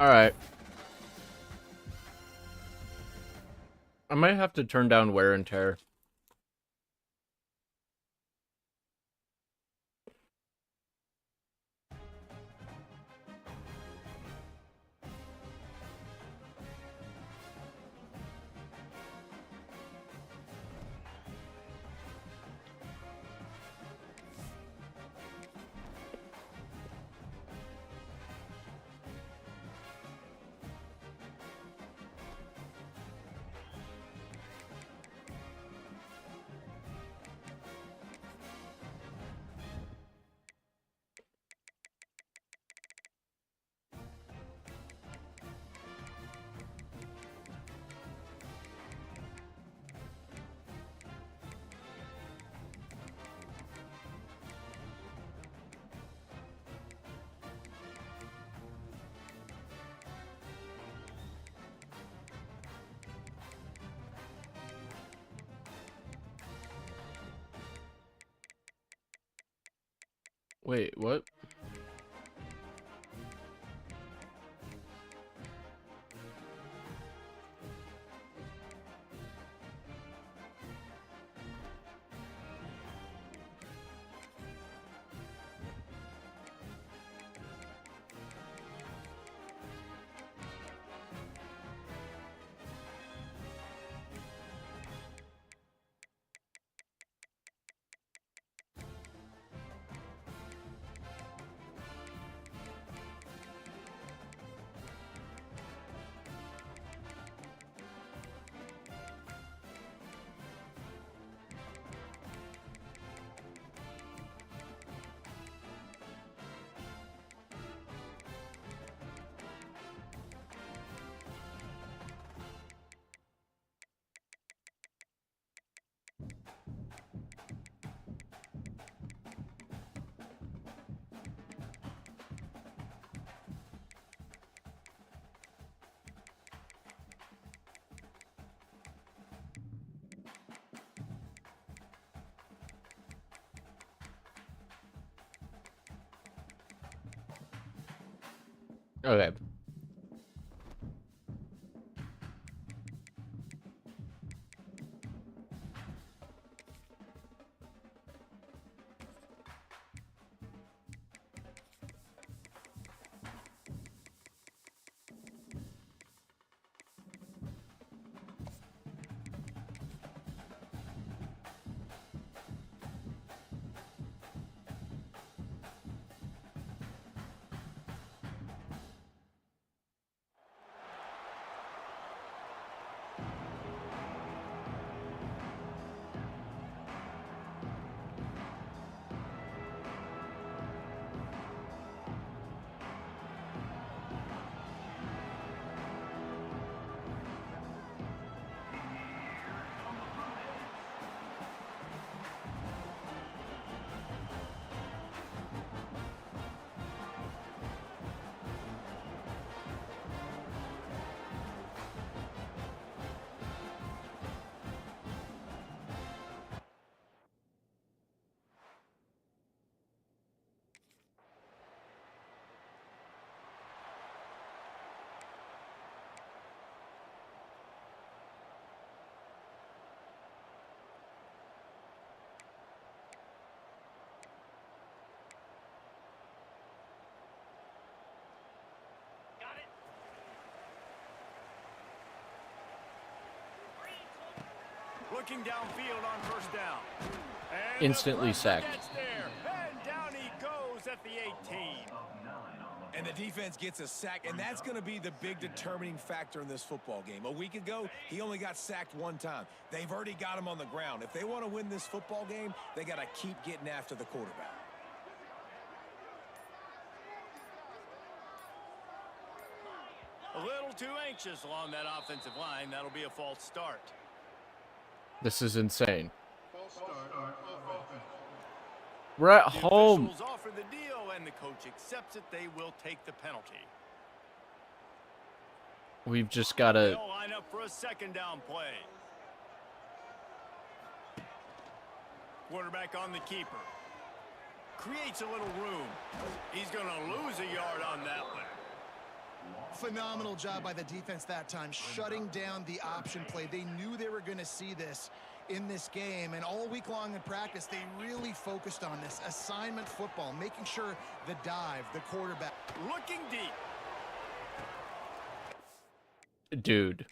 All right. I might have to turn down wear and tear. Wait, what? Okay. Looking downfield on first down. And Instantly sacked. And down he goes at the 18. And the defense gets a sack, and that's going to be the big determining factor in this football game. A week ago, he only got sacked one time. They've already got him on the ground. If they want to win this football game, they got to keep getting after the quarterback. A little too anxious along that offensive line. That'll be a false start. This is insane. False start. Offense. We're at The home. officials offer the deal, and the coach accepts it. They will take the penalty. We've just got to... They'll line up for a second down play. Quarterback on the keeper. Creates a little room. He's going to lose a yard on that one. Phenomenal job by the defense that time, shutting down the option play. They knew they were going to see this in this game, and all week long in practice, they really focused on this assignment football, making sure the dive, the quarterback. Looking deep. Dude.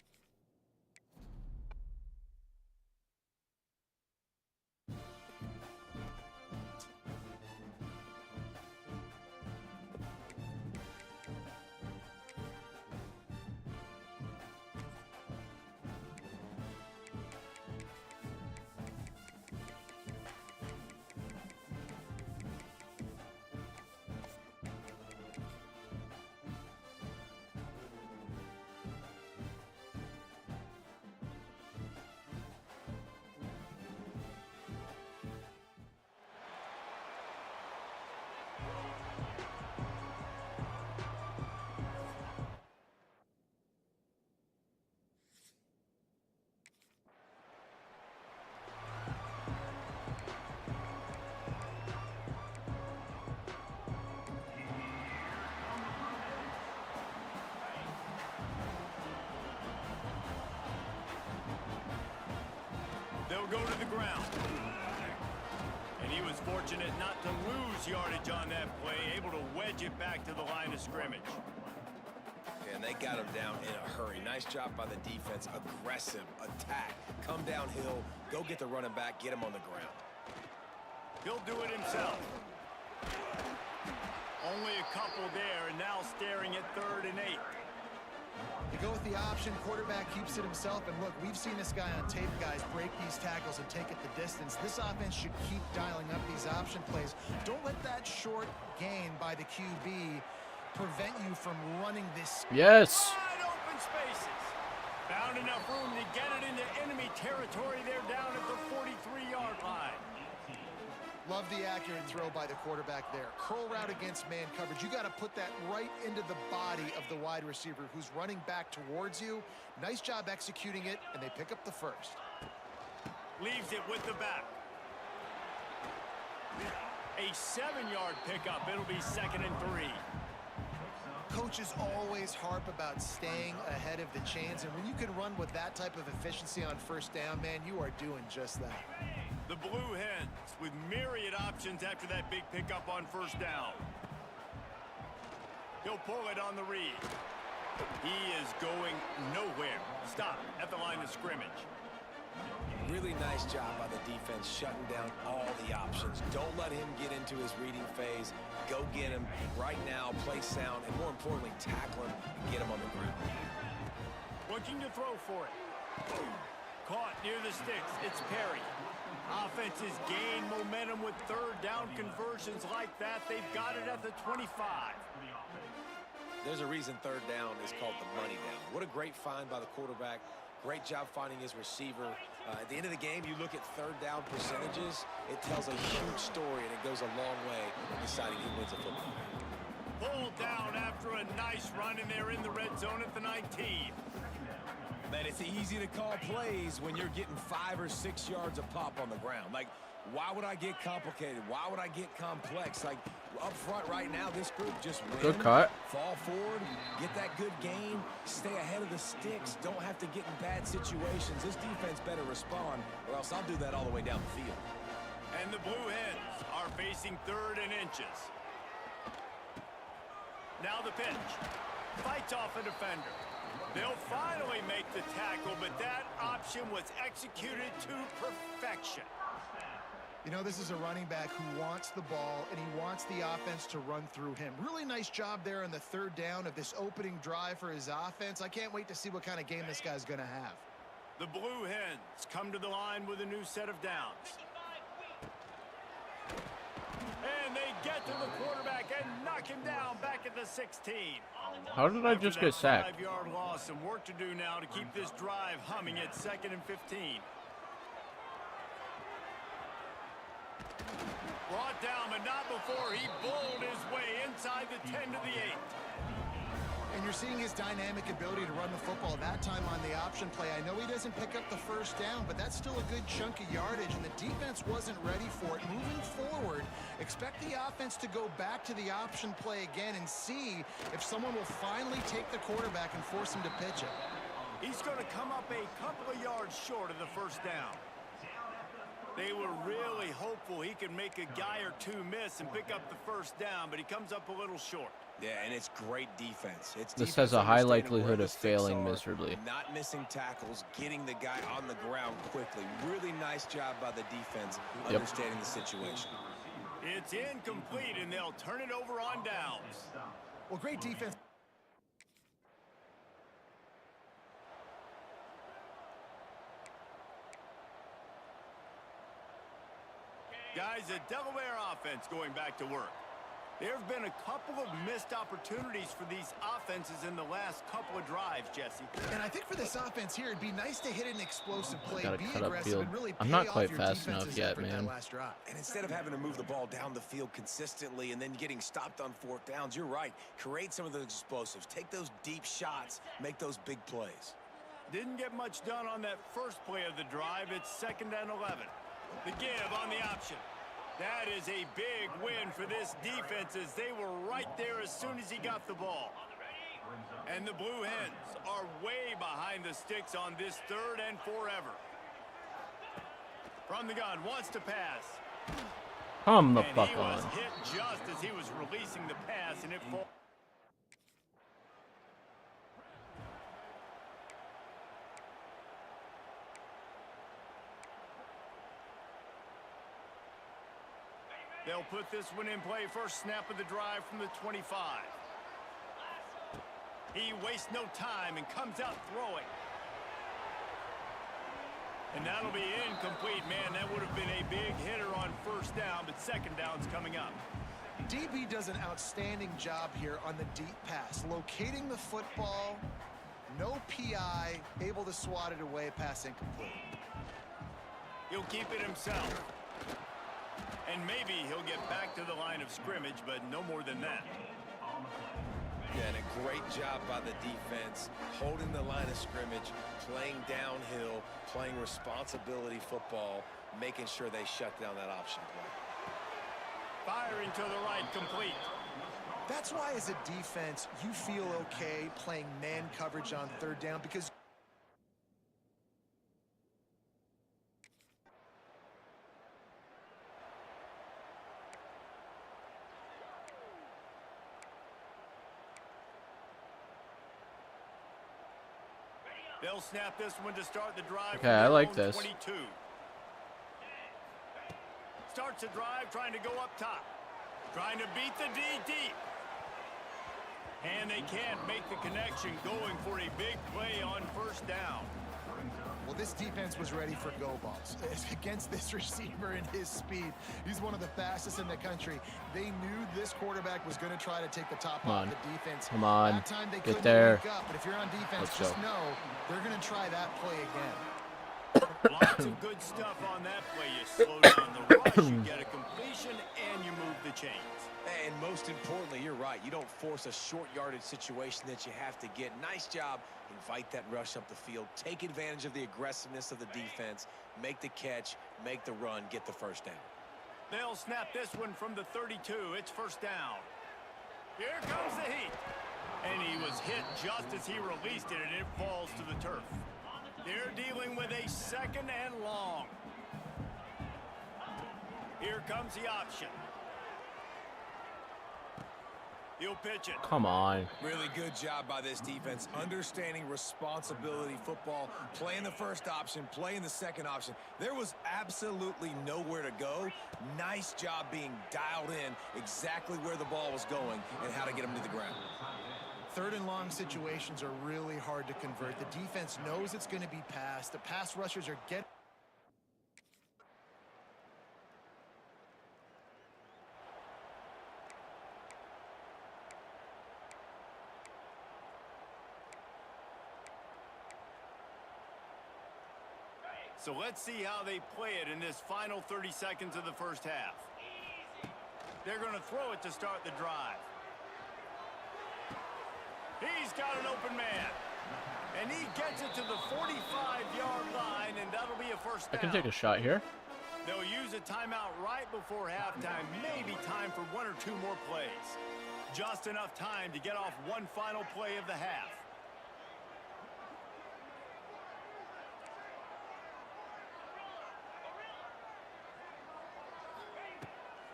They'll go to the ground. And he was fortunate not to lose yardage on that play, able to wedge it back to the line of scrimmage. And they got him down in a hurry. Nice job by the defense. Aggressive attack. Come downhill. Go get the running back. Get him on the ground. He'll do it himself. Only a couple there, and now staring at 3rd and 8. They go with the option, quarterback keeps it himself, and look, we've seen this guy on tape, guys, break these tackles and take it the distance. This offense should keep dialing up these option plays. Don't let that short gain by the QB prevent you from running this. Yes. Wide open spaces. Found enough room to get it into enemy territory. They're down at the 43-yard line. Love the accurate throw by the quarterback there. Curl route against man coverage. You got to put that right into the body of the wide receiver who's running back towards you. Nice job executing it, and they pick up the first. Leaves it with the back. A 7-yard pickup. It'll be 2nd and 3. Coaches always harp about staying ahead of the chains, and when you can run with that type of efficiency on first down, man, you are doing just that. The Blue Hens with myriad options after that big pickup on first down. He'll pull it on the read. He is going nowhere. Stop at the line of scrimmage. Really nice job by the defense shutting down all the options. Don't let him get into his reading phase. Go get him right now, play sound, and more importantly, tackle him and get him on the ground. Looking to throw for it. Caught near the sticks. It's Perry. Offenses gain momentum with 3rd down conversions like that. They've got it at the 25. There's a reason 3rd down is called the money down. What a great find by the quarterback. Great job finding his receiver. At the end of the game, you look at 3rd down percentages. It tells a huge story, and it goes a long way in deciding who wins a football game. Pulled down after a nice run, and they're in the red zone at the 19. Man, it's easy to call plays when you're getting 5 or 6 yards of pop on the ground. Like, why would I get complicated? Why would I get complex? Like, up front right now, this group just win. Good cut. Fall forward, get that good gain, stay ahead of the sticks, don't have to get in bad situations. This defense better respond, or else I'll do that all the way down the field. And the Blue Hens are facing 3rd and inches. Now the pitch. Fights off a defender. They'll finally make the tackle, but that option was executed to perfection. You know, this is a running back who wants the ball, and he wants the offense to run through him. Really nice job there on the 3rd down of this opening drive for his offense. I can't wait to see what kind of game this guy's going to have. The Blue Hens come to the line with a new set of downs. And they get to the quarterback and knock him down back at the 16. How did I just get sacked? 5-yard loss. Some work to do now to keep this drive humming at 2nd and 15. Brought down, but not before he bowled his way inside the 10 to the 8. And you're seeing his dynamic ability to run the football that time on the option play. I know he doesn't pick up the first down, but that's still a good chunk of yardage, and the defense wasn't ready for it. Moving forward, expect the offense to go back to the option play again and see if someone will finally take the quarterback and force him to pitch it. He's going to come up a couple of yards short of the first down. They were really hopeful he could make a guy or two miss and pick up the first down, but he comes up a little short. Yeah, and it's great defense. This has a high likelihood of failing miserably. Not missing tackles, getting the guy on the ground quickly. Really nice job by the defense understanding the situation. It's incomplete, and they'll turn it over on downs. Well, great defense. Guys, the Delaware offense going back to work. There have been a couple of missed opportunities for these offenses in the last couple of drives, Jesse. And I think for this offense here, it'd be nice to hit an explosive play, Gotta be cut up aggressive, field. and really I'm pay not off quite your fast enough defense's yet, effort that man. last drive. And instead of having to move the ball down the field consistently and then getting stopped on 4th downs, you're right. Create some of those explosives. Take those deep shots. Make those big plays. Didn't get much done on that first play of the drive. It's 2nd and 11. The give on the option. That is a big win for this defense as they were right there as soon as he got the ball. And the Blue Hens are way behind the sticks on this 3rd and forever. From the gun, wants to pass. Come the And fuck he was on. hit just as he was releasing the pass, and it falls. They'll put this one in play. First snap of the drive from the 25. He wastes no time and comes out throwing. And that'll be incomplete, man. That would have been a big hitter on first down, but second down's coming up. DB does an outstanding job here on the deep pass, locating the football, no PI, able to swat it away, pass incomplete. He'll keep it himself. And maybe he'll get back to the line of scrimmage, but no more than that. Yeah, and a great job by the defense, holding the line of scrimmage, playing downhill, playing responsibility football, making sure they shut down that option play. Firing to the right, complete. That's why as a defense, you feel okay playing man coverage on 3rd down because they'll snap this one to start the drive. Okay, I like this. 22. Starts a drive trying to go up top. Trying to beat the D deep. And they can't make the connection, going for a big play on first down. well, this defense was ready for go balls. Against this receiver and his speed, he's one of the fastest in the country. They knew this quarterback was going to try to take the top off the defense. Come on, that time they get couldn't there. wake up, but if you're on defense, Let's just go. know they're going to try that play again. Lots of good stuff on that play. You slow down the rush, you get a completion, and you move the chains. And most importantly, you're right. You don't force a short yardage situation that you have to get. Nice job. Invite that rush up the field. Take advantage of the aggressiveness of the defense. Make the catch. Make the run. Get the first down. They'll snap this one from the 32. It's first down. Here comes the heat. And he was hit just as he released it, and it falls to the turf. They're dealing with a 2nd and long. Here comes the option. He'll pitch it. Come on. Really good job by this defense, understanding responsibility football, playing the first option, playing the second option. There was absolutely nowhere to go. Nice job being dialed in exactly where the ball was going and how to get him to the ground. 3rd and long situations are really hard to convert. The defense knows it's going to be passed. The pass rushers are getting So let's see how they play it in this final 30 seconds of the first half. They're going to throw it to start the drive. He's got an open man. And he gets it to the 45-yard line, and that'll be a first down. I can take a shot here. They'll use a timeout right before halftime. Maybe time for 1 or 2 more plays. Just enough time to get off one final play of the half.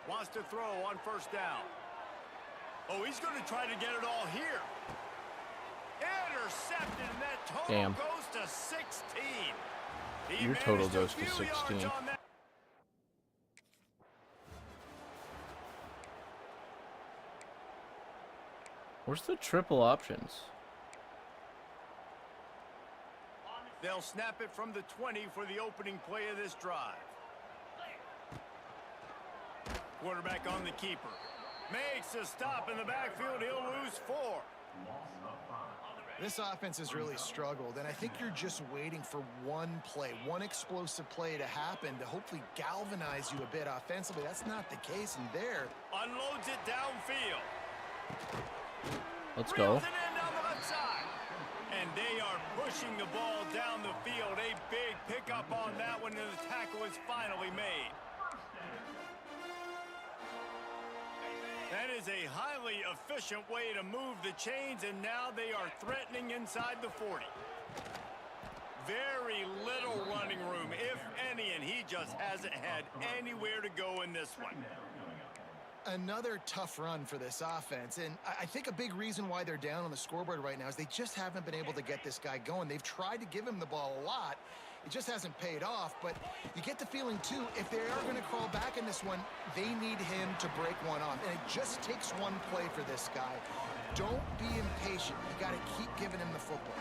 Wants to throw on first down. Oh, he's going to try to get it all here. Intercepted, and that total goes to 16. Your total goes to 16. Where's the triple options? They'll snap it from the 20 for the opening play of this drive. Quarterback on the keeper. Makes a stop in the backfield. He'll lose 4. This offense has really struggled, and I think you're just waiting for one play, one explosive play to happen to hopefully galvanize you a bit offensively. That's not the case, and there. Unloads it downfield. Let's go. Reels it in down the left side. And they are pushing the ball down the field. A big pickup on that one, and the tackle is finally made. That is a highly efficient way to move the chains, and now they are threatening inside the 40. Very little running room, if any, and he just hasn't had anywhere to go in this one. Another tough run for this offense, and I think a big reason why they're down on the scoreboard right now is they just haven't been able to get this guy going. They've tried to give him the ball a lot. It just hasn't paid off, but you get the feeling, too, if they are going to crawl back in this one, they need him to break one off, and it just takes one play for this guy. Don't be impatient. You got to keep giving him the football.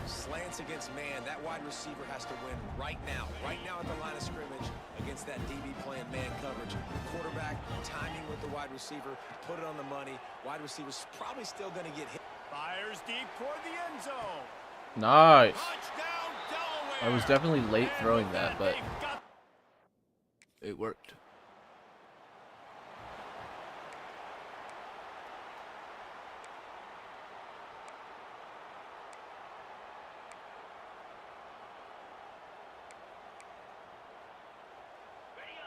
Slants against man. That wide receiver has to win right now at the line of scrimmage against that DB playing man coverage. Quarterback timing with the wide receiver, put it on the money. Wide receiver's probably still going to get hit. Fires deep toward the end zone. Nice. Touchdown, Delaware. I was definitely late throwing that, but it worked.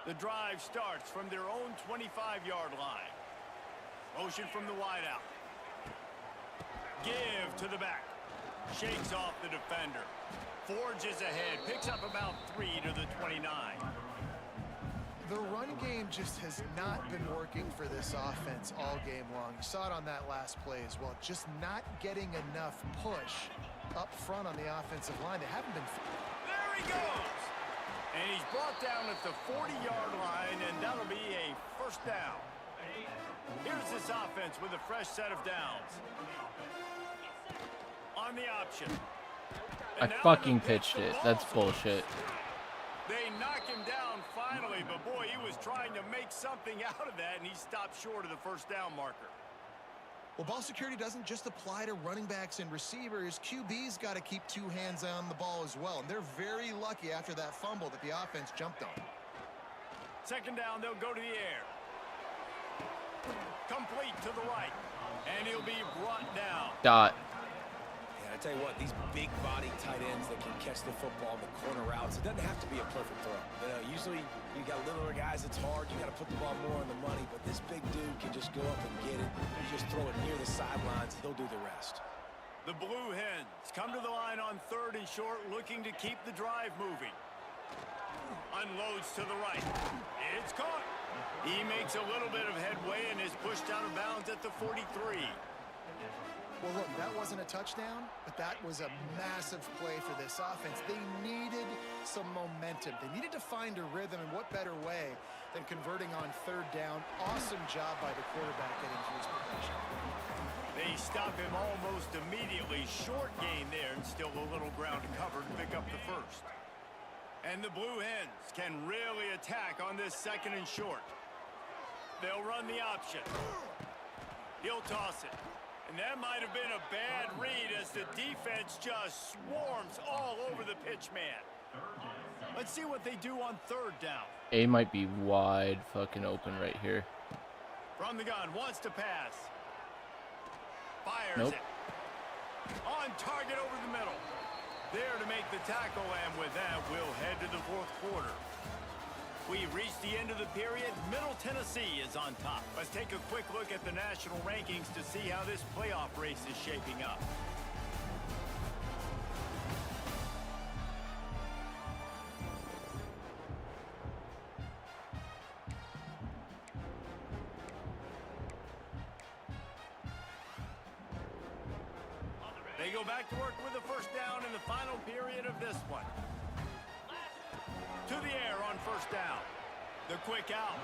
The drive starts from their own 25-yard line. Motion from the wideout. Give to the back. Shakes off the defender. Forges ahead. Picks up about 3 to the 29. The run game just has not been working for this offense all game long. You saw it on that last play as well. Just not getting enough push up front on the offensive line. They haven't been. There he goes. And he's brought down at the 40-yard line, and that'll be a first down. Here's this offense with a fresh set of downs. On the option. I fucking pitched it. That's bullshit. They knock him down finally, but boy, he was trying to make something out of that, and he stopped short of the first down marker. Well, ball security doesn't just apply to running backs and receivers. QB's got to keep 2 hands on the ball as well. And they're very lucky after that fumble that the offense jumped on. Second down, they'll go to the air. Complete to the right. And he'll be brought down. Dot. I tell you what, these big body tight ends that can catch the football in the corner routes, it doesn't have to be a perfect throw. You know, usually you got littler guys, it's hard, you got to put the ball more on the money, but this big dude can just go up and get it. You just throw it near the sidelines, he'll do the rest. The Blue Hens come to the line on 3rd and short, looking to keep the drive moving. Unloads to the right. It's caught. He makes a little bit of headway and is pushed out of bounds at the 43. Well, look, that wasn't a touchdown, but that was a massive play for this offense. They needed some momentum. They needed to find a rhythm, and what better way than converting on 3rd down. Awesome job by the quarterback getting through his protection. They stop him almost immediately. Short gain there, and still a little ground to cover to pick up the first. And the Blue Hens can really attack on this 2nd and short. They'll run the option. He'll toss it. And that might have been a bad read as the defense just swarms all over the pitch man. Let's see what they do on third down. A might be wide fucking open right here. From the gun, wants to pass. Fires Nope. it. On target over the middle. There to make the tackle, and with that, we'll head to the fourth quarter. We've reached the end of the period. Middle Tennessee is on top. Let's take a quick look at the national rankings to see how this playoff race is shaping up. They go back to work with a first down in the final period of this one. To the air on first down. The quick out.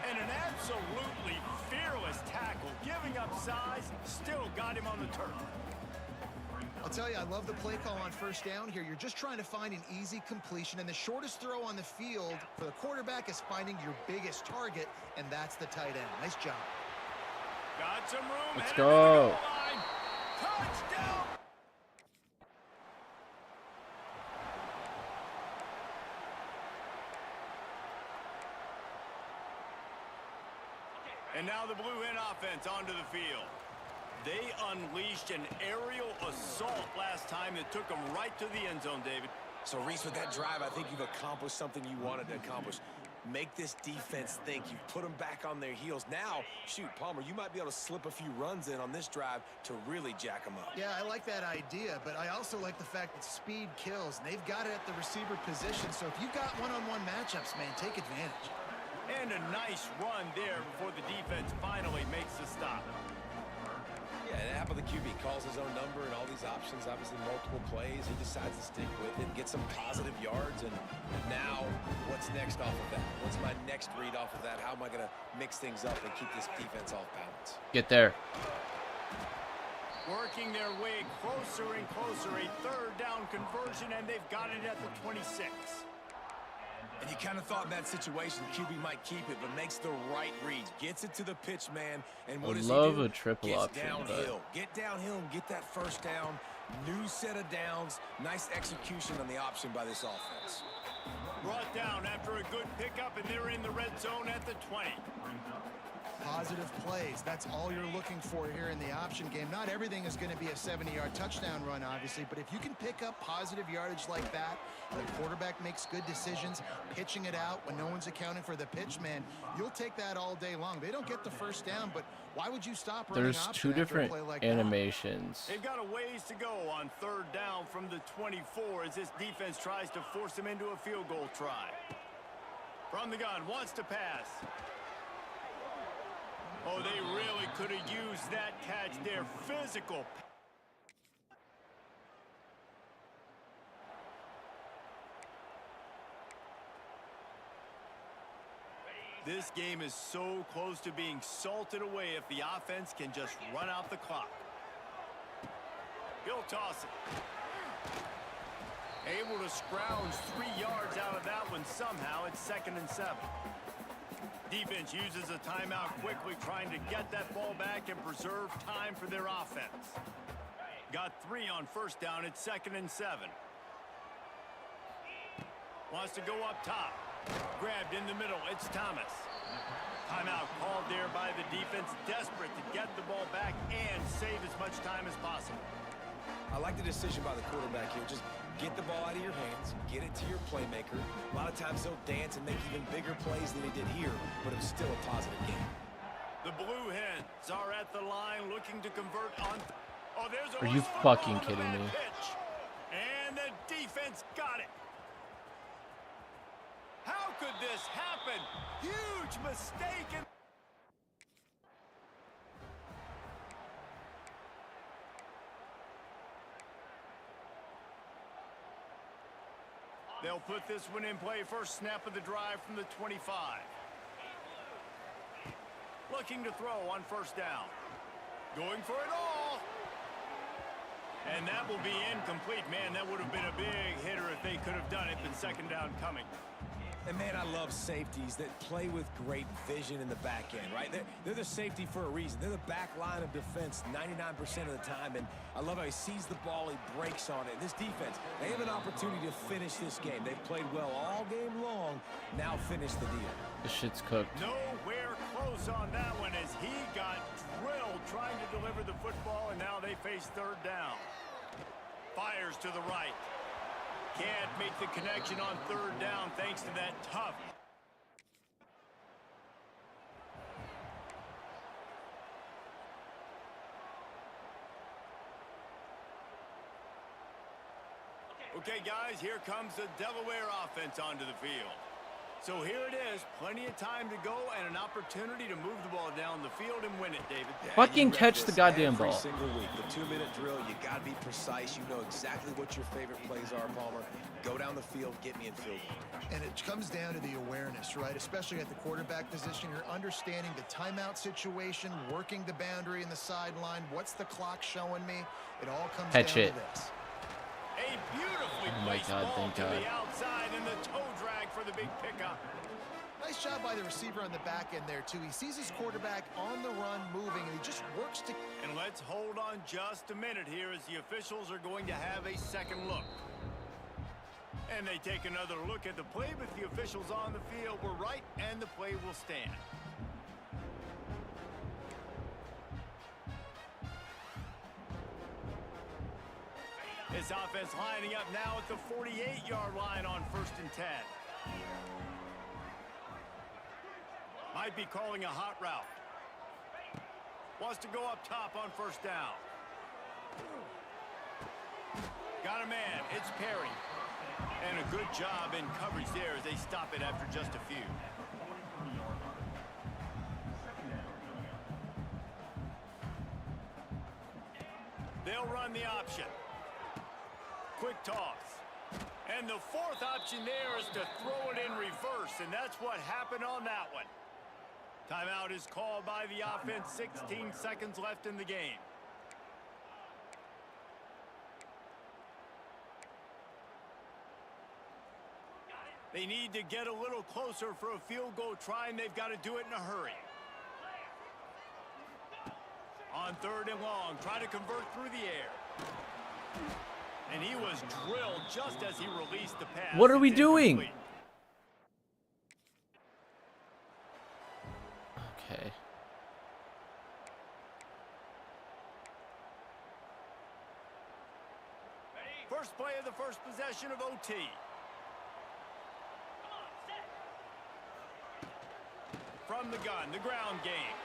And an absolutely fearless tackle. Giving up size, still got him on the turf. I'll tell you, I love the play call on first down here. You're just trying to find an easy completion, and the shortest throw on the field for the quarterback is finding your biggest target, and that's the tight end. Nice job. Got some room. Let's headed go. to the goal line. Touchdown. And now the Blue Hen offense onto the field. They unleashed an aerial assault last time that took them right to the end zone, David. So, Reese, with that drive, I think you've accomplished something you wanted to accomplish. Make this defense think. You've put them back on their heels. Now, shoot, Palmer, you might be able to slip a few runs in on this drive to really jack them up. Yeah, I like that idea, but I also like the fact that speed kills, and they've got it at the receiver position. So if you've got one-on-one matchups, man, take advantage. And a nice run there before the defense finally makes the stop. Yeah, and how about the QB? Calls his own number and all these options, obviously multiple plays. He decides to stick with it, get some positive yards, and now what's next off of that? What's my next read off of that? How am I going to mix things up and keep this defense off balance? Get there. Working their way closer and closer. A third down conversion, and they've got it at the 26. And you kind of thought in that situation QB might keep it, but makes the right read. Gets it to the pitch man, and what does he do? I love a triple Gets option. downhill. Get downhill and get that first down. New set of downs. Nice execution on the option by this offense. Brought down after a good pickup, and they're in the red zone at the 20. Positive plays. That's all you're looking for here in the option game. Not everything is going to be a 70-yard touchdown run, obviously, but if you can pick up positive yardage like that, the quarterback makes good decisions, pitching it out when no one's accounting for the pitch man, you'll take that all day long. They don't get the first down, but why would you stop running There's option two after a different play like animations. They've got a ways to go on third down from the 24 as this defense tries to force them into a field goal try. From the gun, wants to pass. Oh, they really could have used that catch there. Physical. This game is so close to being salted away if the offense can just run out the clock. He'll toss it. Able to scrounge 3 yards out of that one somehow. It's 2nd and 7. Defense uses a timeout quickly, trying to get that ball back and preserve time for their offense. Got 3 on first down. It's 2nd and 7. Wants to go up top. Grabbed in the middle. It's Thomas. Timeout called there by the defense, desperate to get the ball back and save as much time as possible. I like the decision by the quarterback here. Just get the ball out of your hands, get it to your playmaker. A lot of times they'll dance and make even bigger plays than he did here, but it was still a positive game. The Blue Hens are at the line looking to convert on. Oh, there's a Are you loose fucking football on the kidding bad me? pitch. And the defense got it. How could this happen? Huge mistake. And they'll put this one in play. First snap of the drive from the 25. Looking to throw on first down. Going for it all. And that will be incomplete. Man, that would have been a big hitter if they could have done it, but second down coming. And man, I love safeties that play with great vision in the back end, right? They're the safety for a reason. They're the back line of defense 99% of the time, and I love how he sees the ball, he breaks on it. This defense, they have an opportunity to finish this game. They've played well all game long. Now finish the deal. This shit's cooked. Nowhere close on that one as he got drilled trying to deliver the football, and now they face third down. Fires to the right. Can't make the connection on third down thanks to that tough. Okay, guys, here comes the Delaware offense onto the field. So here it is, plenty of time to go and an opportunity to move the ball down the field and win it, David. Fucking catch the goddamn ball. Every single week, the 2-minute drill, you got to be precise. You know exactly what your favorite plays are, Palmer. Go down the field, get me in field. And it comes down to the awareness, right? Especially at the quarterback position. You're understanding the timeout situation, working the boundary in the sideline. What's the clock showing me? It all comes down to this. A beautifully placed ball to the outside and the toe drag for the big pickup. Nice job by the receiver on the back end there, too. He sees his quarterback on the run moving, and he just works to... And let's hold on just a minute here as the officials are going to have a second look. And they take another look at the play, but the officials on the field were right, and the play will stand. This offense lining up now at the 48-yard line on 1st and 10. Might be calling a hot route. Wants to go up top on 1st down. Got a man. It's Perry. And a good job in coverage there as they stop it after just a few. They'll run the option. Quick toss. And the fourth option there is to throw it in reverse, and that's what happened on that one. Timeout is called by the offense. 16 seconds left in the game. They need to get a little closer for a field goal try, and they've got to do it in a hurry. On 3rd and long, try to convert through the air. And he was drilled just as he released the pass. What are we doing? Okay. First play of the first possession of OT. From the gun, the ground game.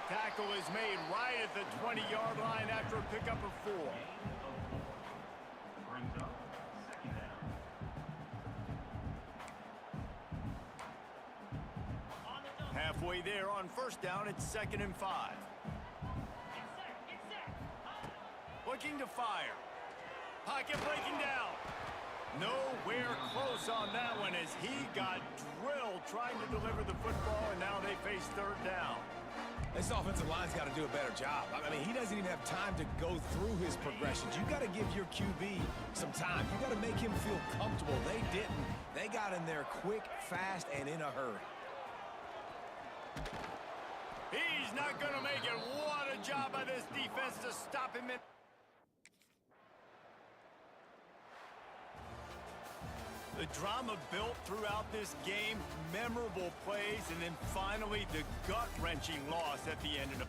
Tackle is made right at the 20-yard line after a pickup of 4. Halfway there on 1st down, it's 2nd and 5. Looking to fire. Pocket breaking down. Nowhere close on that one as he got drilled trying to deliver the football, and now they face 3rd down. This offensive line's got to do a better job. I mean, he doesn't even have time to go through his progressions. You got to give your QB some time. You got to make him feel comfortable. They didn't. They got in there quick, fast, and in a hurry. He's not going to make it. What a job by this defense to stop him in. The drama built throughout this game, memorable plays, and then finally the gut-wrenching loss at the end of the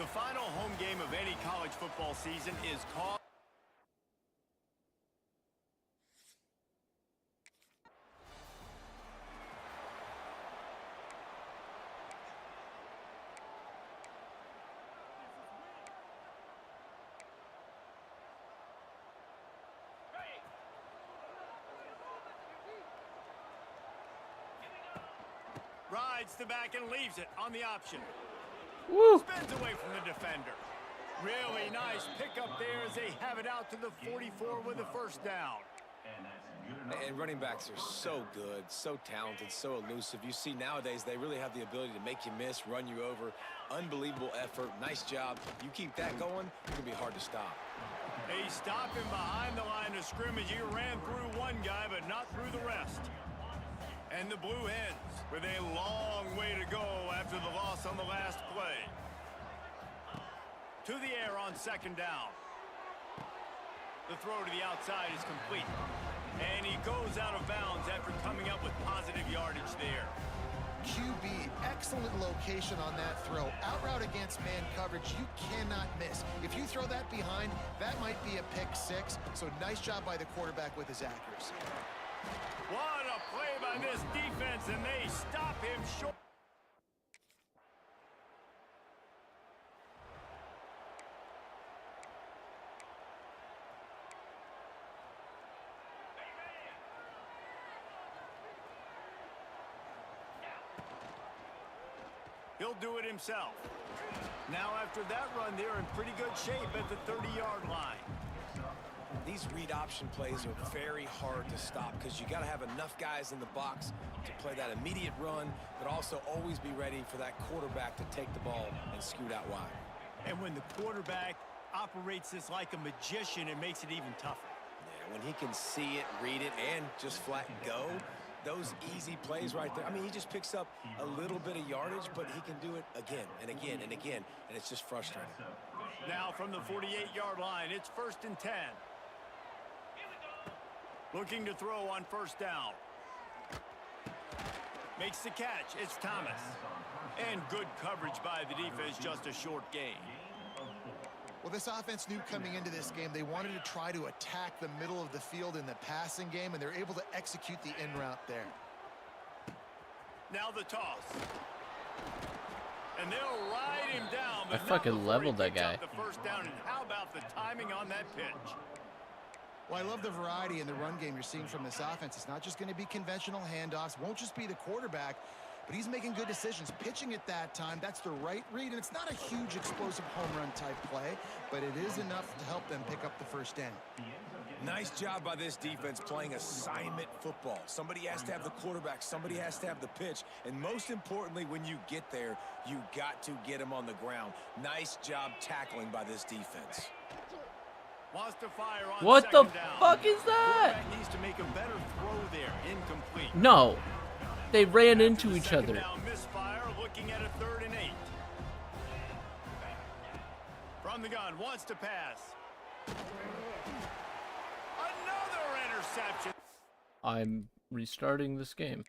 The final home game of any college football season is called. Rides the back and leaves it on the option. Woo! Spins away from the defender. Really nice pickup there as they have it out to the 44 with a first down. And running backs are so good, so talented, so elusive. You see nowadays they really have the ability to make you miss, run you over. Unbelievable effort. Nice job. You keep that going, it can be hard to stop. They stop him behind the line of scrimmage. He ran through one guy, but not through the rest. And the Blue Hens with a long way to go after the loss on the last play. To the air on second down. The throw to the outside is complete. And he goes out of bounds after coming up with positive yardage there. QB, excellent location on that throw. Out route against man coverage, you cannot miss. If you throw that behind, that might be a pick six. So nice job by the quarterback with his accuracy. What a play by this defense, and they stop him short. He'll do it himself. Now after that run, they're in pretty good shape at the 30-yard line. These read option plays are very hard to stop because you got to have enough guys in the box to play that immediate run, but also always be ready for that quarterback to take the ball and scoot out wide. And when the quarterback operates this like a magician, it makes it even tougher. Yeah, when he can see it, read it, and just flat go, those easy plays right there. I mean, he just picks up a little bit of yardage, but he can do it again and again and again, and it's just frustrating. Now from the 48-yard line, it's 1st and 10. Looking to throw on first down. Makes the catch. It's Thomas. And good coverage by the defense, just a short gain. Well, this offense knew coming into this game they wanted to try to attack the middle of the field in the passing game, and they're able to execute the in route there. Now the toss. And they'll ride him down. I fucking leveled that guy. The first down, and how about the timing on that pitch? Well, I love the variety in the run game you're seeing from this offense. It's not just going to be conventional handoffs, won't just be the quarterback, but he's making good decisions. Pitching at that time, that's the right read, and it's not a huge explosive home run type play, but it is enough to help them pick up the first down. Nice job by this defense playing assignment football. Somebody has to have the quarterback, somebody has to have the pitch, and most importantly, when you get there, you got to get him on the ground. Nice job tackling by this defense. Wants to fire on What the second down. fuck is that? Quarterback needs to make a better throw there. Incomplete. No. They ran After into the each second other. down misfire, looking at a 3rd and 8. From the gun, wants to pass. Another interception. I'm restarting this game.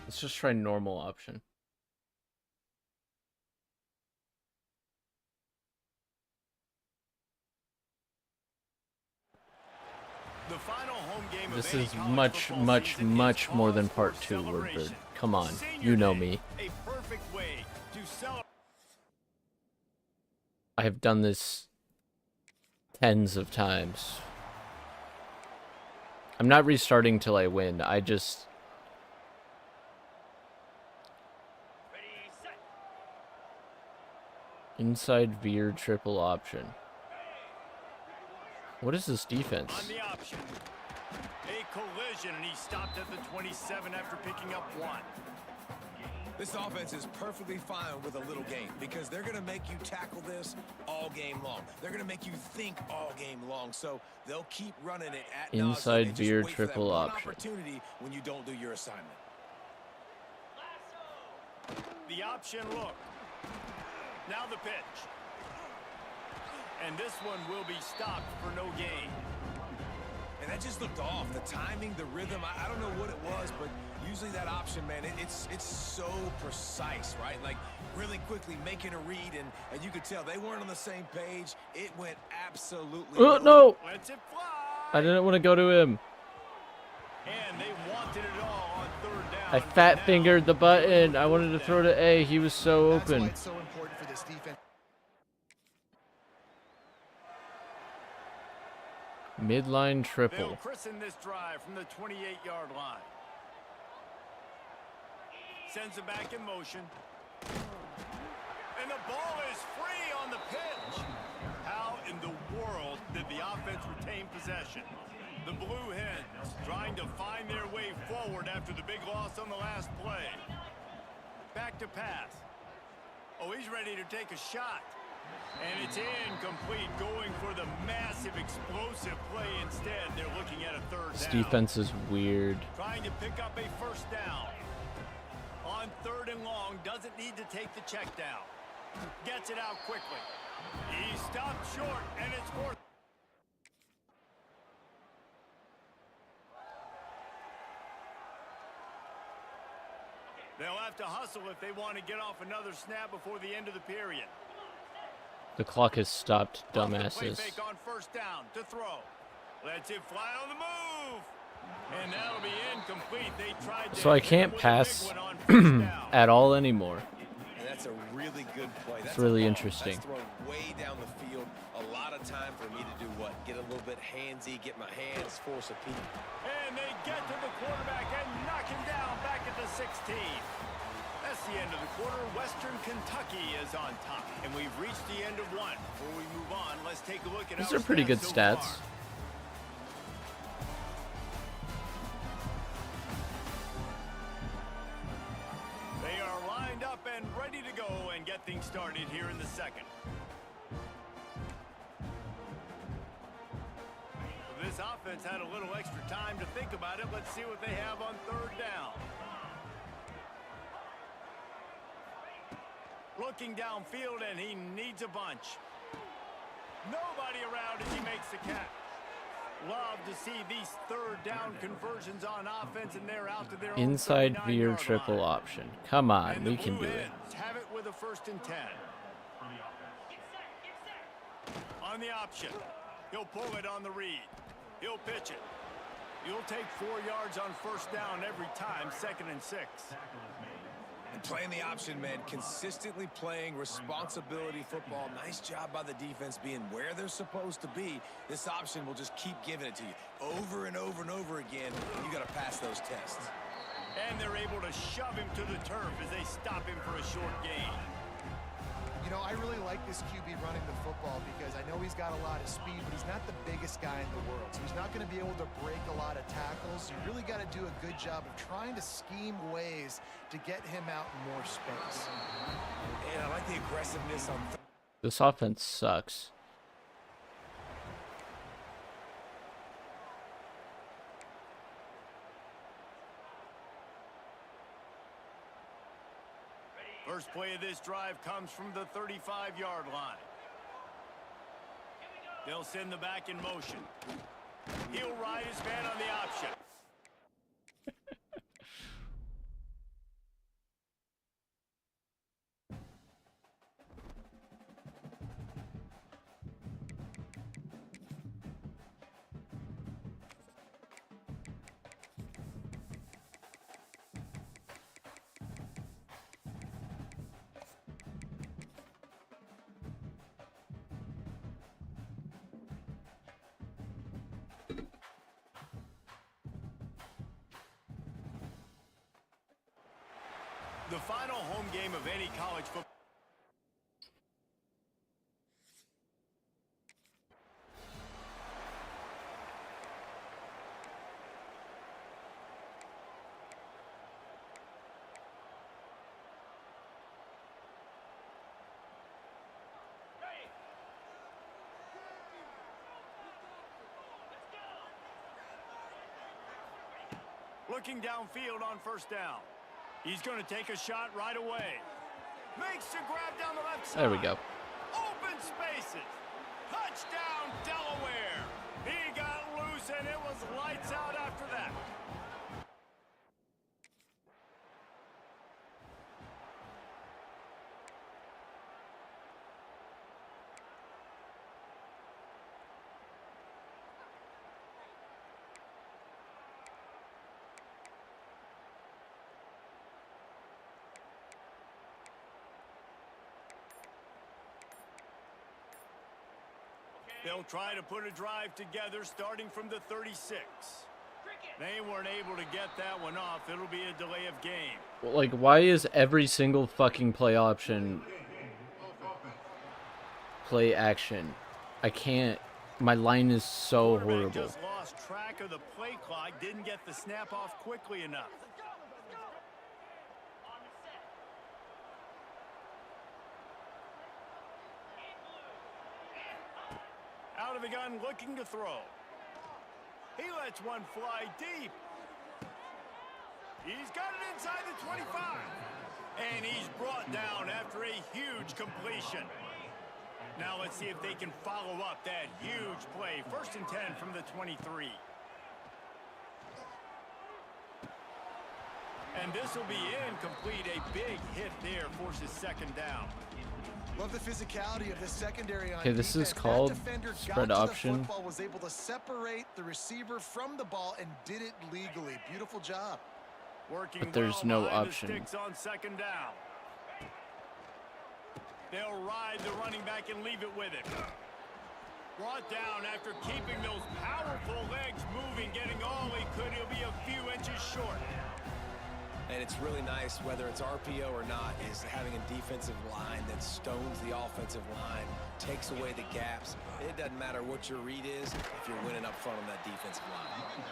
Let's just try normal option. The final home game This of any is college much, football much, season much is more than cause part for 2, Wordbird. celebration. Come on, Senior you know day, me. A perfect way to celebrate. I have done this tens of times. I'm not restarting till I win. I just... Inside veer triple option. What is this defense? On the option. A collision, and he stopped at the 27 after picking up 1. This offense is perfectly fine with a little game because they're going to make you tackle this all game long. They're going to make you think all game long. So they'll keep running it at Inside nauseam and just veer wait for that triple one option. opportunity when you don't do your assignment. The option look. Now the pitch. And this one will be stopped for no gain. And that just looked off. The timing, the rhythm, I don't know what it was, but usually that option, man, it's so precise, right? Like really quickly making a read, and you could tell they weren't on the same page. It went absolutely. Oh, no! Lets it fly. I didn't want to go to him. And they wanted it all on third down. I fat fingered the button. I wanted to throw to A. He was so That's why open. it's so important for this defense. Midline They'll triple. christen this drive from the 28-yard line. Sends it back in motion. And the ball is free on the pitch. How in the world did the offense retain possession? The Blue Hens trying to find their way forward after the big loss on the last play. Back to pass. Oh, he's ready to take a shot. And it's incomplete, going for the massive explosive play instead. They're looking at a third This down. defense is weird. Trying to pick up a first down. On third and long, doesn't need to take the check down. Gets it out quickly. He stopped short, and it's fourth. They'll have to hustle if they want to get off another snap before the end of the period. The clock has stopped, Off the play dumbasses. fake on first down to throw. Lets it fly on the move. And that'll be incomplete. They tried to So I hit him can't with a pass big one on first down. at all anymore. And that's a really good play. That's really a ball. interesting. That's thrown way down the field. A lot of time for me to do what? Get a little bit handsy, get my hands, force a peek. And they get to the quarterback and knock him down back at the 16. That's the end of the quarter. Western Kentucky is on top. And we've reached the end of one. Before we move on, let's take a look at These our are pretty good so stats. far. They are lined up and ready to go and get things started here in the second. This offense had a little extra time to think about it. Let's see what they have on third down. Looking downfield, and he needs a bunch. Nobody around as he makes the catch. Love to see these third down conversions on offense, and they're out to their own Inside 39-yard veer triple line. option. Come on, And the we can Blue do it. Hens have it with a 1st and 10. On the option, he'll pull it on the read. He'll pitch it. You'll take 4 yards on first down every time, 2nd and 6. And playing the option, man, consistently playing responsibility football. Nice job by the defense being where they're supposed to be. This option will just keep giving it to you over and over and over again. You got to pass those tests. And they're able to shove him to the turf as they stop him for a short gain. You know, I really like this QB running the football because I know he's got a lot of speed, but he's not the biggest guy in the world. So he's not going to be able to break a lot of tackles. You really got to do a good job of trying to scheme ways to get him out in more space. And I like the aggressiveness on This offense sucks. First play of this drive comes from the 35-yard line. They'll send the back in motion. He'll ride his man on the option. The final home game of any college football. looking downfield on first down. He's going to take a shot right away. Makes the grab down the left side. There we go. Open spaces. Touchdown, Delaware. He got loose, and it was lights out after that. They'll try to put a drive together starting from the 36. They weren't able to get that one off. It'll be a delay of game. Well, like, why is every single fucking play option play action? I can't. My line is so horrible. Just lost track of the play clock. Didn't get the snap off quickly enough. Out of the gun, looking to throw. He lets one fly deep. He's got it inside the 25. And he's brought down after a huge completion. Now let's see if they can follow up that huge play. 1st and 10 from the 23. And this will be incomplete. A big hit there forces 2nd down. Love the physicality of the secondary on Okay, this defense. is called That defender spread got to option. The football, was able to separate the receiver from the ball and did it legally. Beautiful job. Working But there's well no behind option. the sticks on 2nd down. They'll ride the running back and leave it with it. Brought down after keeping those powerful legs moving, getting all he could. He'll be a few inches short. And it's really nice, whether it's RPO or not, is having a defensive line that stones the offensive line, takes away the gaps. It doesn't matter what your read is if you're winning up front on that defensive line.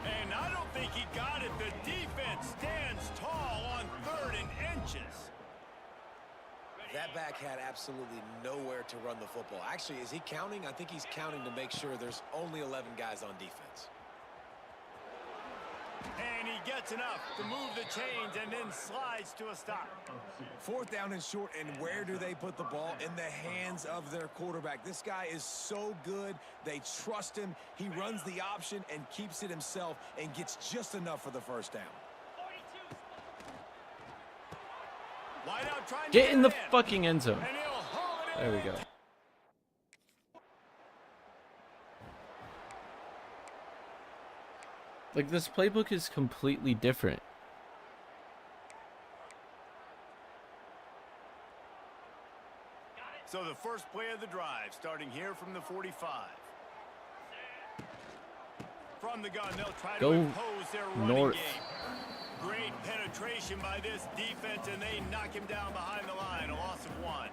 And I don't think he got it. The defense stands tall on 3rd and inches. That back had absolutely nowhere to run the football. Actually, is he counting? I think he's counting to make sure there's only 11 guys on defense. And he gets enough to move the chains and then slides to a stop. 4th down and short, and where do they put the ball? In the hands of their quarterback. This guy is so good. They trust him. He runs the option and keeps it himself and gets just enough for the 1st down. Wide out trying Get to in the in. fucking end zone. And he'll haul it There we in. go. Like, this playbook is completely different. So the first play of the drive, starting here from the 45. From the gun, they'll try Go to impose their running north. game. Great penetration by this defense, and they knock him down behind the line, a loss of 1.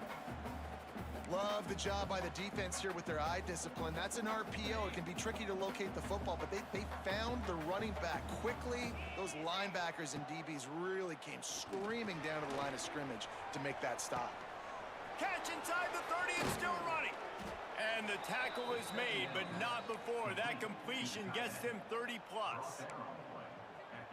Love the job by the defense here with their eye discipline. That's an RPO. It can be tricky to locate the football, but they found the running back quickly. Those linebackers and DBs really came screaming down to the line of scrimmage to make that stop. Catch inside the 30 and still running. And the tackle is made, but not before. That completion gets them 30 plus.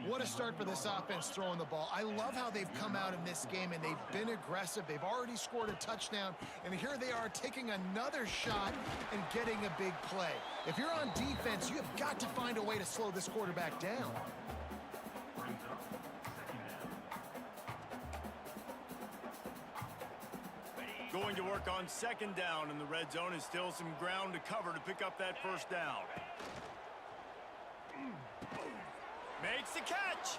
What a start for this offense throwing the ball. I love how they've come out in this game, and they've been aggressive. They've already scored a touchdown, and here they are taking another shot and getting a big play. If you're on defense, you have got to find a way to slow this quarterback down. Going to work on 2nd down, and the red zone is still some ground to cover to pick up that 1st down. Makes the catch.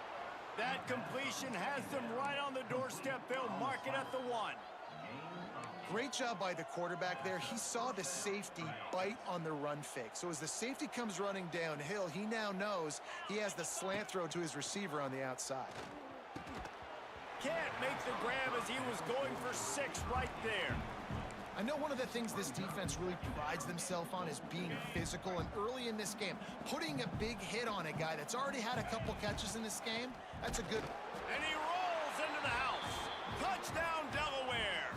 That completion has them right on the doorstep. They'll mark it at the 1. Great job by the quarterback there. He saw the safety bite on the run fake. So as the safety comes running downhill, he now knows he has the slant throw to his receiver on the outside. Can't make the grab as he was going for 6 right there. I know one of the things this defense really prides themselves on is being physical, and early in this game, putting a big hit on a guy that's already had a couple catches in this game, that's a good... And he rolls into the house. Touchdown, Delaware.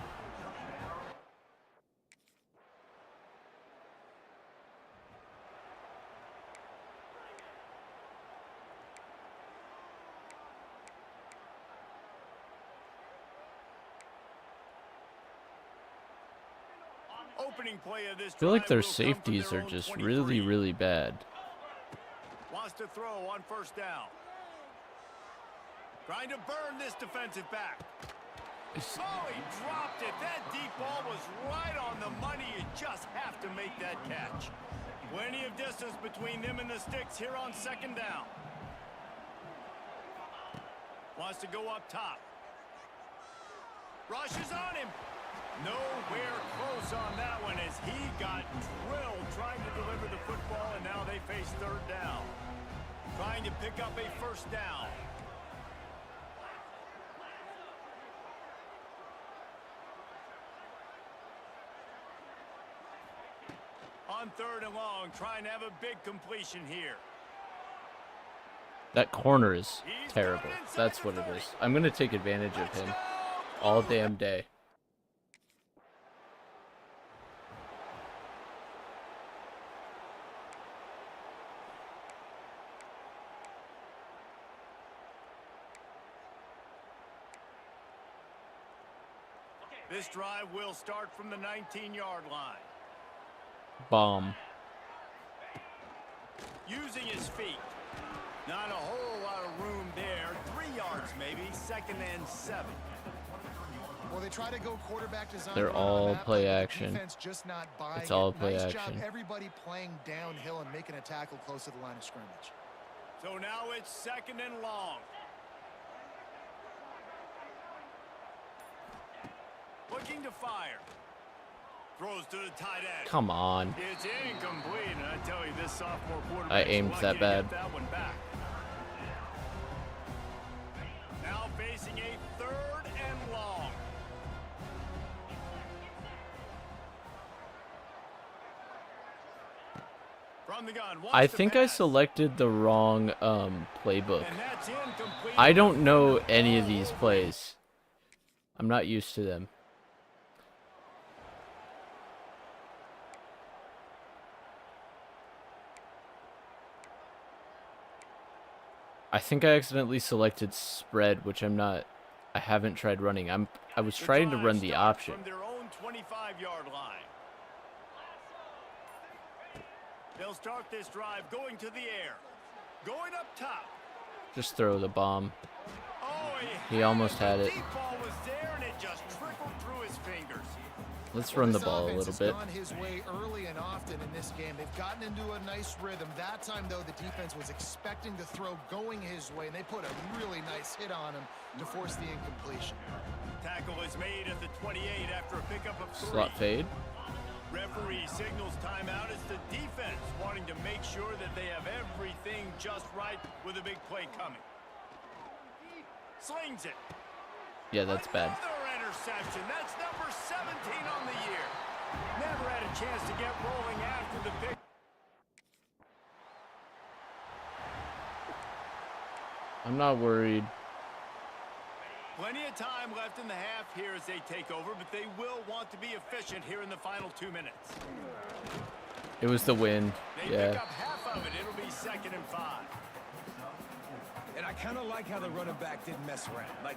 opening play of this I feel like drive their will come from safeties their are own just 23. really, really bad. Wants to throw on first down. Trying to burn this defensive back. Oh, he dropped it. That deep ball was right on the money. You just have to make that catch. Plenty of distance between them and the sticks here on second down. Wants to go up top. Rushes on him. Nowhere close on that one as he got drilled trying to deliver the football, and now they face third down. Trying to pick up a first down. On third and long, trying to have a big completion here. That corner is terrible. That's what it is. I'm going to take advantage of him all damn day. This drive will start from the 19-yard line. Bomb. Using his feet. Not a whole lot of room there. 3 yards maybe. Second and 7. Well, they try to go quarterback design. They're all play action. Defense just not buying It's all it. play nice action. Job, everybody playing downhill and making a tackle close to the line of scrimmage. So now it's second and long. Looking to fire. Throws to the tight end. Come on. It's incomplete, and I tell you, this sophomore quarterback I aimed that bad. That one back. Now facing a third and long. From the gun. I think I selected the wrong playbook. And that's incomplete. I don't know any of these plays. I'm not used to them. I think I accidentally selected spread, which I'm not. I haven't tried running. I was trying to run the option. From their own 25-yard line. They'll start this drive going to the air. Going up top. Just throw the bomb. Oh, He almost had it. Deep ball was there and it just trickled through his fingers. Let's run the ball a little bit. Gone his way early and often in this game. They've gotten into a nice rhythm. That time, though, the defense was expecting the throw going his way, and they put a really nice hit on him to force the incompletion. Tackle is made at the 28 after a pickup of 3. Slot fade. Referee signals timeout as the defense wanting to make sure that they have everything just right with a big play coming. Slings it. Yeah, that's bad. Another interception. That's number 17 on the year. Never had a chance to get rolling after the pick. I'm not worried. Plenty of time left in the half here as they take over, but they will want to be efficient here in the final 2 minutes. It was the wind. They Yeah. pick up half of it. It'll be 2nd and 5. And I kind of like how the running back didn't mess around. Like,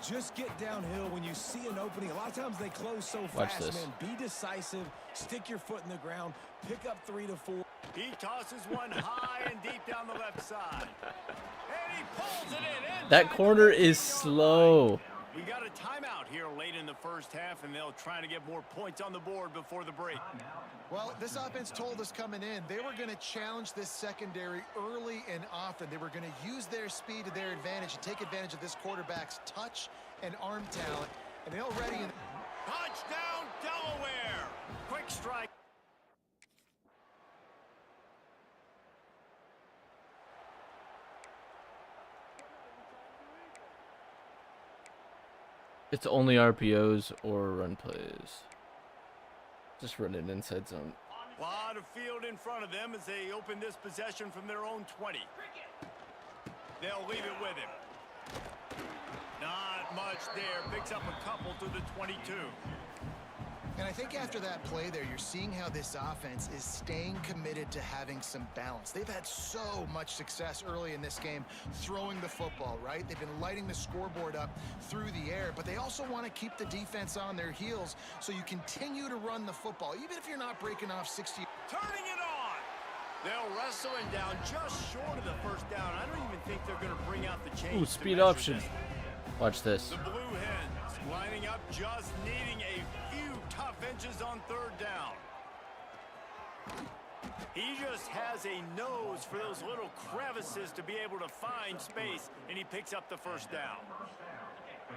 just get downhill when you see an opening. A lot of times they close so Watch fast, this. man. Be decisive. Stick your foot in the ground. Pick up 3 to 4. He tosses one high and deep down the left side. And he pulls it in. That corner is slow. We got a timeout here late in the first half, and they'll try to get more points on the board before the break. Well, this offense told us coming in they were going to challenge this secondary early and often. They were going to use their speed to their advantage and take advantage of this quarterback's touch and arm talent. And they're already in. Touchdown, Delaware! Quick strike. It's only RPOs or run plays. Just run an inside zone. Lot of field in front of them as they open this possession from their own 20. They'll leave it with him. Not much there. Picks up a couple to the 22. And I think after that play there, you're seeing how this offense is staying committed to having some balance. They've had so much success early in this game throwing the football, right? They've been lighting the scoreboard up through the air, but they also want to keep the defense on their heels so you continue to run the football, even if you're not breaking off 60. Turning it on. They'll wrestle him down just short of the first down. I don't even think they're going to bring out the chains. Ooh, to speed measure option. this. Watch this. The Blue Hens lining up, just needing a few tough inches on third down. He just has a nose for those little crevices to be able to find space, and he picks up the first down.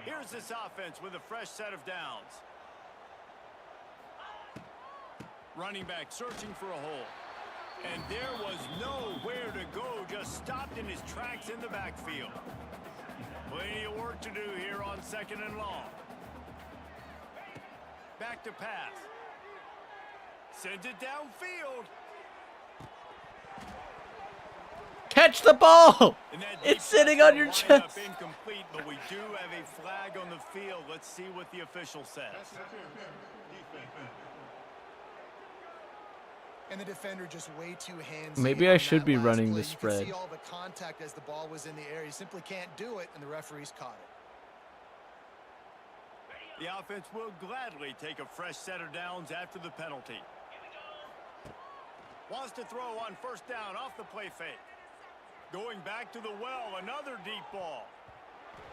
Here's this offense with a fresh set of downs. Running back searching for a hole. And there was nowhere to go, just stopped in his tracks in the backfield. Plenty of work to do here on 2nd and long. Back to pass. Sends it downfield. Catch the ball! And that It's deep sitting on your pass will wind up chest. Incomplete, but we do have a flag on the field. Let's see what the official says. And the defender just way too handsy. Maybe I should be running the spread. You can see all the contact as the ball was in the air. He simply can't do it, and the referees caught it. The offense will gladly take a fresh set of downs after the penalty. Wants to throw on first down off the play fake. Going back to the well, another deep ball.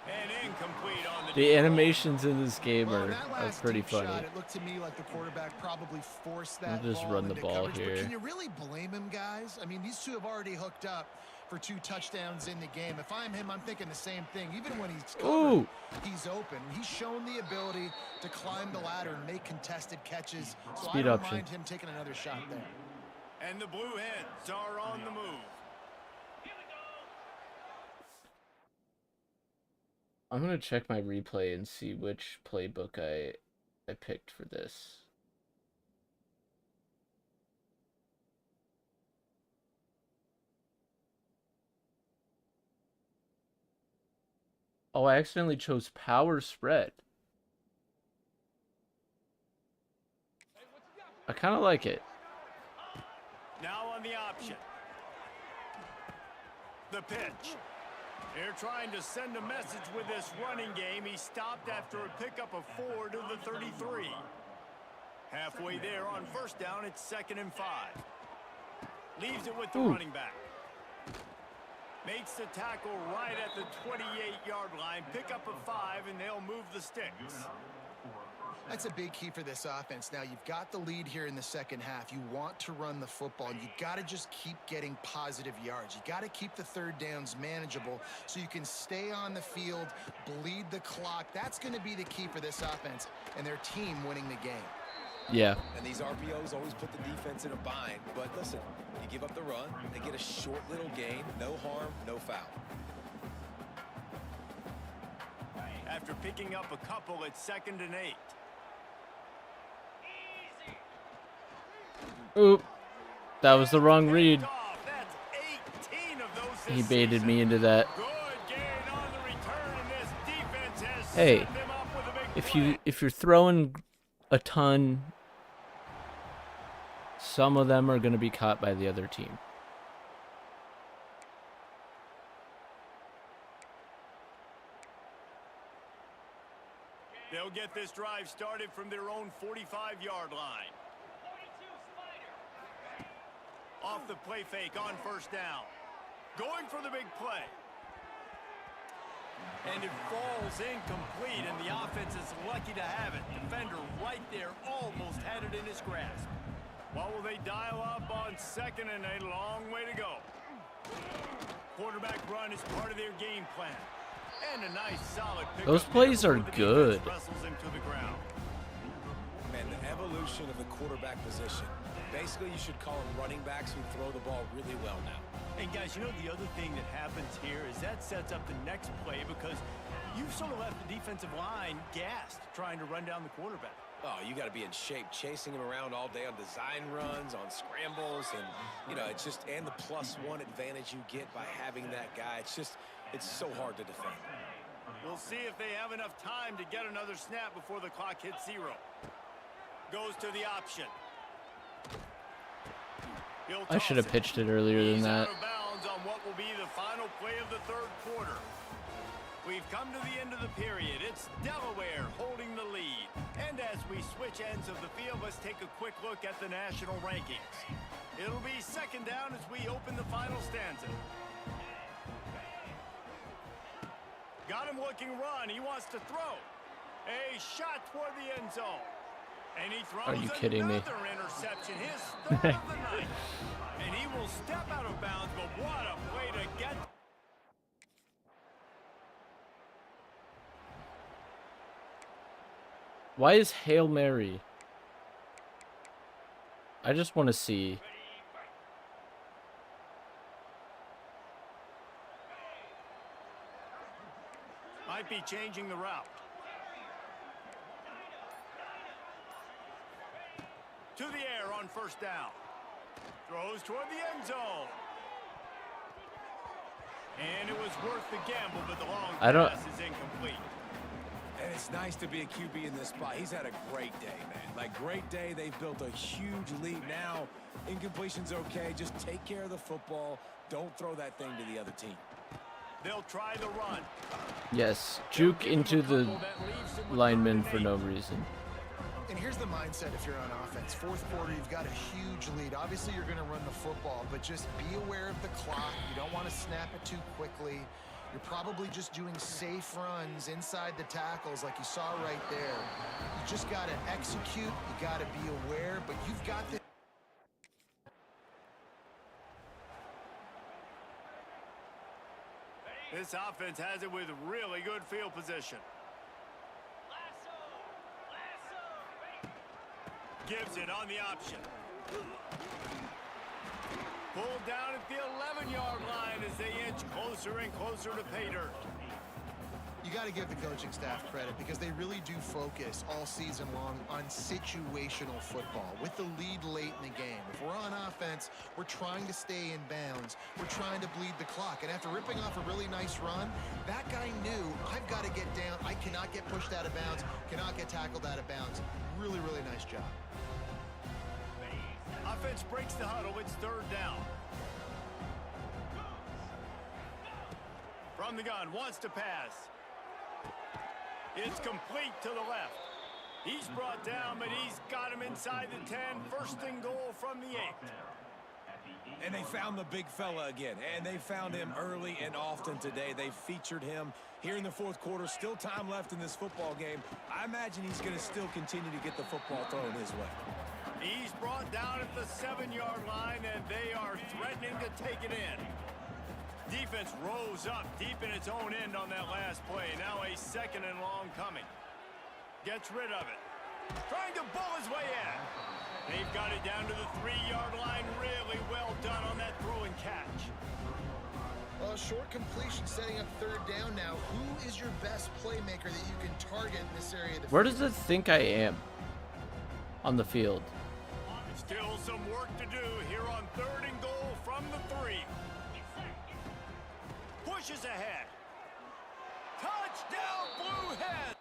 And incomplete on The animations in this game Well, are that last pretty deep funny. shot, it looked to me like the quarterback probably forced that I'll just ball run the into ball coverage, here. But can you really blame him, guys? I mean, these two have already hooked up for 2 touchdowns in the game. If I'm him, I'm thinking the same thing. Even when he's covered, Ooh. he's open. He's shown the ability to climb the ladder and make contested catches. So Speed I don't option. mind him taking another shot there. And the Blue Hens are on the move. I'm gonna check my replay and see which playbook I picked for this. Oh, I accidentally chose power spread. I kind of like it. Now on the option. The pitch. They're trying to send a message with this running game. He stopped after a pickup of 4 to the 33. Halfway there on first down, it's 2nd and 5. Leaves it with the running back. Makes the tackle right at the 28-yard line. Pick up a 5, and they'll move the sticks. That's a big key for this offense. Now, you've got the lead here in the second half. You want to run the football. You got to just keep getting positive yards. You got to keep the third downs manageable so you can stay on the field, bleed the clock. That's going to be the key for this offense and their team winning the game. Yeah. And these RPOs always put the defense in a bind. But listen, you give up the run, they get a short little gain, no harm, no foul. After picking up a couple, it's 2nd and 8. Oop. That was the wrong read. That's 18 of those He this baited season. me into that. Good gain on the return, and this defense has Hey, set them up with a big if you're throwing a ton, some of them are going to be caught by the other team. They'll get this drive started from their own 45-yard line. Off the play fake on first down. Going for the big play. And it falls incomplete, and the offense is lucky to have it. Defender right there almost had it in his grasp. What will they dial up on 2nd and a long way to go? Quarterback run is part of their game plan. And a nice solid pick. Those plays are good. Wrestles him to the ground. Man, the evolution of the quarterback position. Basically, you should call them running backs who throw the ball really well now. And guys, you know the other thing that happens here is that sets up the next play because you've sort of left the defensive line gassed trying to run down the quarterback. Oh, you got to be in shape, chasing him around all day on design runs, on scrambles, and, you know, it's just, and the +1 advantage you get by having that guy. It's just, it's so hard to defend. We'll see if they have enough time to get another snap before the clock hits 0. Goes to the option. I should have pitched it earlier than that. Out of bounds on what will be the final play of the third quarter. We've come to the end of the period. It's Delaware holding the lead. And as we switch ends of the field, let's take a quick look at the national rankings. It'll be second down as we open the final stanza. Got him looking run. He wants to throw. A shot toward the end zone. And he throws Are you kidding me? another interception. His third of the night. And he will step out of bounds, but what a way to get. Why is Hail Mary? I just want to see. Might be changing the route. To the air on first down. Throws toward the end zone. And it was worth the gamble, but the long pass is incomplete. And it's nice to be a QB in this spot. He's had a great day, man. Like, great day. They've built a huge lead. Now, incompletion's okay. Just take care of the football. Don't throw that thing to the other team. They'll try the run. Yes, juke into the lineman for no reason. And here's the mindset if you're on offense. Fourth quarter, you've got a huge lead. Obviously, you're going to run the football, but just be aware of the clock. You don't want to snap it too quickly. You're probably just doing safe runs inside the tackles like you saw right there. You just got to execute. You got to be aware, but you've got the... This offense has it with really good field position. Gives it on the option. Pulled down at the 11-yard line as they inch closer and closer to pay dirt. You got to give the coaching staff credit because they really do focus all season long on situational football with the lead late in the game. If we're on offense, we're trying to stay in bounds. We're trying to bleed the clock. And after ripping off a really nice run, that guy knew, I've got to get down. I cannot get pushed out of bounds, cannot get tackled out of bounds. Really, really nice job. Offense breaks the huddle. It's third down. From the gun, wants to pass. It's complete to the left. He's brought down, but he's got him inside the 10. First and goal from the 8. And they found the big fella again, and they found him early and often today. They featured him here in the fourth quarter. Still time left in this football game. I imagine he's going to still continue to get the football thrown his way. He's brought down at the 7-yard line, and they are threatening to take it in. Defense rose up deep in its own end on that last play. Now a second and long coming. Gets rid of it. Trying to bull his way in. They've got it down to the 3-yard line. Really well done on that throw and catch. Well, short completion setting up third down now. Who is your best playmaker that you can target in this area? Where does it think I am on the field? Still some work to do here on third and goal from the 3. Pushes ahead. Touchdown, Blue Hen!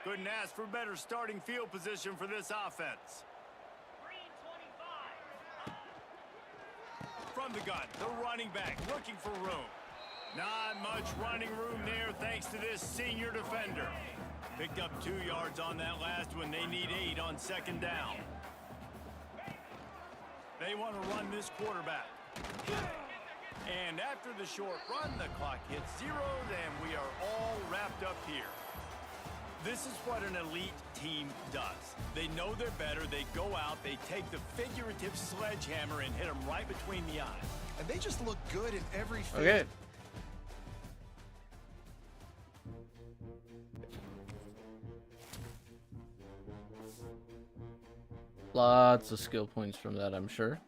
Couldn't ask for better starting field position for this offense. From the gun, the running back looking for room. Not much running room there thanks to this senior defender. Picked up 2 yards on that last one. They need 8 on second down. They want to run this quarterback. And after the short run, the clock hits 0, and we are all wrapped up here. This is what an elite team does. They know they're better. They go out, they take the figurative sledgehammer and hit them right between the eyes. And they just look good in every field. Okay. Lots of skill points from that, I'm sure.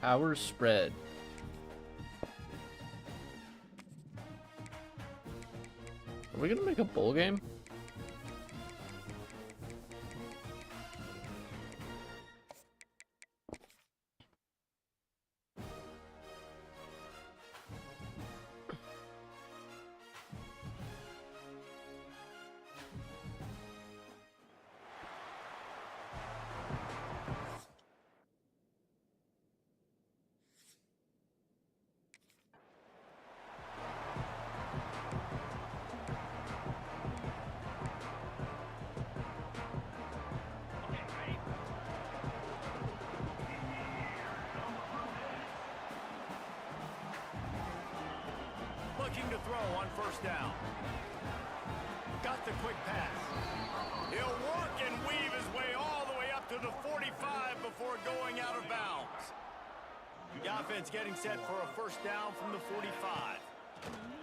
Our spread. Are we gonna make a bowl game? Looking to throw on first down. Got the quick pass. He'll work and weave his way all the way up to the 45 before going out of bounds. The offense getting set for a first down from the 45.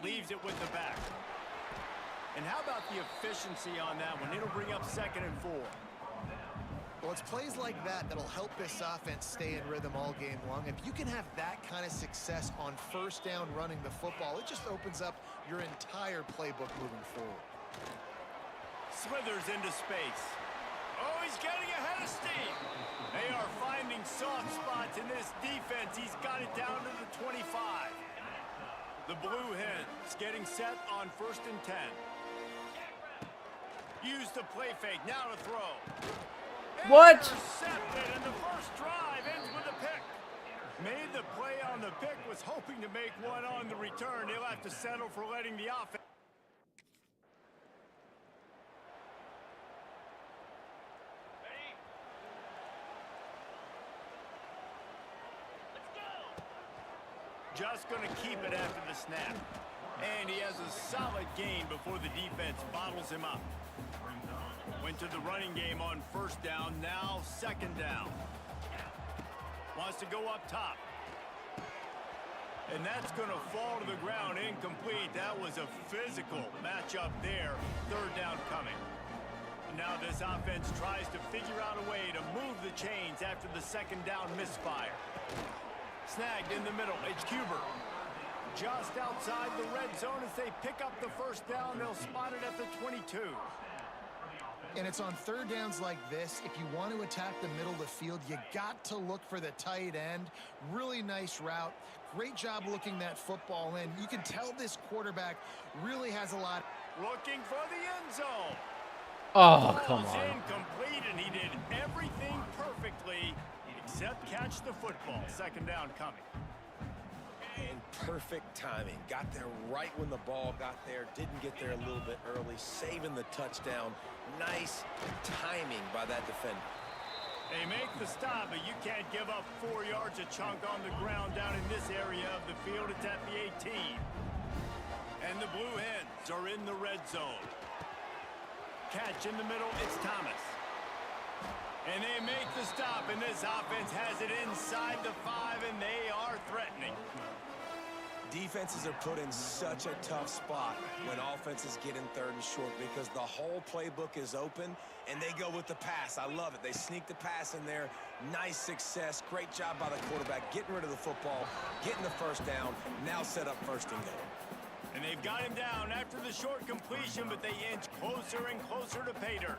Leaves it with the back. And how about the efficiency on that one? It'll bring up 2nd and 4. Well, it's plays like that that'll help this offense stay in rhythm all game long. If you can have that kind of success on first down running the football, it just opens up your entire playbook moving forward. Smithers into space. Oh, he's getting ahead of steam. They are finding soft spots in this defense. He's got it down to the 25. The Blue Hens getting set on 1st and 10. Use the play fake, now to throw. What? Intercepted, and the first drive ends with a pick. Made the play on the pick, was hoping to make one on the return. He'll have to settle for letting the offense. Just going to keep it after the snap. And he has a solid gain before the defense bottles him up. Went to the running game on first down, now 2nd down. Wants to go up top. And that's going to fall to the ground, incomplete. That was a physical matchup there. 3rd down coming. Now this offense tries to figure out a way to move the chains after the 2nd down misfire. Snagged in the middle, it's Cuber. Just outside the red zone as they pick up the first down. They'll spot it at the 22. And it's on 3rd downs like this. If you want to attack the middle of the field, you got to look for the tight end. Really nice route. Great job looking that football in. You can tell this quarterback really has a lot. Looking for the end zone. Oh, come Ball's on. incomplete, and he did everything perfectly except catch the football. 2nd down coming. And perfect timing. Got there right when the ball got there. Didn't get there a little bit early. Saving the touchdown. Nice timing by that defender. They make the stop, but you can't give up 4 yards a chunk on the ground down in this area of the field. It's at the 18. And the Blue Hens are in the red zone. Catch in the middle, it's Thomas. And they make the stop, and this offense has it inside the 5, and they are threatening. Defenses are put in such a tough spot when offenses get in 3rd and short because the whole playbook is open and they go with the pass. I love it. They sneak the pass in there. Nice success. Great job by the quarterback getting rid of the football, getting the first down, now set up 1st and goal. And they've got him down after the short completion, but they inch closer and closer to pay dirt.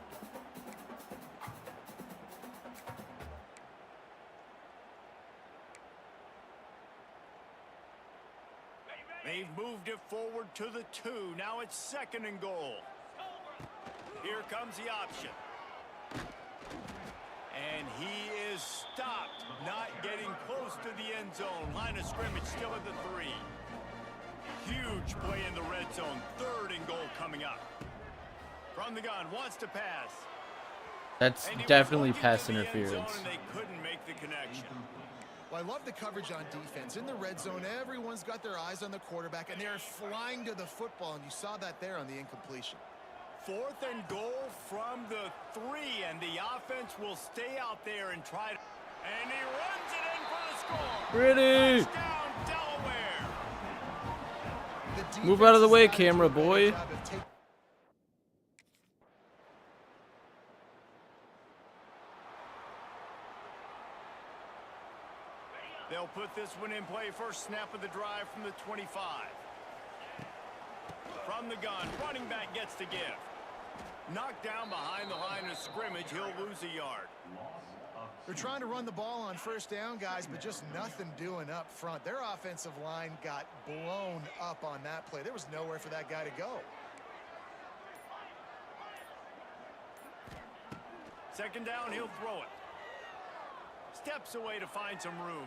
They've moved it forward to the 2. Now it's 2nd and goal. Here comes the option. And he is stopped, not getting close to the end zone. Line of scrimmage still at the 3. Huge play in the red zone. 3rd and goal coming up. From the gun, wants to pass. That's And he was definitely looking pass to the end zone, interference. and they couldn't make the connection. Well, I love the coverage on defense. In the red zone, everyone's got their eyes on the quarterback, and they're flying to the football, and you saw that there on the incompletion. 4th and goal from the 3, and the offense will stay out there and try to... And he runs it in for the score. Pretty. Touchdown, Delaware. The Move out of the way, defense has camera done a boy. great job of taking They'll put with this one in play. First snap of the drive from the 25. From the gun, running back gets the give. Knocked down behind the line of scrimmage, he'll lose a yard. They're trying to run the ball on first down, guys, but just nothing doing up front. Their offensive line got blown up on that play. There was nowhere for that guy to go. Second down, he'll throw it. Steps away to find some room.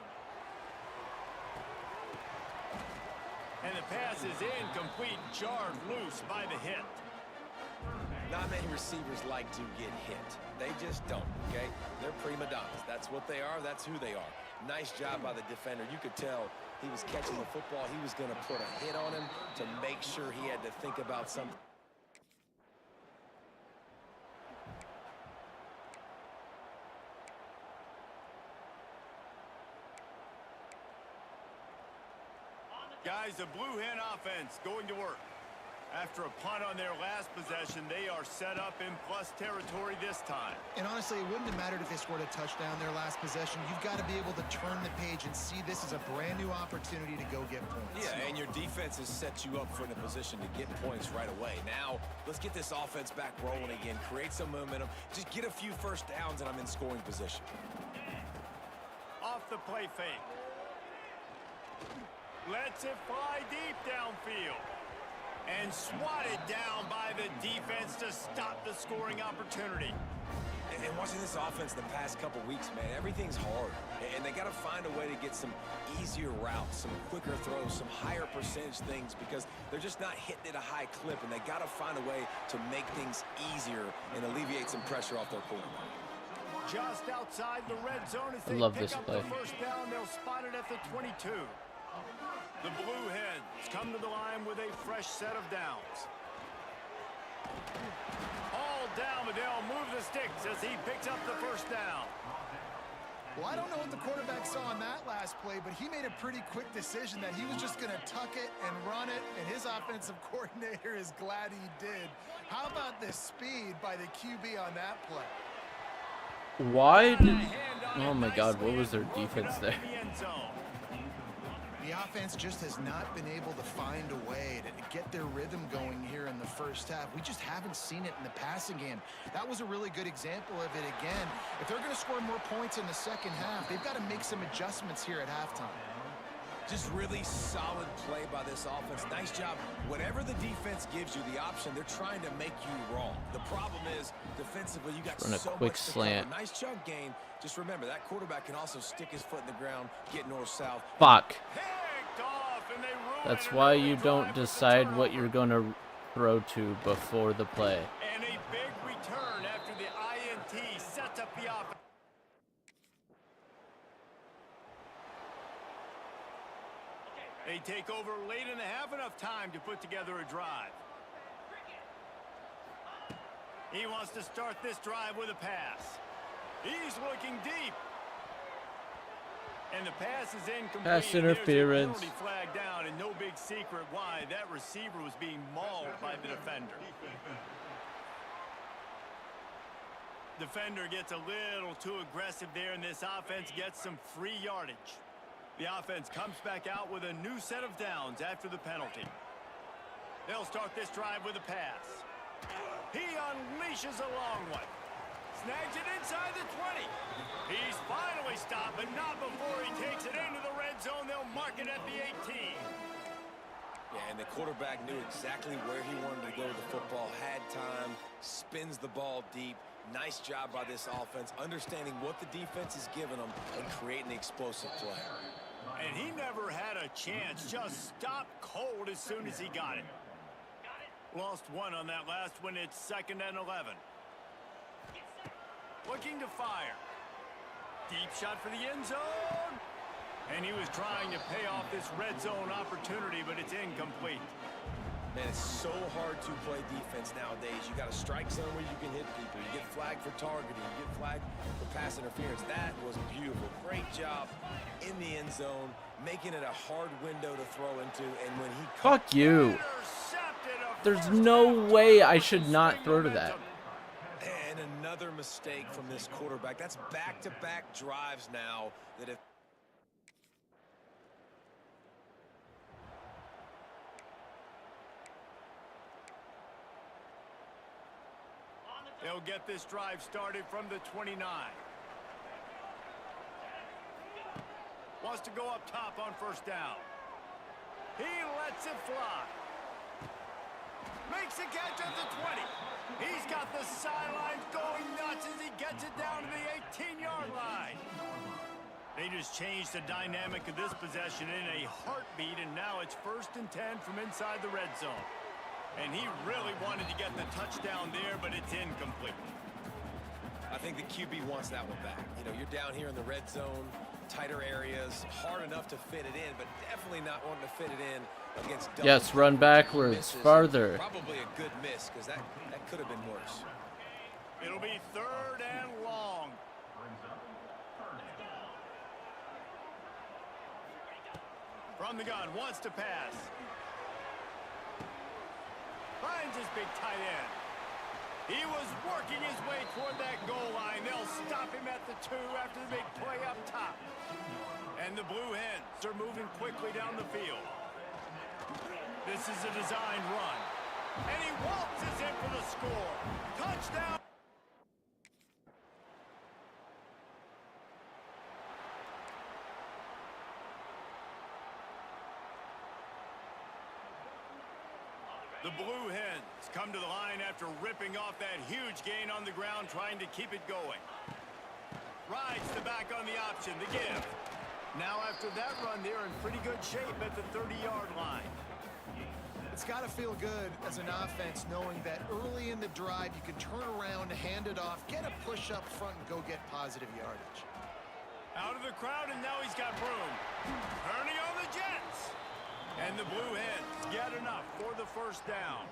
And the pass is incomplete, jarred loose by the hit. Not many receivers like to get hit. They just don't, okay? They're prima donnas. That's what they are. That's who they are. Nice job by the defender. You could tell he was catching the football. He was going to put a hit on him to make sure he had to think about something. Guys, the Blue Hen offense going to work. After a punt on their last possession, they are set up in plus territory this time. And honestly, it wouldn't have mattered if they scored a touchdown their last possession. You've got to be able to turn the page and see this as a brand new opportunity to go get points. Yeah, and your defense has set you up for the position to get points right away. Now, let's get this offense back rolling again, create some momentum, just get a few first downs, and I'm in scoring position. Off the play fake. Lets it fly deep downfield. And swatted down by the defense to stop the scoring opportunity. And watching this offense the past couple weeks, man, everything's hard. And they got to find a way to get some easier routes, some quicker throws, some higher percentage things because they're just not hitting at a high clip. And they got to find a way to make things easier and alleviate some pressure off their quarterback. Just outside the red zone as they love pick this up play. the first down. They'll spot it at the 22. The Blue Hens come to the line with a fresh set of downs. All down, but they'll move the sticks as he picks up the first down. Well, I don't know what the quarterback saw on that last play, but he made a pretty quick decision that he was just going to tuck it and run it, and his offensive coordinator is glad he did. How about the speed by the QB on that play? Why did... Oh my god, what was their defense there? The offense just has not been able to find a way to get their rhythm going here in the first half. We just haven't seen it in the passing game. That was a really good example of it again. If they're going to score more points in the second half, they've got to make some adjustments here at halftime. Just really solid play by this offense. Nice job. Whatever the defense gives you the option, they're trying to make you wrong. The problem is, defensively, you got Run a so quick much to slant. cover. Nice chunk gain. Just remember, that quarterback can also stick his foot in the ground, get north-south. Fuck. Picked off, and they ruin That's an why early you drive don't with the decide what turnover. you're going to throw to before the play. And a big return after the INT sets up the offense. They take over late in the half, enough time to put together a drive. He wants to start this drive with a pass. He's looking deep. And the pass is incomplete. Pass And there's a interference. penalty flag down, and no big secret why. That receiver was being mauled by the defender. Defender gets a little too aggressive there, and this offense gets some free yardage. The offense comes back out with a new set of downs after the penalty. They'll start this drive with a pass. He unleashes a long one. Snags it inside the 20. He's finally stopped, but not before he takes it into the red zone. They'll mark it at the 18. Yeah, and the quarterback knew exactly where he wanted to go with the football, had time, spins the ball deep. Nice job by this offense, understanding what the defense is giving them and creating the explosive play. And he never had a chance, just stopped cold as soon as he got it. Lost one on that last one. It's 2nd and 11. Looking to fire. Deep shot for the end zone. And he was trying to pay off this red zone opportunity, but it's incomplete. Man, it's so hard to play defense nowadays. You got a strike zone where you can hit people. You get flagged for targeting. You get flagged for pass interference. That was beautiful. Great job in the end zone, making it a hard window to throw into. And when he Fuck you. Intercepted a There's first no down way I with should some not swing throw to that. momentum. and another mistake from this quarterback. That's back-to-back drives now that have They'll get this drive started from the 29. Wants to go up top on first down. He lets it fly. Makes a catch at the 20. He's got the sidelines going nuts as he gets it down to the 18-yard line. They just changed the dynamic of this possession in a heartbeat, and now it's 1st and 10 from inside the red zone. And he really wanted to get the touchdown there, but it's incomplete. I think the QB wants that one back. You know, you're down here in the red zone, tighter areas, hard enough to fit it in, but definitely not wanting to fit it in against double. Yes, run backwards, Misses. farther. Probably a good miss, because that could have been worse. It'll be 3rd and long. From the gun, wants to pass. Finds his big tight end. He was working his way toward that goal line. They'll stop him at the 2 after the big play up top. And the Blue Hens are moving quickly down the field. This is a designed run. And he waltzes in for the score. Touchdown! The Blue Hens come to the line after ripping off that huge gain on the ground, trying to keep it going. Rides the back on the option, the give. Now after that run, they're in pretty good shape at the 30-yard line. It's got to feel good as an offense knowing that early in the drive you can turn around, hand it off, get a push up front, and go get positive yardage. Out of the crowd, and now he's got room. Turning on the Jets. And the Blue Hens get enough for the 1st down.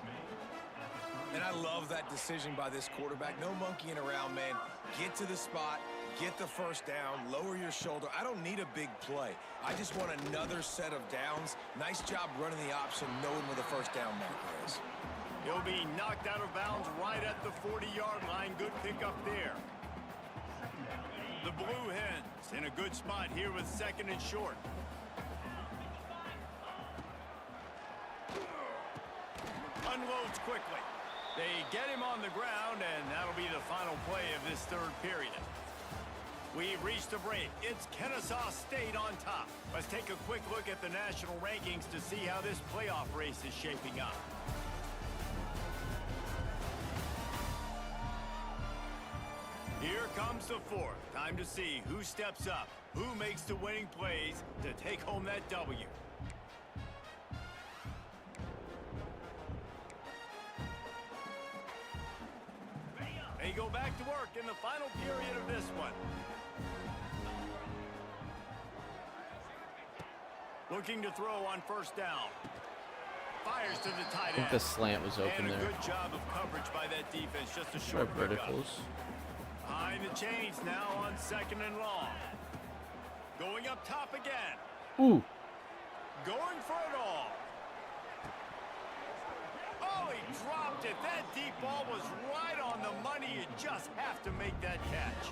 And I love that decision by this quarterback. No monkeying around, man. Get to the spot, get the 1st down, lower your shoulder. I don't need a big play. I just want another set of downs. Nice job running the option, knowing where the 1st down marker is. He'll be knocked out of bounds right at the 40-yard line. Good pickup there. The Blue Hens in a good spot here with 2nd and short. Unloads quickly. They get him on the ground, and that'll be the final play of this 3rd period. We've reached the break. It's Kennesaw State on top. Let's take a quick look at the national rankings to see how this playoff race is shaping up. Here comes the 4th. Time to see who steps up, who makes the winning plays to take home that W. They go back to work in the final period of this one. Looking to throw on 1st down. Fires to the tight I think end. the slant was open And a there. good job of coverage by that defense. Just a Try short pickup. verticals. Behind the chains now on 2nd and long. Going up top again. Ooh. Going for it all. Oh, he dropped it. That deep ball was right on the money. You just have to make that catch.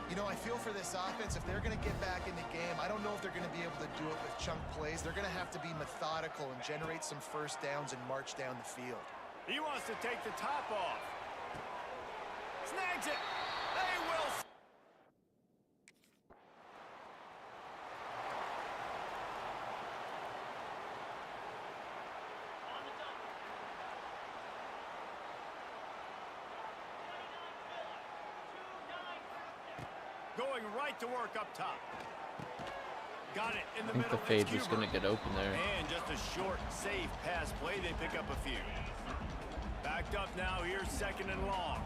You know, I feel for this offense, if they're going to get back in the game, I don't know if they're going to be able to do it with chunk plays. They're going to have to be methodical and generate some 1st downs and march down the field. He wants to take the top off. Snags it. They will. Going right to work up top. Got it in the I think middle. the fade It's was going to Huber. get open there. And just a short, safe pass play. They pick up a few. Backed up now. Here's 2nd and long.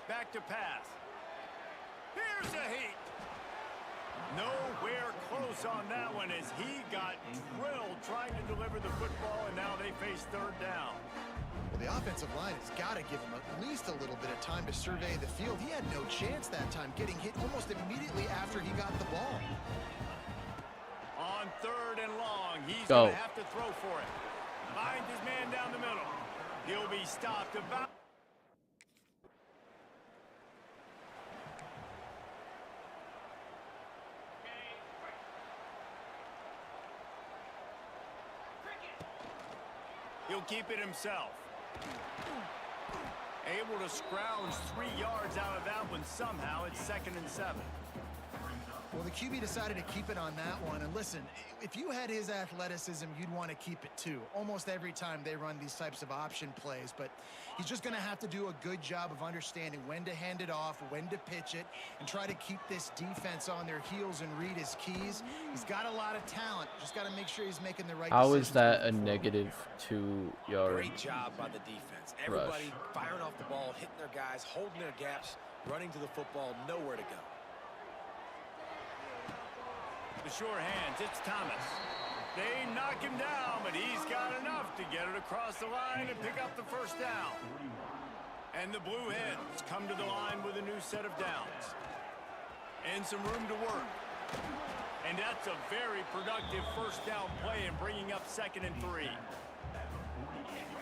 Back to pass. Here's a heat. Nowhere close on that one as he got drilled trying to deliver the football, and now they face 3rd down. Well, the offensive line has got to give him at least a little bit of time to survey the field. He had no chance that time, getting hit almost immediately after he got the ball. On 3rd and long, he's Go. going to have to throw for it. Finds his man down the middle. He'll be stopped about. He'll keep it himself. Able to scrounge 3 yards out of that one somehow. It's 2nd and 7. Well, the QB decided to keep it on that one. And listen, if you had his athleticism, you'd want to keep it too. Almost every time they run these types of option plays. But he's just going to have to do a good job of understanding when to hand it off, when to pitch it, and try to keep this defense on their heels and read his keys. He's got a lot of talent. Just got to make sure he's making the right How decisions. is that a negative 2-yard Great job by the defense. Everybody firing off the ball, hitting their guys, holding their gaps, running to the football, nowhere to go. The sure hands, it's Thomas. They knock him down, but he's got enough to get it across the line and pick up the first down. And the Blue Hens come to the line with a new set of downs. And some room to work. And that's a very productive first down play and bringing up 2nd and 3.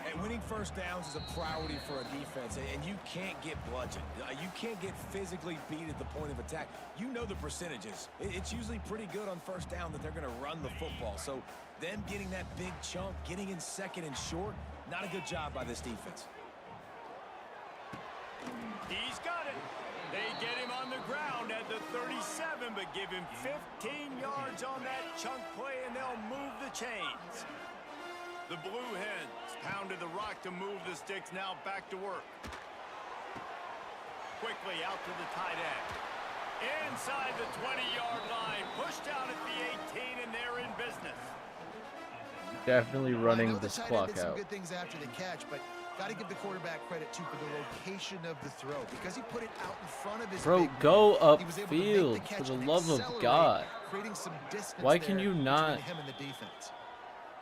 And winning first downs is a priority for a defense, and you can't get bludgeoned. You can't get physically beat at the point of attack. You know the percentages. It's usually pretty good on first down that they're going to run the football. So them getting that big chunk, getting in 2nd and short, not a good job by this defense. He's got it. They get him on the ground at the 37, but give him 15 yards on that chunk play, and they'll move the chains. The Blue Hens pounded the rock to move the sticks, now back to work. Quickly out to the tight end. Inside the 20-yard line, pushed out at the 18, and they're in business. Definitely running the this tight end clock did some out. good things after the catch, but got to give the quarterback credit too for the location of the throw because he put it out in front of his Bro, big man. go He was able to make upfield, the for catch the and love of accelerate, God. creating some distance Why can there you not between him and the defense.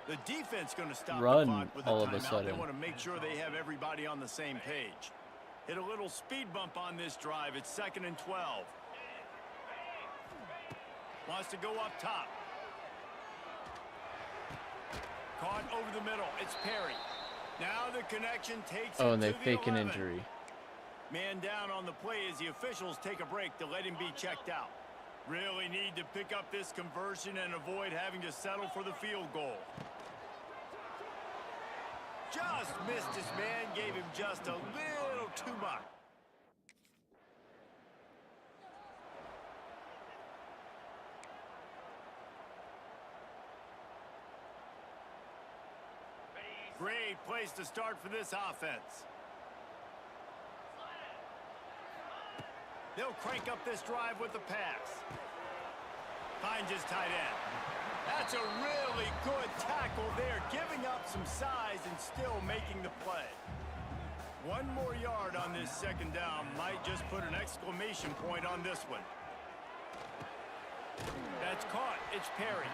The defense going to stop run the clock with all a of a timeout. They sudden? want to make sure they have everybody on the same page. Hit a little speed bump on this drive. It's 2nd and 12. Wants to go up top. Caught over the middle. It's Perry. Now the connection takes Oh, it and they to the fake an 11. injury. Man down on the play as the officials take a break to let him be checked out. Really need to pick up this conversion and avoid having to settle for the field goal. Just missed his man, gave him just a little too much. Great place to start for this offense. They'll crank up this drive with the pass. Finds his tight end. That's a really good tackle there, giving up some size and still making the play. 1 more yard on this 2nd down might just put an exclamation point on this one. That's caught. It's Perry.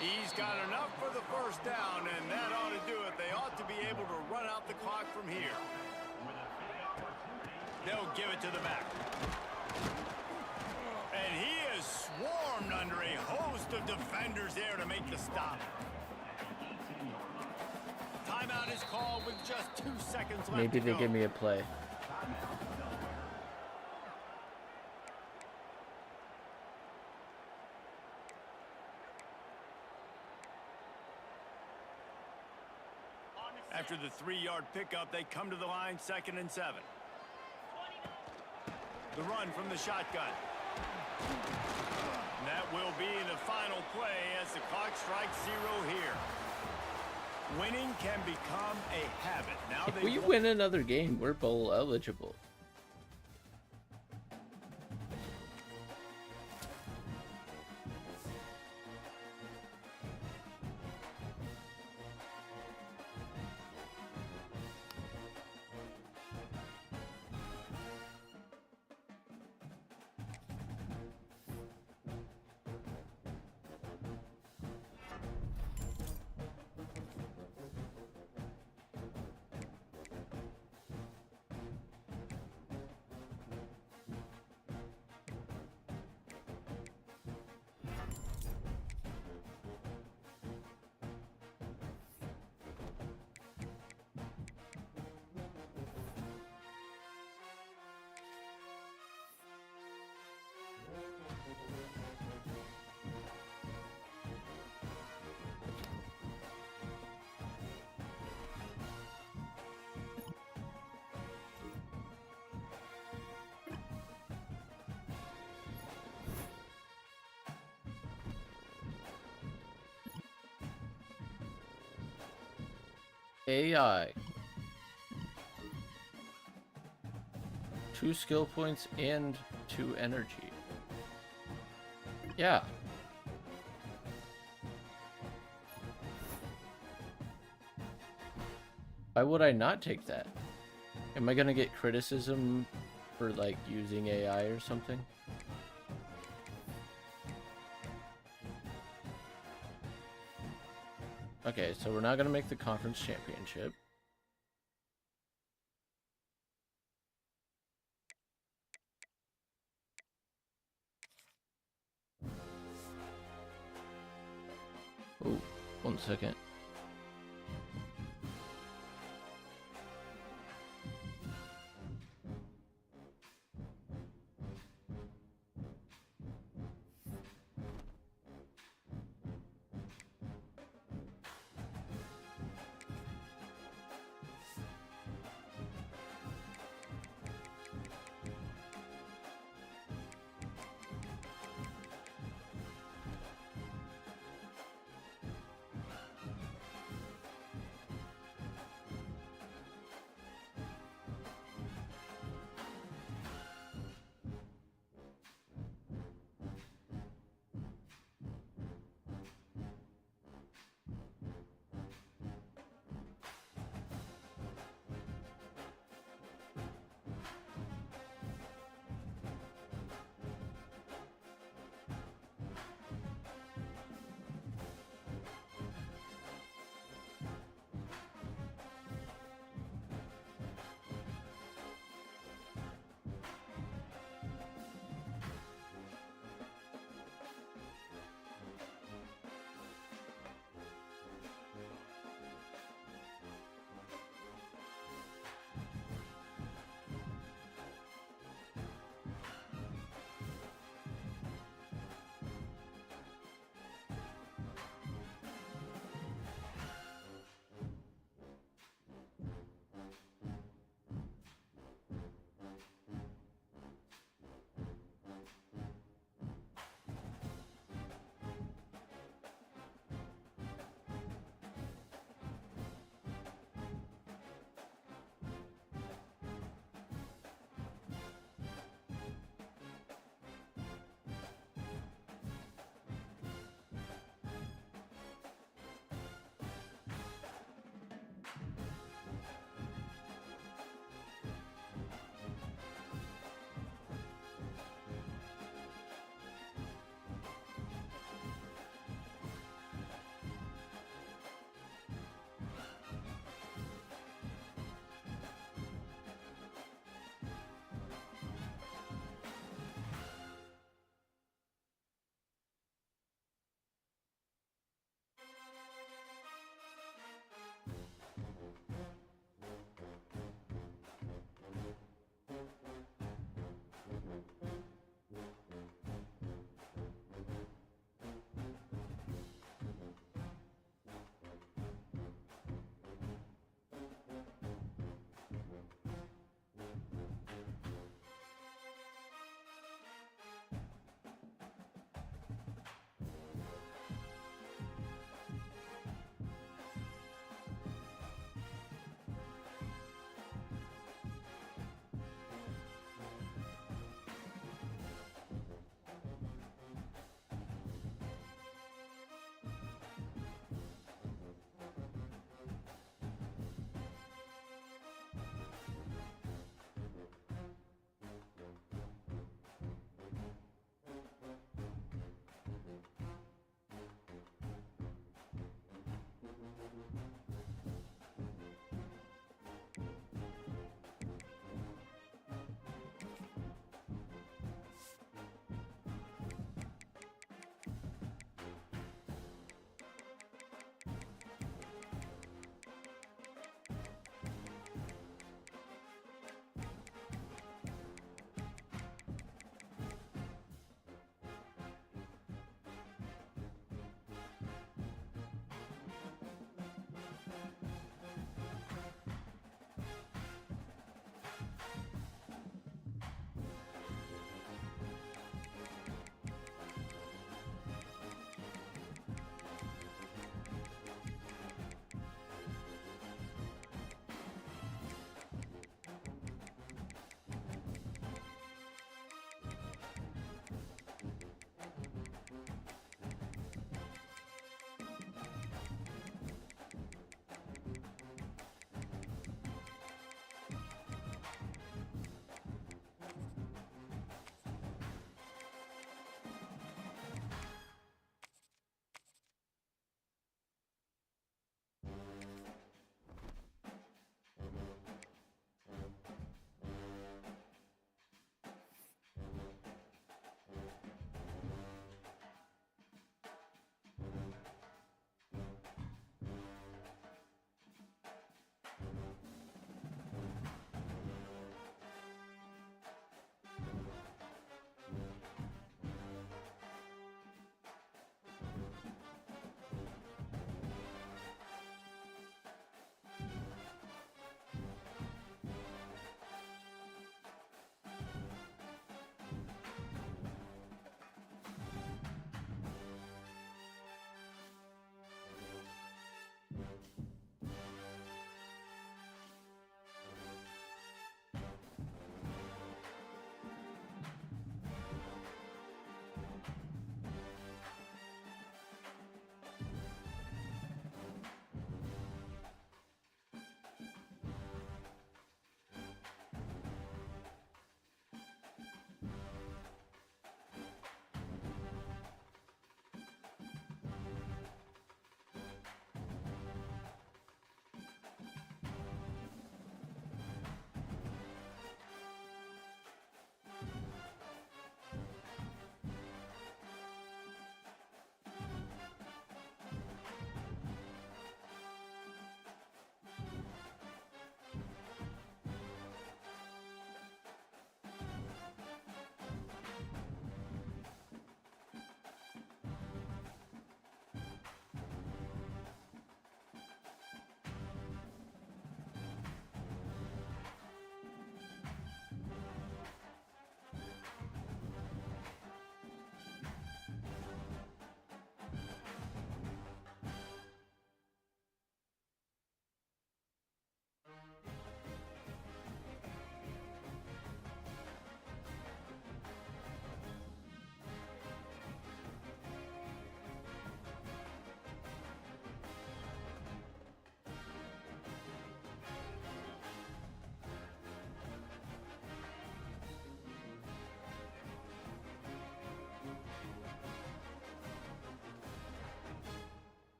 He's got enough for the first down, and that ought to do it. They ought to be able to run out the clock from here. They'll give it to the back. And he is swarmed under a host of defenders there to make the stop. Timeout is called with just 2 seconds left. Maybe to they go. give me a play. After the 3-yard pickup, they come to the line 2nd and 7. The run from the shotgun. And that will be the final play as the clock strikes 0 here. Winning can become a habit. Now If they we win another game, we're bowl eligible. AI. 2 skill points and 2 energy. Yeah. Why would I not take that? Am I gonna get criticism for, like, using AI or something? Okay, so we're not gonna make the conference championship. Oh, 1 second.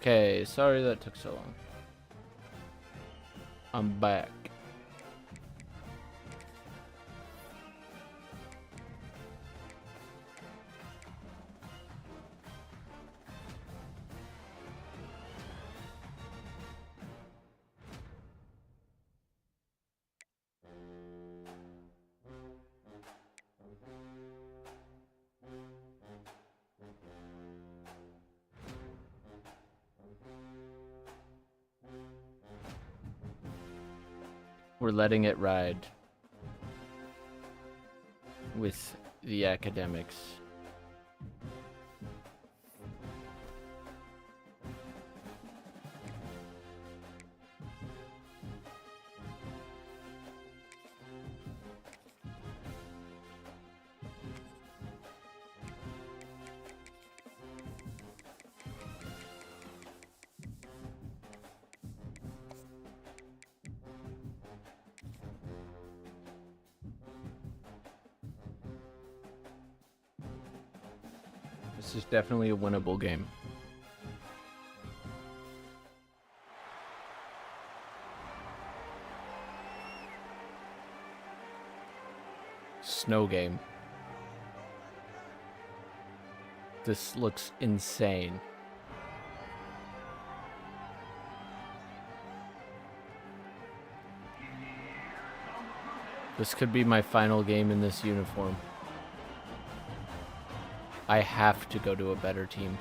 Okay, sorry that took so long. I'm back. We're letting it ride with the academics. This is definitely a winnable game. Snow game. This looks insane. This could be my final game in this uniform. I have to go to a better team.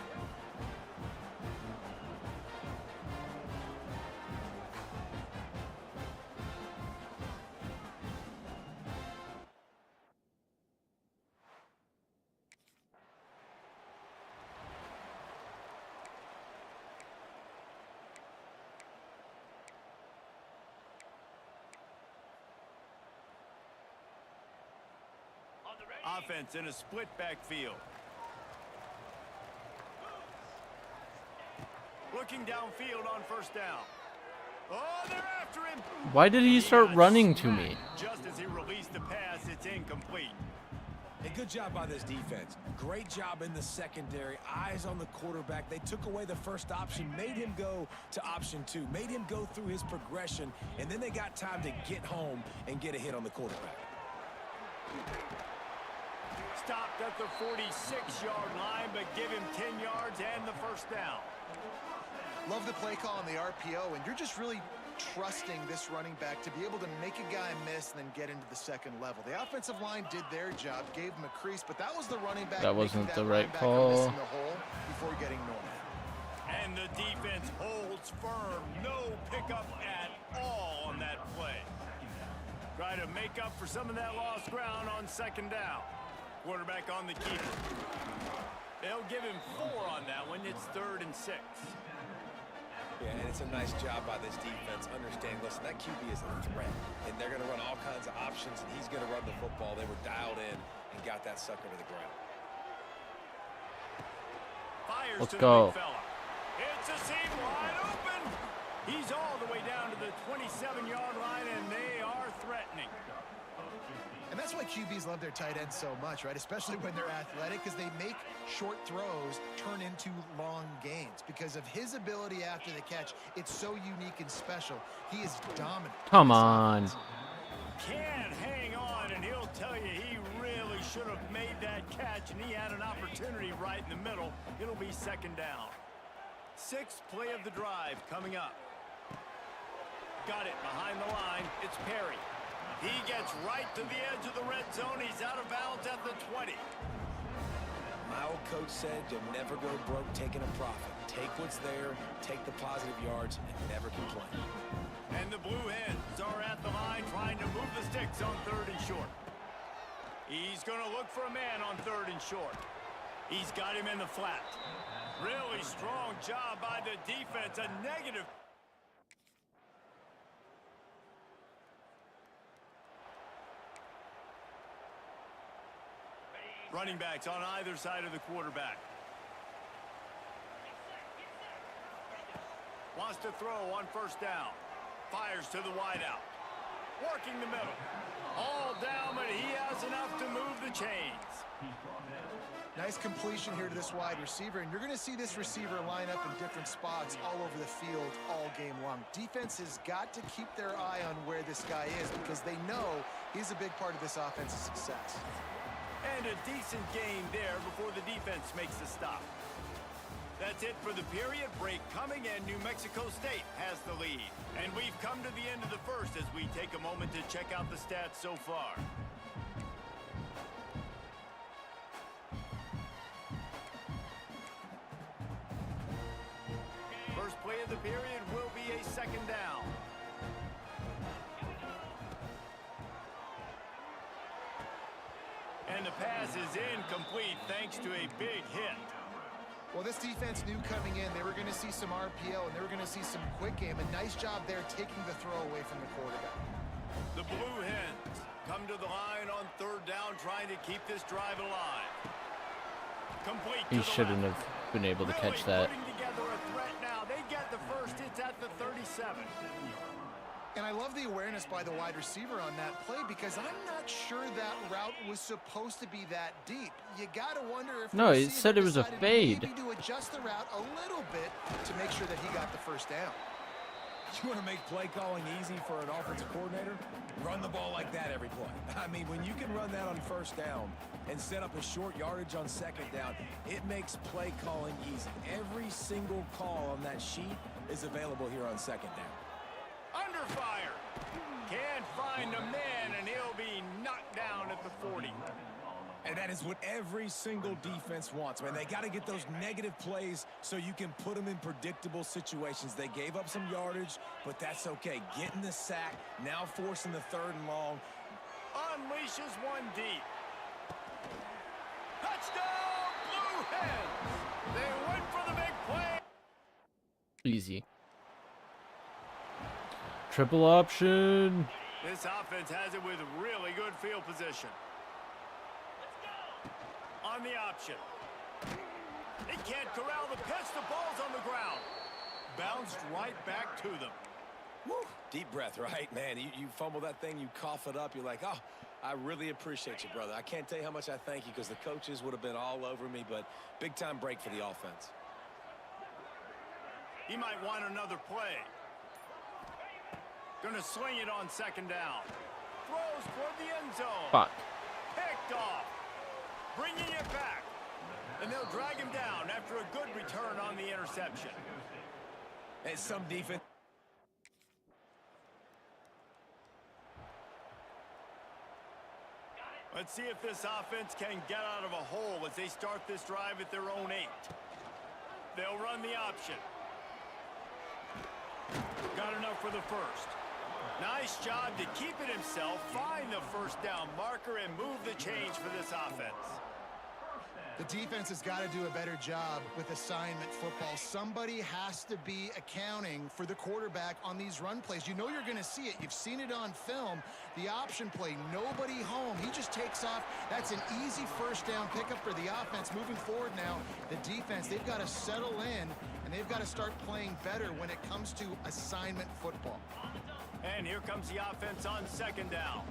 Offense in a split backfield. Looking downfield on first down. Oh, they're after him. Why did he start got running to me? smacked just as he released the pass, it's incomplete. A good job by this defense. Great job in the secondary. Eyes on the quarterback. They took away the first option, made him go to option 2, made him go through his progression, and then they got time to get home and get a hit on the quarterback. Stopped at the 46-yard line, but give him 10 yards and the first down. Love the play call on the RPO, and you're just really trusting this running back to be able to make a guy miss and then get into the second level. The offensive line did their job, gave him a crease, but that was the running back. That wasn't making the that right linebacker call. miss in the hole before getting north. And the defense holds firm. No pickup at all on that play. Try to make up for some of that lost ground on second down. Quarterback on the keeper. They'll give him 4 on that one. It's 3rd and 6. Yeah, and it's a nice job by this defense. Understand, listen, that QB is a threat, and they're going to run all kinds of options, and he's going to run the football. They were dialed in and got that sucker to the ground. Fires Let's to go. the big fella. It's a seam wide open. He's all the way down to the 27-yard line, and they are threatening. And that's why QBs love their tight ends so much, right? Especially when they're athletic, because they make short throws turn into long gains. Because of his ability after the catch, it's so unique and special. He is dominant. Come on. Can hang on, and he'll tell you he really should have made that catch, and he had an opportunity right in the middle. It'll be second down. 6th play of the drive coming up. Got it behind the line. It's Perry. He gets right to the edge of the red zone. He's out of bounds at the 20. My old coach said you'll never go broke taking a profit. Take what's there, take the positive yards, and never complain. And the Blue Hens are at the line trying to move the sticks on 3rd and short. He's going to look for a man on 3rd and short. He's got him in the flat. Really strong job by the defense. A negative. Running backs on either side of the quarterback. Wants to throw on first down. Fires to the wideout. Working the middle. All down, but he has enough to move the chains. Nice completion here to this wide receiver, and you're going to see this receiver line up in different spots all over the field all game long. Defense has got to keep their eye on where this guy is because they know he's a big part of this offense's success. And a decent gain there before the defense makes the stop. That's it for the period. Break coming, and New Mexico State has the lead. And we've come to the end of the first as we take a moment to check out the stats so far. First play of the period will be a second down. And the pass is incomplete thanks to a big hit. Well, this defense knew coming in they were going to see some RPO and they were going to see some quick game. A nice job there taking the throw away from the quarterback. The Blue Hens come to the line on third down, trying to keep this drive alive. Complete. He shouldn't have been able to catch that. Putting together a threat now. They get the first. It's at the 37. And I love the awareness by the wide receiver on that play because I'm not sure that route was supposed to be that deep. You got to wonder if No, it said it was a fade. Maybe to adjust the route a little bit to make sure that he got the first down. You want to make play calling easy for an offensive coordinator? Run the ball like that every play. I mean, when you can run that on first down and set up a short yardage on second down, it makes play calling easy. Every single call on that sheet is available here on second down. Under fire. Can't find a man, and he'll be knocked down at the 40. And that is what every single defense wants, man. They got to get those negative plays so you can put them in predictable situations. They gave up some yardage, but that's okay. Getting the sack, now forcing the third and long. Unleashes one deep. Touchdown, Blue Hens. They went for the big play. Easy. Triple option. This offense has it with really good field position. On the option. They can't corral the pitch. The ball's on the ground. Bounced right back to them. Woo. Deep breath, right, man? You fumble that thing, you cough it up. You're like, oh, I really appreciate you, brother. I can't tell you how much I thank you because the coaches would have been all over me, but big-time break for the offense. He might want another play. Gonna sling it on second down. Throws toward the end zone. Fuck. Picked off. Bringing it back. And they'll drag him down after a good return on the interception. And some defense. Let's see if this offense can get out of a hole as they start this drive at their own 8. They'll run the option. Got enough for the first. Nice job to keep it himself, find the first down marker, and move the change for this offense. The defense has got to do a better job with assignment football. Somebody has to be accounting for the quarterback on these run plays. You know you're going to see it. You've seen it on film. The option play, nobody home. He just takes off. That's an easy first down pickup for the offense. Moving forward now, the defense, they've got to settle in, and they've got to start playing better when it comes to assignment football. And here comes the offense on second down.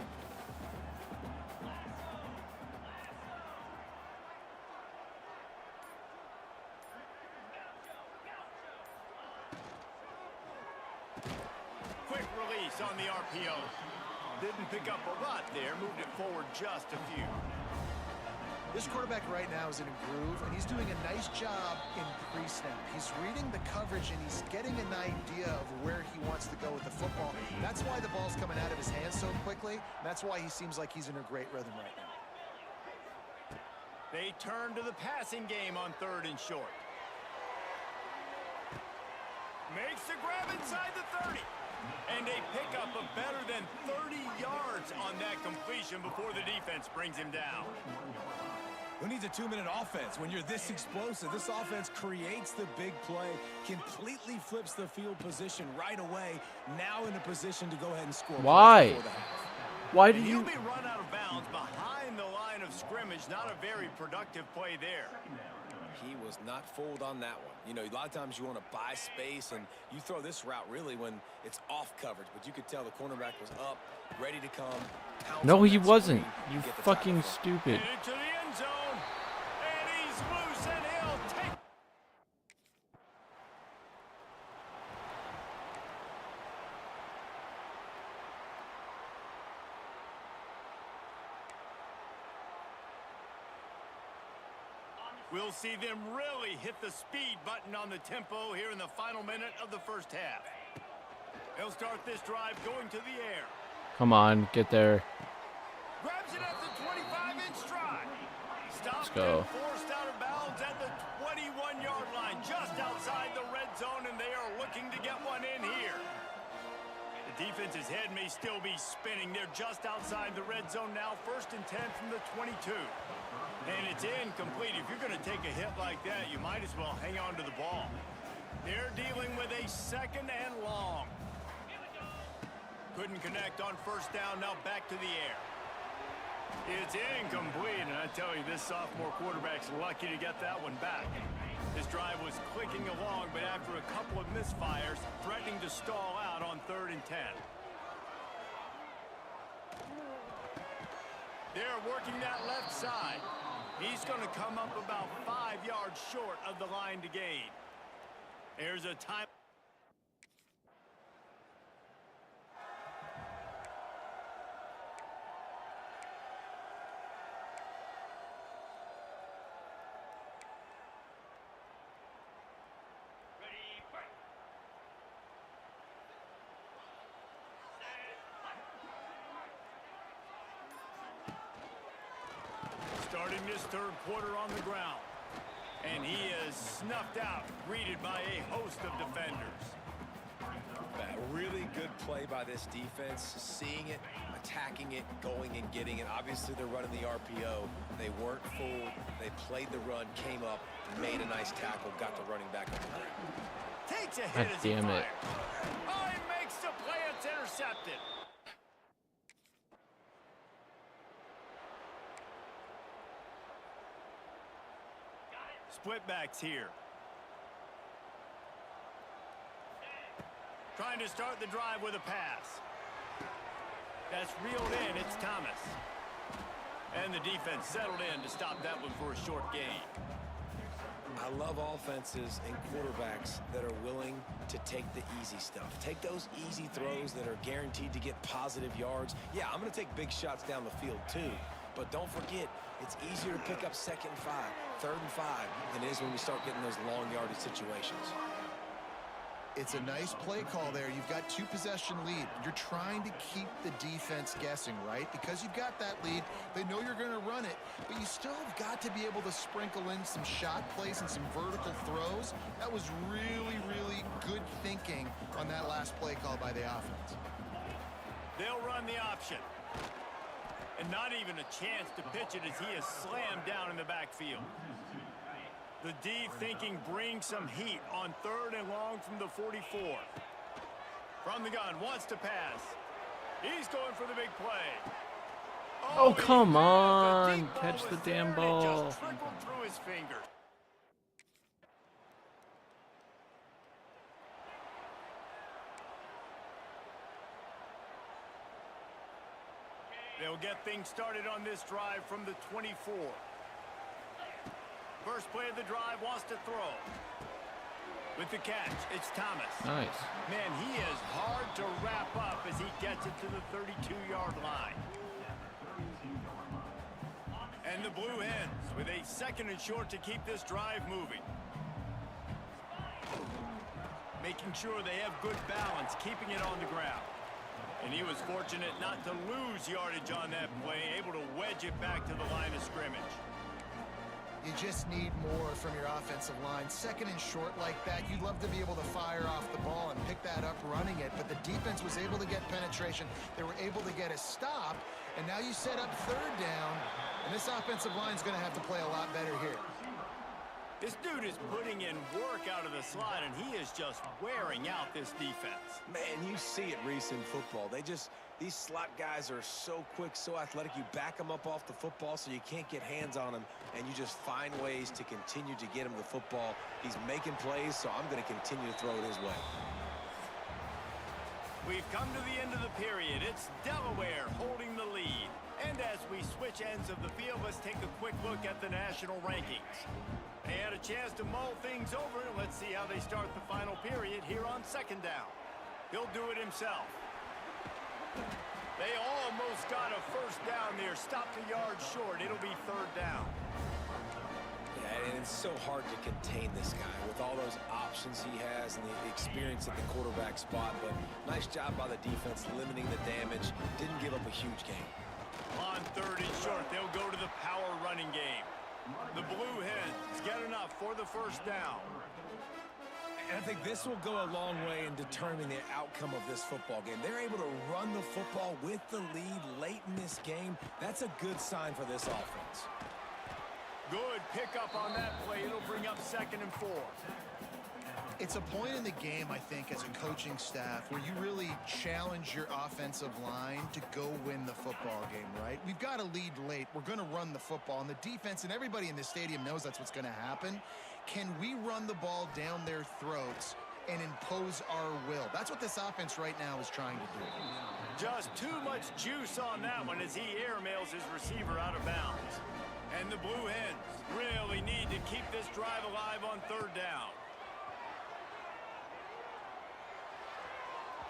Quick release on the RPO. Didn't pick up a lot there, moved it forward just a few. This quarterback right now is in a groove, and he's doing a nice job in pre-snap. He's reading the coverage, and he's getting an idea of where he wants to go with the football. That's why the ball's coming out of his hands so quickly. That's why he seems like he's in a great rhythm right now. They turn to the passing game on third and short. Makes the grab inside the 30. And a pickup of better than 30 yards on that completion before the defense brings him down. Who needs a 2-minute offense? When you're this explosive, this offense creates the big play, completely flips the field position right away, now in a position to go ahead and score. Why? Why do He'll you... be run out of bounds behind the line of scrimmage. Not a very productive play there. He was not fooled on that one. You know, a lot of times you want to buy space, and you throw this route really when it's off coverage, but you could tell the cornerback was up, ready to come. No, he wasn't. You fucking stupid. And into the end zone. And he We'll see them really hit the speed button on the tempo here in the final minute of the first half. They'll start this drive going to the air. Come on, get there. Grabs it at the 25-inch stride. Stopped Let's go. and forced out of bounds at the 21-yard line, just outside the red zone, and they are looking to get one in here. The defense's head may still be spinning. They're just outside the red zone now, 1st and 10 from the 22. And it's incomplete. If you're going to take a hit like that, you might as well hang on to the ball. They're dealing with a 2nd and long. Couldn't connect on 1st down, now back to the air. It's incomplete, and I tell you, this sophomore quarterback's lucky to get that one back. This drive was clicking along, but after a couple of misfires, threatening to stall out on 3rd and 10. They're working that left side. He's going to come up about 5 yards short of the line to gain. There's a time. Starting this 3rd quarter on the ground. And he is snuffed out, greeted by a host of defenders. A really good play by this defense, seeing it, attacking it, going and getting it. Obviously, they're running the RPO. They weren't fooled. They played the run, came up, made a nice tackle, got the running back on the ground. Takes a hit God as he damn it. fires. Oh, he makes the play. It's intercepted. Split backs here. Trying to start the drive with a pass. That's reeled in. It's Thomas. And the defense settled in to stop that one for a short gain. I love offenses and quarterbacks that are willing to take the easy stuff. Take those easy throws that are guaranteed to get positive yards. Yeah, I'm going to take big shots down the field too. But don't forget, it's easier to pick up 2nd and 5, 3rd and 5 than it is when we start getting those long yardage situations. It's a nice play call there. You've got 2-possession lead. You're trying to keep the defense guessing, right? Because you've got that lead, they know you're going to run it, but you still have got to be able to sprinkle in some shot plays and some vertical throws. That was really, really good thinking on that last play call by the offense. They'll run the option. And not even a chance to pitch it as he is slammed down in the backfield. The D thinking brings some heat on 3rd and long from the 44. From the gun, wants to pass. He's going for the big play. Oh, come he did. on. The deep ball Catch the was damn there, and it ball. just trickled through his fingers. They'll get things started on this drive from the 24. First play of the drive, wants to throw. With the catch, it's Thomas. Nice. Man, he is hard to wrap up as he gets it to the 32-yard line. And the Blue Hens with a 2nd and short to keep this drive moving. Making sure they have good balance, keeping it on the ground. And he was fortunate not to lose yardage on that play, able to wedge it back to the line of scrimmage. You just need more from your offensive line. 2nd and short like that, you'd love to be able to fire off the ball and pick that up running it, but the defense was able to get penetration. They were able to get a stop, and now you set up 3rd down, and this offensive line is going to have to play a lot better here. This dude is putting in work out of the slot, and he is just wearing out this defense. Man, you see it, Reese, in football. These slot guys are so quick, so athletic. You back them up off the football so you can't get hands on them, and you just find ways to continue to get him the football. He's making plays, so I'm going to continue to throw it his way. We've come to the end of the period. It's Delaware holding the lead. And as we switch ends of the field, let's take a quick look at the national rankings. They had a chance to mull things over, and let's see how they start the final period here on 2nd down. He'll do it himself. They almost got a 1st down there, stopped a yard short. It'll be 3rd down. Yeah, and it's so hard to contain this guy with all those options he has and the experience at the quarterback spot. But nice job by the defense limiting the damage. Didn't give up a huge gain. On 3rd and short, they'll go to the power running game. The Blue Hens get enough for the first down. And I think this will go a long way in determining the outcome of this football game. They're able to run the football with the lead late in this game. That's a good sign for this offense. Good pickup on that play. It'll bring up 2nd and 4. It's a point in the game, I think, as a coaching staff where you really challenge your offensive line to go win the football game, right? We've got to lead late. We're going to run the football. And the defense and everybody in the stadium knows that's what's going to happen. Can we run the ball down their throats and impose our will? That's what this offense right now is trying to do. Just too much juice on that one as he airmails his receiver out of bounds. And the Blue Hens really need to keep this drive alive on 3rd down.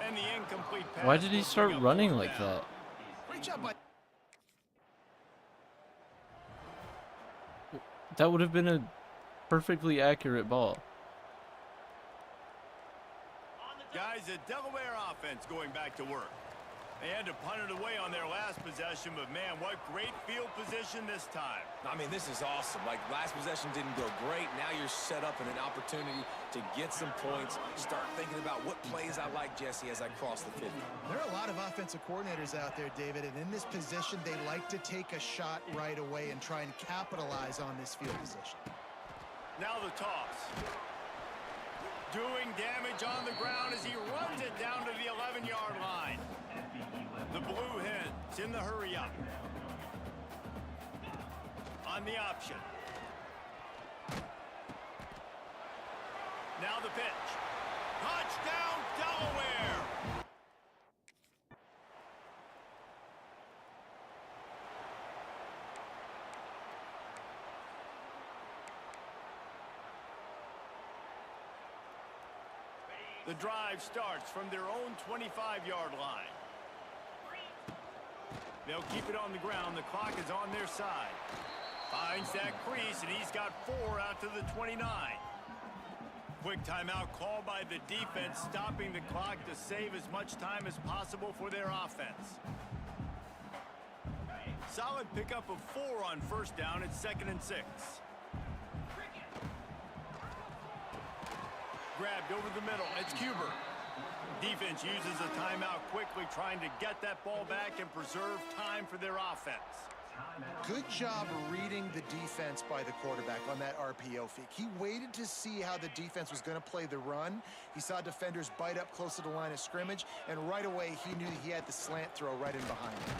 And the incomplete pass. Why did he will start bring up running 4th like down. that? Great job by... That would have been a perfectly accurate ball. Guys, the Delaware offense going back to work. They had to punt it away on their last possession, but man, what great field position this time. I mean, this is awesome. Like, last possession didn't go great. Now you're set up in an opportunity to get some points. Start thinking about what plays I like, Jesse, as I cross the 50. There are a lot of offensive coordinators out there, David, and in this position, they like to take a shot right away and try and capitalize on this field position. Now the toss. Doing damage on the ground as he runs it down to the 11-yard line. The Blue Hens in the hurry up. On the option. Now the pitch. Touchdown, Delaware! The drive starts from their own 25-yard line. They'll keep it on the ground. The clock is on their side. Finds that crease, and he's got 4 out to the 29. Quick timeout called by the defense, stopping the clock to save as much time as possible for their offense. Solid pickup of 4 on 1st down. It's 2nd and 6. Grabbed over the middle. It's Cuber. Defense uses a timeout quickly, trying to get that ball back and preserve time for their offense. Good job reading the defense by the quarterback on that RPO fake. He waited to see how the defense was going to play the run. He saw defenders bite up close to the line of scrimmage, and right away he knew he had the slant throw right in behind him.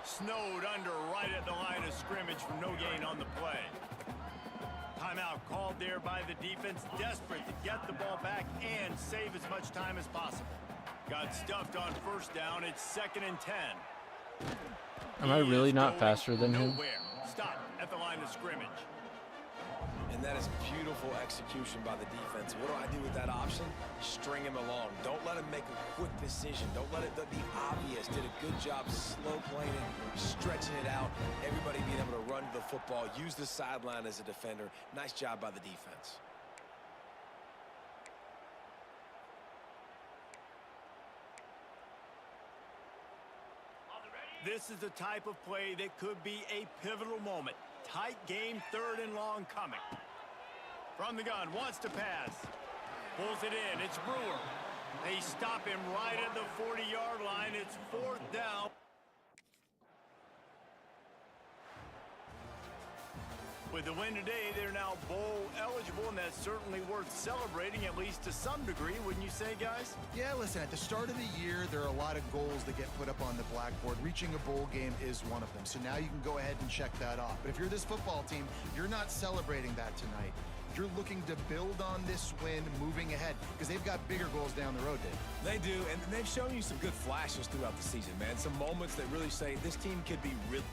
Snowed under right at the line of scrimmage for no gain on the play. Timeout called there by the defense, desperate to get the ball back and save as much time as possible. Got stuffed on 1st down. It's 2nd and 10. Am I really not faster than him? Nowhere. Stop at the line of scrimmage. And that is beautiful execution by the defense. What do I do with that option? String him along. Don't let him make a quick decision. Don't let it be obvious. Did a good job slow playing it, stretching it out. Everybody being able to run to the football, use the sideline as a defender. Nice job by the defense. This is the type of play that could be a pivotal moment. Tight game, 3rd and long coming. From the gun, wants to pass. Pulls it in, it's Brewer. They stop him right at the 40-yard line. It's 4th down. With the win today, they're now bowl eligible, and that's certainly worth celebrating, at least to some degree, wouldn't you say, guys? Yeah, listen, at the start of the year, there are a lot of goals that get put up on the blackboard. Reaching a bowl game is one of them. So now you can go ahead and check that off. But if you're this football team, you're not celebrating that tonight. You're looking to build on this win moving ahead because they've got bigger goals down the road, Dave. They do, and they've shown you some good flashes throughout the season, man. Some moments that really say this team could be really...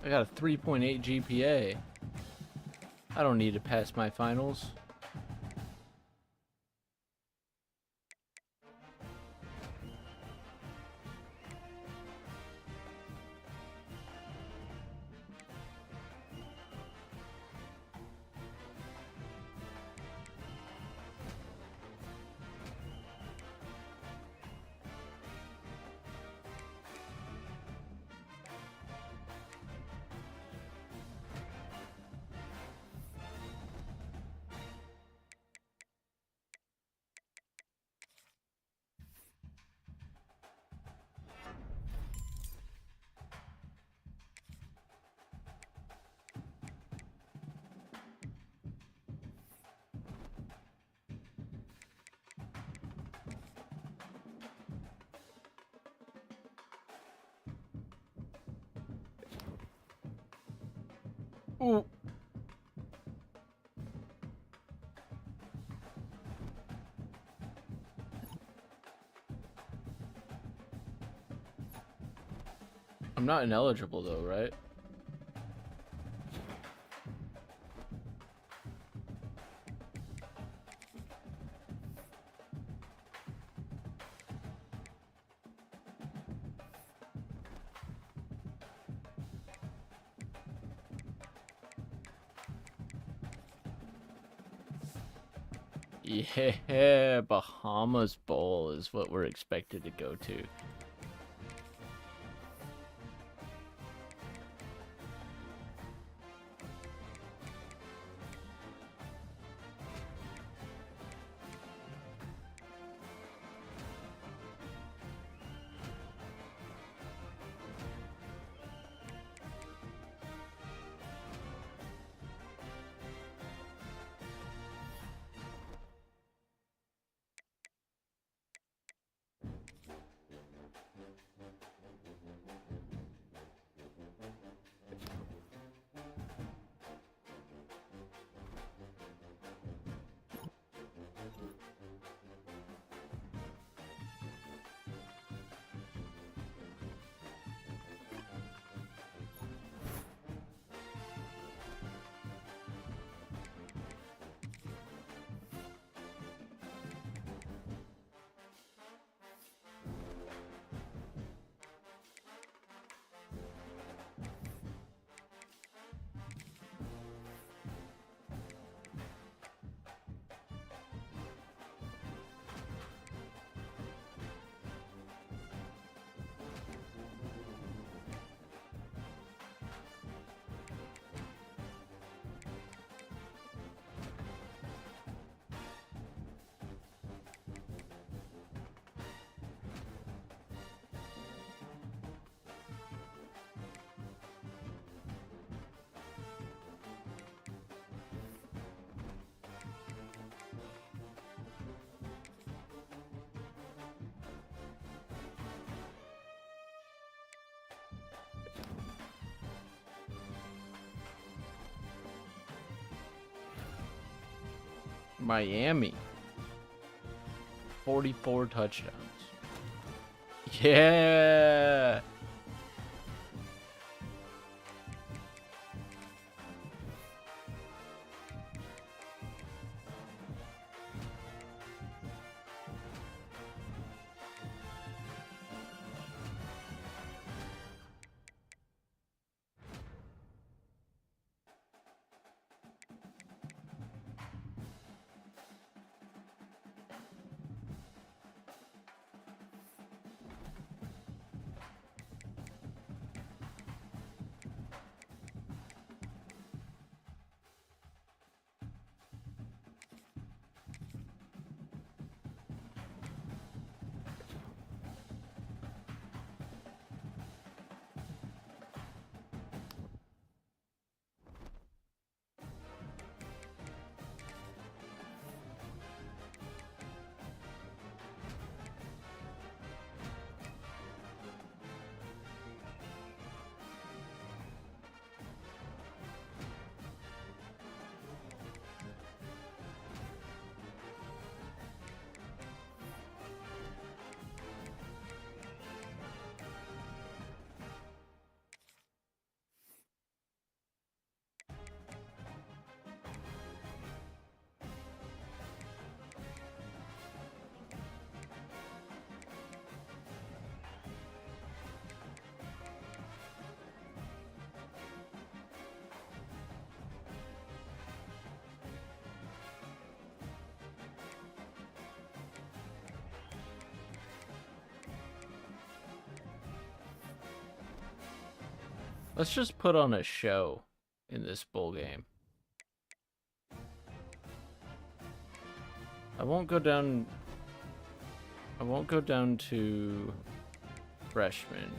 I got a 3.8 GPA. I don't need to pass my finals. Ooh. I'm not ineligible though, right? Yeah, Bahamas Bowl is what we're expected to go to. Miami. 44 touchdowns. Yeah. Let's just put on a show in this bowl game. I won't go down to freshman.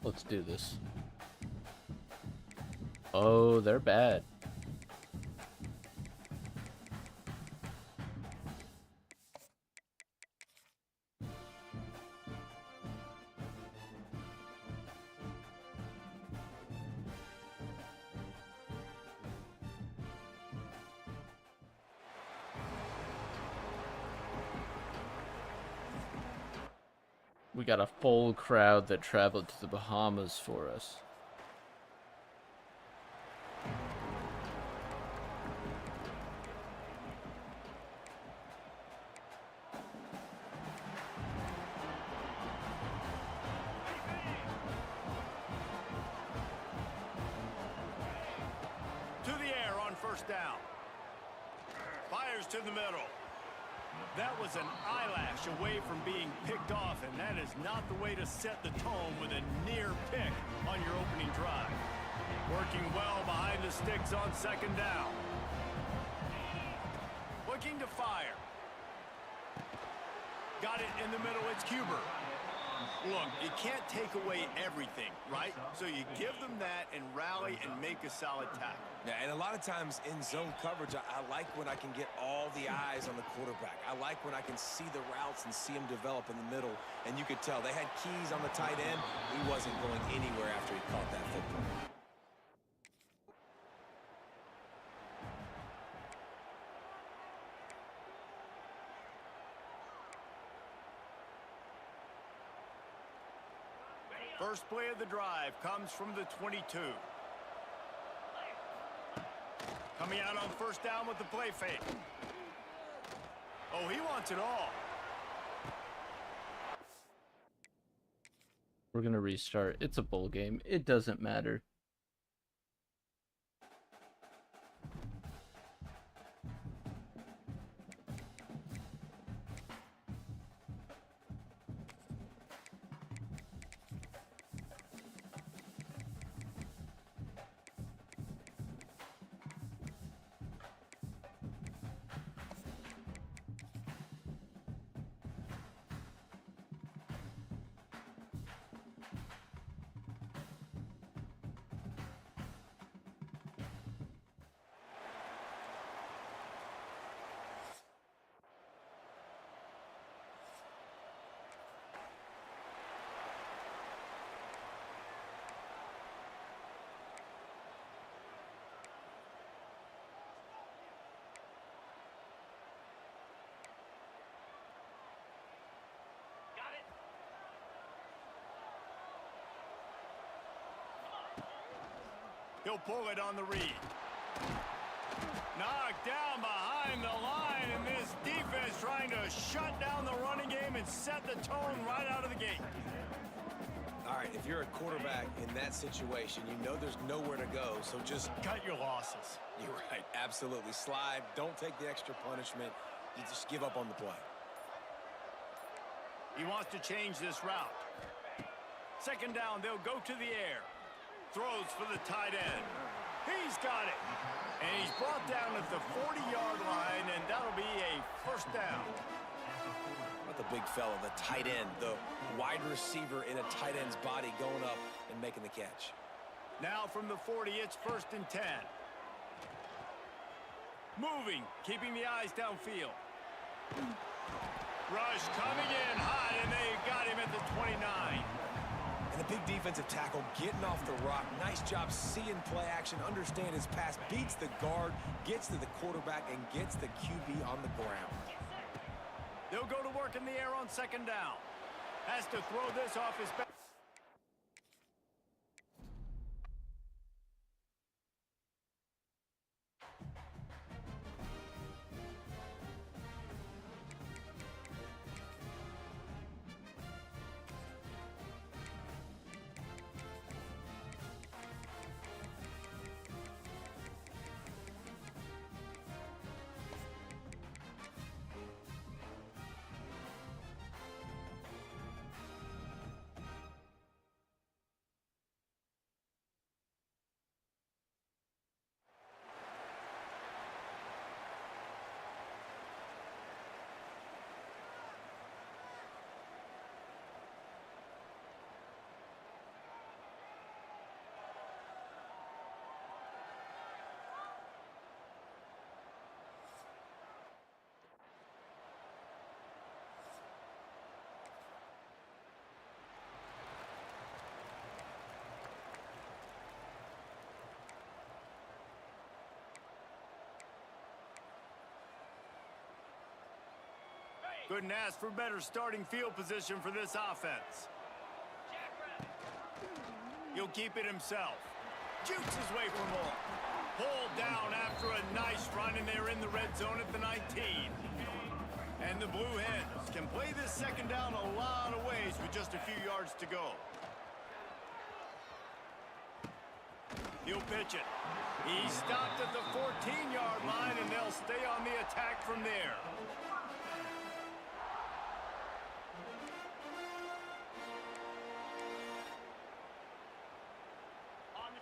Let's do this. Oh, they're bad. We got a full crowd that traveled to the Bahamas for us. To the air on first down. Fires to the middle. That was an eyelash away from being picked off, and that is not the way to set the tone with a near pick on your opening drive. Working well behind the sticks on second down. Looking to fire. Got it in the middle. It's Huber. Look, you can't take away everything, right? So you give them that and rally and make a solid tackle. Yeah, and a lot of times in zone coverage, I like when I can get all the eyes on the quarterback. I like when I can see the routes and see him develop in the middle. And you could tell they had keys on the tight end. He wasn't going anywhere after he caught that football. First play of the drive comes from the 22. Coming out on first down with the play fake. Oh, he wants it all. We're gonna restart. It's a bowl game. It doesn't matter. He'll pull it on the read. Knocked down behind the line, and this defense trying to shut down the running game and set the tone right out of the gate. All right, if you're a quarterback in that situation, you know there's nowhere to go, so just Cut your losses. You're right, absolutely. Slide, don't take the extra punishment. You just give up on the play. He wants to change this route. Second down, they'll go to the air. Throws for the tight end. He's got it. And he's brought down at the 40-yard line, and that'll be a first down. Not the big fella, the tight end, the wide receiver in a tight end's body going up and making the catch. Now from the 40, it's first and 10. Moving, keeping the eyes downfield. Rush coming in hot, and they got him at the 29. And the big defensive tackle getting off the rock. Nice job seeing play action, understand his pass, beats the guard, gets to the quarterback, and gets the QB on the ground. They'll go to work in the air on second down. Has to throw this off his back. Couldn't ask for better starting field position for this offense. He'll keep it himself. Jukes his way for more. Pulled down after a nice run, and they're in the red zone at the 19. And the Blue Hens can play this second down a lot of ways with just a few yards to go. He'll pitch it. He stopped at the 14-yard line, and they'll stay on the attack from there.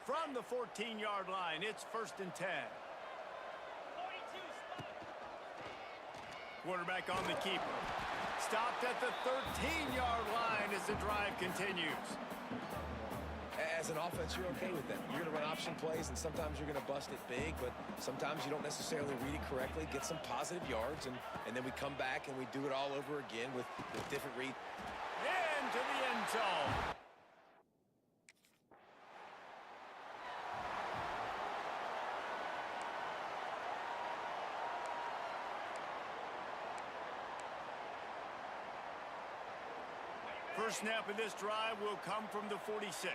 From the 14-yard line, it's 1st and 10. Quarterback on the keeper. Stopped at the 13-yard line as the drive continues. As an offense, you're okay with that. You're going to run option plays, and sometimes you're going to bust it big, but sometimes you don't necessarily read it correctly, get some positive yards, and then we come back and we do it all over again with different read. Into the end zone. First snap of this drive will come from the 46.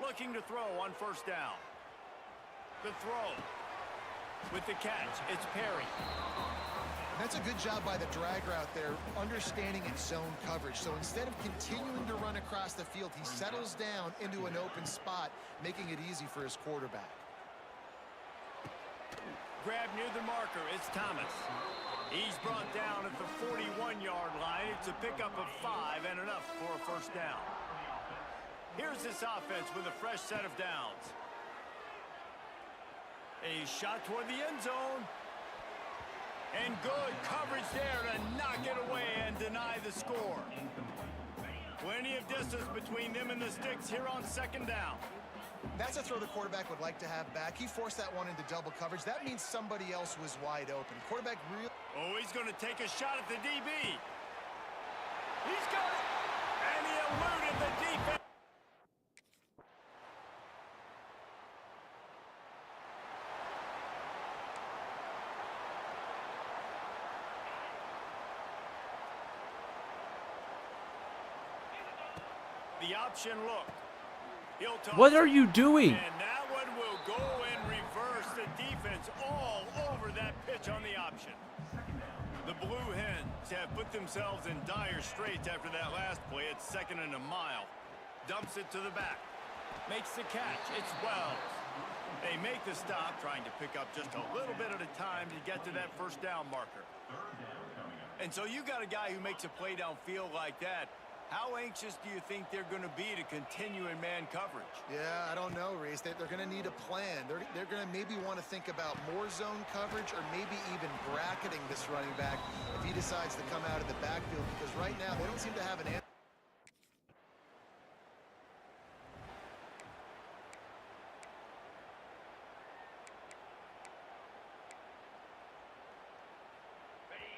Looking to throw on 1st down. The throw. With the catch, it's Perry. That's a good job by the drag route there, understanding its zone coverage. So instead of continuing to run across the field, he settles down into an open spot, making it easy for his quarterback. Grab near the marker, it's Thomas. He's brought down at the 41-yard line. It's a pickup of 5 and enough for a 1st down. Here's this offense with a fresh set of downs. A shot toward the end zone. And good coverage there to knock it away and deny the score. Plenty of distance between them and the sticks here on 2nd down. That's a throw the quarterback would like to have back. He forced that one into double coverage. That means somebody else was wide open. Quarterback really... Oh, he's going to take a shot at the DB. He's got it. And he eluded the defense. The option look. He'll toss What are you doing? And that one will go and reverse the defense all over that pitch on the option. The Blue Hens have put themselves in dire straits after that last play. It's 2nd and a mile. Dumps it to the back. Makes the catch. It's Wells. They make the stop, trying to pick up just a little bit at a time to get to that 1st down marker. And so you got a guy who makes a play downfield like that. How anxious do you think they're going to be to continue in man coverage? Yeah, I don't know, Reese. They're going to need a plan. They're going to maybe want to think about more zone coverage or maybe even bracketing this running back if he decides to come out of the backfield, because right now they don't seem to have an answer.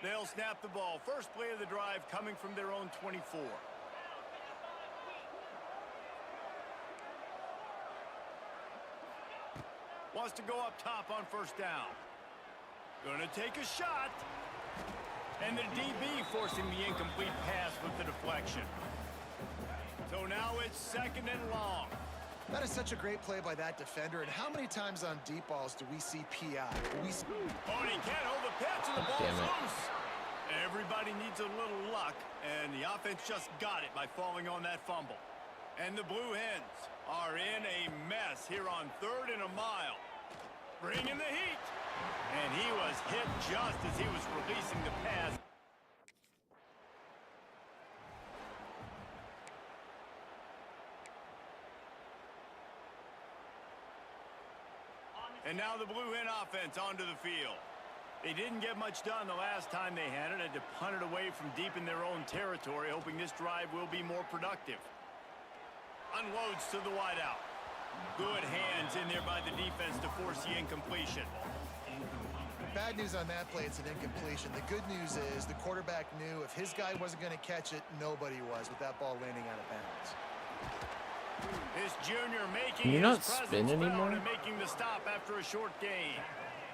They'll snap the ball. First play of the drive coming from their own 24. Wants to go up top on 1st down. Gonna take a shot. And the DB forcing the incomplete pass with the deflection. So now it's 2nd and long. That is such a great play by that defender. And how many times on deep balls do we see PI? Oh, and he can't hold the pitch, and the ball's loose. Everybody needs a little luck, and the offense just got it by falling on that fumble. And the Blue Hens are in a mess here on 3rd and a mile. Bringing the heat. And he was hit just as he was releasing the pass. And now the Blue Hen offense onto the field. They didn't get much done the last time they had it. Had to punt it away from deep in their own territory, hoping this drive will be more productive. Unloads to the wideout. Good hands in there by the defense to force the incompletion. Bad news on that play, it's an incompletion. The good news is the quarterback knew if his guy wasn't going to catch it, nobody was with that ball landing out of bounds. This junior making Can you his not presence spin felt anymore? and making the stop after a short gain.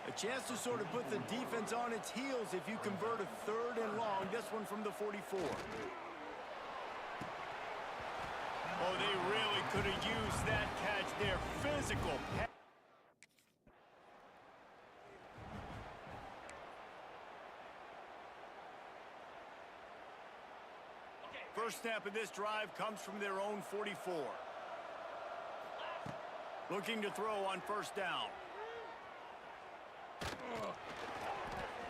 A chance to sort of put the defense on its heels if you convert a 3rd and long. This one from the 44. Oh, they really could have used that catch there. Physical pass. First snap of this drive comes from their own 44. Looking to throw on 1st down.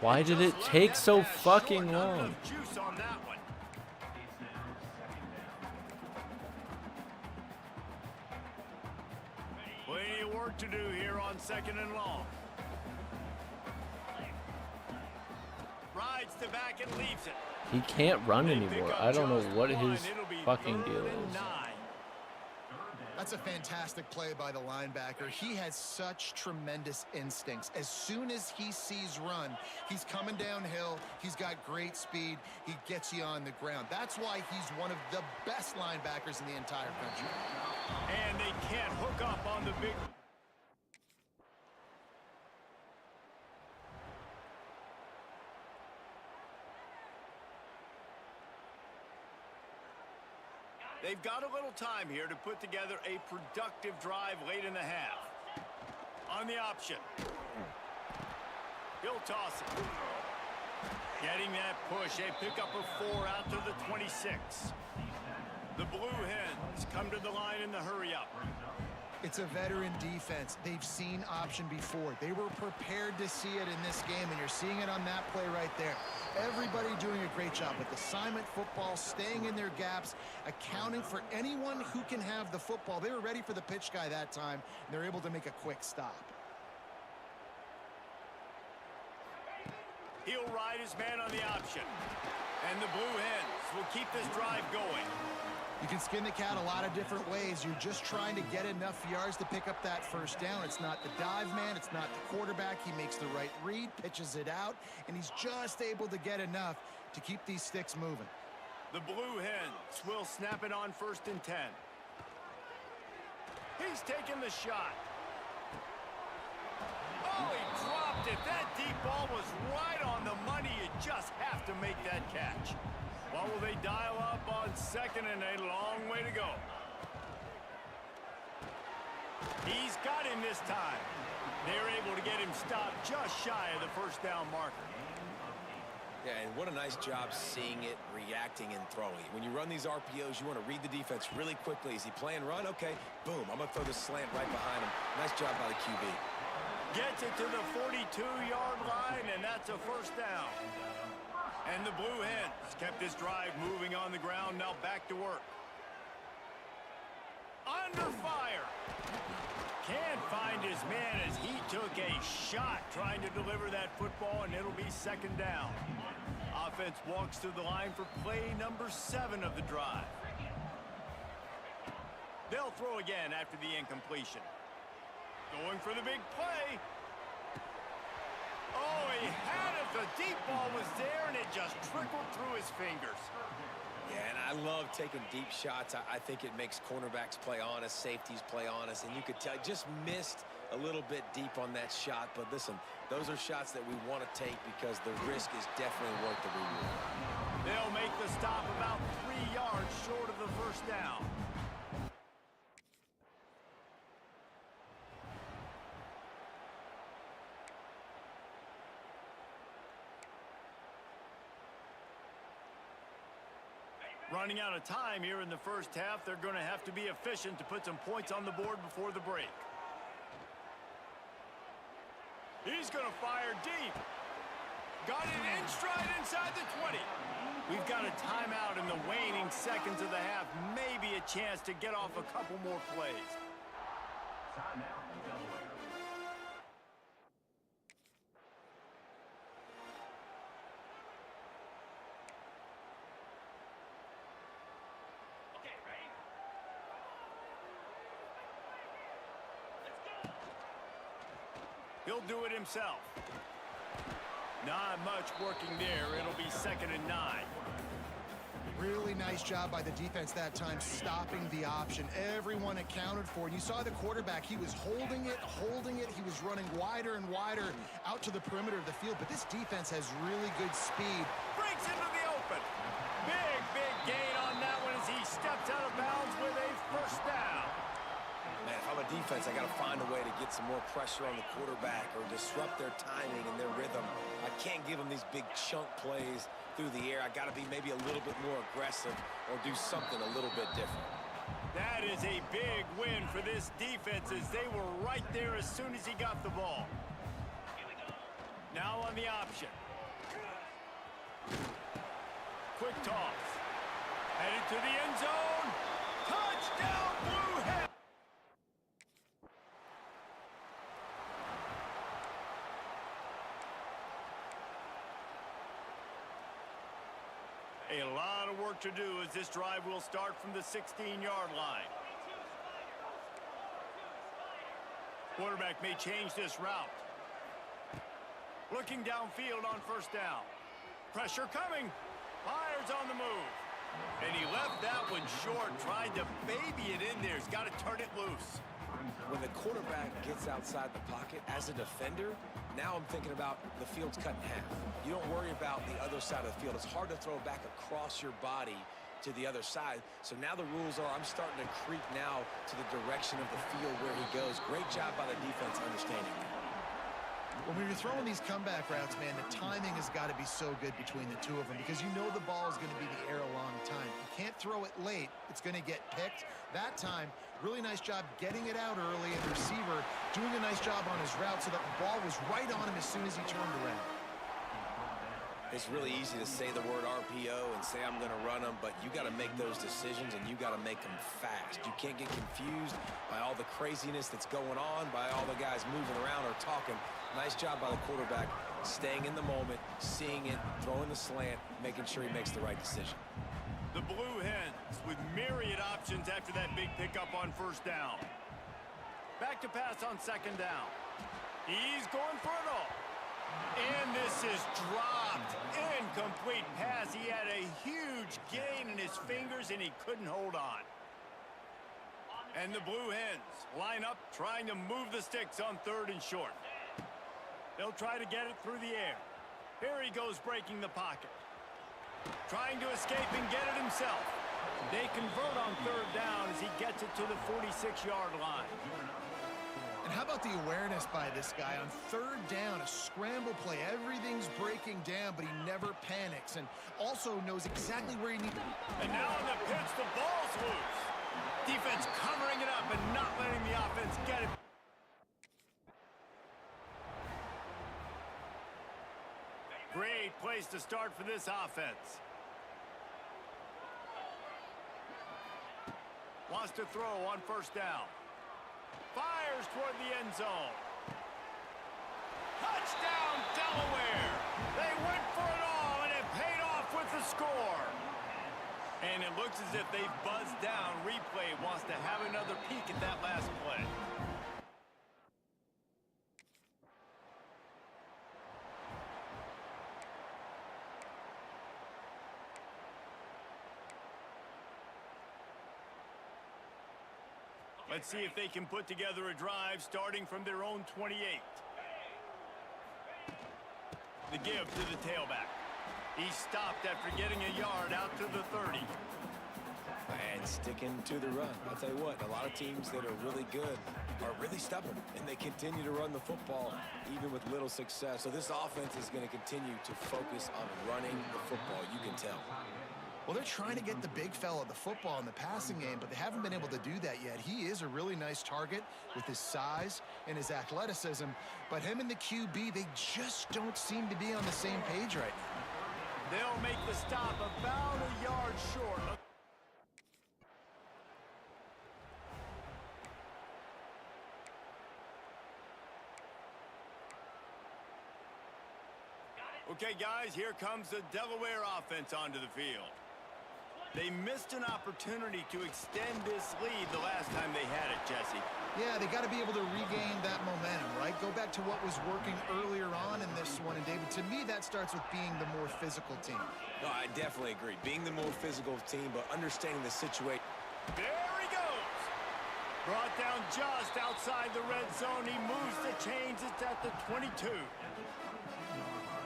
Why did it take so fucking long? Juice on that one. Plenty of work to do here on 2nd and long. Rides the back and leaves it. He can't run anymore. I don't know what his fucking deal is. That's a fantastic play by the linebacker. He has such tremendous instincts. As soon as he sees run, he's coming downhill. He's got great speed. He gets you on the ground. That's why he's one of the best linebackers in the entire country. And they can't hook up on the big... They've got a little time here to put together a productive drive late in the half. On the option. He'll toss it. Getting that push. A pickup of 4 out to the 26. The Blue Hens come to the line in the hurry-up. It's a veteran defense. They've seen option before. They were prepared to see it in this game, and you're seeing it on that play right there. Everybody doing a great job with assignment football, staying in their gaps, accounting for anyone who can have the football. They were ready for the pitch guy that time, and they're able to make a quick stop. He'll ride his man on the option. And the Blue Hens will keep this drive going. You can skin the cat a lot of different ways. You're just trying to get enough yards to pick up that 1st down. It's not the dive man. It's not the quarterback. He makes the right read, pitches it out, and he's just able to get enough to keep these sticks moving. The Blue Hens will snap it on 1st and 10. He's taking the shot. Oh, he dropped it. That deep ball was right on the money. You just have to make that catch. Well, will they dial up on 2nd and a long way to go? He's got him this time. They're able to get him stopped just shy of the 1st down marker. Yeah, and what a nice job seeing it, reacting, and throwing it. When you run these RPOs, you want to read the defense really quickly. Is he playing run? Okay, boom. I'm going to throw the slant right behind him. Nice job by the QB. Gets it to the 42-yard line, and that's a 1st down. And the Blue Hens kept this drive moving on the ground. Now back to work. Under fire. Can't find his man as he took a shot trying to deliver that football, and it'll be 2nd down. Offense walks to the line for play number 7 of the drive. They'll throw again after the incompletion. Going for the big play. Oh, he had it. The deep ball was there, and it just trickled through his fingers. Yeah, and I love taking deep shots. I think it makes cornerbacks play honest, safeties play honest, and you could tell just missed a little bit deep on that shot. But listen, those are shots that we want to take because the risk is definitely worth the reward. They'll make the stop about 3 yards short of the 1st down. Running out of time here in the 1st half, they're going to have to be efficient to put some points on the board before the break. He's going to fire deep. Got it in stride inside the 20. We've got a timeout in the waning seconds of the half. Maybe a chance to get off a couple more plays. He'll do it himself. Not much working there. It'll be 2nd and 9. Really nice job by the defense that time, stopping the option. Everyone accounted for. And you saw the quarterback. He was holding it. He was running wider and wider out to the perimeter of the field. But this defense has really good speed. Breaks into the open. Big gain on that one as he steps out of bounds with a first down. Man, if I'm a defense, I got to find a way to get some more pressure on the quarterback or disrupt their timing and their rhythm. I can't give them these big chunk plays through the air. I got to be maybe a little bit more aggressive or do something a little bit different. That is a big win for this defense as they were right there as soon as he got the ball. Now on the option. Quick toss. Headed to the end zone. Touchdown, Blue Hen. A lot of work to do as this drive will start from the 16-yard line. Quarterback may change this route. Looking downfield on first down. Pressure coming. Fires on the move. And he left that one short, trying to baby it in there. He's got to turn it loose. When the quarterback gets outside the pocket, as a defender, now I'm thinking about the field's cut in half. You don't worry about the other side of the field. It's hard to throw back across your body to the other side. So now the rules are I'm starting to creep now to the direction of the field where he goes. Great job by the defense understanding that. When you're throwing these comeback routes, man, the timing has got to be so good between the two of them because you know the ball is going to be the air a long time. You can't throw it late. It's going to get picked. That time, really nice job getting it out early, and the receiver doing a nice job on his route so that the ball was right on him as soon as he turned around. It's really easy to say the word RPO and say I'm going to run them, but you got to make those decisions, and you got to make them fast. You can't get confused by all the craziness that's going on, by all the guys moving around or talking. Nice job by the quarterback, staying in the moment, seeing it, throwing the slant, making sure he makes the right decision. The Blue Hens with myriad options after that big pickup on first down. Back to pass on second down. He's going for it all. And this is dropped. Incomplete pass. He had a huge gain in his fingers, and he couldn't hold on. And the Blue Hens line up, trying to move the sticks on third and short. They'll try to get it through the air. Here he goes, breaking the pocket. Trying to escape and get it himself. They convert on third down as he gets it to the 46-yard line. And how about the awareness by this guy on third down, a scramble play. Everything's breaking down, but he never panics and also knows exactly where he needs to be. And now on the pitch, the ball's loose. Defense covering it up and not letting the offense get it. Great place to start for this offense. Wants to throw on first down. Fires toward the end zone. Touchdown, Delaware! They went for it all, and it paid off with the score. And it looks as if they've buzzed down. Replay wants to have another peek at that last play. Let's see if they can put together a drive starting from their own 28. The give to the tailback. He stopped after getting a yard out to the 30. And sticking to the run. I'll tell you what, a lot of teams that are really good are really stubborn, and they continue to run the football even with little success. So this offense is going to continue to focus on running the football, you can tell. Well, they're trying to get the big fella the football in the passing game, but they haven't been able to do that yet. He is a really nice target with his size and his athleticism, but him and the QB, they just don't seem to be on the same page right now. They'll make the stop about a yard short. Okay, guys, here comes the Delaware offense onto the field. They missed an opportunity to extend this lead the last time they had it, Jesse. Yeah, they got to be able to regain that momentum, right? Go back to what was working earlier on in this one. And, David, to me, that starts with being the more physical team. No, I definitely agree. Being the more physical team, but understanding the situation. There he goes. Brought down just outside the red zone. He moves the chains. It's at the 22.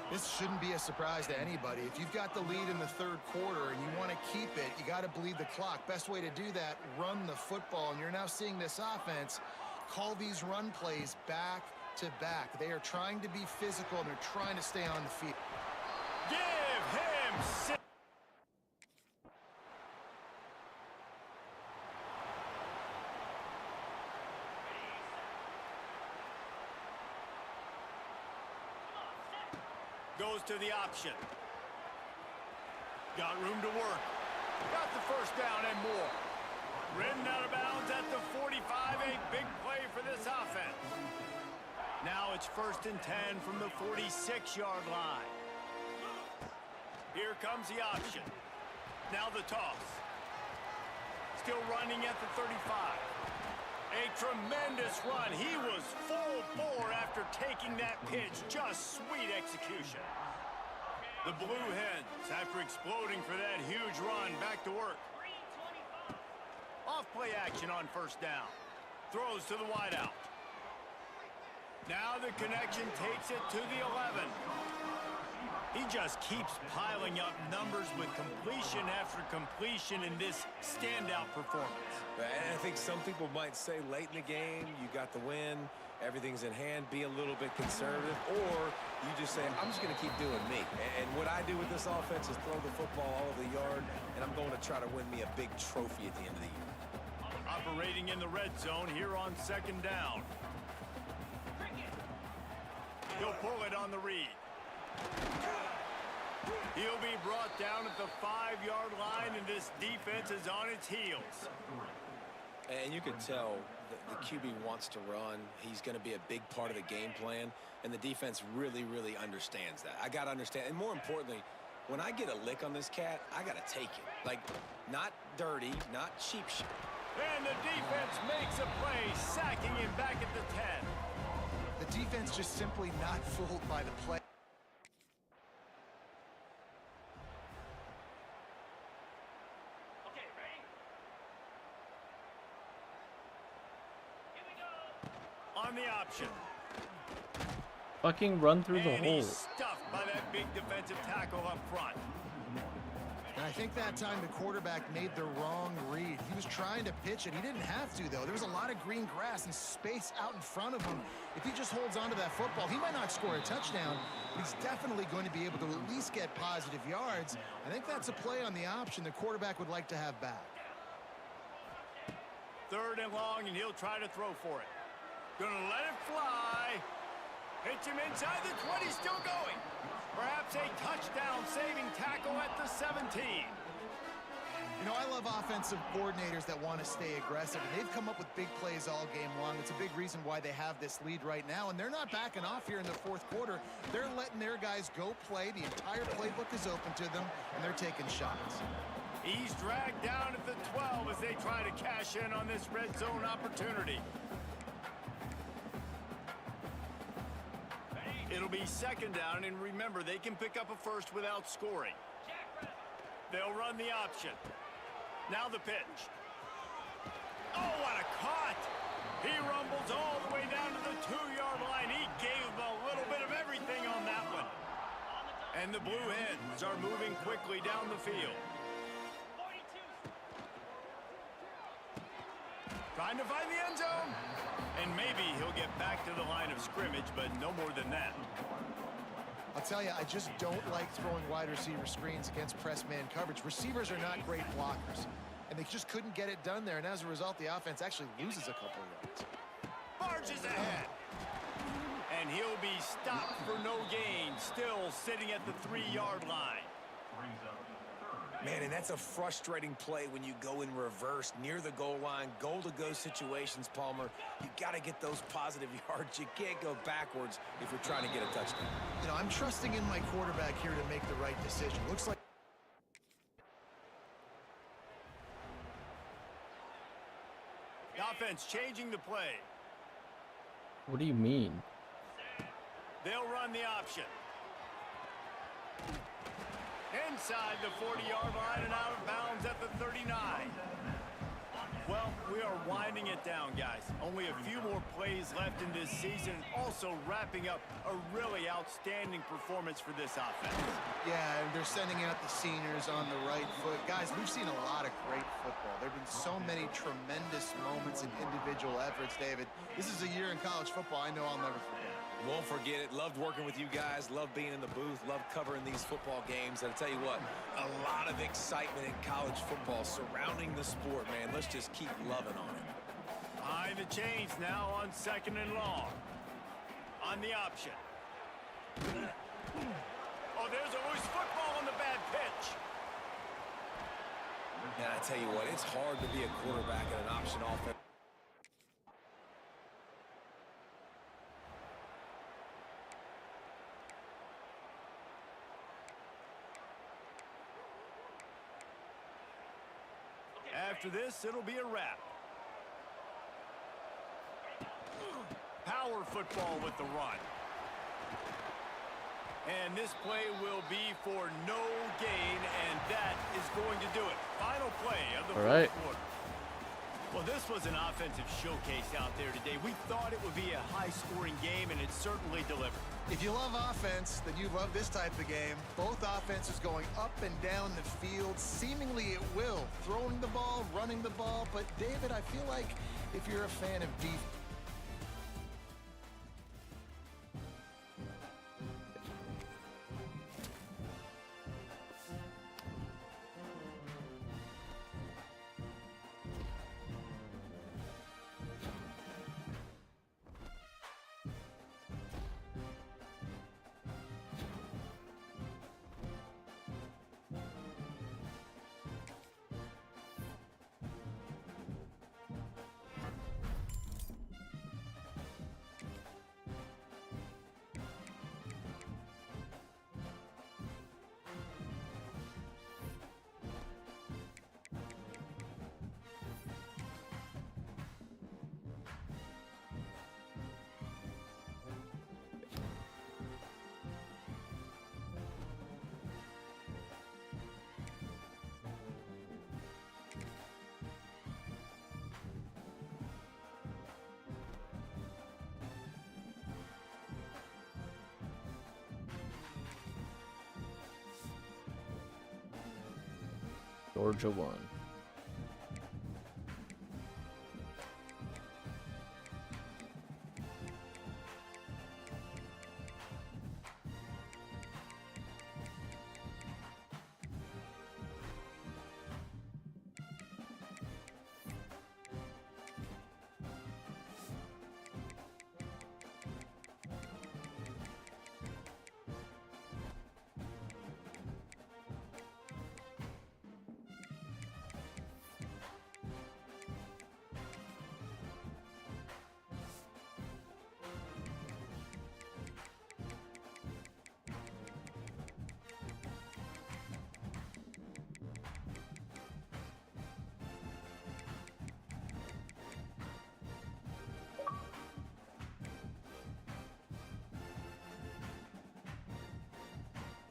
This shouldn't be a surprise to anybody. If you've got the lead in the third quarter and you want to keep it, you got to bleed the clock. Best way to do that, run the football. And you're now seeing this offense call these run plays back to back. They are trying to be physical, and they're trying to stay on the field. Give him 6. Goes to the option. Got room to work. Got the first down and more. Ridden out of bounds at the 45. A big play for this offense. Now it's 1st and 10 from the 46-yard line. Here comes the option. Now the toss. Still running at the 35. A tremendous run. He was full bore after taking that pitch. Just sweet execution. The Blue Hens, after exploding for that huge run, back to work. Off play action on 1st down. Throws to the wideout. Now the connection takes it to the 11. He just keeps piling up numbers with completion after completion in this standout performance. And I think some people might say late in the game, you got the win, everything's in hand, be a little bit conservative, or you just say, I'm just going to keep doing me. And what I do with this offense is throw the football all over the yard, and I'm going to try to win me a big trophy at the end of the year. Operating in the red zone here on 2nd down. He'll pull it on the read. He'll be brought down at the 5-yard line, and this defense is on its heels. And you can tell the QB wants to run. He's going to be a big part of the game plan, and the defense really, really understands that. I got to understand, and more importantly, when I get a lick on this cat, I got to take it. Like, not dirty, not cheap shit. And the defense makes a play, sacking him back at the 10. The defense just simply not fooled by the play. On the option. Fucking run through the And hole. he's stuffed by that big defensive tackle up front. And I think that time the quarterback made the wrong read. He was trying to pitch it. He didn't have to, though. There was a lot of green grass and space out in front of him. If he just holds on to that football, he might not score a touchdown, but he's definitely going to be able to at least get positive yards. I think that's a play on the option the quarterback would like to have back. 3rd and long, and he'll try to throw for it. Gonna let it fly. Hits him inside the 20, still going. Perhaps a touchdown-saving tackle at the 17. You know, I love offensive coordinators that want to stay aggressive, and they've come up with big plays all game long. It's a big reason why they have this lead right now, and they're not backing off here in the 4th quarter. They're letting their guys go play. The entire playbook is open to them, and they're taking shots. He's dragged down at the 12 as they try to cash in on this red zone opportunity. It'll be 2nd down, and remember, they can pick up a first without scoring. They'll run the option. Now the pitch. Oh, what a cut! He rumbles all the way down to the 2-yard line. He gave a little bit of everything on that one. And the Blue Hens are moving quickly down the field. Trying to find the end zone. And maybe he'll get back to the line of scrimmage, but no more than that. I'll tell you, I just don't like throwing wide receiver screens against press man coverage. Receivers are not great blockers, and they just couldn't get it done there. And as a result, the offense actually loses a couple of yards. Barges ahead. And he'll be stopped for no gain, still sitting at the 3-yard line. Man, and that's a frustrating play when you go in reverse near the goal line, goal-to-go situations, Palmer. You got to get those positive yards. You can't go backwards if you're trying to get a touchdown. You know, I'm trusting in my quarterback here to make the right decision. Looks like defense changing the play. What do you mean? They'll run the option. Inside the 40-yard line and out of bounds at the 39. Well, we are winding it down, guys. Only a few more plays left in this season. Also wrapping up a really outstanding performance for this offense. Yeah, and they're sending out the seniors on the right foot. Guys, we've seen a lot of great football. There have been so many tremendous moments and individual efforts, David. This is a year in college football I know I'll never forget. Won't forget it. Loved working with you guys. Loved being in the booth. Loved covering these football games. And I'll tell you what, a lot of excitement in college football surrounding the sport, man. Let's just keep loving on it. Behind the chains now on 2nd and long. On the option. Oh, there's a loose football on the bad pitch. And I tell you what, it's hard to be a quarterback in an option offense. After this, it'll be a wrap. Power football with the run. And this play will be for no gain, and that is going to do it. Final play of the fourth quarter. Well, this was an offensive showcase out there today. We thought it would be a high-scoring game, and it certainly delivered. If you love offense, then you love this type of game. Both offenses going up and down the field, seemingly at will. Throwing the ball, running the ball. But, David, I feel like if you're a fan of defense, Georgia won.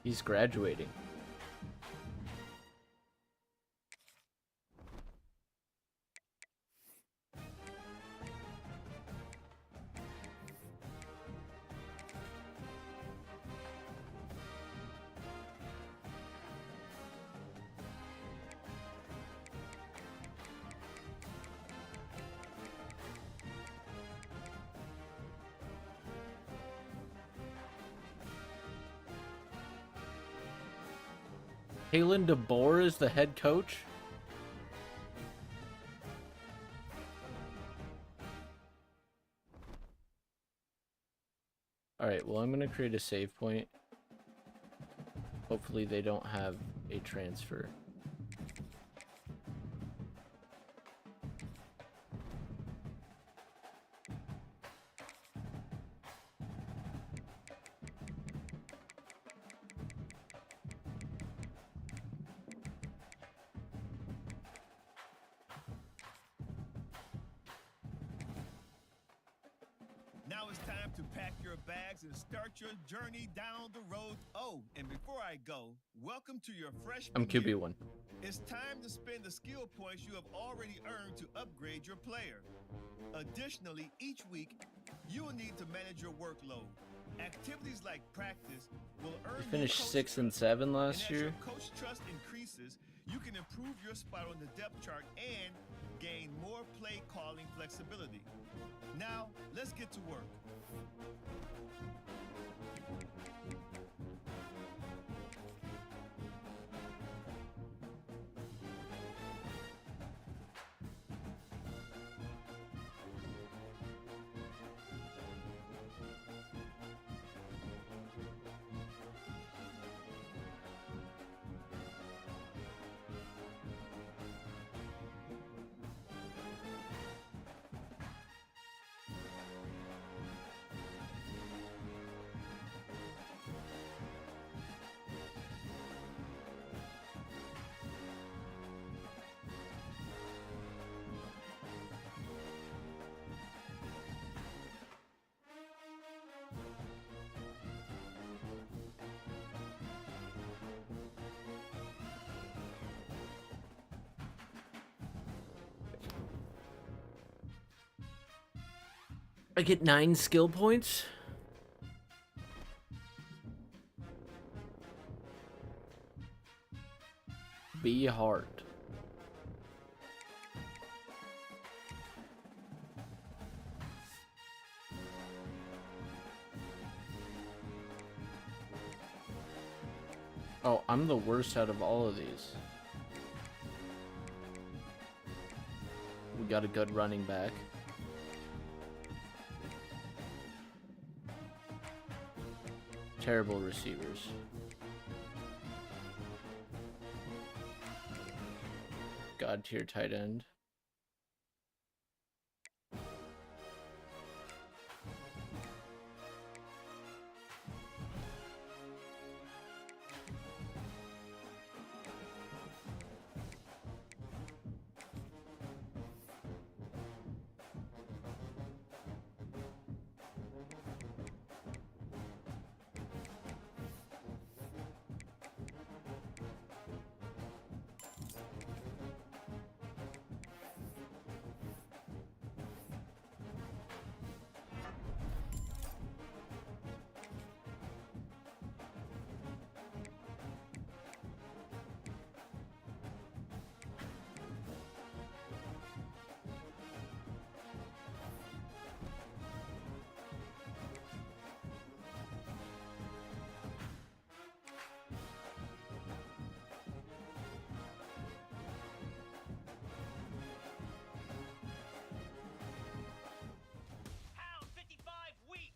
He's graduating. Kalen DeBoer is the head coach? Alright, well, I'm going to create a save point. Hopefully they don't have a transfer. Now it's time to pack your bags and start your journey down the road. Oh, and before I go, welcome to your freshman I'm year. QB1. It's time to spend the skill points you have already earned to upgrade your player. Additionally, each week, you will need to manage your workload. Activities like practice will earn We you finished coach 6 and trust. 7 And last as year. your coach trust increases, you can improve your spot on the depth chart and gain more play calling flexibility. Now, let's get to work. I get 9 skill points. Be hard. Oh, I'm the worst out of all of these. We got a good running back. Terrible receivers. God tier tight end. Pound 55 weak.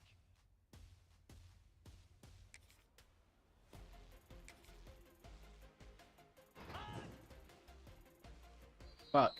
Fuck.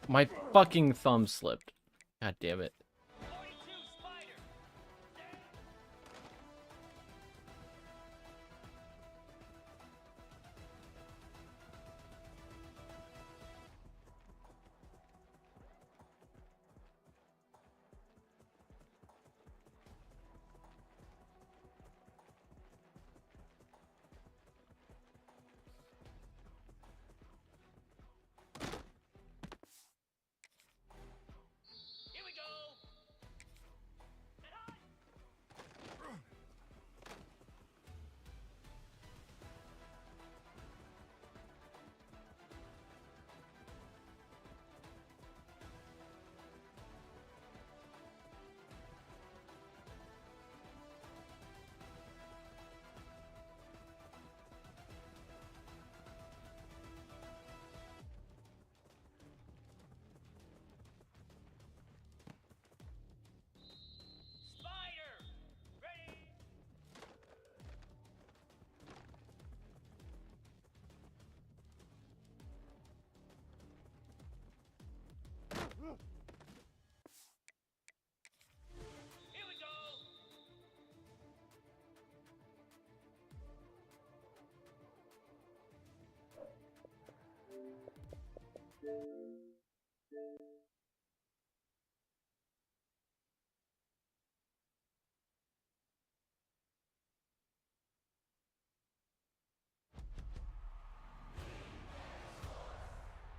My fucking thumb slipped. God damn it.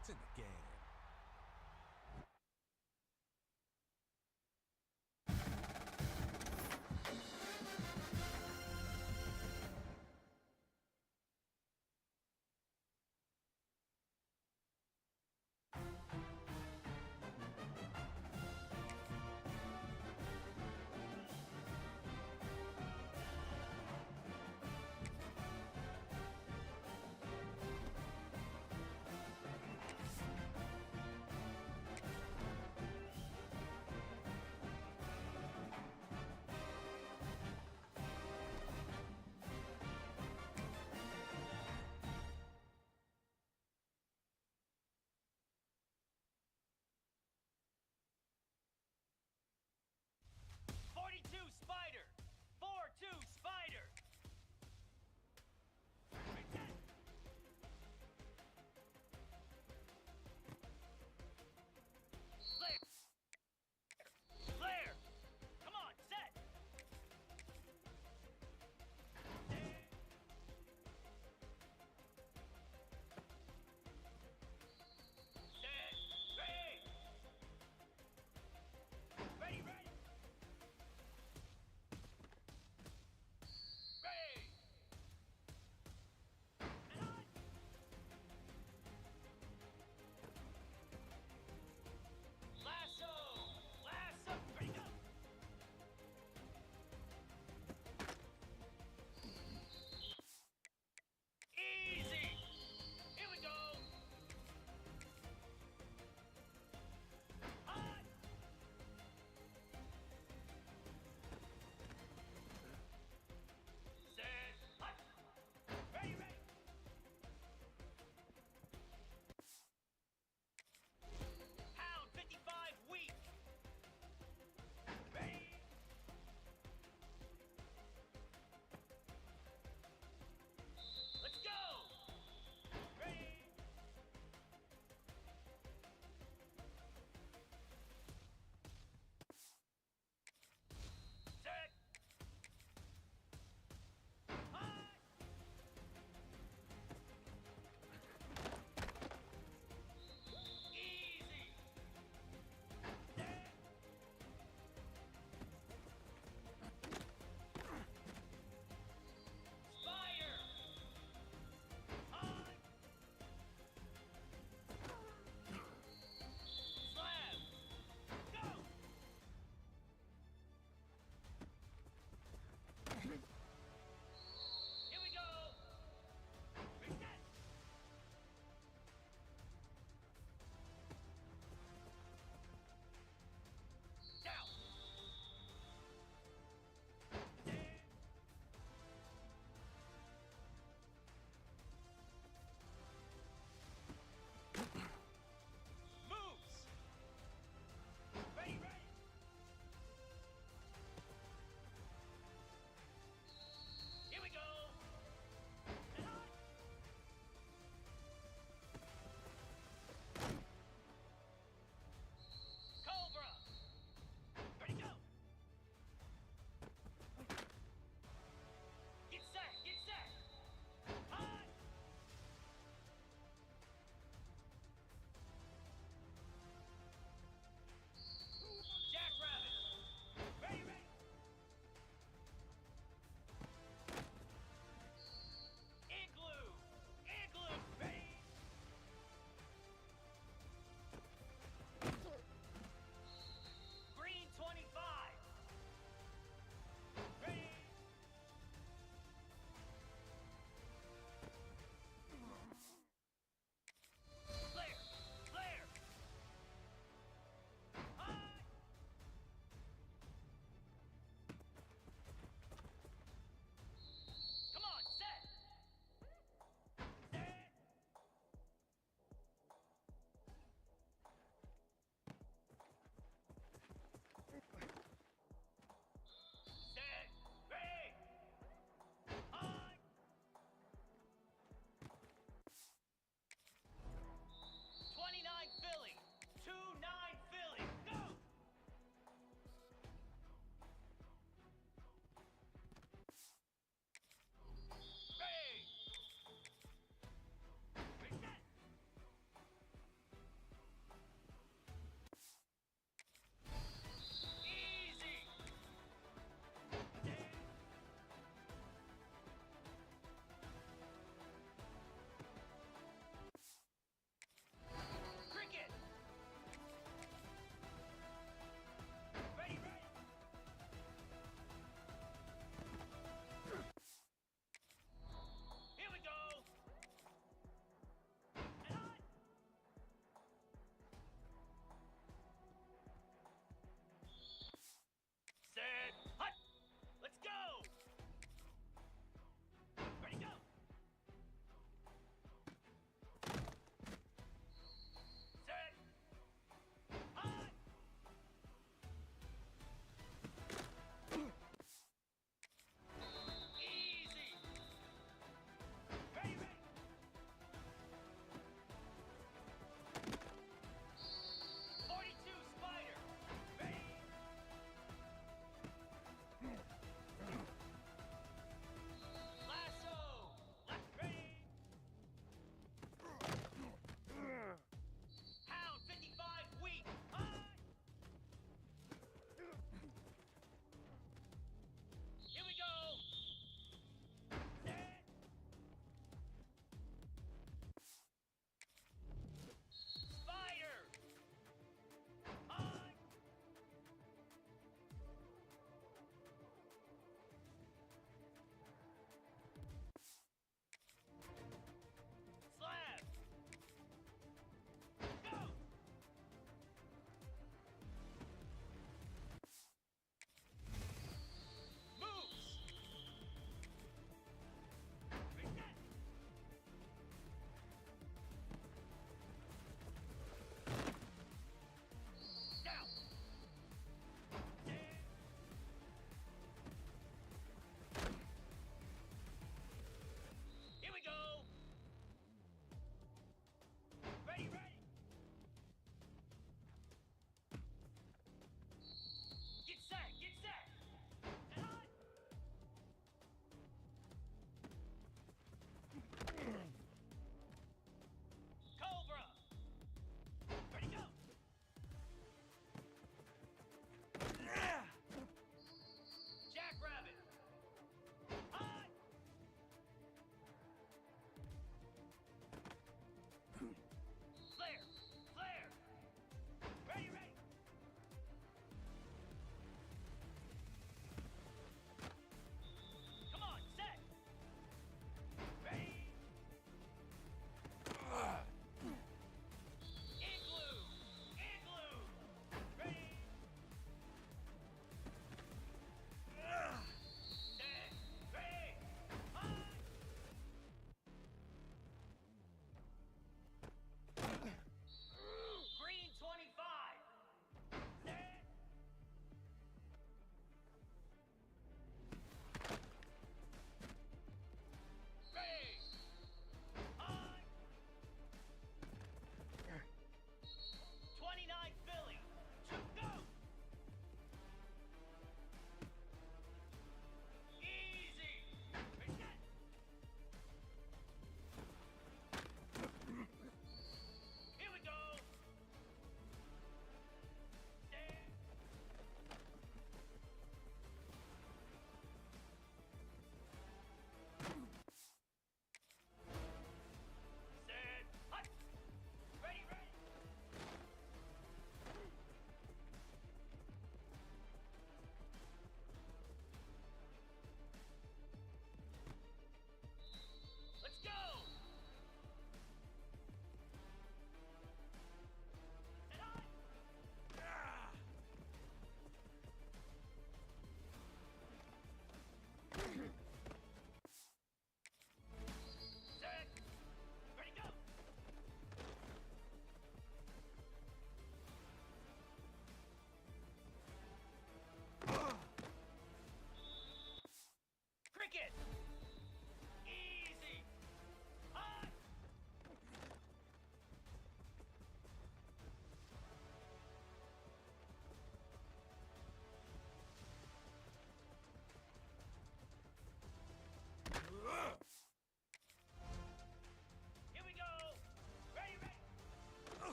It's in the game.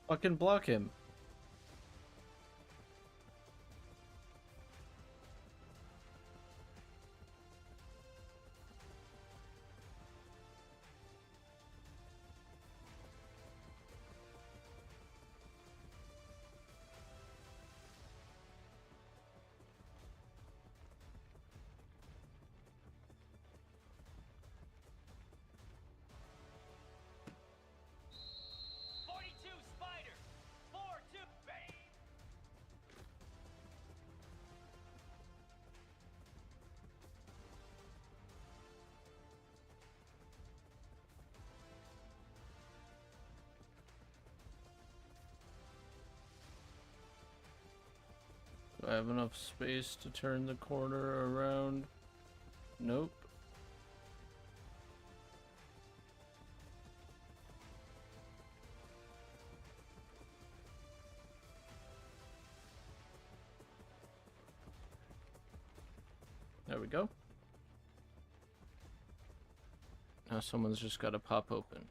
Fucking block him. Do I have enough space to turn the corner around? Nope. There we go. Now someone's just got to pop open.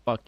Fuck.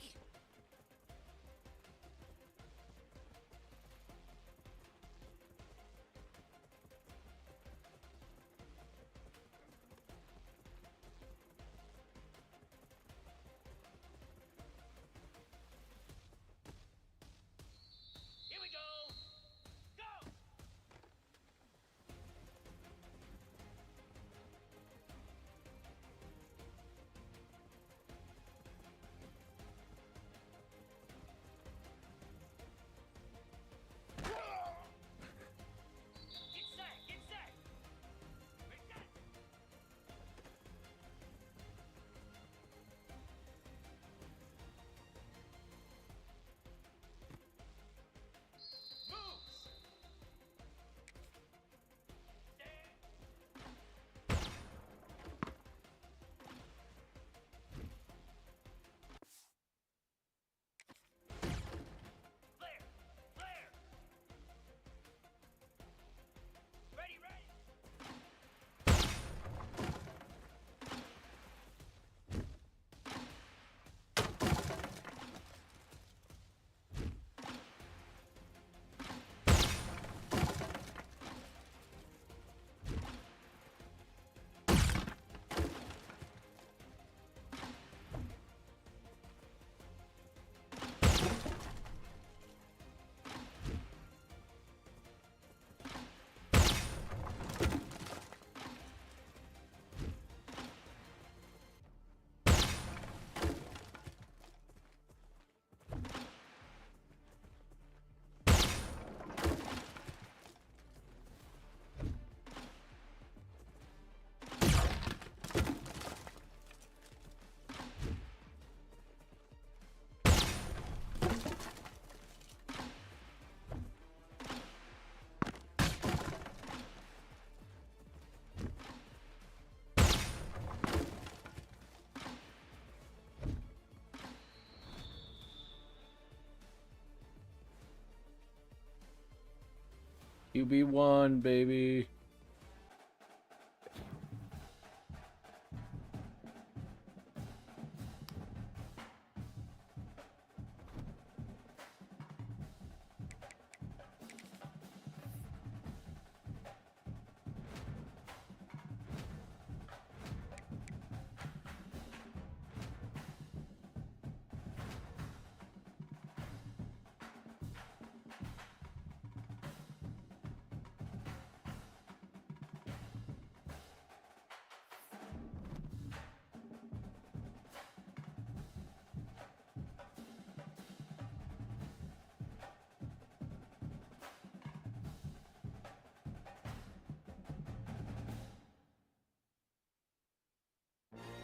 QB1, baby.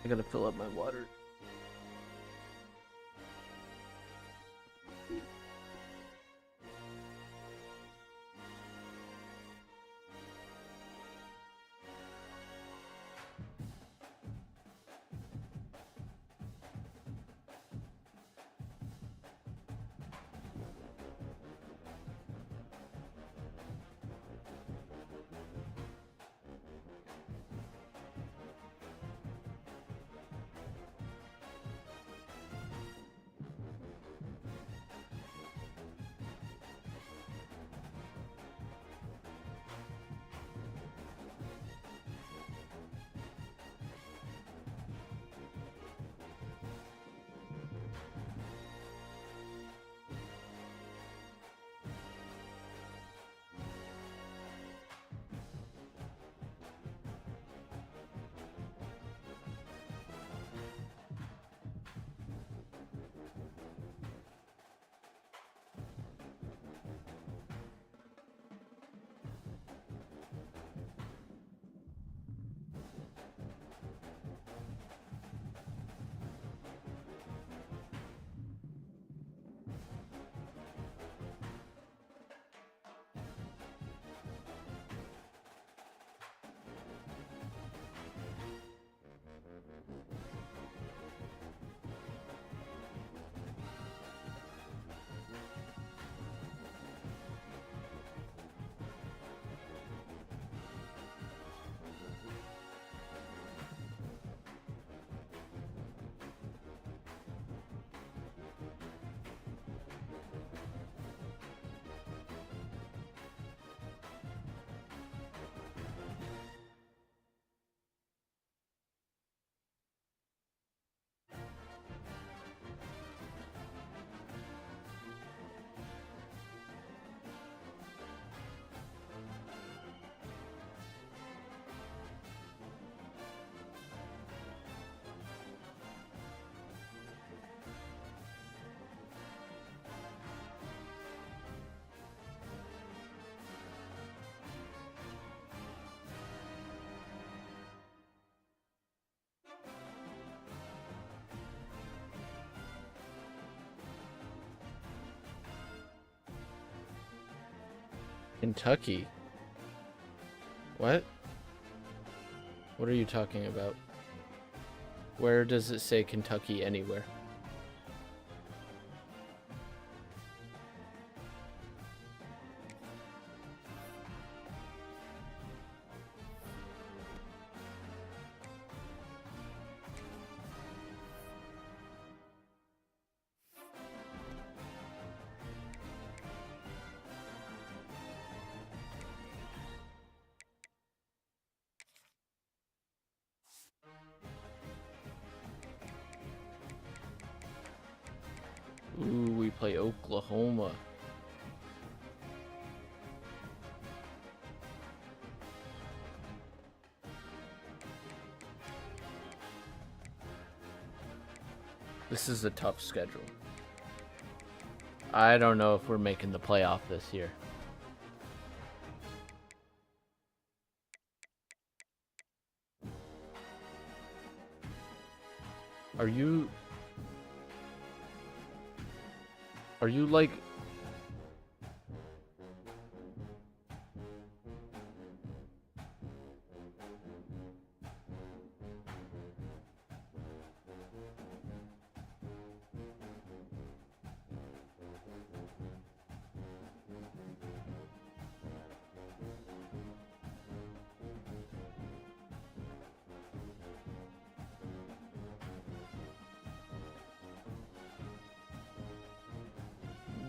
I gotta fill up my water. Kentucky. What? What are you talking about? Where does it say Kentucky anywhere? Ooh, we play Oklahoma. This is a tough schedule. I don't know if we're making the playoff this year. Are you like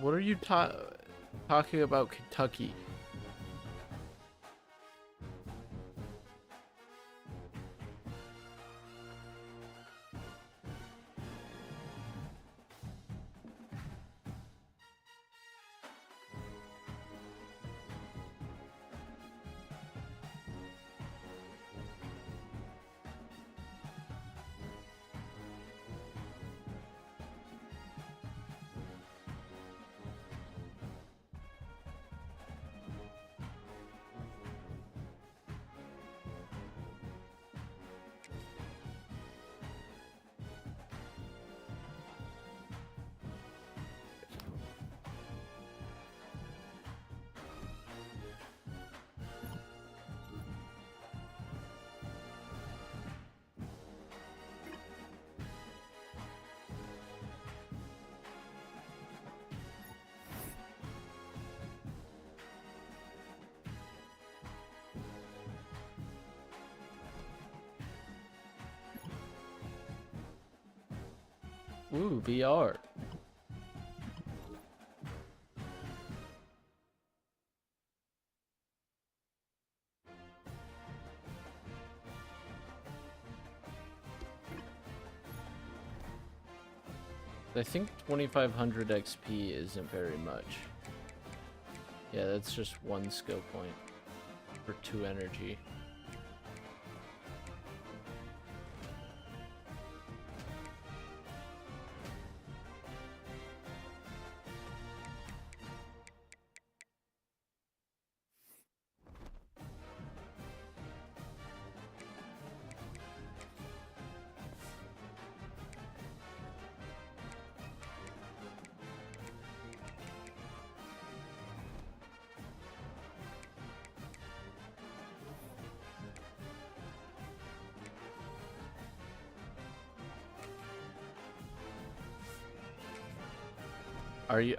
What are you talking about Kentucky? Ooh, VR. I think 2500 XP isn't very much. Yeah, that's just one skill point for 2 energy.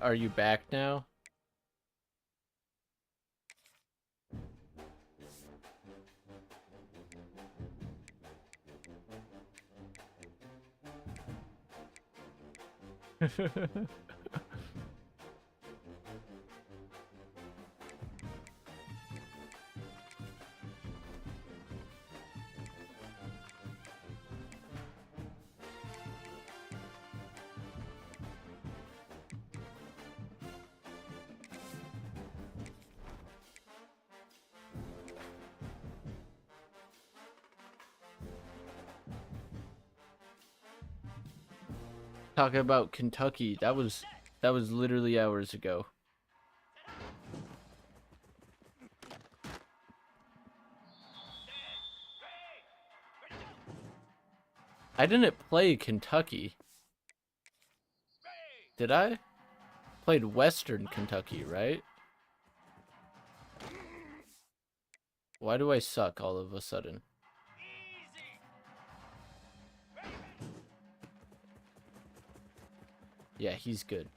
Are you back now? Talking about Kentucky, that was literally hours ago. I didn't play Kentucky. Did I? Played Western Kentucky, right? Why do I suck all of a sudden? Yeah, he's good.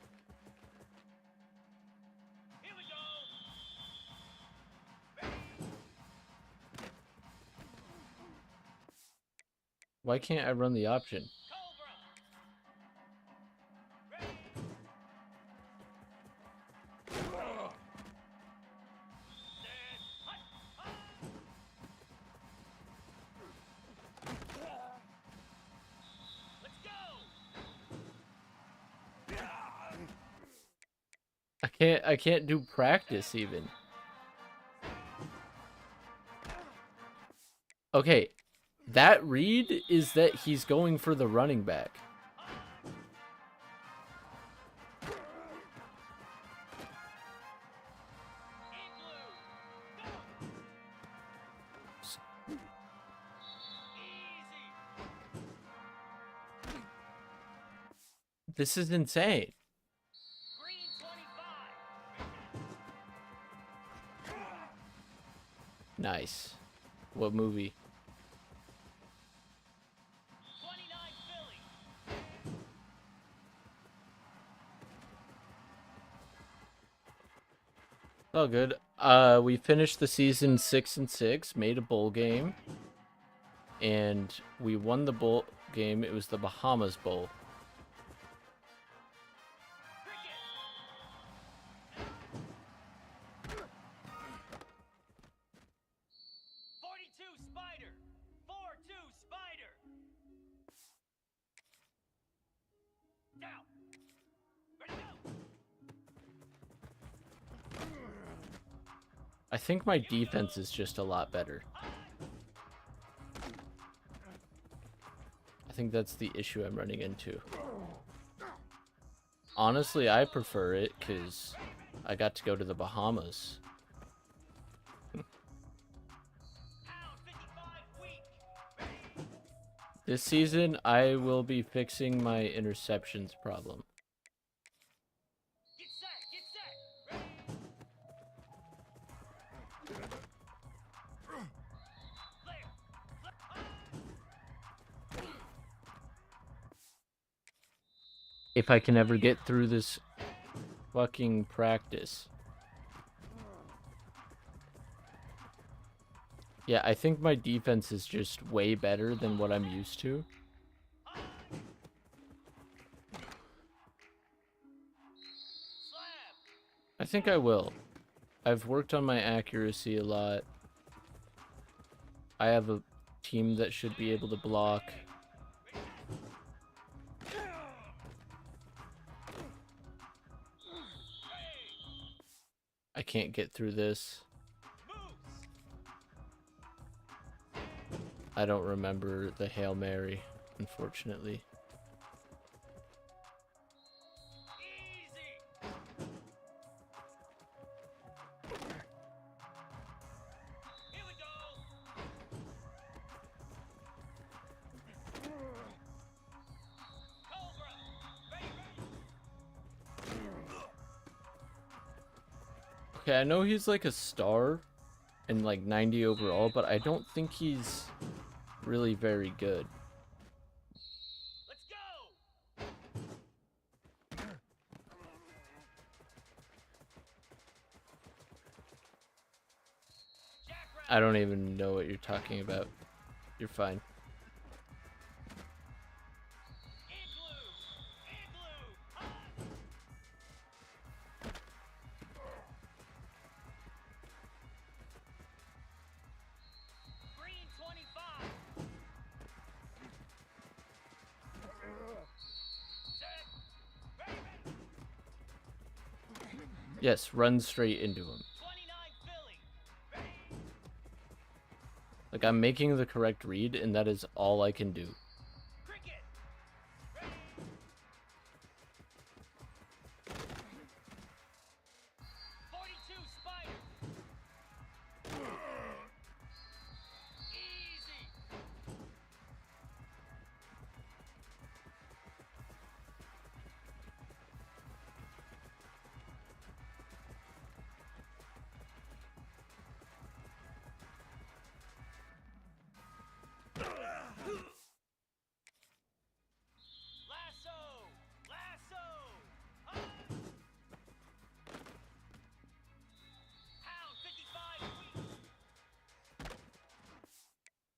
Why can't I run the option? I can't do practice even. Okay, that read is that he's going for the running back. This is insane. Nice. What movie? Oh, good. We finished the season 6-6, made a bowl game, and we won the bowl game. It was the Bahamas Bowl. I think my defense is just a lot better. I think that's the issue I'm running into. Honestly, I prefer it because I got to go to the Bahamas. This season, I will be fixing my interceptions problem. If I can ever get through this fucking practice. Yeah, I think my defense is just way better than what I'm used to. I think I will. I've worked on my accuracy a lot. I have a team that should be able to block. I can't get through this. I don't remember the Hail Mary, unfortunately. Okay, I know he's like a star and like 90 overall, but I don't think he's really very good. I don't even know what you're talking about. You're fine. Yes, run straight into him. Like, I'm making the correct read, and that is all I can do.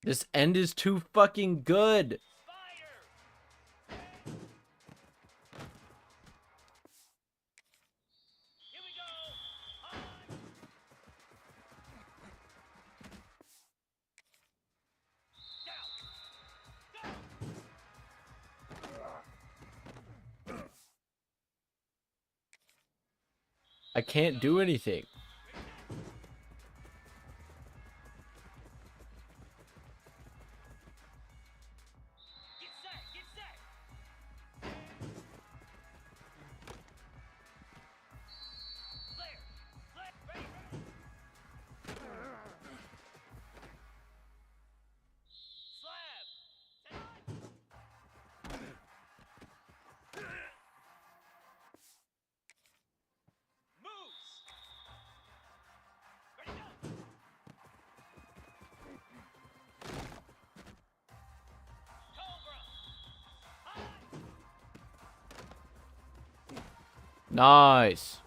This end is too fucking good. I can't do anything. Nice.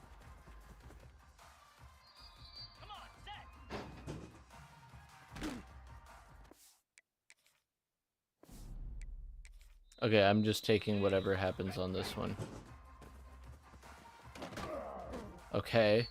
Okay, I'm just taking whatever happens on this one. Okay.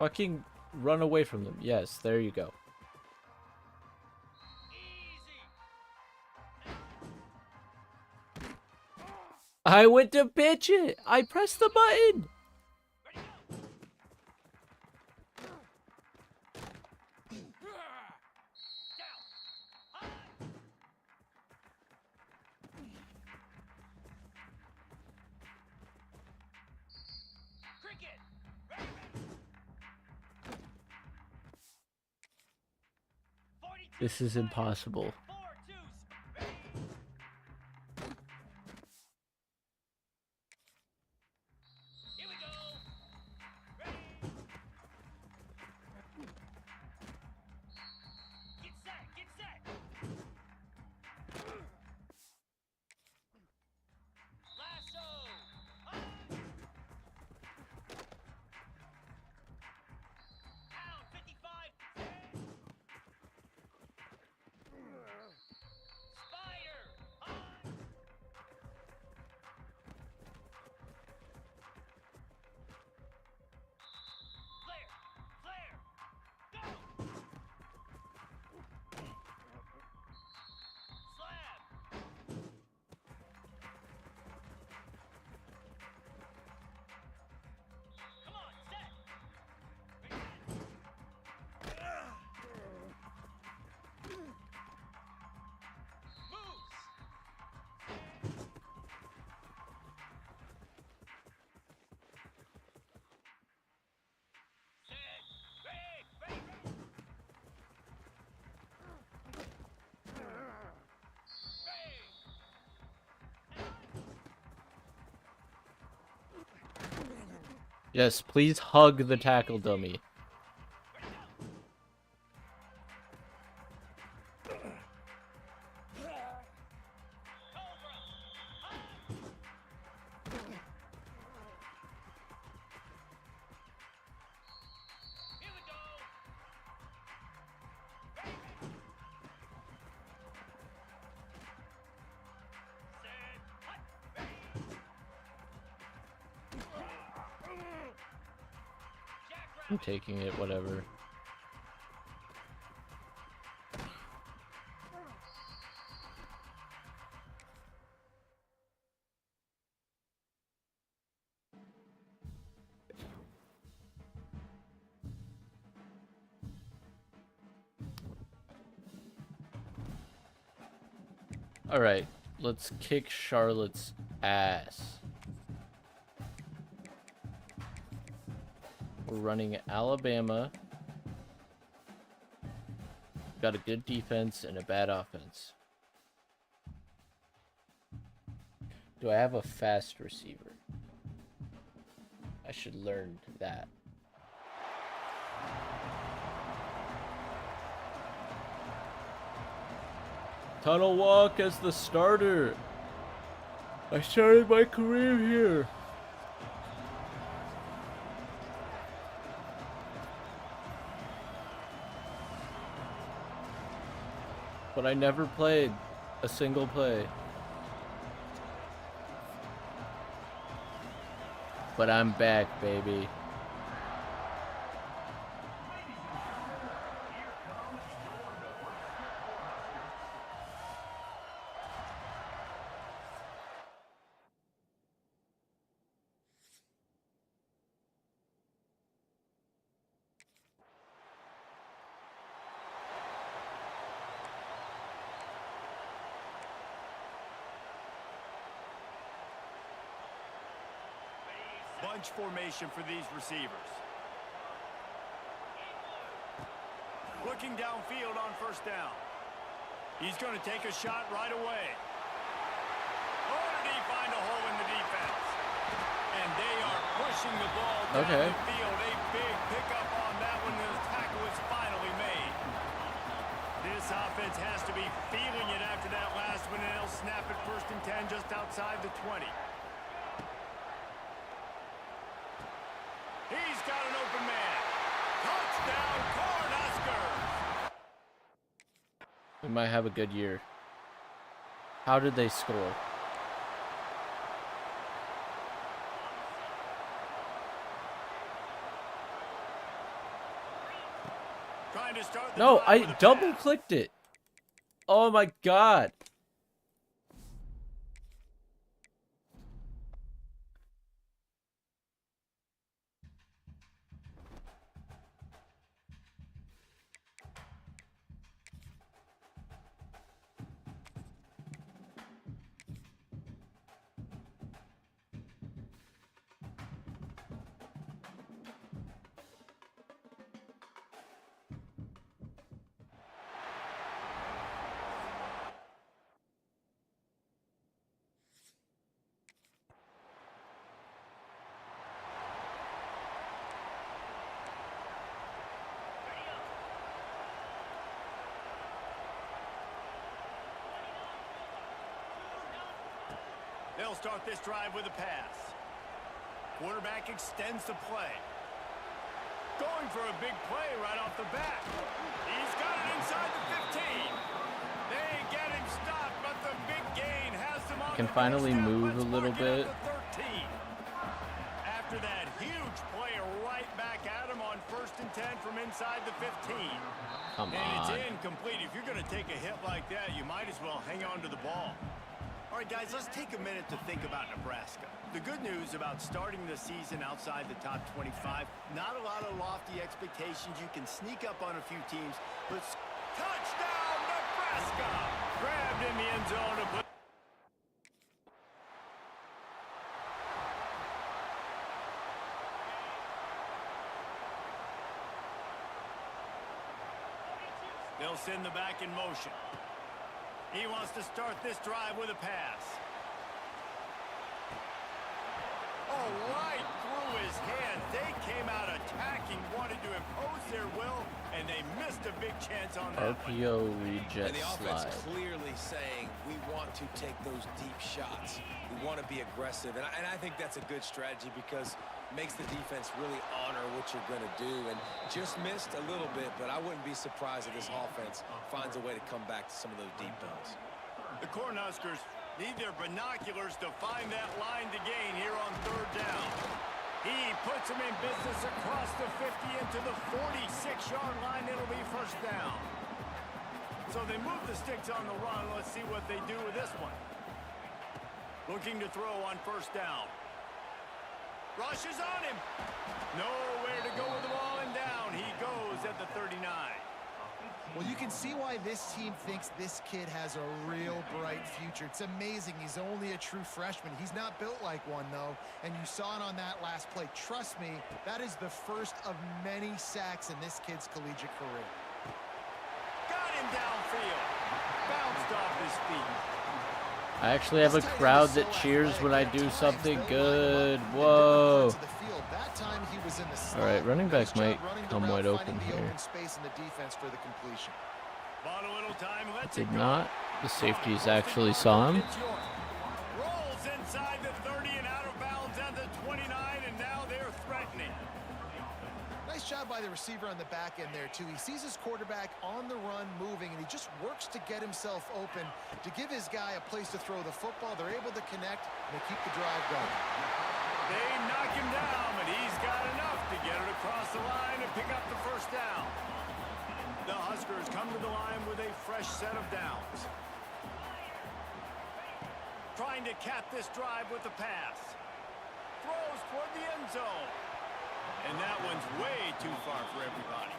Fucking run away from them. Yes, there you go. I went to pitch it. I pressed the button. This is impossible. Yes, please hug the tackle dummy. I'm taking it, whatever. Alright, let's kick Charlotte's ass. We're running Alabama. Got a good defense and a bad offense. Do I have a fast receiver? I should learn that. Tunnel walk as the starter. I started my career here. But I never played a single play. But I'm back, baby. Bunch formation for these receivers. Looking downfield on first down. He's going to take a shot right away. Oh, did he find a hole in the defense? And they are pushing the ball down the field. A big pickup on that one. The tackle is finally made. This offense has to be feeling it after that last one, and they'll snap it 1st and 10 just outside the 20. He's got an open man. Touchdown, Cornhuskers! We might have a good year. How did they score? trying to start the No, drive I with a double pass. clicked it. Oh my god. They'll start this drive with a pass. Quarterback extends the play. Going for a big play right off the bat. He's got it inside the 15. They get him stopped, but the big gain has them on Can the finally doorstep. move Let's a little mark it bit. at the 13. After that huge play, right back at him on 1st and 10 from inside the 15. Come And it's on. incomplete. If you're going to take a hit like that, you might as well hang on to the ball. All right, guys, let's take a minute to think about Nebraska. The good news about starting the season outside the top 25, not a lot of lofty expectations. You can sneak up on a few teams, but touchdown, Nebraska! Grabbed in the end zone to put. They'll send the back in motion. He wants to start this drive with a pass. Oh, right through his hands. They came out attacking, wanted to impose their will, and they missed a big chance on that one. RPO reject And the offense slide. clearly saying we want to take those deep shots. We want to be aggressive. And I think that's a good strategy because it makes the defense really honor what you're going to do. And just missed a little bit, but I wouldn't be surprised if this offense finds a way to come back to some of those deep balls. The Cornhuskers need their binoculars to find that line to gain here on 3rd down. He puts them in business across the 50 into the 46-yard line. It'll be 1st down. So they move the sticks on the run. Let's see what they do with this one. Looking to throw on 1st down. Rushes on him. Nowhere to go with the ball and down. He goes at the 39. Well, you can see why this team thinks this kid has a real bright future. It's amazing. He's only a true freshman. He's not built like one, though, and you saw it on that last play. Trust me, that is the first of many sacks in this kid's collegiate career. Got him downfield. Bounced off his feet. I actually have a crowd that cheers when I do something good. Whoa. All right, running back might come wide open here. Bought a little time. Let's Did not. The safeties actually saw him. Rolls inside the 30 and out of bounds at the 29, and now they're threatening. Nice job by the receiver on the back end there, too. He sees his quarterback on the run moving, and he just works to get himself open to give his guy a place to throw the football. They're able to connect, and they keep the drive going. They knock him down, but he's got enough to get it across the line and pick up the 1st down. The Huskers come to the line with a fresh set of downs. Trying to cap this drive with the pass. Throws toward the end zone. And that one's way too far for everybody.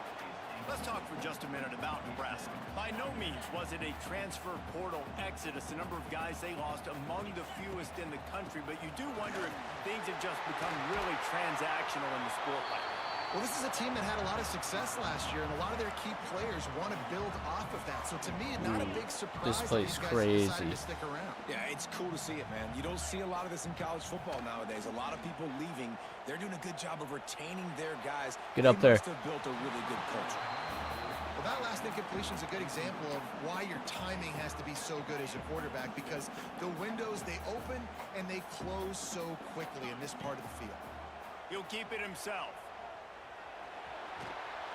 Let's talk for just a minute about Nebraska. By no means was it a transfer portal exodus. The number of guys they lost among the fewest in the country, but you do wonder if things have just become really transactional in the sport like that. Well, this is a team that had a lot of success last year, and a lot of their key players want to build off of that. So to me, not a big surprise This that play's these guys crazy. decided to stick around. Yeah, it's cool to see it, man. You don't see a lot of this in college football nowadays. A lot of people leaving. They're doing a good job of retaining their guys. Get up there. They must have built a really good culture. Well, that last incompletion is a good example of why your timing has to be so good as a quarterback, because the windows, they open and they close so quickly in this part of the field. He'll keep it himself.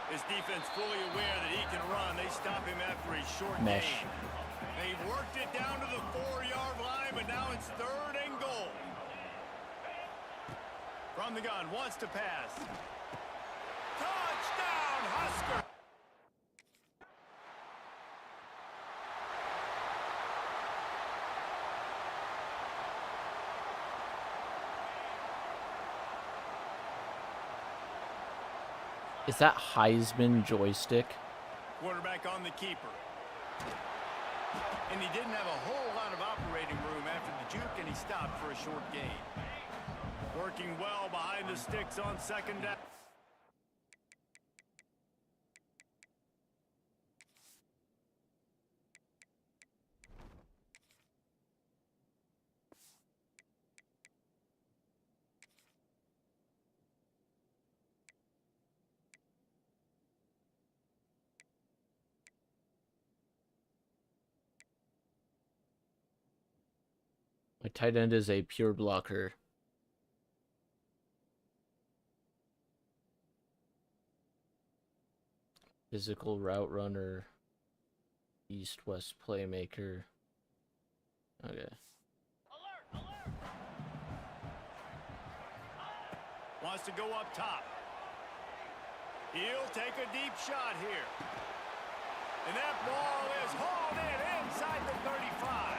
His defense fully aware that he can run. They stop him after a short Mesh. gain. They worked it down to the 4-yard line, but now it's 3rd and goal. From the gun, wants to pass. Touchdown, Husker! Is that Heisman joystick? Quarterback on the keeper. And he didn't have a whole lot of operating room after the juke, and he stopped for a short gain. Working well behind the sticks on second down. My tight end is a pure blocker. Physical route runner. East-west playmaker. Okay. Wants to go up top. He'll take a deep shot here. And that ball is hauled in inside the 35.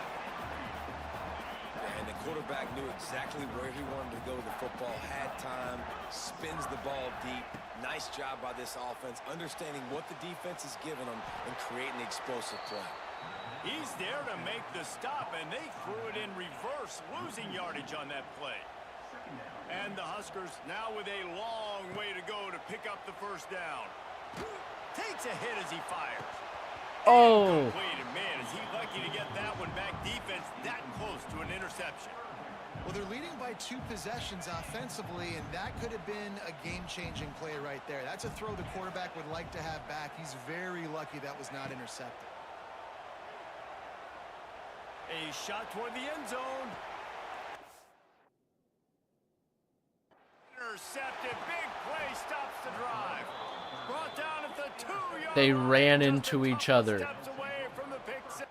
And the quarterback knew exactly where he wanted to go with the football, had time, spins the ball deep. Nice job by this offense, understanding what the defense is giving them and creating the explosive play. He's there to make the stop, and they threw it in reverse, losing yardage on that play. And the Huskers now with a long way to go to pick up the first down. Takes a hit as he fires. Oh! Wait a minute, is he lucky to get that one back? Defense that close to an interception. Well, they're leading by 2 possessions offensively, and that could have been a game-changing play right there. That's a throw the quarterback would like to have back. He's very lucky that was not intercepted. A shot toward the end zone. Intercepted. Big play stops the drive. Brought down at the 2-yard They line, ran just a into each couple other. Steps away from the pick six.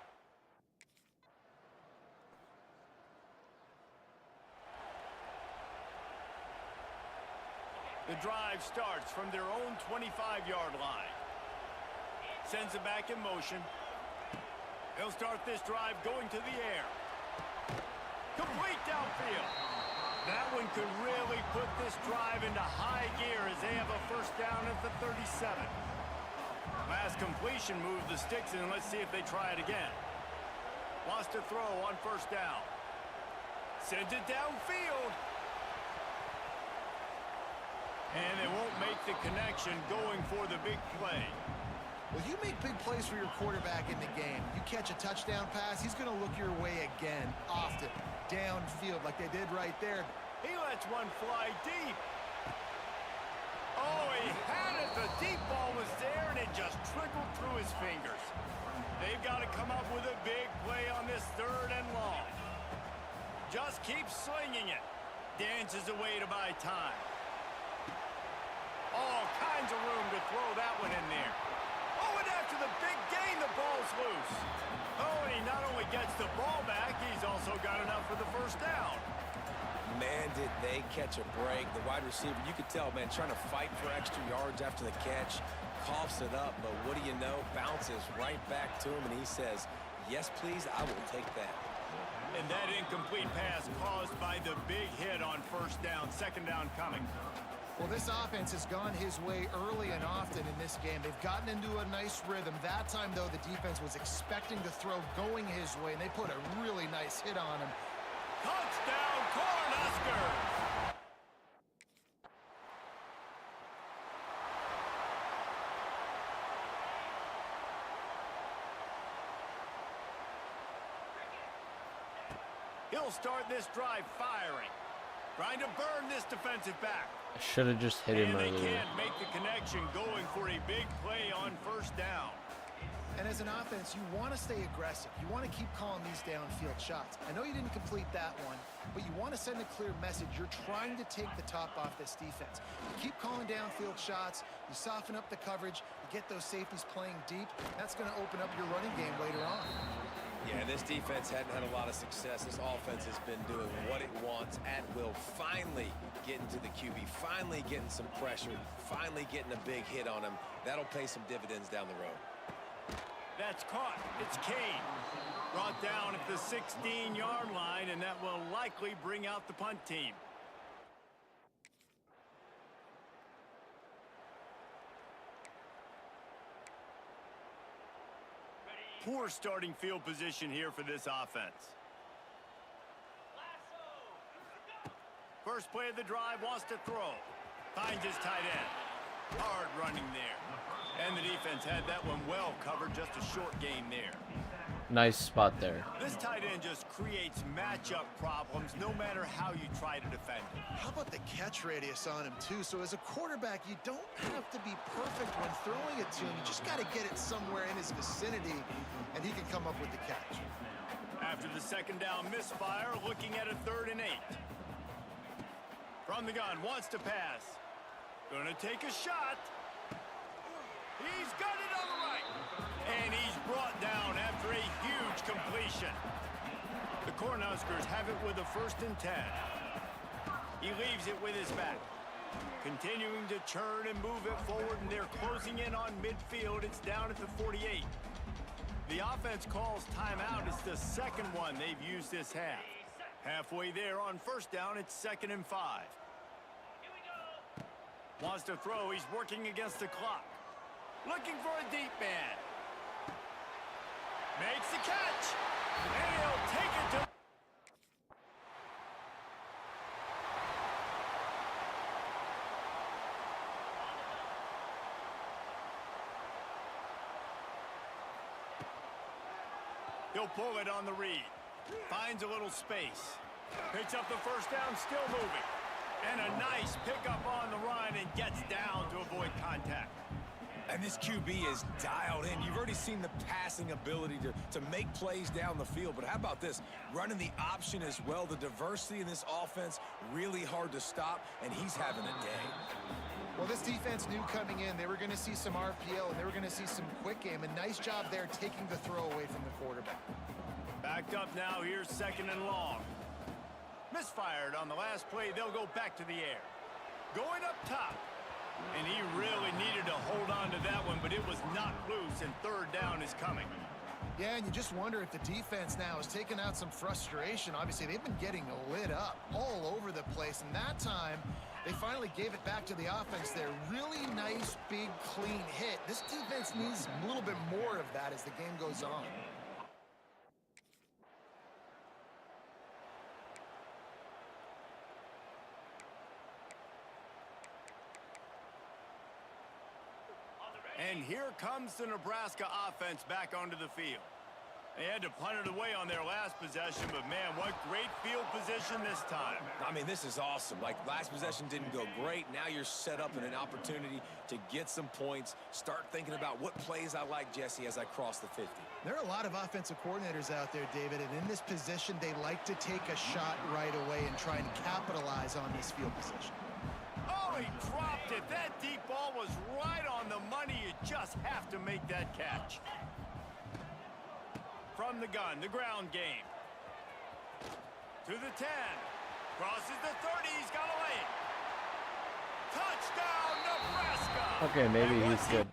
The drive starts from their own 25-yard line. Sends it back in motion. They'll start this drive going to the air. Complete downfield. That one could really put this drive into high gear as they have a first down at the 37. Last completion moved the sticks, and let's see if they try it again. Lost a throw on first down. Sends it downfield. And they won't make the connection going for the big play. Well, you make big plays for your quarterback in the game. You catch a touchdown pass, he's going to look your way again, often, downfield, like they did right there. He lets one fly deep. Oh, he had it. The deep ball was there, and it just trickled through his fingers. They've got to come up with a big play on this 3rd and long. Just keep slinging it. Dances away to buy time. All kinds of room to throw that one in there. Oh, and after the big gain, the ball's loose. Oh, and he not only gets the ball back, he's also got enough for the first down. Man, did they catch a break. The wide receiver, you could tell, man, trying to fight for extra yards after the catch. Coughs it up, but what do you know? Bounces right back to him, and he says, yes, please, I will take that. And that incomplete pass caused by the big hit on first down. Second down coming. Well, this offense has gone his way early and often in this game. They've gotten into a nice rhythm. That time, though, the defense was expecting the throw going his way, and they put a really nice hit on him. Touchdown, Cornhuskers! He'll start this drive firing. Trying to burn this defensive back. I should have just hit him And they earlier. can't make the connection going for a big play on first down. And as an offense, you want to stay aggressive. You want to keep calling these downfield shots. I know you didn't complete that one, but you want to send a clear message. You're trying to take the top off this defense. You keep calling downfield shots. You soften up the coverage. You get those safeties playing deep. That's going to open up your running game later on. Yeah, this defense hadn't had a lot of success. This offense has been doing what it wants at will. Finally getting to the QB, finally getting some pressure, finally getting a big hit on him. That'll pay some dividends down the road. That's caught. It's Kane. Brought down at the 16-yard line, and that will likely bring out the punt team. Poor starting field position here for this offense. First play of the drive, wants to throw. Finds his tight end. Hard running there. And the defense had that one well covered, just a short gain there. Nice spot there. This tight end just creates matchup problems no matter how you try to defend it. How about the catch radius on him, too? So as a quarterback, you don't have to be perfect when throwing it to him. You just got to get it somewhere in his vicinity, and he can come up with the catch. After the second down misfire, looking at a 3rd and 8. From the gun, wants to pass. Gonna take a shot. He's got it on the right. And he's brought down after a huge completion. The Cornhuskers have it with a 1st and 10. He leaves it with his back. Continuing to churn and move it forward, and they're closing in on midfield. It's down at the 48. The offense calls timeout. It's the second one they've used this half. Halfway there on 1st down, it's 2nd and 5. Wants to throw. He's working against the clock. Looking for a deep man. Makes the catch. And he'll take it to... He'll pull it on the read. Finds a little space. Picks up the 1st down, still moving. And a nice pickup on the run and gets down to avoid contact. And this QB is dialed in. You've already seen the passing ability to make plays down the field. But how about this? Running the option as well. The diversity in this offense, really hard to stop, and he's having a day. Well, this defense knew coming in they were going to see some RPO, and they were going to see some quick game. A nice job there taking the throw away from the quarterback. Backed up now, here's 2nd and long. Misfired on the last play, they'll go back to the air. Going up top. And he really needed to hold on to that one, but it was not loose, and 3rd down is coming. Yeah, and you just wonder if the defense now is taking out some frustration. Obviously, they've been getting lit up all over the place, and that time, they finally gave it back to the offense there. Really nice, big, clean hit. This defense needs a little bit more of that as the game goes on. And here comes the Nebraska offense back onto the field. They had to punt it away on their last possession, but man, what great field position this time. I mean, this is awesome. Like, last possession didn't go great. Now you're set up in an opportunity to get some points. Start thinking about what plays I like, Jesse, as I cross the 50. There are a lot of offensive coordinators out there, David, and in this position, they like to take a shot right away and try and capitalize on this field position. Oh, he dropped it. That deep ball was right on the money. You just have to make that catch. From the gun, the ground game. To the 10. Crosses the 30. He's got a lane. Touchdown, Nebraska. Okay, maybe he's good.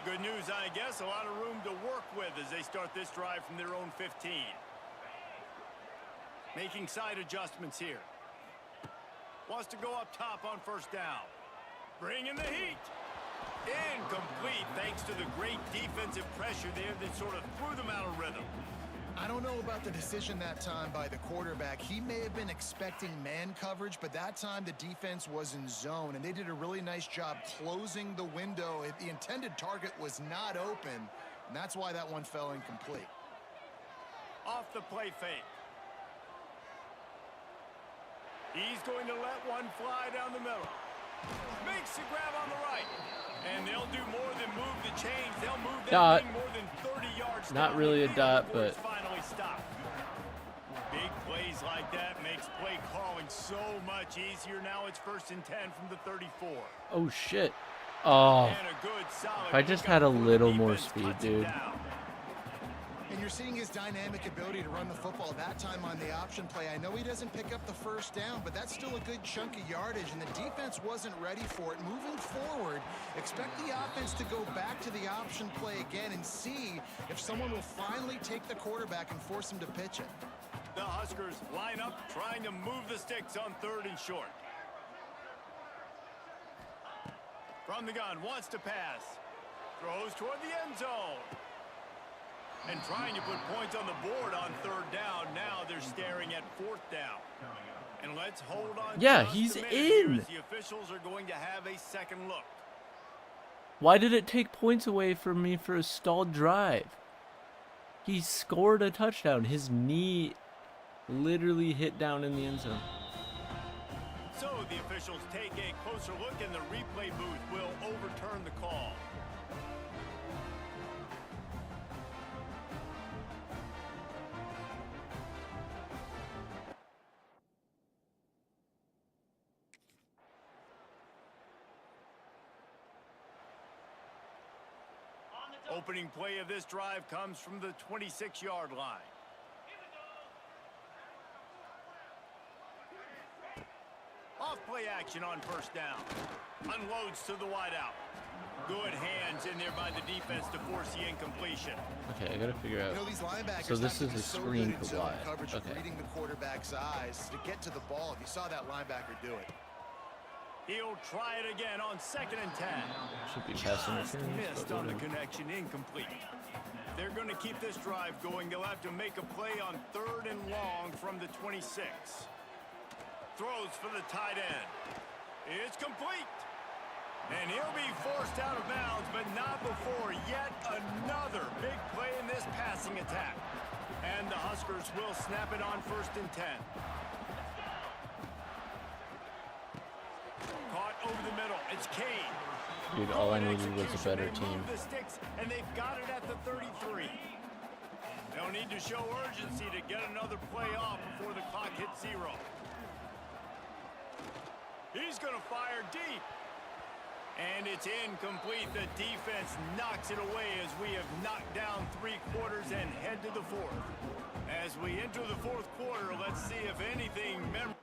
Good news, I guess. A lot of room to work with as they start this drive from their own 15. Making side adjustments here. Wants to go up top on 1st down. Bringing the heat. Incomplete thanks to the great defensive pressure there that sort of threw them out of rhythm. I don't know about the decision that time by the quarterback. He may have been expecting man coverage, but that time the defense was in zone, and they did a really nice job closing the window. The intended target was not open, and that's why that one fell incomplete. Off the play fake. He's going to let one fly down the middle. Makes the grab on the right. And they'll do more than move the chains. They'll move that thing more than 30 yards. Not really a dot, but finally stopped. Big plays like that makes play calling so much easier. Now it's 1st and 10 from the 34. Oh shit. Oh. And a good, solid if I just had a little more speed, dude. And you're seeing his dynamic ability to run the football that time on the option play. I know he doesn't pick up the 1st down, but that's still a good chunk of yardage, and the defense wasn't ready for it. Moving forward, expect the offense to go back to the option play again and see if someone will finally take the quarterback and force him to pitch it. The Huskers line up, trying to move the sticks on 3rd and short. From the gun, wants to pass. Throws toward the end zone. And trying to put points on the board on 3rd down. Now they're staring at 4th down. And let's hold on. Yeah, just he's a minute here in. as the officials are going to have a second look. Why did it take points away from me for a stalled drive? He scored a touchdown. His knee literally hit down in the end zone. So the officials take a closer look, and the replay booth will overturn the call. Opening play of this drive comes from the 26-yard line. Off play action on 1st down. Unloads to the wideout. Good hands in there by the defense to force the incompletion. Okay, I gotta figure out. You know, these linebackers So this have to is be a so screen good in for zone wide. coverage, Okay. reading the quarterback's eyes to get to the ball. If you saw that linebacker do it. He'll try it again on 2nd and 10. Should be passing Just interference, missed but on the whatever. connection, incomplete. They're going to keep this drive going. They'll have to make a play on 3rd and long from the 26. Throws for the tight end. It's complete. And he'll be forced out of bounds, but not before yet another big play in this passing attack. And the Huskers will snap it on 1st and 10. Caught over the middle. It's Kane. Dude, all I needed was a better They team. move the sticks, and they've got it at the 33. They'll need to show urgency to get another play off before the clock hits 0. He's going to fire deep. And it's incomplete. The defense knocks it away as we have knocked down 3 quarters and head to the 4th. As we enter the 4th quarter, let's see if anything memorable.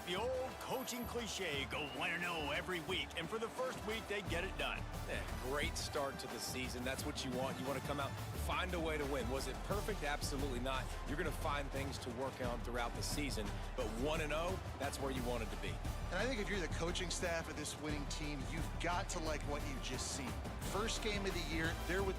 The old coaching cliche, go 1-0 every week. And for the first week, they get it done. Yeah, great start to the season. That's what you want. You want to come out, find a way to win. Was it perfect? Absolutely not. You're going to find things to work on throughout the season. But 1-0, that's where you wanted to be. And I think if you're the coaching staff of this winning team, you've got to like what you've just seen. First game of the year, there would.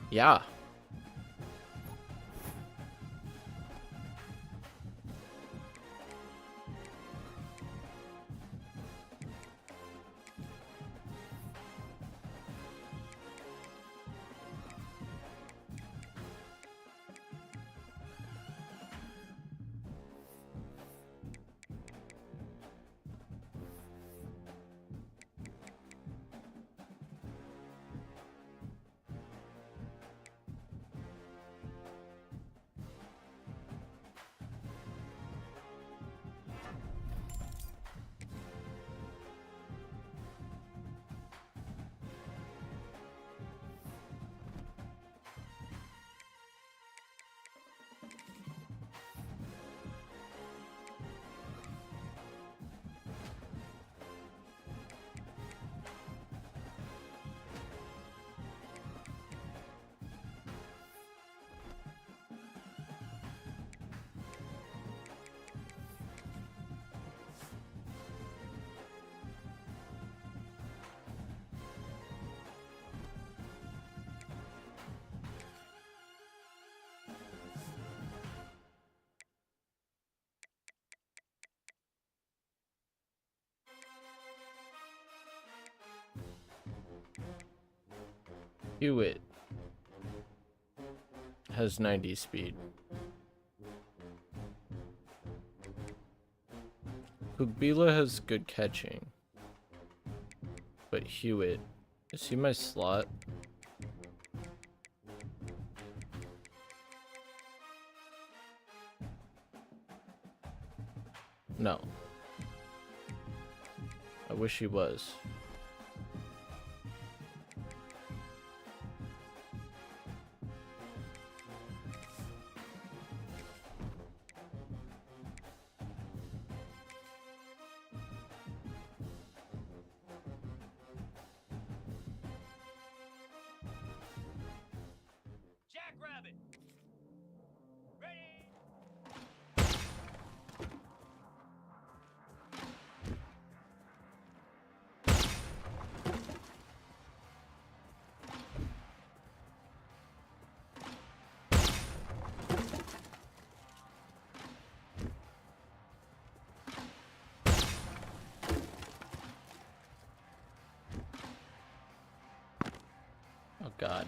Yeah. Hewitt has 90 speed. Kugbila has good catching. But Hewitt, is he my slot? No. I wish he was. Jackrabbit. Ready. Oh God.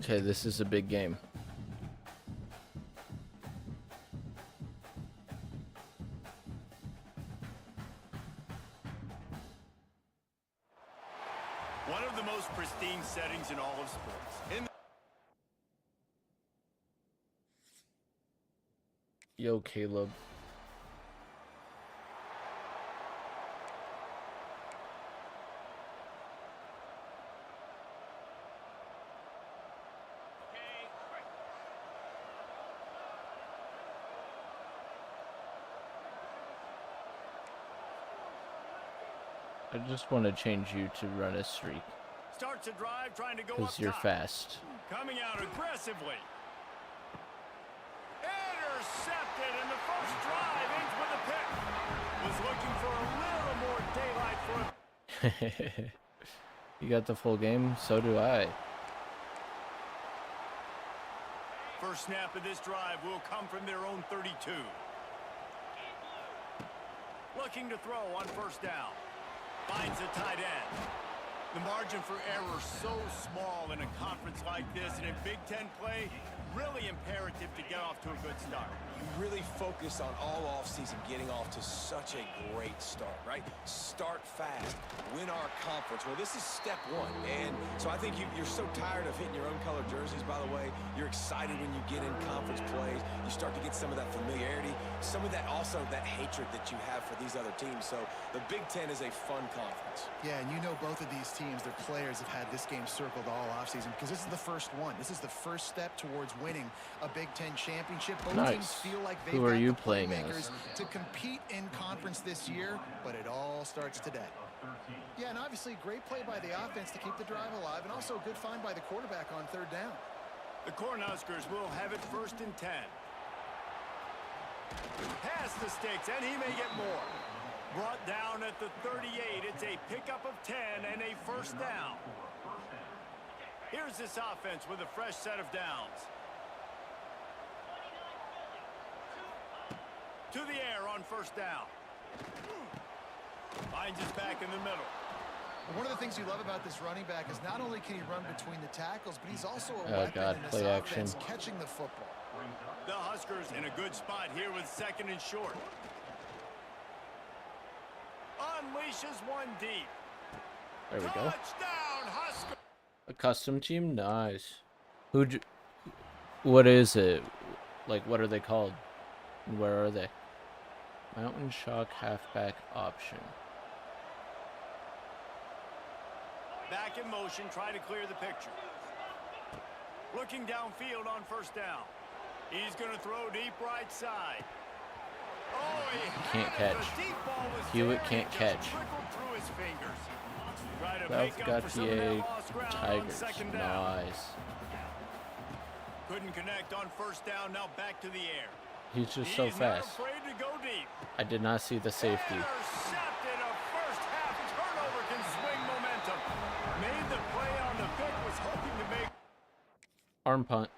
Okay, this is a big game. One of the most pristine settings in all of sports. Yo, Caleb. I just want to change you to run a streak. Starts a drive trying to go up Because you're top. fast. Coming out aggressively. Intercepted, and the first drive ends with a pick. Was looking for a little more daylight for him. You got the full game? So do I. First snap of this drive will come from their own 32. Looking to throw on first down. Finds a tight end. The margin for error so small in a conference like this, and in Big Ten play, really imperative to get off to a good start. You really focus on all offseason getting off to such a great start, right? Start fast, win our conference. Well, this is step one, and so I think you're so tired of hitting your own color jerseys, by the way. You're excited when you get in conference plays. You start to get some of that familiarity, some of that also that hatred that you have for these other teams. So the Big Ten is a fun conference. Yeah, and you know both of these teams, their players have had this game circled all offseason because this is the first one. This is the first step towards winning a Big Ten championship. Both teams feel like they've got the playmakers to compete in conference this year, but it all starts today. Yeah, and obviously great play by the offense to keep the drive alive, and also a good find by the quarterback on third down. The Cornhuskers will have it 1st and 10. Pass the sticks, and he may get more. Brought down at the 38. It's a pickup of 10 and a first down. Here's this offense with a fresh set of downs. To the air on first down. Finds his back in the middle. One of the things you love about this running back is not only can he run between the tackles, but he's also a Oh, weapon God, in this play action. offense, catching the football. The Huskers in a good spot here with second and short. Unleashes one deep. There we go. Touchdown, Huskers! A custom team? Nice. What is it? Like, what are they called? And where are they? Mountain Shock halfback option. Back in motion, try to clear the picture. Looking downfield on first down. He's going to throw deep right side. Oh, he Can't had it. catch. The deep ball was Hewitt there. can't It just catch. trickled through his fingers. Try to South make up for some of that Gautier lost ground on Tigers. second down. Nice. Couldn't connect on first down. Now back to the air. He's just so He's not fast. afraid to go deep. I did not see the safety. Intercepted. A first half turnover can swing momentum. Made the play on the pick. Was hoping to make. Arm punt.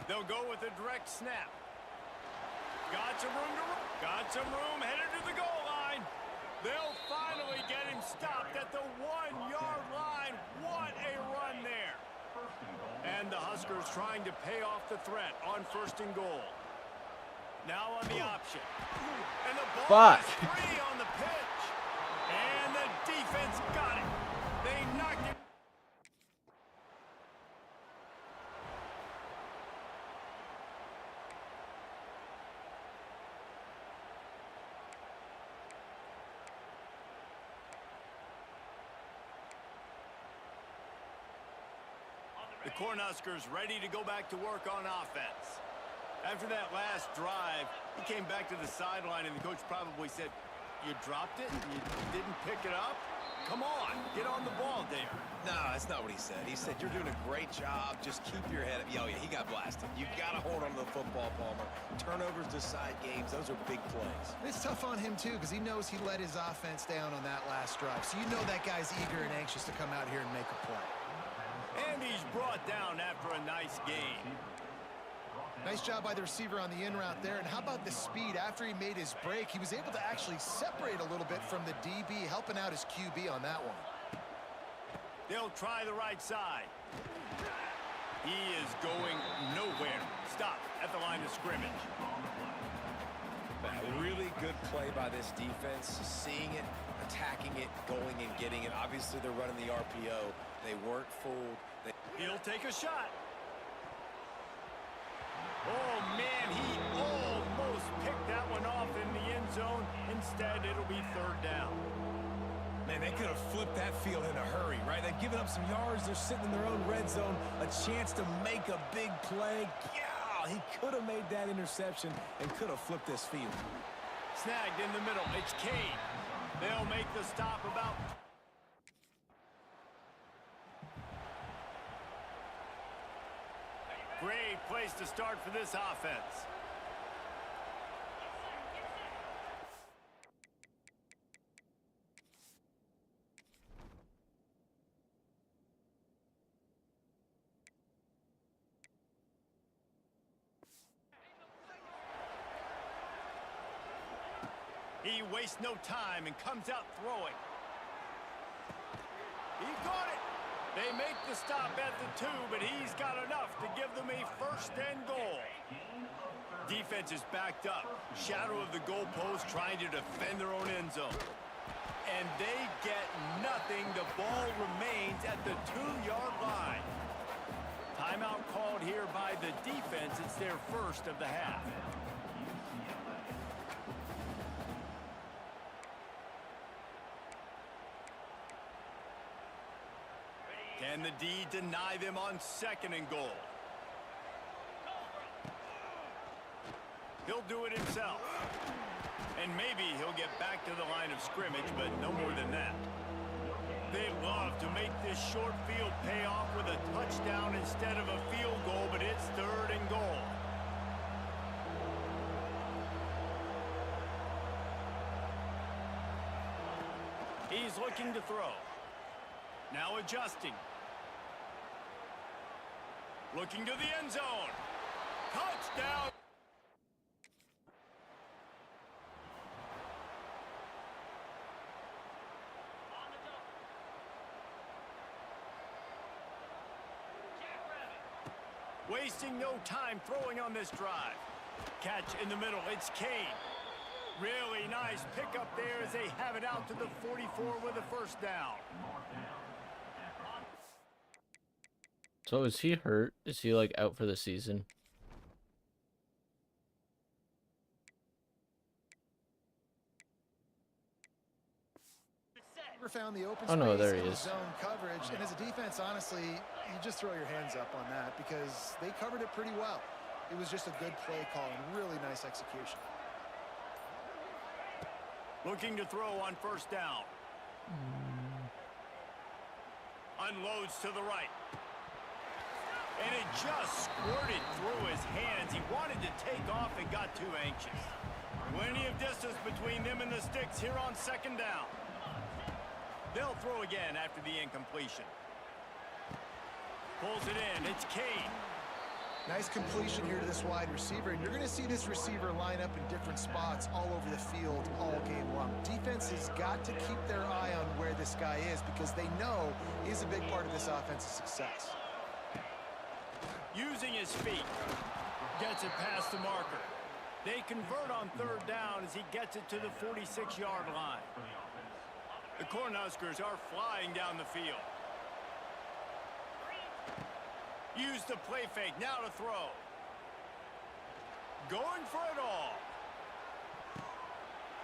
They'll go with a direct snap. Got some room headed to the goal line. They'll finally get him stopped at the 1-yard line. What a run there. And the Huskers trying to pay off the threat on first and goal. Now on the option. And the ball is free on the pitch. And the defense got it. They knocked it. The Cornhuskers ready to go back to work on offense. After that last drive, he came back to the sideline, and the coach probably said, "You dropped it? You didn't pick it up? Come on, get on the ball there." No, that's not what he said. He said, "You're doing a great job. Just keep your head up." Oh, yeah, he got blasted. You got to hold on to the football, Palmer. Turnovers decide games. Those are big plays. It's tough on him, too, because he knows he let his offense down on that last drive. So you know that guy's eager and anxious to come out here and make a play. And he's brought down after a nice game. Nice job by the receiver on the in route there. And how about the speed? After he made his break, he was able to actually separate a little bit from the DB, helping out his QB on that one. They'll try the right side. He is going nowhere. Stop at the line of scrimmage. A really good play by this defense. Seeing it, attacking it, going and getting it. Obviously, they're running the RPO. They weren't fooled. He'll take a shot. Oh, man, he almost picked that one off in the end zone. Instead, it'll be third down. Man, they could have flipped that field in a hurry, right? They've given up some yards. They're sitting in their own red zone. A chance to make a big play. Yeah, he could have made that interception and could have flipped this field. Snagged in the middle. It's Kane. They'll make the stop about... Great place to start for this offense. He wastes no time and comes out throwing. He got it. They make the stop at the 2, but he's got enough to give them a first and goal. Defense is backed up. Shadow of the goalpost trying to defend their own end zone. And they get nothing. The ball remains at the 2-yard line. Timeout called here by the defense. It's their first of the half. Can the D deny them on second and goal? He'll do it himself. And maybe he'll get back to the line of scrimmage, but no more than that. They love to make this short field pay off with a touchdown instead of a field goal, but it's third and goal. He's looking to throw. Now adjusting. Looking to the end zone. Touchdown. Wasting no time throwing on this drive. Catch in the middle. It's Kane. Really nice pickup there as they have it out to the 44 with a first down. So is he hurt? Is he like out for the season? Found the open Oh no, space there he in the is. zone coverage, and as a defense, honestly, you just throw your hands up on that because they covered it pretty well. It was just a good play call and really nice execution. Looking to throw on first down. Unloads to the right. And it just squirted through his hands. He wanted to take off and got too anxious. Plenty of distance between them and the sticks here on second down. They'll throw again after the incompletion. Pulls it in. It's Kane. Nice completion here to this wide receiver, and you're going to see this receiver line up in different spots all over the field all game long. Defense has got to keep their eye on where this guy is because they know he's a big part of this offense's success. Using his feet. Gets it past the marker. They convert on third down as he gets it to the 46-yard line. The Cornhuskers are flying down the field. Use the play fake, now to throw. Going for it all.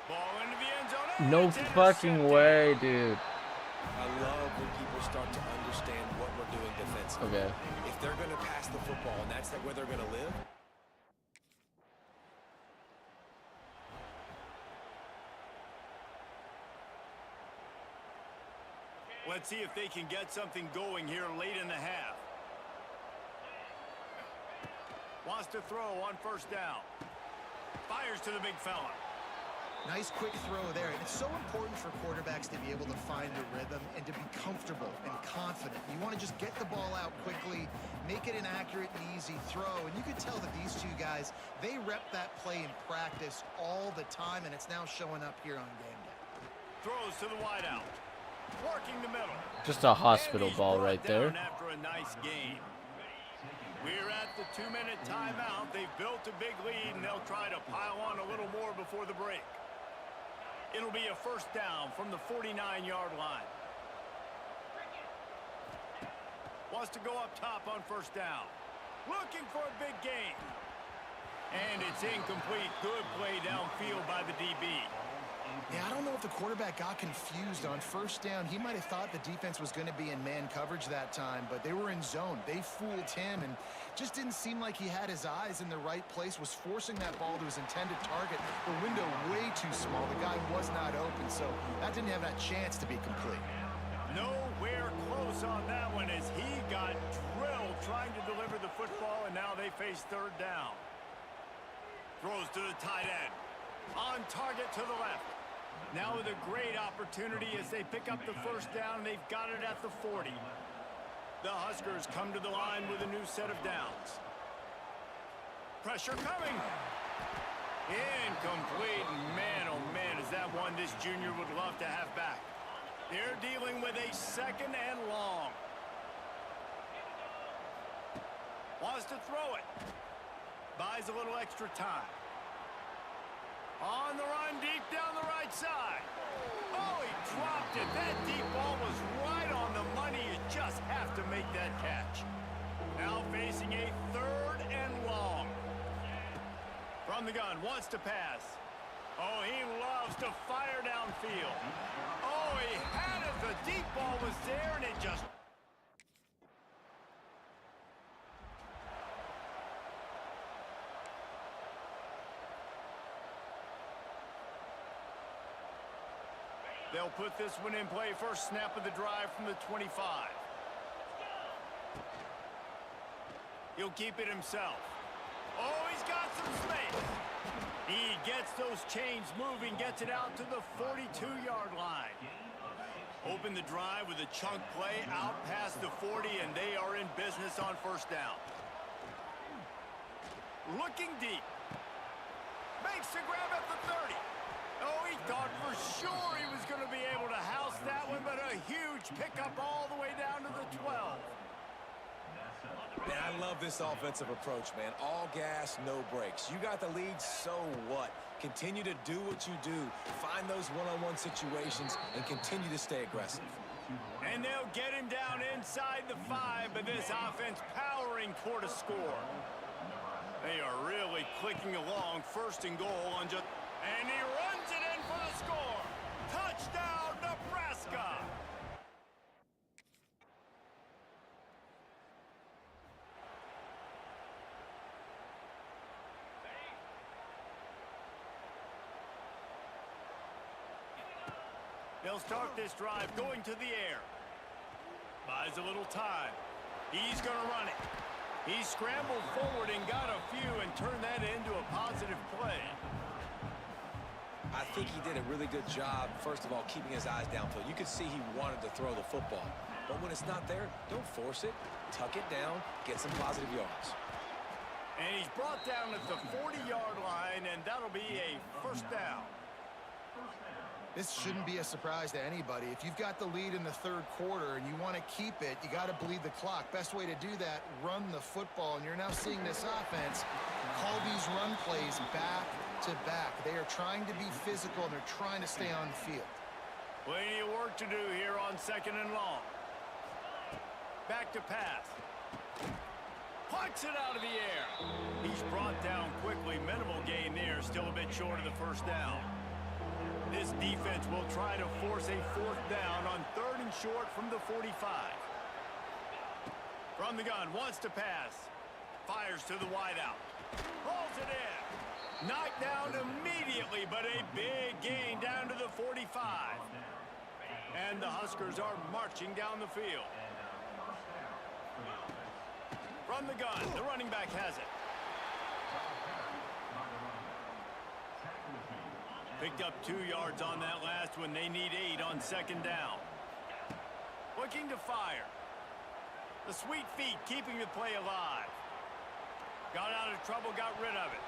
Ball into the end zone. No It's fucking intercepted. way, dude. I love when people start to understand what we're doing defensively. Okay. If they're going to pass the football and that's where they're going to live, Let's see if they can get something going here late in the half. Wants to throw on first down. Fires to the big fella. Nice quick throw there. And it's so important for quarterbacks to be able to find a rhythm and to be comfortable and confident. You want to just get the ball out quickly, make it an accurate and easy throw. And you can tell that these two guys, they rep that play in practice all the time, and it's now showing up here on game day. Throws to the wideout. Working the middle. Just a hospital And he's ball brought right there. down after a nice game. We're at the 2-minute timeout. They've built a big lead, and they'll try to pile on a little more before the break. It'll be a first down from the 49-yard line. Wants to go up top on first down. Looking for a big gain. And it's incomplete. Good play downfield by the DB. Yeah, I don't know if the quarterback got confused on first down. He might have thought the defense was going to be in man coverage that time, but they were in zone. They fooled him and just didn't seem like he had his eyes in the right place, was forcing that ball to his intended target. The window way too small. The guy was not open, so that didn't have that chance to be complete. Nowhere close on that one as he got drilled trying to deliver the football, and now they face third down. Throws to the tight end. On target to the left. Now with a great opportunity as they pick up the first down. They've got it at the 40. The Huskers come to the line with a new set of downs. Pressure coming. Incomplete. Man, oh man, is that one this junior would love to have back. They're dealing with a second and long. Wants to throw it. Buys a little extra time. On the run, deep down the right side. Oh, he dropped it. That deep ball was right on the money. You just have to make that catch. Now facing a third and long. From the gun, wants to pass. Oh, he loves to fire downfield. Oh, he had it. The deep ball was there, and it just... They'll put this one in play. First snap of the drive from the 25. He'll keep it himself. Oh, he's got some space. He gets those chains moving, gets it out to the 42-yard line. Open the drive with a chunk play out past the 40, and they are in business on first down. Looking deep. Makes the grab at the 30. Oh, he thought for sure he was going to be able to house that one, but a huge pickup all the way down to the 12. Man, I love this offensive approach, man. All gas, no brakes. You got the lead, so what? Continue to do what you do. Find those one-on-one situations and continue to stay aggressive. And they'll get him down inside the 5, but this offense powering toward a score. They are really clicking along, first and goal on just... And he runs it in for the score. Touchdown, Nebraska. They'll start this drive going to the air. Buys a little time. He's going to run it. He scrambled forward and got a few and turned that into a positive play. I think he did a really good job, first of all, keeping his eyes downfield. You could see he wanted to throw the football. But when it's not there, don't force it. Tuck it down, get some positive yards. And he's brought down at the 40-yard line, and that'll be a first down. This shouldn't be a surprise to anybody. If you've got the lead in the third quarter and you want to keep it, you got to bleed the clock. Best way to do that, run the football. And you're now seeing this offense call these run plays back to back. They are trying to be physical, and they're trying to stay on the field. Plenty of work to do here on second and long. Back to pass. Pucks it out of the air. He's brought down quickly. Minimal gain there. Still a bit short of the first down. This defense will try to force a fourth down on third and short from the 45. From the gun, wants to pass. Fires to the wideout. Pulls it in. Knocked down immediately, but a big gain down to the 45. And the Huskers are marching down the field. From the gun, the running back has it. Picked up 2 yards on that last one. They need 8 on second down. Looking to fire. The sweet feet keeping the play alive. Got out of trouble, got rid of it.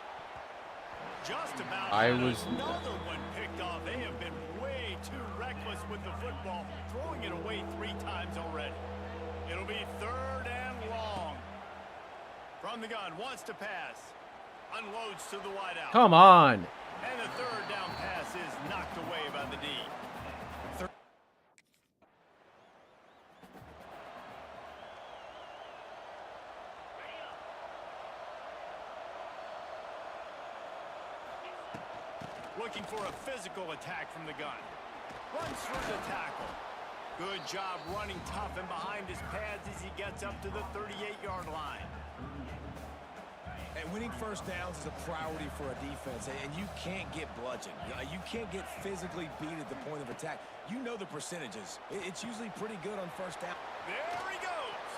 Just about another one picked off. They have been way too reckless with the football, throwing it away 3 times already. It'll be third and long. From the gun, wants to pass. Unloads to the wideout. Come on. And the third down pass is knocked away by the D. Looking for a physical attack from the gun. Runs through the tackle. Good job running tough and behind his pads as he gets up to the 38-yard line. And winning first downs is a priority for a defense, and you can't get bludgeoned. You can't get physically beat at the point of attack. You know the percentages. It's usually pretty good on first down. There he goes.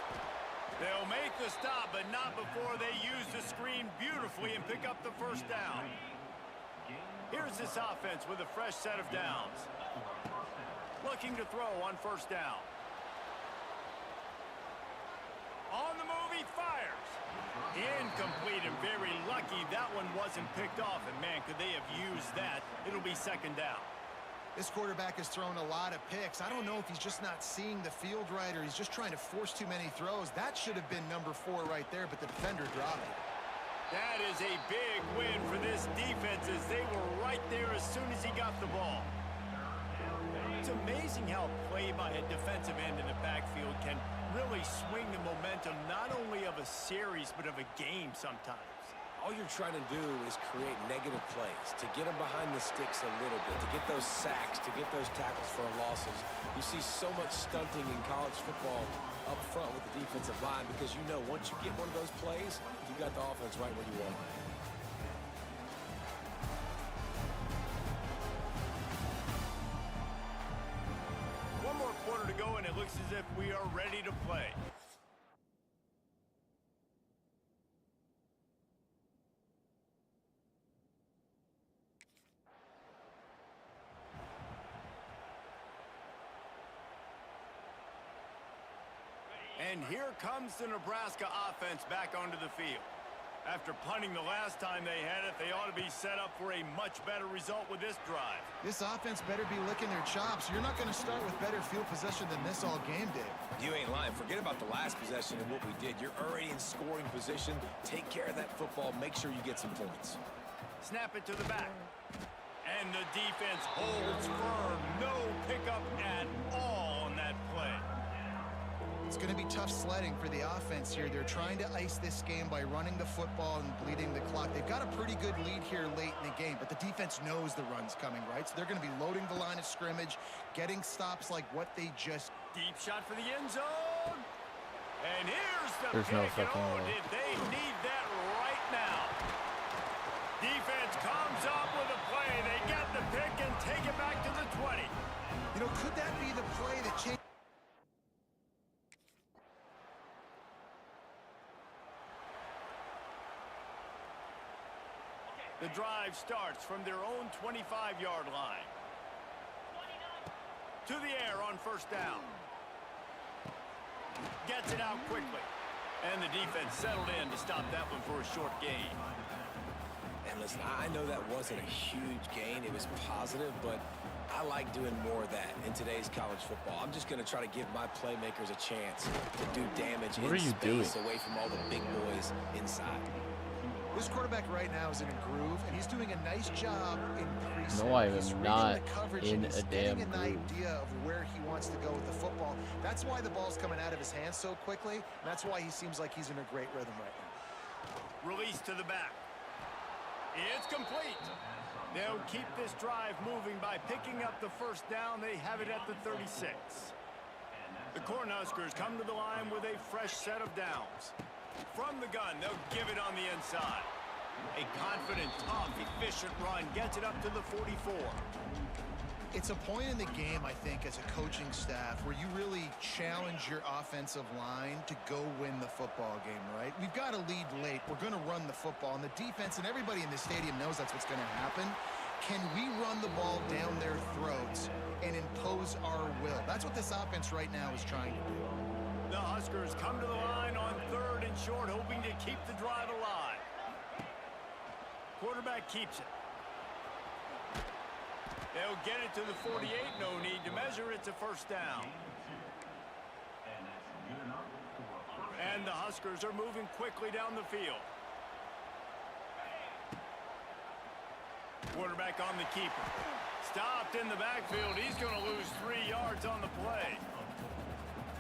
They'll make the stop, but not before they use the screen beautifully and pick up the first down. Here's this offense with a fresh set of downs. Looking to throw on first down. On the move, he fires. Incomplete and very lucky that one wasn't picked off. And, man, could they have used that? It'll be second down. This quarterback has thrown a lot of picks. I don't know if he's just not seeing the field right or he's just trying to force too many throws. That should have been number 4 right there, but the defender dropped it. That is a big win for this defense as they were right there as soon as he got the ball. It's amazing how play by a defensive end in the backfield can really swing the momentum not only of a series but of a game sometimes. All you're trying to do is create negative plays, to get them behind the sticks a little bit, to get those sacks, to get those tackles for losses. You see so much stunting in college football up front with the defensive line because you know once you get one of those plays, you got the offense right where you want it. One more quarter to go, and it looks as if we are ready to play. And here comes the Nebraska offense back onto the field. After punting the last time they had it, they ought to be set up for a much better result with this drive. This offense better be licking their chops. You're not going to start with better field possession than this all game, Dave. You ain't lying. Forget about the last possession and what we did. You're already in scoring position. Take care of that football. Make sure you get some points. Snap it to the back. And the defense holds firm. No pickup at all on that play. It's going to be tough sledding for the offense here. They're trying to ice this game by running the football and bleeding the clock. They've got a pretty good lead here late in the game, but the defense knows the run's coming, right? So they're going to be loading the line of scrimmage, getting stops like what they just... Deep shot for the end zone. And here's the There's no pick. fucking Oh, way. did they need that right now? Defense comes up with a play. They get the pick and take it back to the 20. You know, could that be the play that changed... The drive starts from their own 25-yard line. To the air on first down. Gets it out quickly. And the defense settled in to stop that one for a short gain. And listen, I know that wasn't a huge gain. It was positive, but I like doing more of that in today's college football. I'm just going to try to give my playmakers a chance to do damage What are in you space doing? away from all the big boys inside. This quarterback right now is in a groove, and he's doing a nice job in precept. No, I He's am reading not the coverage in and he's a damn getting an groove. idea of where he wants to go with the football. That's why the ball's coming out of his hands so quickly, and that's why he seems like he's in a great rhythm right now. Release to the back. It's complete. They'll keep this drive moving by picking up the first down. They have it at the 36. The Cornhuskers come to the line with a fresh set of downs. From the gun, they'll give it on the inside. A confident, tough, efficient run gets it up to the 44. It's a point in the game, I think, as a coaching staff where you really challenge your offensive line to go win the football game, right? We've got to lead late. We're going to run the football, and the defense and everybody in the stadium knows that's what's going to happen. Can we run the ball down their throats and impose our will? That's what this offense right now is trying to do. The Huskers come to the line on 3rd and short, hoping to keep the drive alive. Quarterback keeps it. They'll get it to the 48. No need to measure. It's a first down. And the Huskers are moving quickly down the field. Quarterback on the keeper. Stopped in the backfield. He's going to lose 3 yards on the play.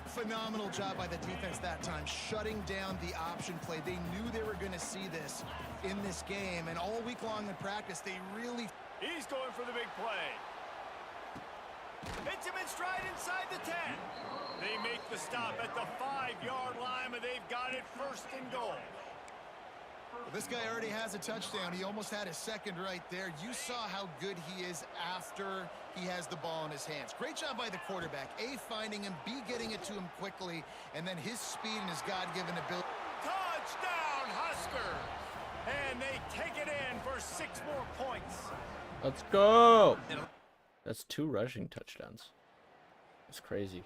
Phenomenal job by the defense that time, shutting down the option play. They knew they were going to see this in this game, and all week long in practice, they really... He's going for the big play. Hits him in stride inside the 10. They make the stop at the 5-yard line, but they've got it 1st and goal. This guy already has a touchdown. He almost had his second right there. You saw how good he is after he has the ball in his hands. Great job by the quarterback. A, finding him, B, getting it to him quickly, and then his speed and his God-given ability. Touchdown, Huskers! And they take it in for 6 more points. Let's go. That's 2 rushing touchdowns. That's crazy.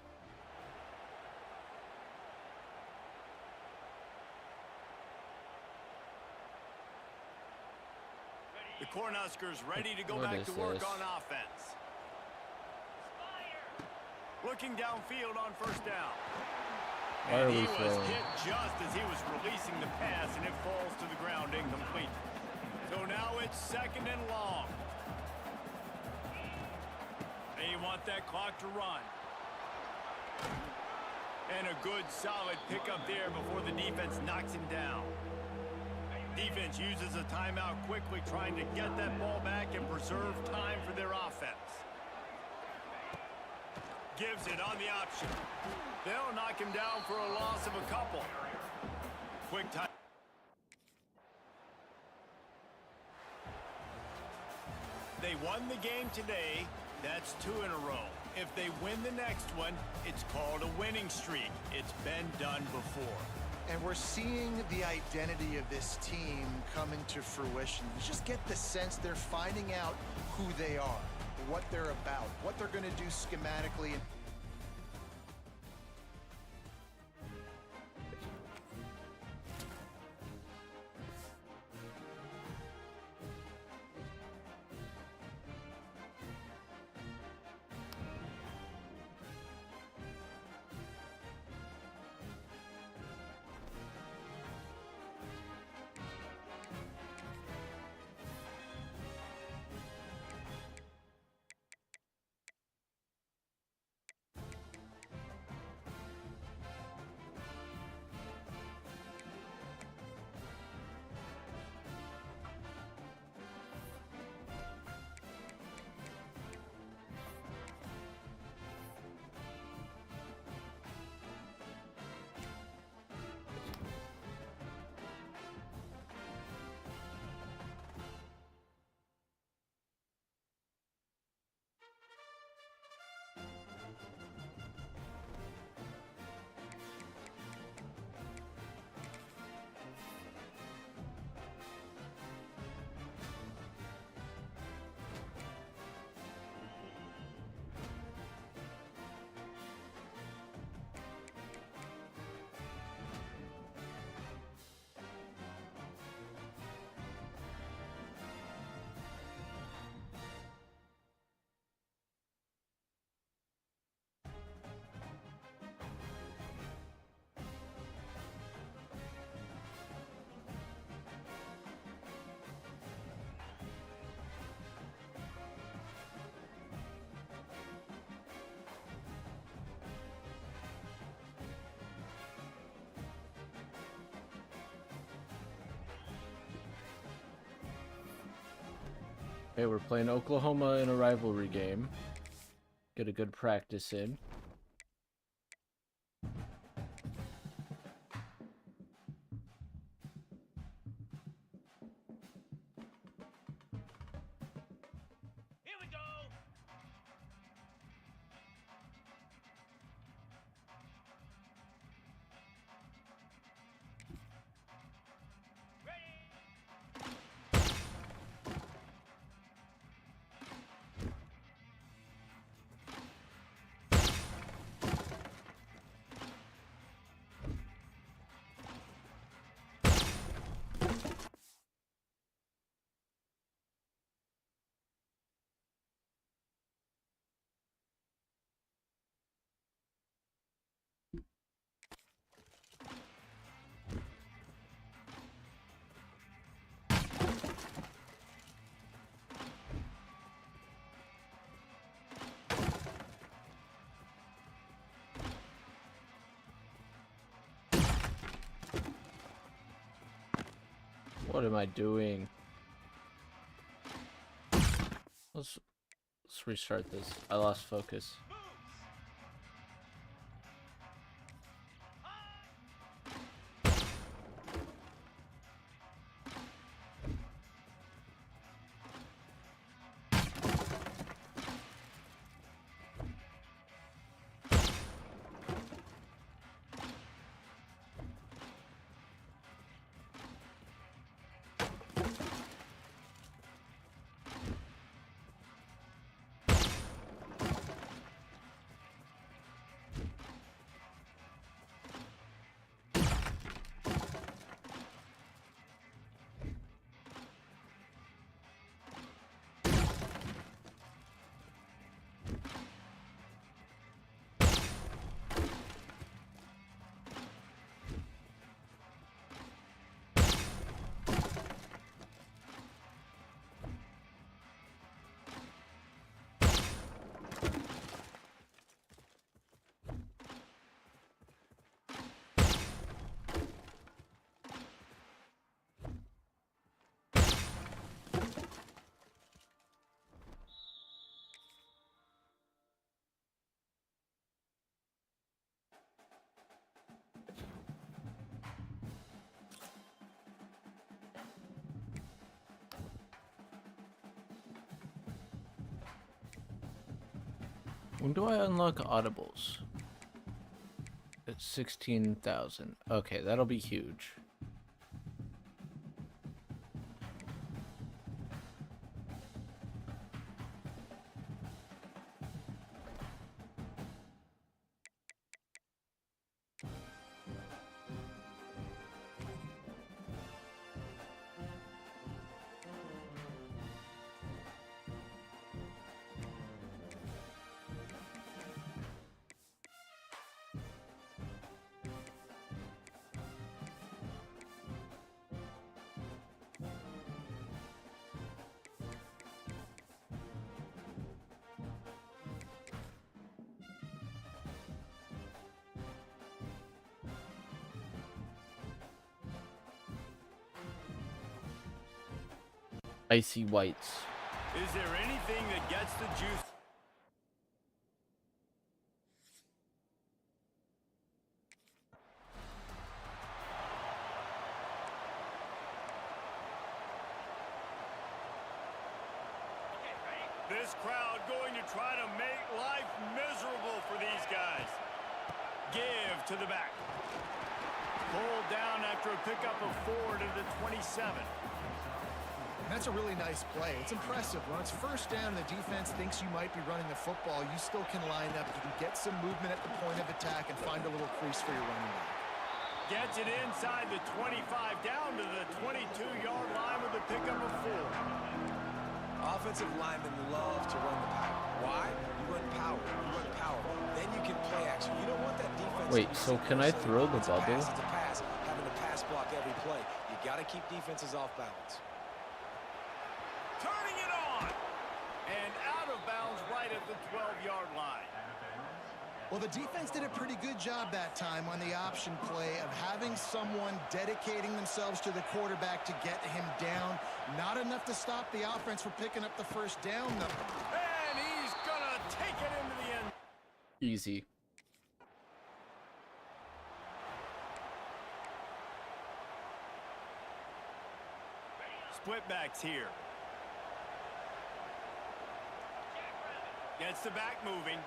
The Cornhuskers ready to go What back is to work this? on offense. Looking downfield on first down. Why are And he we was throwing? hit just as he was releasing the pass, and it falls to the ground incomplete. So now it's 2nd and long. They want that clock to run. And a good, solid pickup there before the defense knocks him down. Defense uses a timeout quickly, trying to get that ball back and preserve time for their offense. Gives it on the option. They'll knock him down for a loss of a couple. Quick time. They won the game today. That's 2 in a row. If they win the next one, it's called a winning streak. It's been done before. And we're seeing the identity of this team coming to fruition. You just get the sense they're finding out who they are, what they're about, what they're going to do schematically. Hey, we're playing Oklahoma in a rivalry game. Get a good practice in. Here we go. What am I doing? Let's restart this. I lost focus. When do I unlock audibles? It's 16,000. Okay, that'll be huge. Icy whites. Is there anything that gets the juice? This crowd going to try to make life miserable for these guys. Give to the back. Pulled down after a pickup of 4 to the 27. That's a really nice play. It's impressive. When it's first down and the defense thinks you might be running the football, you still can line up. You can get some movement at the point of attack and find a little crease for your running back. Gets it inside the 25, down to the 22-yard line with a pickup of 4. Offensive linemen love to run the power. Why? You run power. You run power. Then you can play action. You don't want that defense. Wait, so can I throw the bubble? It's a pass. Having to pass block every play. You got to keep defenses off balance. Turning it on. And out of bounds right at the 12-yard line. Well, the defense did a pretty good job that time on the option play of having someone dedicating themselves to the quarterback to get him down. Not enough to stop the offense from picking up the first down, though. And he's gonna take it into the end. Easy. Split backs here. Gets the back moving.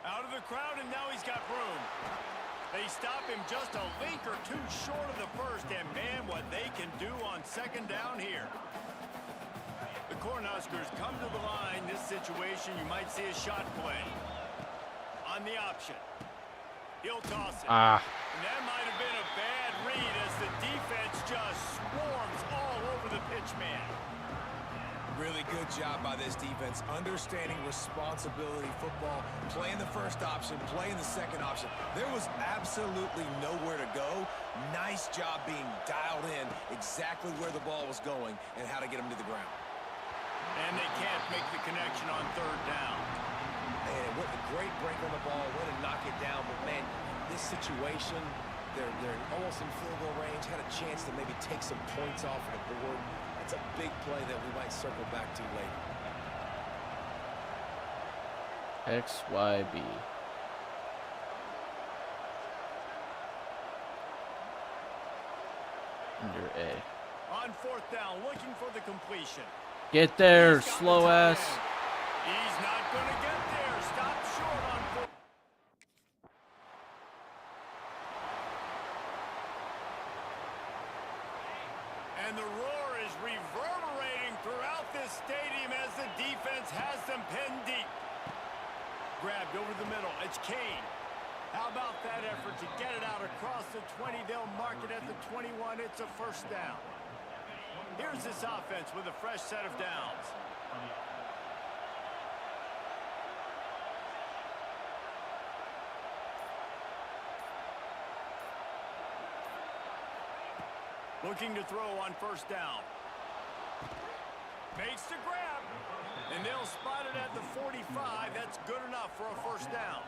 Out of the crowd, and now he's got room. They stop him just a link or two short of the first, and man, what they can do on second down here. The Cornhuskers come to the line. This situation, you might see a shot play. On the option. He'll toss it. And that might have been a bad read as the defense just swarms all over the pitch man. Really good job by this defense, understanding responsibility football, playing the first option, playing the second option. There was absolutely nowhere to go. Nice job being dialed in exactly where the ball was going and how to get him to the ground. And they can't make the connection on third down. Man, what a great break on the ball, way to knock it down. But, man, this situation, they're almost in field goal range, had a chance to maybe take some points off of the board. That's a big play that we might circle back to later. XYB. Under A. On fourth down, looking for the completion. Get there, slow ass. He's not going to get there. Stop short on fourth. And the roar is reverberating throughout this stadium as the defense has them pinned deep. Grabbed over the middle. It's Kane. How about that effort to get it out across the 20? They'll mark it at the 21. It's a first down. Here's this offense with a fresh set of downs. Looking to throw on first down. Makes the grab. And they'll spot it at the 45. That's good enough for a first down.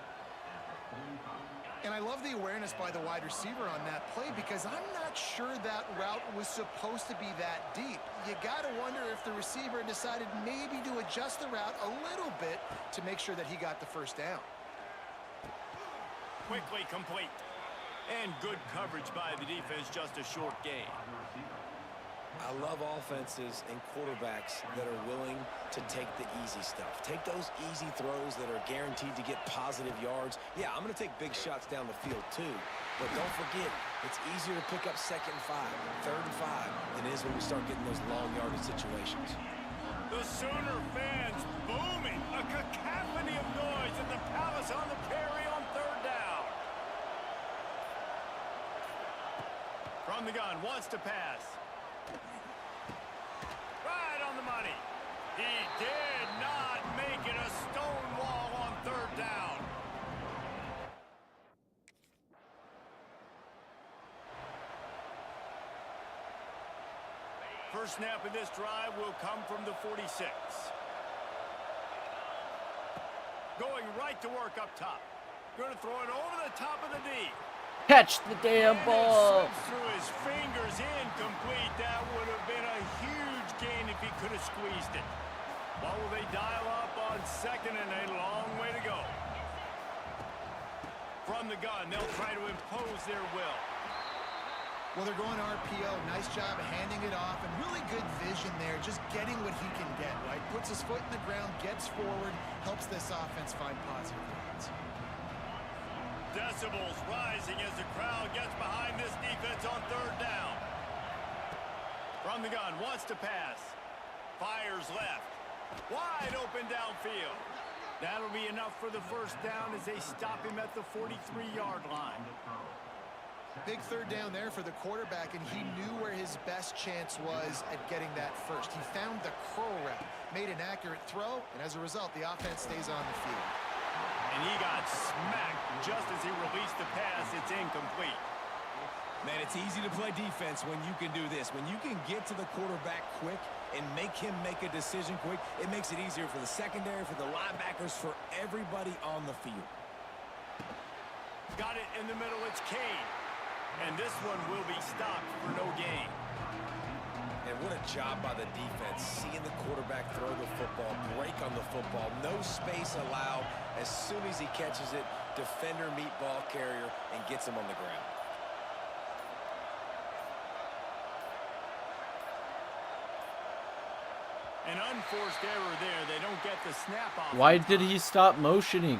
And I love the awareness by the wide receiver on that play because I'm not sure that route was supposed to be that deep. You got to wonder if the receiver decided maybe to adjust the route a little bit to make sure that he got the first down. Quickly complete. And good coverage by the defense, just a short gain. I love offenses and quarterbacks that are willing to take the easy stuff. Take those easy throws that are guaranteed to get positive yards. Yeah, I'm going to take big shots down the field too. But don't forget, it's easier to pick up second and 5, third and 5 than it is when we start getting those long yardage situations. The Sooner fans booming. A cacophony of noise in the Palace on the Prairie on third down. From the gun, wants to pass. Right on the money. He did not make it a stone wall on third down. First snap of this drive will come from the 46. Going right to work up top. Going to throw it over the top of the D. Catch the damn ball. Through his fingers, incomplete. That would have been a huge gain if he could have squeezed it. What will they dial up on second and a long way to go? From the gun, they'll try to impose their will. Well, they're going RPO. Nice job of handing it off and really good vision there. Just getting what he can get, right? Puts his foot in the ground, gets forward, helps this offense find positive yards. Decibels rising as the crowd gets behind this defense on third down. From the gun, wants to pass. Fires left. Wide open downfield. That'll be enough for the first down as they stop him at the 43-yard line. Big third down there for the quarterback, and he knew where his best chance was at getting that first. He found the curl route, made an accurate throw, and as a result, the offense stays on the field. And he got smacked just as he released the pass. It's incomplete. Man, it's easy to play defense when you can do this. When you can get to the quarterback quick and make him make a decision quick, it makes it easier for the secondary, for the linebackers, for everybody on the field. Got it in the middle, it's Kane. And this one will be stopped for no gain. And what a job by the defense, seeing the quarterback throw the football, break on the football, no space allowed. As soon as he catches it, defender meet ball carrier and gets him on the ground. An unforced error there. They don't get the snap off. Why did he stop motioning?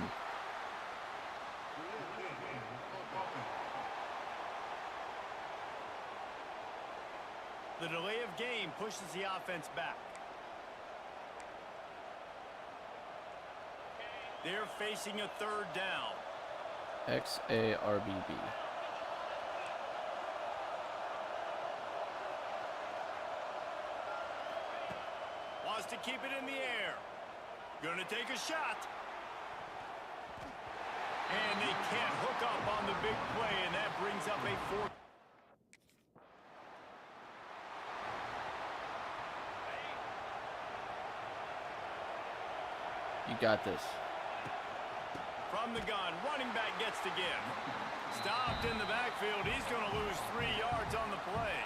The delay of game pushes the offense back. They're facing a third down. XARBB. Wants to keep it in the air. Gonna take a shot. And they can't hook up on the big play, and that brings up a fourth. You got this. From the gun, running back gets to give. Stopped in the backfield. He's going to lose 3 yards on the play.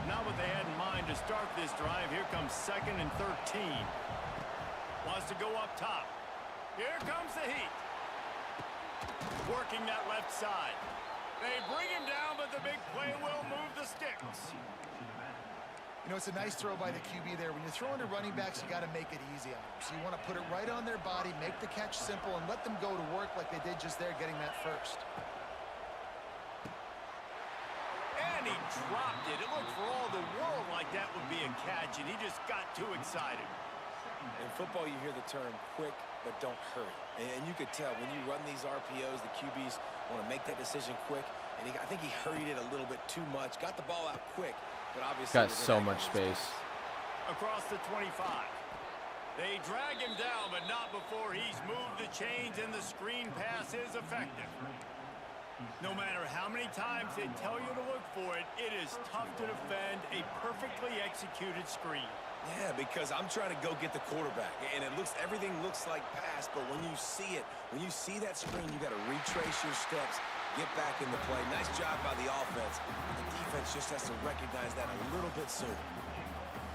Not what they had in mind to start this drive. Here comes 2nd and 13. Wants to go up top. Here comes the heat. Working that left side. They bring him down, but the big play will move the sticks. You know, it's a nice throw by the QB there. When you're throwing to running backs, you got to make it easy on them. So you want to put it right on their body, make the catch simple, and let them go to work like they did just there, getting that first. And he dropped it. It looked for all the world like that would be a catch, and he just got too excited. In football, you hear the term quick, but don't hurry. And you could tell when you run these RPOs, the QBs want to make that decision quick. And I think he hurried it a little bit too much. Got the ball out quick, but obviously Got so much space. Across the 25. They drag him down, but not before he's moved the chains, and the screen pass is effective. No matter how many times they tell you to look for it, it is tough to defend a perfectly executed screen. Yeah, because I'm trying to go get the quarterback, and everything looks like pass, but when you see it, when you see that screen, you got to retrace your steps, get back in the play. Nice job by the offense. The defense just has to recognize that a little bit sooner.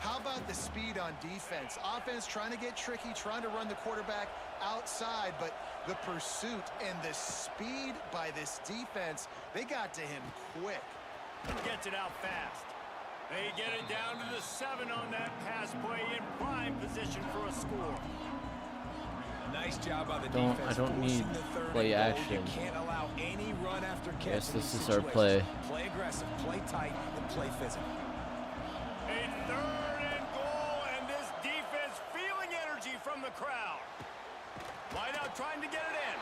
How about the speed on defense? Offense trying to get tricky, trying to run the quarterback outside, but the pursuit and the speed by this defense, they got to him quick. Gets it out fast. They get it down to the 7 on that pass play, in prime position for a score. Nice job by the defense. I don't need forcing the third play and goal. action. You can't allow any run after catch. Yes, in this these is our situations. play. Play aggressive, play tight, and play physical. A 3rd and goal, and this defense feeling energy from the crowd. Wide out trying to get it in.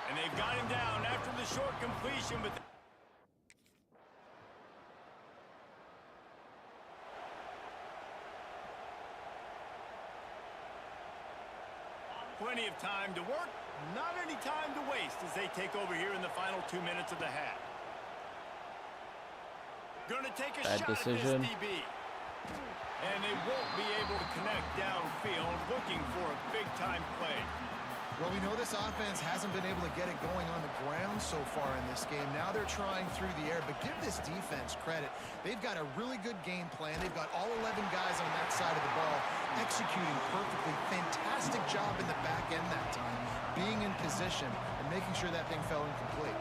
And they've got him down after the short completion, but plenty of time to work, not any time to waste as they take over here in the final 2 minutes of the half. Gonna take a Bad shot decision. at this DB. And they won't be able to connect downfield, looking for a big-time play. Well, we know this offense hasn't been able to get it going on the ground so far in this game. Now they're trying through the air, but give this defense credit. They've got a really good game plan. They've got all 11 guys on that side of the ball executing perfectly. Fantastic job in the back end that time, being in position and making sure that thing fell incomplete.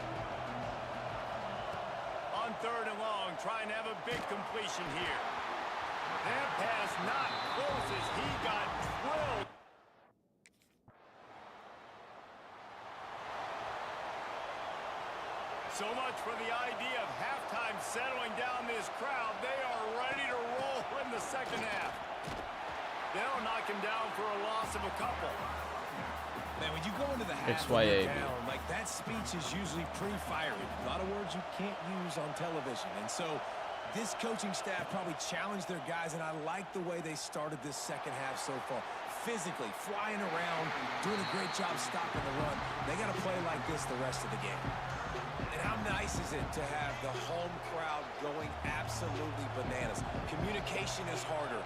On 3rd and long, trying to have a big completion here. That pass not close as he got drilled. So much for the idea of halftime settling down this crowd. They are ready to roll in the 2nd half. They'll knock him down for a loss of a couple. Man, when you go into the half and XYA. you're down, like that speech is usually pretty fiery. A lot of words you can't use on television. And so this coaching staff probably challenged their guys, and I like the way they started this 2nd half so far. Physically, flying around, doing a great job stopping the run. They got to play like this the rest of the game. And how nice is it to have the home crowd going absolutely bananas? Communication is harder.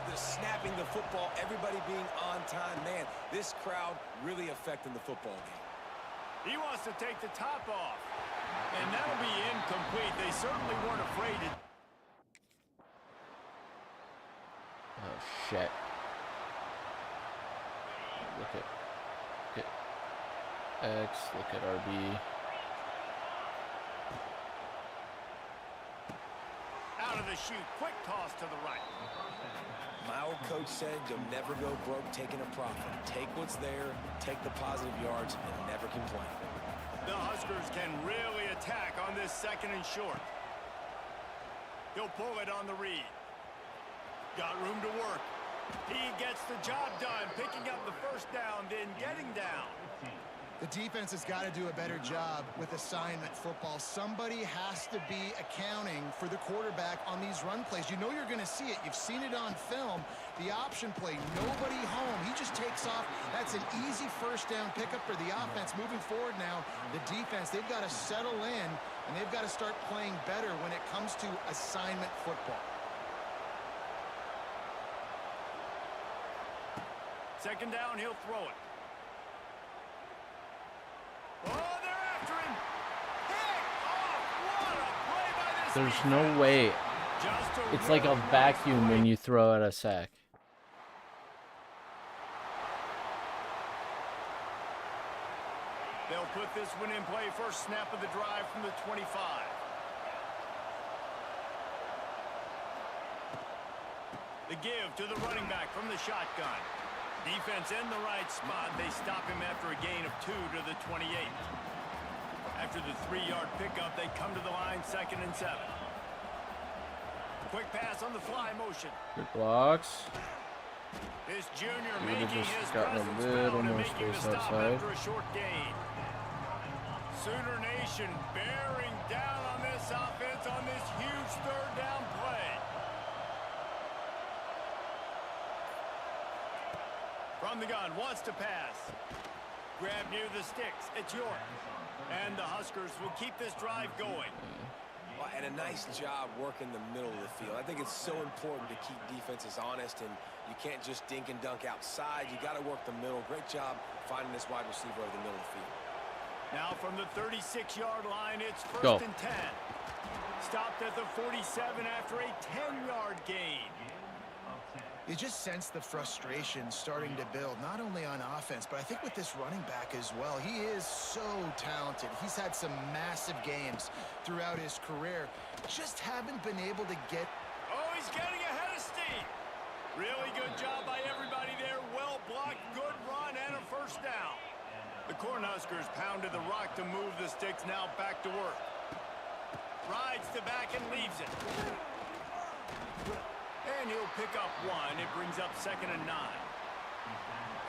The snapping the football, everybody being on time. Man, this crowd really affecting the football game. He wants to take the top off. And that'll be incomplete. They certainly weren't afraid to... Oh, shit. Look at X, look at RB. Out of the chute, quick toss to the right. My old coach said you'll never go broke taking a profit. Take what's there, take the positive yards, and never complain. The Huskers can really attack on this 2nd and short. He'll pull it on the read. Got room to work. He gets the job done, picking up the first down, then getting down. The defense has got to do a better job with assignment football. Somebody has to be accounting for the quarterback on these run plays. You know you're going to see it. You've seen it on film. The option play, nobody home. He just takes off. That's an easy first down pickup for the offense. Moving forward now, the defense, they've got to settle in, and they've got to start playing better when it comes to assignment football. 2nd down, he'll throw it. Oh, they're after him. Pick off. What a play by this There's defense. no way. Just a It's like a really vacuum play. when you throw out a sack. They'll put this one in play. First snap of the drive from the 25. The give to the running back from the shotgun. Defense in the right spot. They stop him after a gain of 2 to the 28. After the 3-yard pickup, they come to the line 2nd and 7. Quick pass on the fly motion. Good blocks. This junior He would've making just his gotten a presence little felt and more making the space stop outside. after a short gain. Sooner Nation bearing down on this offense on this huge 3rd down play. From the gun, wants to pass. Grab near the sticks. It's York. And the Huskers will keep this drive going. Well, and a nice job working the middle of the field. I think it's so important to keep defenses honest, and you can't just dink and dunk outside. You got to work the middle. Great job finding this wide receiver over the middle of the field. Now from the 36-yard line, it's 1st Go. and 10. Stopped at the 47 after a 10-yard gain. You just sense the frustration starting to build, not only on offense, but I think with this running back as well. He is so talented. He's had some massive games throughout his career. Just haven't been able to get... Oh, he's getting ahead of steam. Really good job by everybody there. Well blocked, good run, and a first down. The Cornhuskers pounded the rock to move the sticks. Now back to work. Rides to back and leaves it. And he'll pick up 1. It brings up 2nd and 9.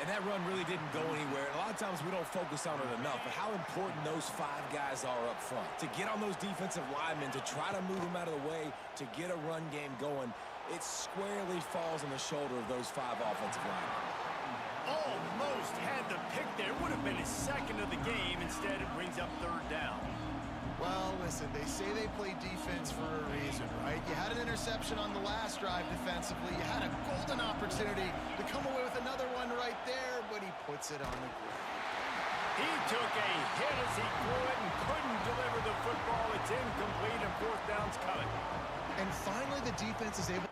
And that run really didn't go anywhere. And a lot of times we don't focus on it enough, but how important those 5 guys are up front. To get on those defensive linemen, to try to move them out of the way, to get a run game going, it squarely falls on the shoulder of those 5 offensive linemen. Almost had the pick there. Would have been his 2nd of the game. Instead, it brings up 3rd down. Well, listen, they say they play defense for a reason, right? You had an interception on the last drive defensively. You had a golden opportunity to come away with another one right there, but he puts it on the ground. He took a hit as he threw it and couldn't deliver the football. It's incomplete and 4th down's coming. And finally, the defense is able...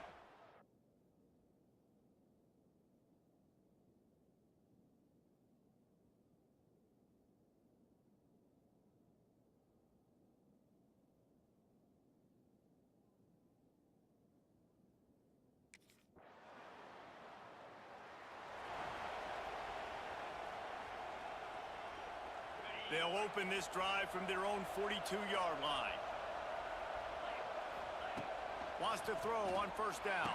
They'll open this drive from their own 42-yard line. Wants to throw on 1st down.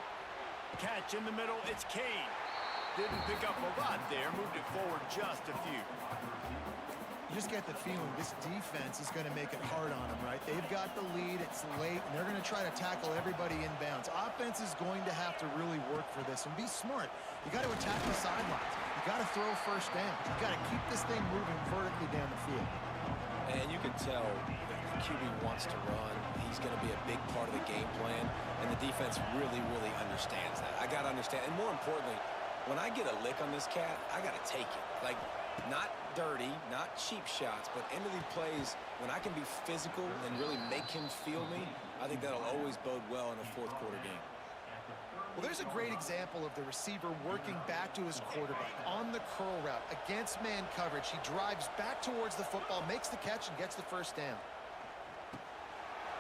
Catch in the middle, it's Kane. Didn't pick up a lot there, moved it forward just a few. You just get the feeling this defense is going to make it hard on them, right? They've got the lead, it's late, and they're going to try to tackle everybody inbounds. Offense is going to have to really work for this and be smart. You got to attack the sidelines. You got to throw 1st down. You got to keep this thing moving vertically down the field. And you can tell the QB wants to run, he's going to be a big part of the game plan, and the defense really, really understands that. I got to understand, and more importantly, when I get a lick on this cat, I got to take it. Like, not dirty, not cheap shots, but into the plays, when I can be physical and really make him feel me, I think that'll always bode well in a fourth quarter game. Well, there's a great example of the receiver working back to his quarterback on the curl route against man coverage. He drives back towards the football, makes the catch, and gets the first down.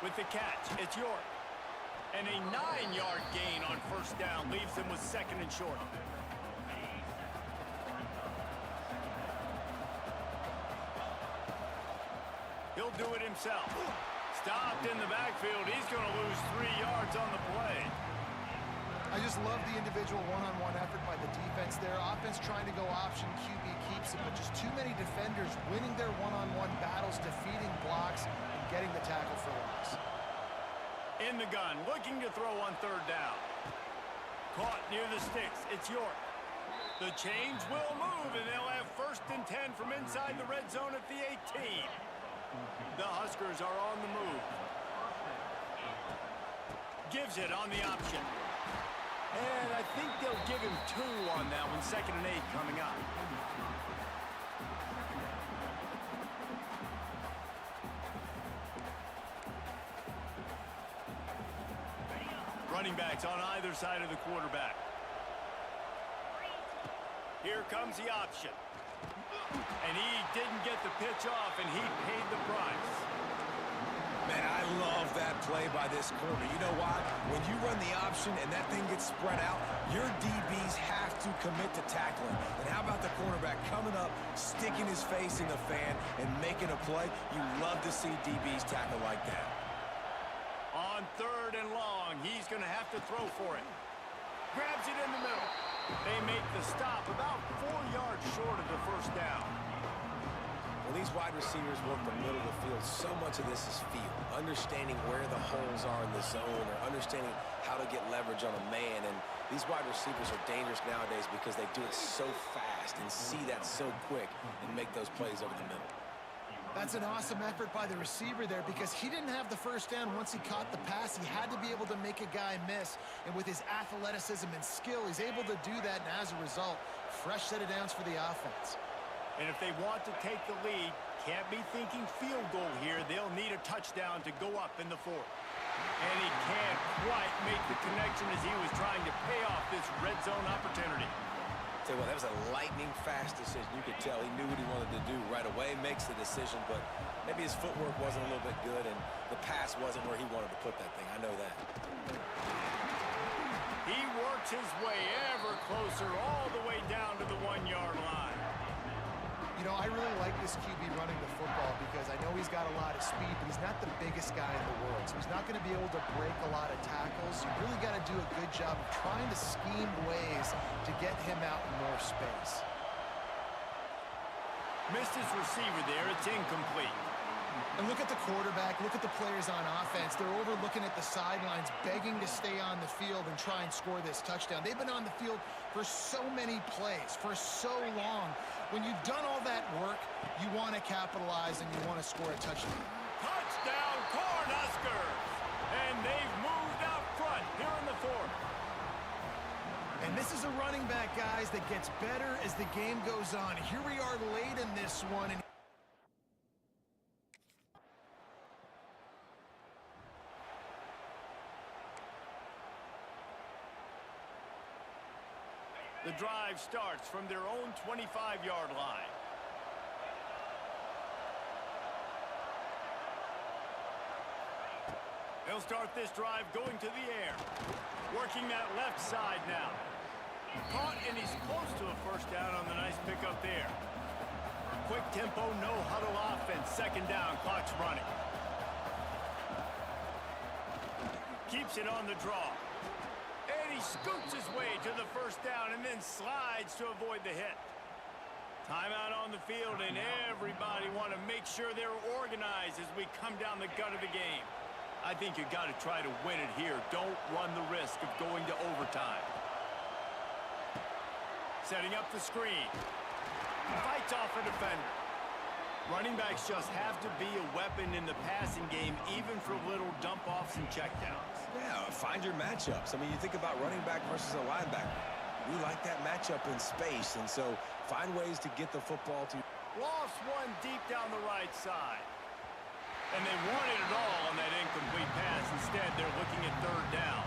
With the catch, it's York. And a 9-yard gain on first down leaves him with 2nd and short. He'll do it himself. Stopped in the backfield. He's going to lose 3 yards on the play. I just love the individual one-on-one effort by the defense there. Offense trying to go option, QB keeps it, but just too many defenders winning their one-on-one battles, defeating blocks, and getting the tackle for loss. In the gun, looking to throw on 3rd down. Caught near the sticks. It's York. The change will move, and they'll have 1st and 10 from inside the red zone at the 18. The Huskers are on the move. Gives it on the option. And I think they'll give him 2 on that one. 2nd and 8 coming up. Running backs on either side of the quarterback. Here comes the option. And he didn't get the pitch off, and he paid the price. Man, I love that play by this corner. You know why? When you run the option and that thing gets spread out, your DBs have to commit to tackling. And how about the cornerback coming up, sticking his face in the fan, and making a play? You love to see DBs tackle like that. On 3rd and long, he's going to have to throw for it. Grabs it in the middle. They make the stop about 4 yards short of the first down. When these wide receivers work the middle of the field, so much of this is feel. Understanding where the holes are in the zone, or understanding how to get leverage on a man. And these wide receivers are dangerous nowadays because they do it so fast and see that so quick and make those plays over the middle. That's an awesome effort by the receiver there because he didn't have the first down once he caught the pass. He had to be able to make a guy miss. And with his athleticism and skill, he's able to do that. And as a result, fresh set of downs for the offense. And if they want to take the lead, can't be thinking field goal here. They'll need a touchdown to go up in the 4th. And he can't quite make the connection as he was trying to pay off this red zone opportunity. Tell you what, that was a lightning-fast decision. You could tell he knew what he wanted to do right away, makes the decision, but maybe his footwork wasn't a little bit good, and the pass wasn't where he wanted to put that thing. I know that. He works his way ever closer all the way down to the 1-yard line. You know, I really like this QB running the football because I know he's got a lot of speed, but he's not the biggest guy in the world. So he's not going to be able to break a lot of tackles. You really got to do a good job of trying to scheme ways to get him out in more space. Missed his receiver there. It's incomplete. And look at the quarterback, look at the players on offense. They're over looking at the sidelines, begging to stay on the field and try and score this touchdown. They've been on the field for so many plays, for so long. When you've done all that work, you want to capitalize and you want to score a touchdown. Touchdown, Cornhuskers! And they've moved out front here in the 4th. And this is a running back, guys, that gets better as the game goes on. Here we are late in this one. And the drive starts from their own 25-yard line. They'll start this drive going to the air. Working that left side now. Caught, and he's close to a first down on the nice pickup there. Quick tempo, no huddle offense. 2nd down, clock's running. Keeps it on the draw. And he scoots his way to the first down and then slides to avoid the hit. Timeout on the field, and everybody want to make sure they're organized as we come down the gut of the game. I think you got to try to win it here. Don't run the risk of going to overtime. Setting up the screen. Fights off a defender. Running backs just have to be a weapon in the passing game, even for little dump-offs and checkdowns. Yeah, find your matchups. I mean, you think about running back versus a linebacker. We like that matchup in space, and so find ways to get the football to... Lost one deep down the right side. And they wanted it all on that incomplete pass. Instead, they're looking at third down.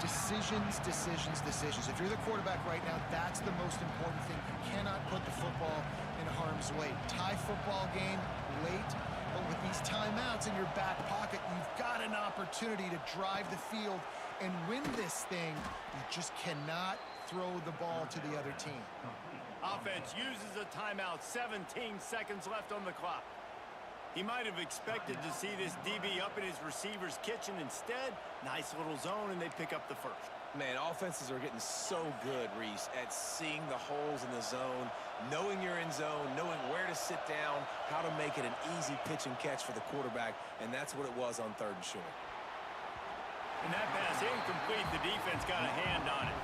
Decisions, decisions, decisions. If you're the quarterback right now, that's the most important thing. You cannot put the football in harm's way. Tie football game late, but with these timeouts in your back pocket, you've got an opportunity to drive the field and win this thing. You just cannot throw the ball to the other team. Offense uses a timeout. 17 seconds left on the clock. He might have expected to see this DB up in his receiver's kitchen. Instead, nice little zone, and they pick up the first. Man, offenses are getting so good, Reese, at seeing the holes in the zone, knowing you're in zone, knowing where to sit down, how to make it an easy pitch and catch for the quarterback, and that's what it was on third and short. And that pass incomplete. The defense got a hand on it.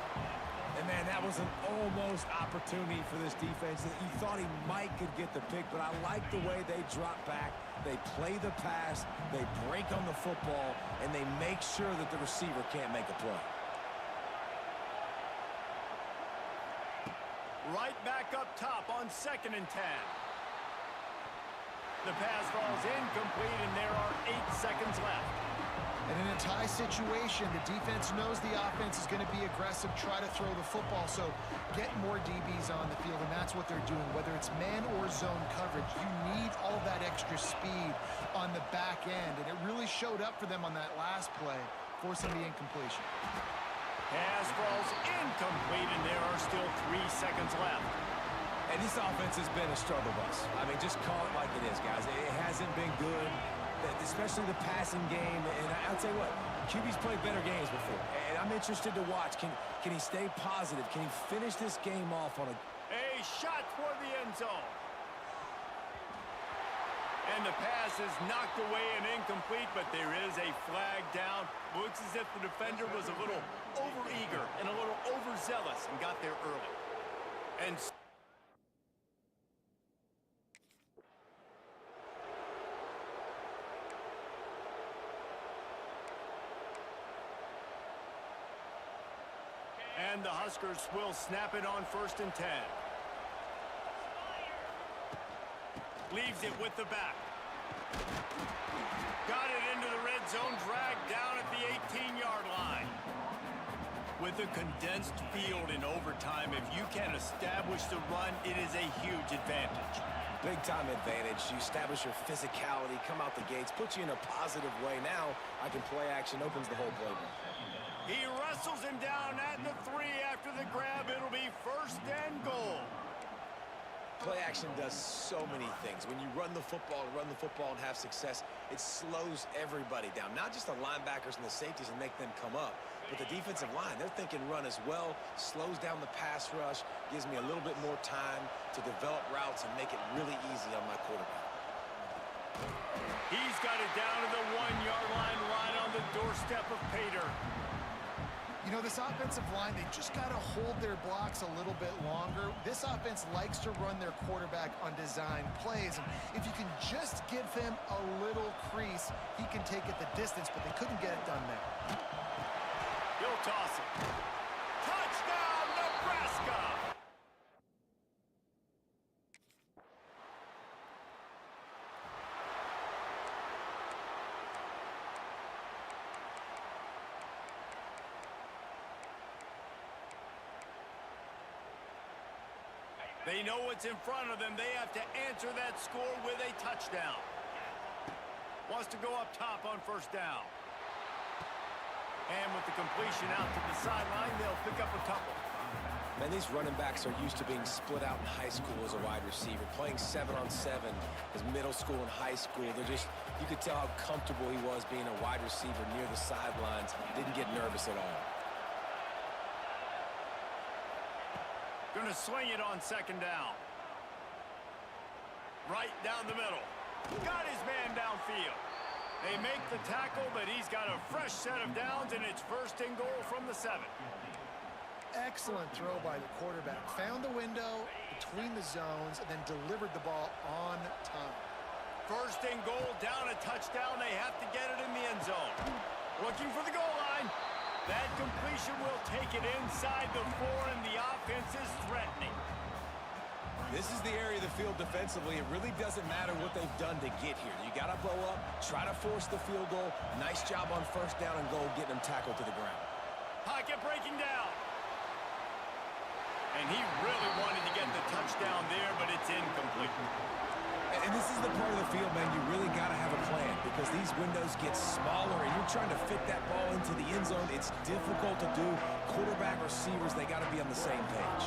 And, man, that was an almost opportunity for this defense. You thought he might could get the pick, but I like the way they drop back. They play the pass, they break on the football, and they make sure that the receiver can't make a play. Right back up top on 2nd and 10. The pass falls incomplete, and there are 8 seconds left. And in a tie situation, the defense knows the offense is going to be aggressive, try to throw the football, so get more DBs on the field, and that's what they're doing. Whether it's man or zone coverage, you need all that extra speed on the back end, and it really showed up for them on that last play, forcing the incompletion. Pass falls incomplete, and there are still 3 seconds left. And this offense has been a struggle bus. I mean, just call it like it is, guys. It hasn't been good, especially the passing game. And I'll tell you what, QB's played better games before. And I'm interested to watch. Can he stay positive? Can he finish this game off on a... A shot toward the end zone. And the pass is knocked away and incomplete, but there is a flag down. Looks as if the defender was a little overeager and a little overzealous and got there early. And... And the Huskers will snap it on 1st and 10. Leaves it with the back. Got it into the red zone, dragged down at the 18-yard line. With a condensed field in overtime, if you can establish the run, it is a huge advantage. Big-time advantage. You establish your physicality, come out the gates, put you in a positive way. Now, I can play action, opens the whole playbook. He wrestles him down at the 3 after the grab. It'll be 1st and goal. Play action does so many things. When you run the football and have success, it slows everybody down. Not just the linebackers and the safeties and make them come up, but the defensive line. They're thinking run as well, slows down the pass rush, gives me a little bit more time to develop routes and make it really easy on my quarterback. He's got it down to the 1-yard line, right on the doorstep of Pater. You know, this offensive line, they just got to hold their blocks a little bit longer. This offense likes to run their quarterback on design plays. And if you can just give him a little crease, he can take it the distance, but they couldn't get it done there. He'll toss it. Touchdown, Nebraska! They know what's in front of them. They have to answer that score with a touchdown. Wants to go up top on 1st down. And with the completion out to the sideline, they'll pick up a couple. Man, these running backs are used to being split out in high school as a wide receiver. Playing 7-on-7 as middle school and high school. They're just, you could tell how comfortable he was being a wide receiver near the sidelines. Didn't get nervous at all. Gonna swing it on 2nd down. Right down the middle. Got his man downfield. They make the tackle, but he's got a fresh set of downs, and it's 1st and goal from the 7. Excellent throw by the quarterback. Found the window between the zones and then delivered the ball on time. First and goal, down a touchdown. They have to get it in the end zone. Looking for the goal line. That completion will take it inside the 4, and the offense is threatening. This is the area of the field defensively. It really doesn't matter what they've done to get here. You got to blow up, try to force the field goal. Nice job on first down and goal, getting them tackled to the ground. Pocket breaking down. And he really wanted to get the touchdown there, but it's incomplete. And this is the part of the field, man, you really got to have a plan because these windows get smaller and you're trying to fit that ball into the end zone. It's difficult to do. Quarterback, receivers, they got to be on the same page.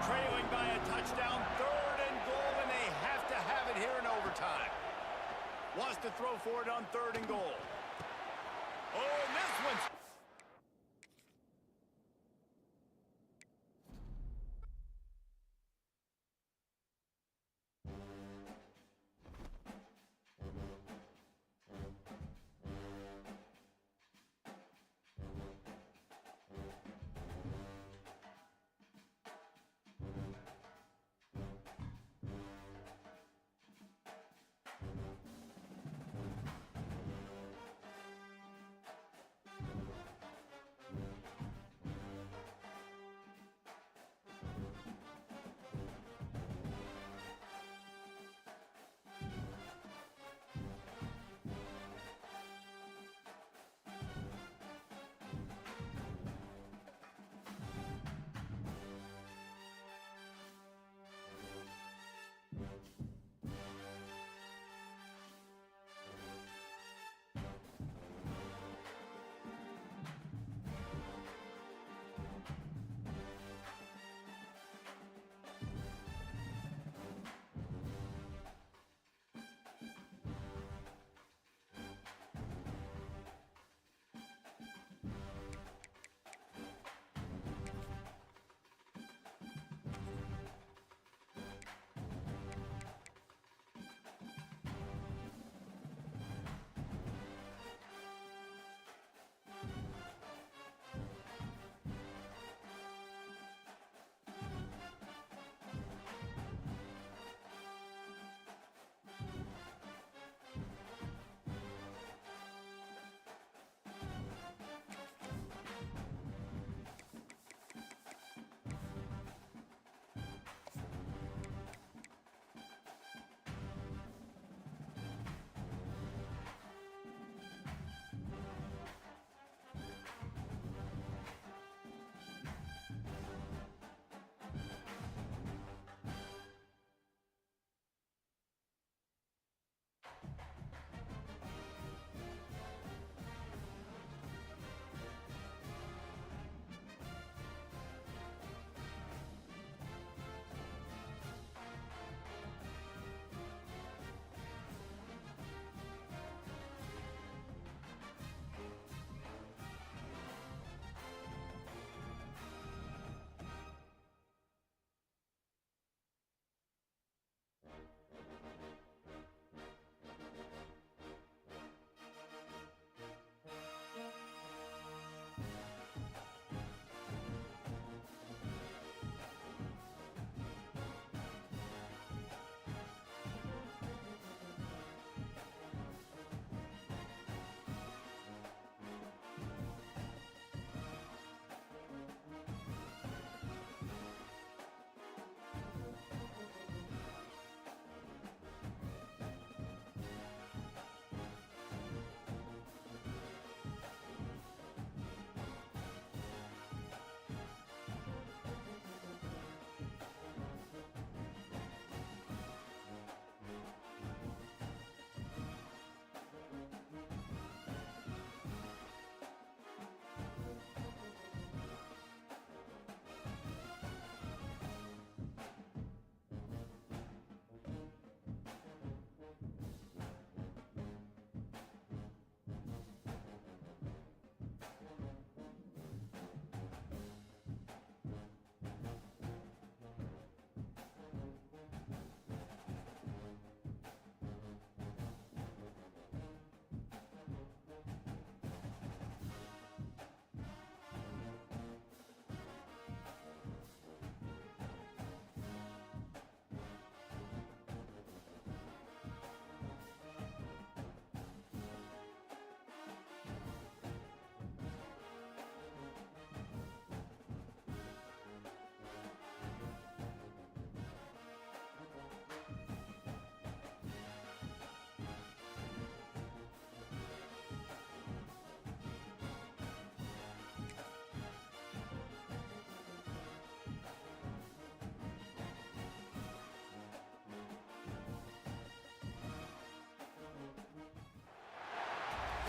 Trailing by a touchdown, 3rd and goal, and they have to have it here in overtime. Wants to throw for it on 3rd and goal. Oh, and this one's...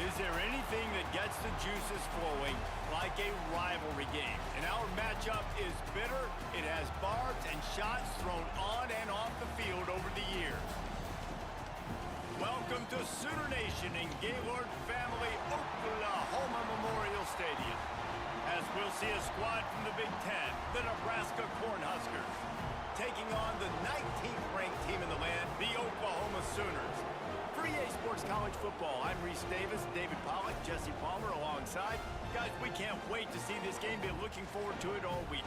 Is there anything that gets the juices flowing like a rivalry game? And our matchup is bitter. It has barbs and shots thrown on and off the field over the years. Welcome to Sooner Nation in Gaylord Family Oklahoma Memorial Stadium. As we'll see a squad from the Big Ten, the Nebraska Cornhuskers, taking on the 19th ranked team in the land, the Oklahoma Sooners. For EA Sports College Football, I'm Reese Davis, David Pollack, Jesse Palmer alongside. Guys, we can't wait to see this game. Be looking forward to it all week.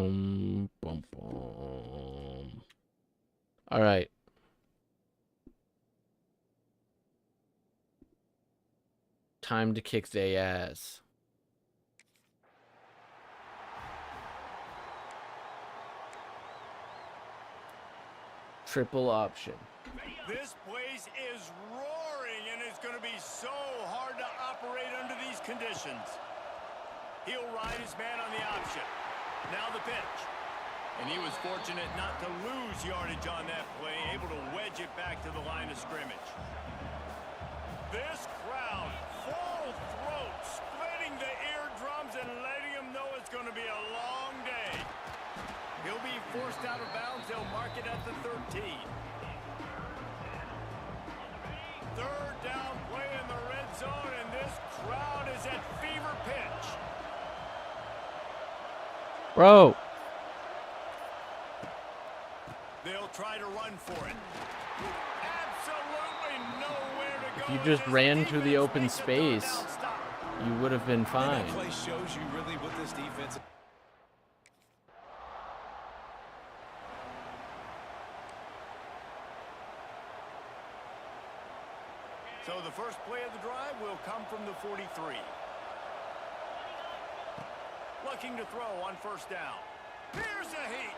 Boom, boom, boom. All right. Time to kick their ass. Triple option. This place is roaring, and it's going to be so hard to operate under these conditions. He'll ride his man on the option. Now the pitch. And he was fortunate not to lose yardage on that play, able to wedge it back to the line of scrimmage. This crowd, full throat, splitting the eardrums and letting him know it's going to be a long day. He'll be forced out of bounds. They'll mark it at the 13. Third down play in the red zone, and this crowd is at fever pitch. Bro. They'll try to run for it. Absolutely nowhere to go. If you just ran to the open space, you would have been fine. That play shows you really what this defense. So the first play of the drive will come from the 43. Looking to throw on first down. Here's a heat.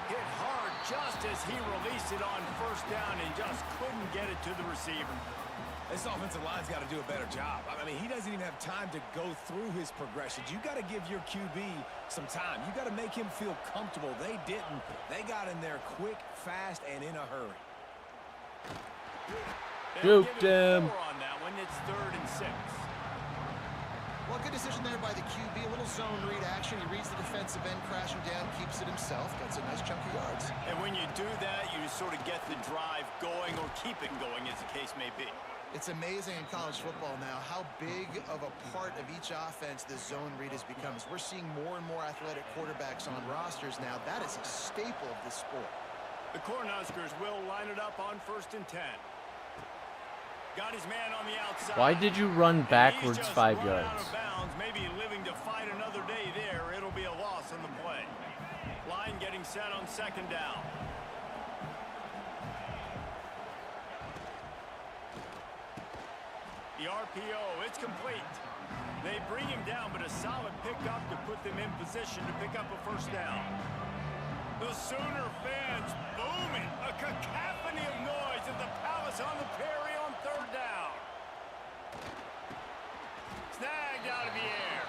Hit hard just as he released it on first down and just couldn't get it to the receiver. This offensive line's got to do a better job. I mean, he doesn't even have time to go through his progressions. You got to give your QB some time. You got to make him feel comfortable. They didn't. They got in there quick, fast, and in a hurry. Juked him. On that one, it's 3rd and 6. Well, good decision there by the QB. A little zone read action. He reads the defensive end crashing down, keeps it himself. Gets a nice chunk of yards. And when you do that, you sort of get the drive going or keep it going, as the case may be. It's amazing in college football now how big of a part of each offense the zone read has become. As we're seeing more and more athletic quarterbacks on rosters now, that is a staple of this sport. The Cornhuskers will line it up on 1st and 10. Got his man on the outside. Why did you run backwards 5 yards? Out of bounds, maybe living to fight another day there. It'll be a loss on the play. Line getting set on 2nd down. The RPO, it's complete. They bring him down, but a solid pickup to put them in position to pick up a first down. The Sooner fans booming. A cacophony of noise at the Palace on the Prairie on 3rd down. Snagged out of the air.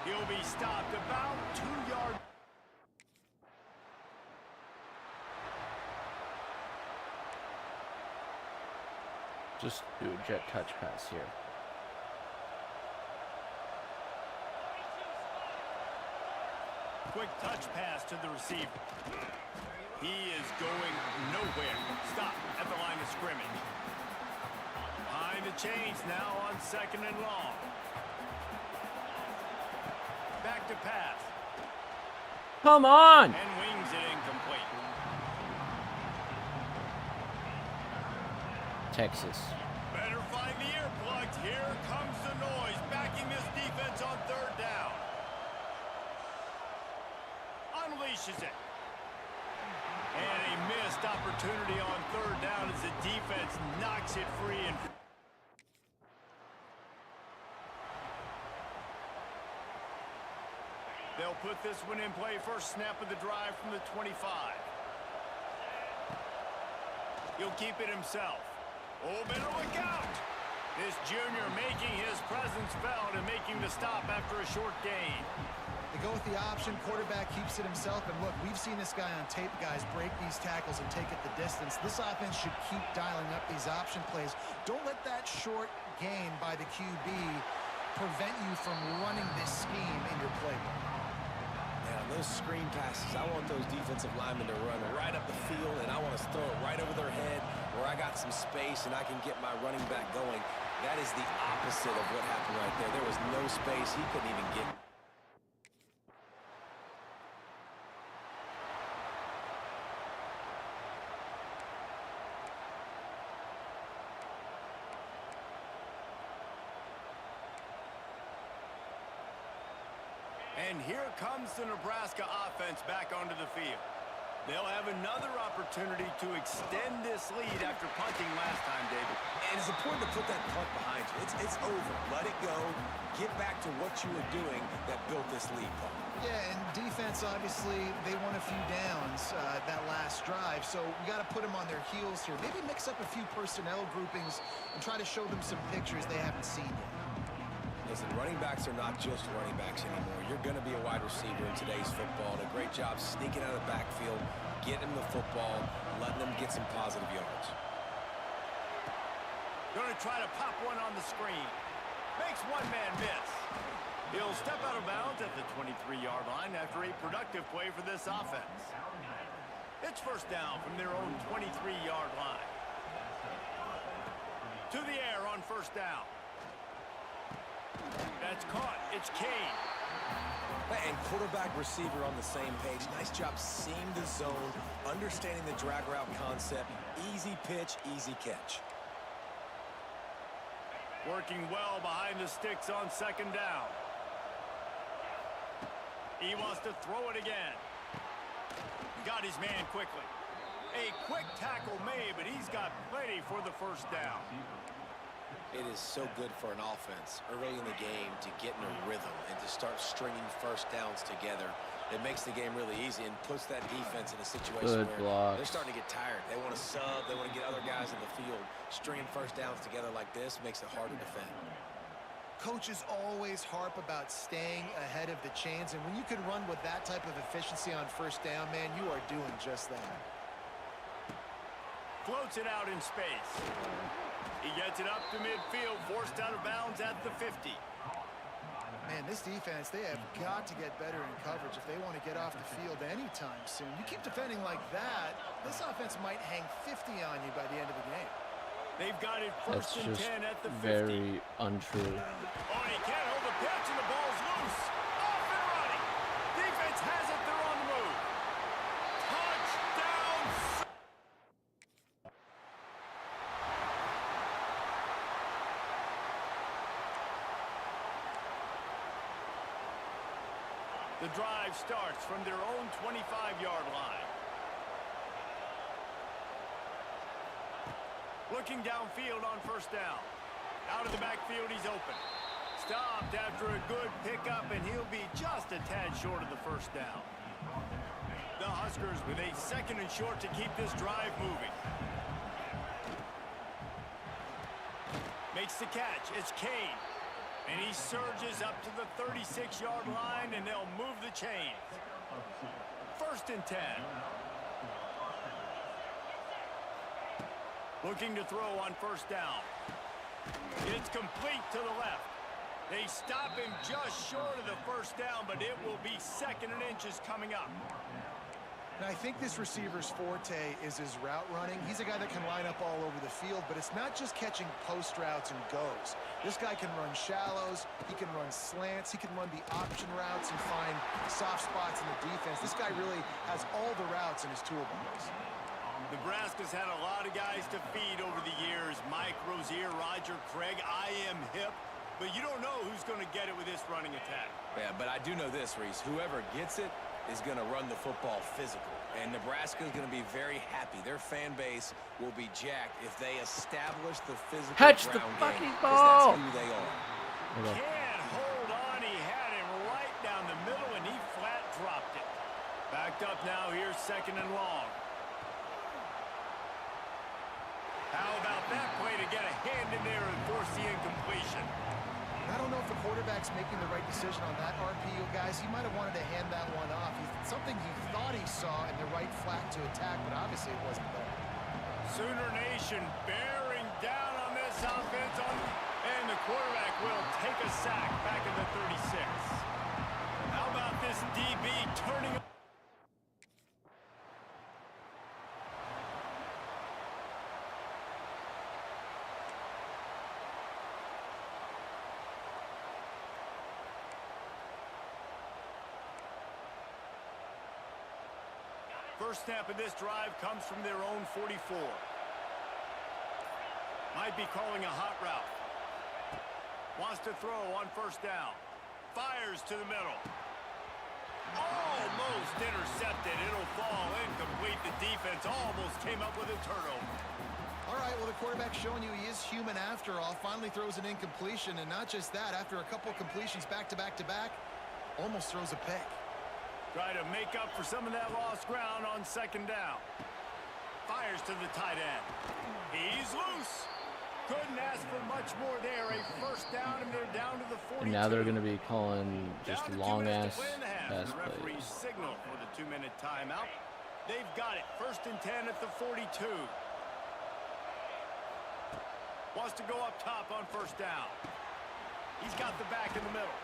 He'll be stopped about 2 yards. Just do a jet touch pass here. Quick touch pass to the receiver. He is going nowhere. Stop at the line of scrimmage. Behind the chains now on 2nd and long. Back to pass. Come on! And wings it incomplete. Texas. Better find the earplugs. Here comes the noise. Backing this defense on 3rd down. Unleashes it. And a missed opportunity on 3rd down as the defense knocks it free. And they'll put this one in play. First snap of the drive from the 25. He'll keep it himself. Oh, better look out. This junior making his presence felt and making the stop after a short gain. They go with the option. Quarterback keeps it himself. And look, we've seen this guy on tape, guys, break these tackles and take it the distance. This offense should keep dialing up these option plays. Don't let that short gain by the QB prevent you from running this scheme in your playbook. Now, those screen passes, I want those defensive linemen to run right up the field, and I want to throw it right over their head where I got some space and I can get my running back going. That is the opposite of what happened right there. There was no space. He couldn't even get. And here comes the Nebraska offense back onto the field. They'll have another opportunity to extend this lead after punting last time, David. And it's important to put that punt behind you. It's over. Let it go. Get back to what you were doing that built this lead, Paul. Yeah, and defense, obviously, they won a few downs that last drive, so we got to put them on their heels here. Maybe mix up a few personnel groupings and try to show them some pictures they haven't seen yet. Listen, running backs are not just running backs anymore. You're going to be a wide receiver in today's football. And a great job sneaking out of the backfield, getting them the football, letting them get some positive yards. Going to try to pop one on the screen. Makes one man miss. He'll step out of bounds at the 23-yard line after a productive play for this offense. It's first down from their own 23-yard line. To the air on first down. That's caught. It's Kane. And quarterback receiver on the same page. Nice job seeing the zone, understanding the drag route concept. Easy pitch, easy catch. Working well behind the sticks on second down. He wants to throw it again. Got his man quickly. A quick tackle made, but he's got plenty for the first down. It is so good for an offense early in the game to get in a rhythm and to start stringing first downs together. It makes the game really easy and puts that defense in a situation where they're starting to get tired. They want to sub. They want to get other guys in the field. Stringing first downs together like this makes it hard to defend. Coaches always harp about staying ahead of the chains, and when you can run with that type of efficiency on first down, man, you are doing just that. Floats it out in space. He gets it up to midfield, forced out of bounds at the 50. Man, this defense, they have got to get better in coverage if they want to get off the field anytime soon. You keep defending like that, this offense might hang 50 on you by the end of the game. They've got it first and 10 at the 50. Very untrue. Oh, and he can't hold the pitch, and the ball's loose. Off and running. Defense has it. They're on the move. Touchdown. The drive starts from their own 25-yard line. Looking downfield on first down. Out of the backfield, he's open. Stopped after a good pickup, and he'll be just a tad short of the first down. The Huskers with a second and short to keep this drive moving. Makes the catch. It's Kane. And he surges up to the 36-yard line, and they'll move the chains. First and 10. Looking to throw on first down. It's complete to the left. They stop him just short of the first down, but it will be second and inches coming up. And I think this receiver's forte is his route running. He's a guy that can line up all over the field, but it's not just catching post routes and goes. This guy can run shallows, he can run slants, he can run the option routes and find soft spots in the defense. This guy really has all the routes in his toolbox. Nebraska's had a lot of guys to feed over the years. Mike Rozier, Roger Craig, I am hip. But you don't know who's going to get it with this running attack. Yeah, but I do know this, Reese. Whoever gets it is going to run the football physical. And Nebraska is going to be very happy. Their fan base will be jacked if they establish the physical Catch the ground fucking game, ball! that's who they are. Okay. Can't hold on. He had him right down the middle, and he flat dropped it. Backed up now. Here's second and long. How about that play to get a hand in there and force the incompletion? I don't know if the quarterback's making the right decision on that RPO, guys. He might have wanted to hand that one off. Something he thought he saw in the right flat to attack, but obviously it wasn't there. Sooner Nation bearing down on this offense, and the quarterback will take a sack back in the 36. How about this DB turning? First snap of this drive comes from their own 44. Might be calling a hot route. Wants to throw on first down. Fires to the middle. Almost intercepted. It'll fall incomplete. The defense almost came up with a turnover. All right, well, the quarterback's showing you he is human after all. Finally throws an incompletion, and not just that, after a couple completions back to back to back, almost throws a pick. Try to make up for some of that lost ground on second down. Fires to the tight end. He's loose. Couldn't ask for much more there. A first down, and they're down to the 42. And now they're going to be calling just Down to 2 long minutes ass to play in the half. pass The referee plays. signal for the 2-minute timeout. They've got it. First and 10 at the 42. Wants to go up top on first down. He's got the back in the middle.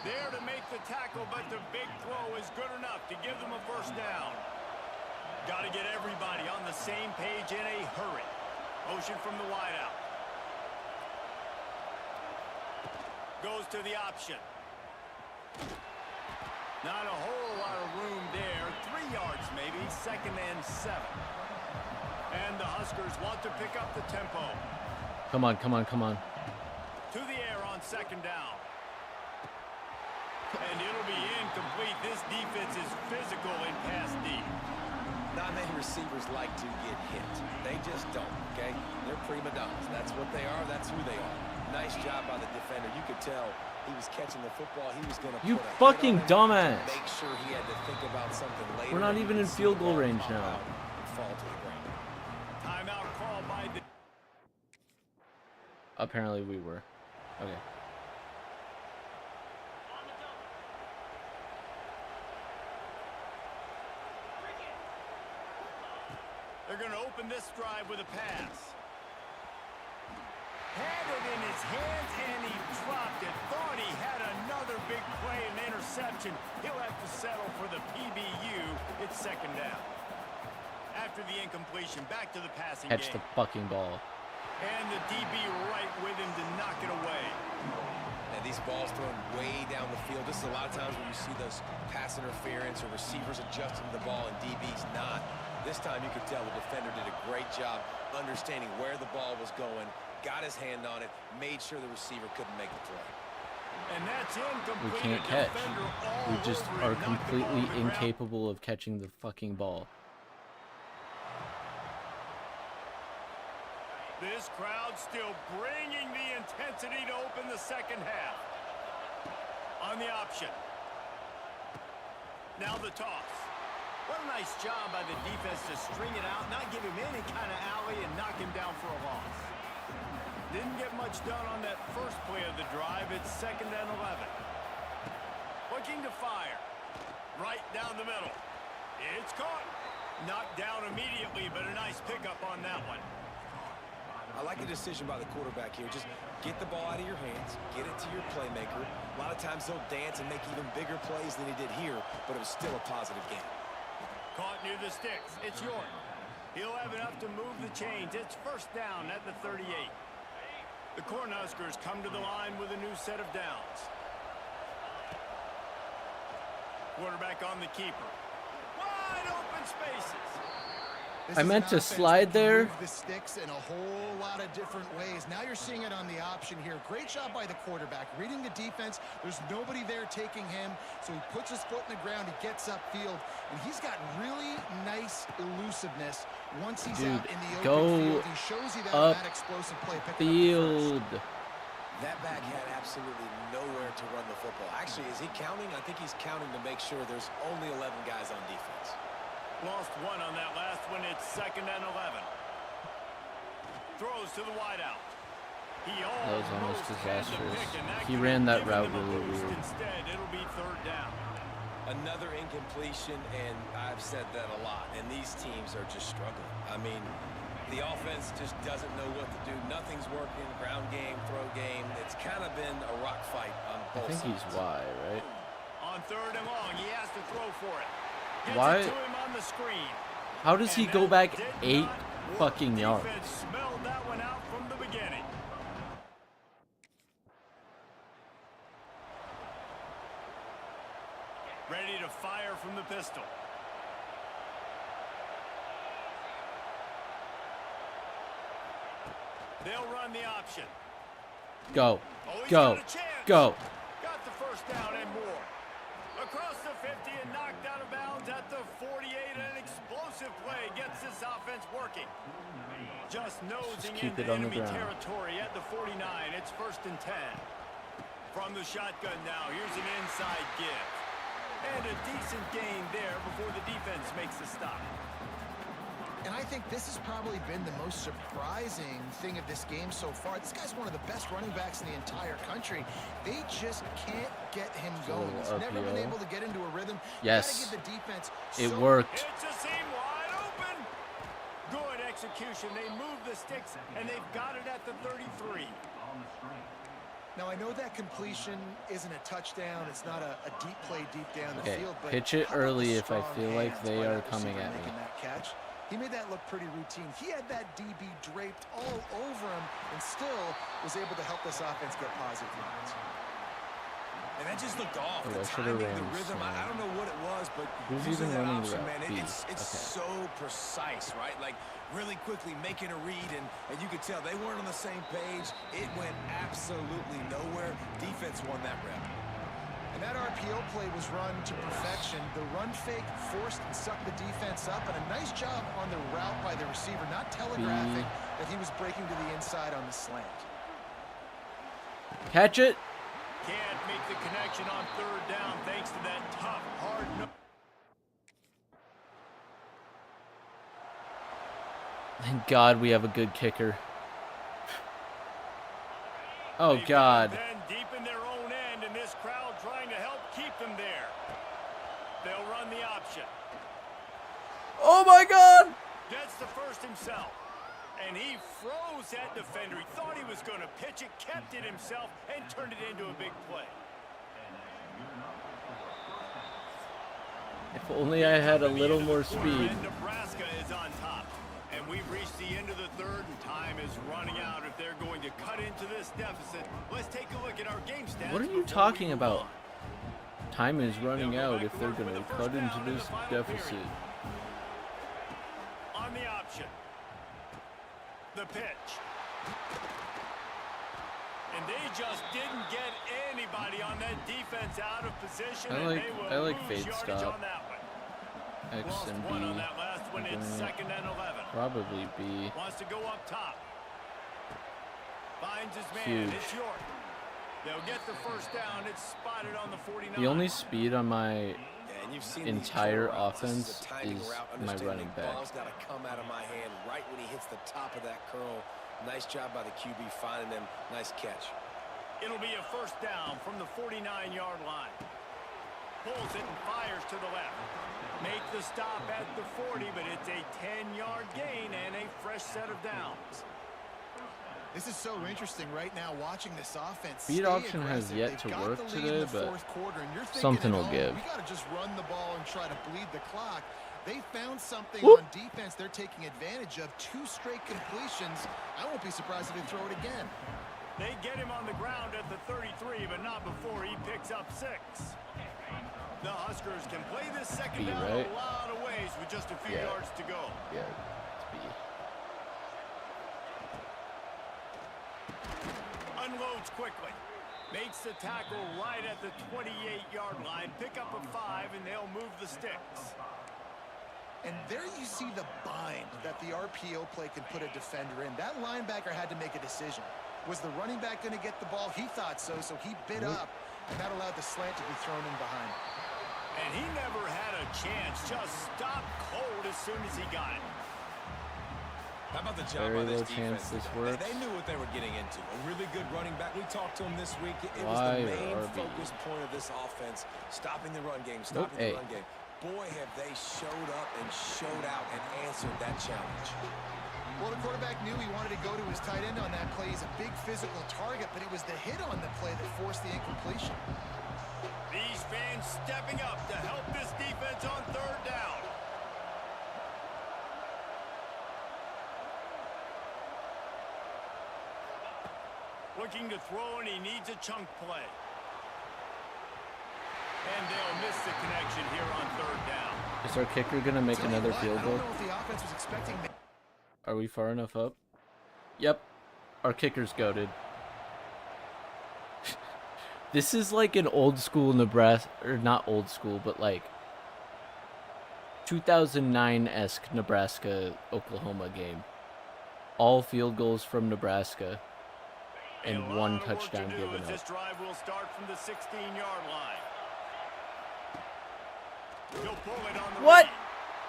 There to make the tackle, but the big throw is good enough to give them a first down. Got to get everybody on the same page in a hurry. Motion from the wideout. Goes to the option. Not a whole lot of room there. 3 yards maybe. Second and 7. And the Huskers want to pick up the tempo. Come on, come on, come on. To the air on second down. And it'll be incomplete. This defense is physical in pass D. Not many receivers like to get hit. They just don't, okay? They're prima donnas. That's what they are. That's who they are. Nice job by the defender. You could tell he was catching the football. He was going to You put a hit fucking on it, dumbass. make sure he had to think about something later. We're not even in field goal range now. And fall to the ground. Timeout call by the... Apparently we were. Okay. They're going to open this drive with a pass. Had it in his hands, and he dropped it. Thought he had another big play and interception. He'll have to settle for the PBU. It's second down. After the incompletion, back to the passing Catch game. the fucking ball. And the DB right with him to knock it away. And these balls thrown way down the field. This is a lot of times when you see those pass interference or receivers adjusting the ball and DB's not. This time you could tell the defender did a great job understanding where the ball was going, got his hand on it, made sure the receiver couldn't make the play. And that's incomplete. We can't catch. We just are completely incapable of catching the fucking ball. This crowd still bringing the intensity to open the second half. On the option. Now the toss. What a nice job by the defense to string it out, not give him any kind of alley, and knock him down for a loss. Didn't get much done on that first play of the drive. It's second and 11. Looking to fire. Right down the middle. It's caught. Knocked down immediately, but a nice pickup on that one. I like the decision by the quarterback here. Just get the ball out of your hands, get it to your playmaker. A lot of times they'll dance and make even bigger plays than he did here, but it was still a positive game. Caught near the sticks. It's York. He'll have enough to move the chains. It's first down at the 38. The Cornhuskers come to the line with a new set of downs. Quarterback on the keeper. Wide open spaces. This I is meant an to offense slide that can there. move the sticks in a whole lot of different ways. Now you're seeing it on the option here. Great job by the quarterback. Reading the defense. There's nobody there taking him. So he puts his foot in the ground. He gets upfield. And he's got really nice elusiveness once he's out in the open field. He shows you that on that explosive play. Field. That back had absolutely nowhere to run the football. Actually, is he counting? I think he's counting to make sure there's only 11 guys on defense. Lost one on that last one. It's second and 11. Throws to the wideout. That was almost had the disastrous. pick, and that He could ran have that given route them a really boost. weird. Instead, it'll be third down. Another incompletion, and I've said that a lot, and these teams are just struggling. I mean, the offense just doesn't know what to do. Nothing's working. Ground game, throw game. It's kind of been a rock fight on I both think sides. he's Y, right? On third and long, he has to throw for it. Gets Why? it to him on the screen. How does he And go that back did 8 not work. fucking yards? Defense smelled that one out from the beginning. Ready to fire from the pistol. They'll run the option. Go. Oh, he's Go. got a chance. Go. Got the first down and more. Across the 50 and knocked out of bounds at the 48. An explosive play gets this offense working. Just nosing keep into it on the enemy ground. territory at the 49. It's 1st and 10. From the shotgun now, here's an inside give. And a decent gain there before the defense makes the stop. And I think this has probably been the most surprising thing of this game so far. This guy's one of the best running backs in the entire country. They just can't get him going. He's never been able to get into a rhythm. Yes. You gotta give the defense It so worked. It's a seam wide open. Good execution. They move the sticks, and they've got it at the 33. Now, I know that completion isn't a touchdown. It's not a deep play deep down the Okay, field. But pitch it how about early the if I strong feel like hands they by are that coming receiver at me. making that catch? He made that look pretty routine. He had that DB draped all over him and still was able to help this offense get positive yards. And that just looked off. Oh, The I should've timing, the ran rhythm, I don't know what it was, but Who's using even that running the option, route? man, B. it's Okay. so precise, right? Like, really quickly making a read, and you could tell they weren't on the same page. It went absolutely nowhere. Defense won that rep. And that RPO play was run to perfection. The run fake forced and sucked the defense up, and a nice job on the route by the receiver, not telegraphing that he was breaking to the inside on the slant. Catch it. Can't make the connection on 3rd down thanks to that tough, hard no. Thank God we have a good kicker. Oh They've God. got them deep in their own end, and this crowd trying to help keep them there. They'll run the option. Oh my God. Gets the first himself. And he froze that defender. He thought he was going to pitch it, kept it himself, and turned it into a big play. If only I had a little more Quarter, speed. and Nebraska is on top. And we've reached the end of the 3rd, and time is running out if they're going to cut into this deficit. Let's take a look at our game stats. What are you before we talking move about? on. Time is running They'll go out back if to they're work going for to the first cut into down in this the final deficit. period. On the option. The pitch. And they just didn't get anybody on that defense out of position. I and like- they will I like lose fade yardage stop. on that one. X Lost and one on B. that last one. It's Doing it. 2nd and 11. Probably B. Wants to go up top. Finds his man. Huge. It's York. They'll get the first down. It's spotted on the 49. The only speed on my And you've seen entire these curl routes. This offense a timing is route. my Understanding running back. Ball's got to come out of my hand right when he hits the top of that curl. Nice job by the QB finding him. Nice catch. It'll be a first down from the 49-yard line. Pulls it and fires to the left. Make the stop at the 40, but it's a 10-yard gain and a fresh set of downs. This is so interesting right now watching this offense. Speed stay option has aggressive. yet They've to got work the lead today, in the but 4th quarter, and you're thinking something at will home, give. We got to just run the ball and try to bleed the clock. They found something Whoop. on defense they're taking advantage of. 2 straight completions. I won't be surprised if they throw it again. They get him on the ground at the 33, but not before he picks up 6. The Huskers can play this second B, down right? a lot of ways with just a few Yeah. yards to go. Yeah, it's B. Unloads quickly. Makes the tackle right at the 28-yard line. Pick up a 5, and they'll move the sticks. And there you see the bind that the RPO play can put a defender in. That linebacker had to make a decision. Was the running back going to get the ball? He thought so, so he bit up, and that allowed the slant to be thrown in behind. And he never had a chance. Just stopped cold as soon as he got it. How about the job Very by this low chance defense? this works. They knew what they were getting into. A really good running back. We talked to him this week. It was Why the main RB? focus point of this offense. Stopping the run game. Nope, Stopping the A. run game. Boy, have they showed up and showed out and answered that challenge. Well, the quarterback knew he wanted to go to his tight end on that play. He's a big physical target, but it was the hit on the play that forced the incompletion. These fans stepping up to help this defense on 3rd down. Looking to throw, and he needs a chunk play. And they'll miss the connection here on 3rd down. Is our kicker going to make Tell you another what, field I goal? don't know if the offense was expecting. Are we far enough up? Yep. Our kicker's goated. This is like an old school Nebraska, or not old school, but like 2009-esque Nebraska-Oklahoma game. All field goals from Nebraska and one touchdown given up. This drive will start from the 16-yard line. He'll pull it on the What? read.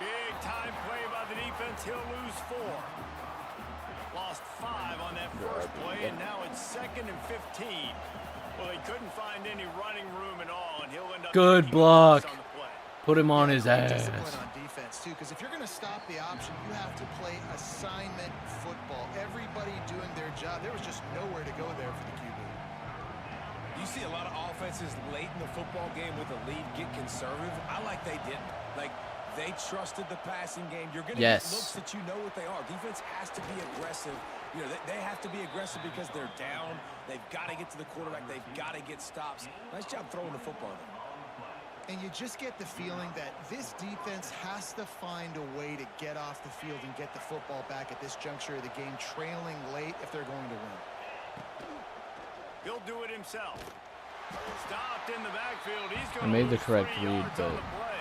Big time play by the defense. He'll lose 4. Lost 5 on that first play, and now it's 2nd and 15. Well, they couldn't find any running room at all, and he'll end up Good taking block. a loss on the play. Put him on his Great ass. discipline on defense too, because if you're going to stop the option, you have to play assignment football. Everybody doing their job. There was just nowhere to go there for the QB. You see a lot of offenses late in the football game with a lead get conservative. I like they didn't. Like, they trusted the passing game. You're going to get looks that you know what they are. Defense has to be aggressive. You know, they have to be aggressive because they're down. They've got to get to the quarterback. They've got to get stops. Nice job throwing the football there. And you just get the feeling that this defense has to find a way to get off the field and get the football back at this juncture of the game, trailing late if they're going to win. He'll do it himself. Stopped in the backfield. He's I going made to the correct lose 3 read, yards on but the play.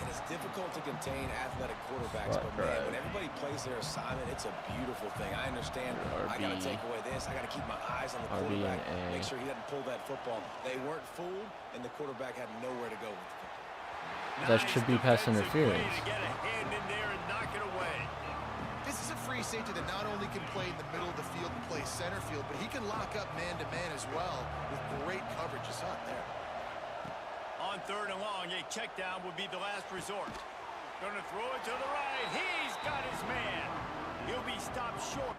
And it's difficult to contain athletic quarterbacks, but man, when everybody plays their assignment, it's a beautiful thing. I understand. I got to take away this. I got to keep my eyes on the quarterback. Make sure he doesn't pull that football. They weren't fooled, and the quarterback had nowhere to go with the football. that should be pass interference. To get a hand in there and knock it away. This is a free safety that not only can play in the middle of the field and play center field, but he can lock up man-to-man as well with great coverage. It's not there. On 3rd and long, a check down would be the last resort. Going to throw it to the right. He's got his man. He'll be stopped short.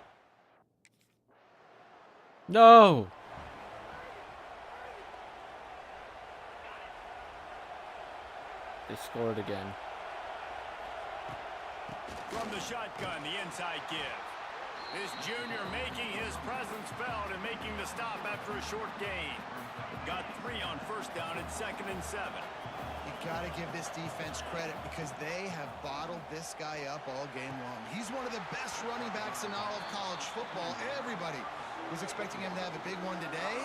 no. They scored again. From the shotgun, the inside give. This junior making his presence felt and making the stop after a short gain. Got 3 on 1st down at 2nd and 7. You got to give this defense credit because they have bottled this guy up all game long. He's one of the best running backs in all of college football. Everybody was expecting him to have a big one today.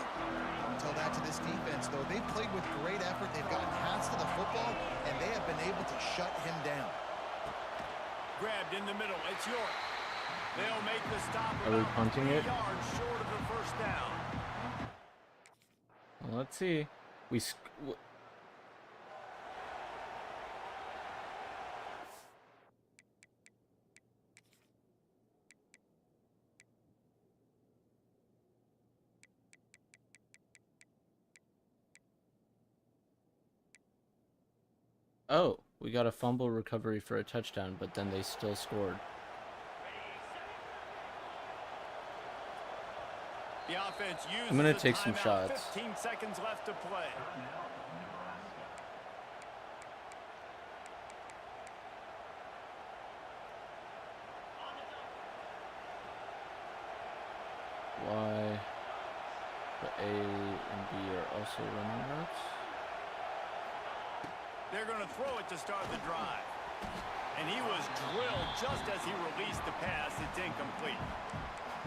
Don't tell that to this defense, though. They played with great effort. They've gotten hands to the football, and they have been able to shut him down. Grabbed in the middle. It's York. They'll make the stop. Are we punting it? 3 yards short of the 1st down. Well, let's see. Oh, we got a fumble recovery for a touchdown, but then they still scored. The offense uses I'm gonna the take some timeout. shots. 15 seconds left to play. Why the A and B are also running routes? They're going to throw it to start the drive. And he was drilled just as he released the pass. It's incomplete.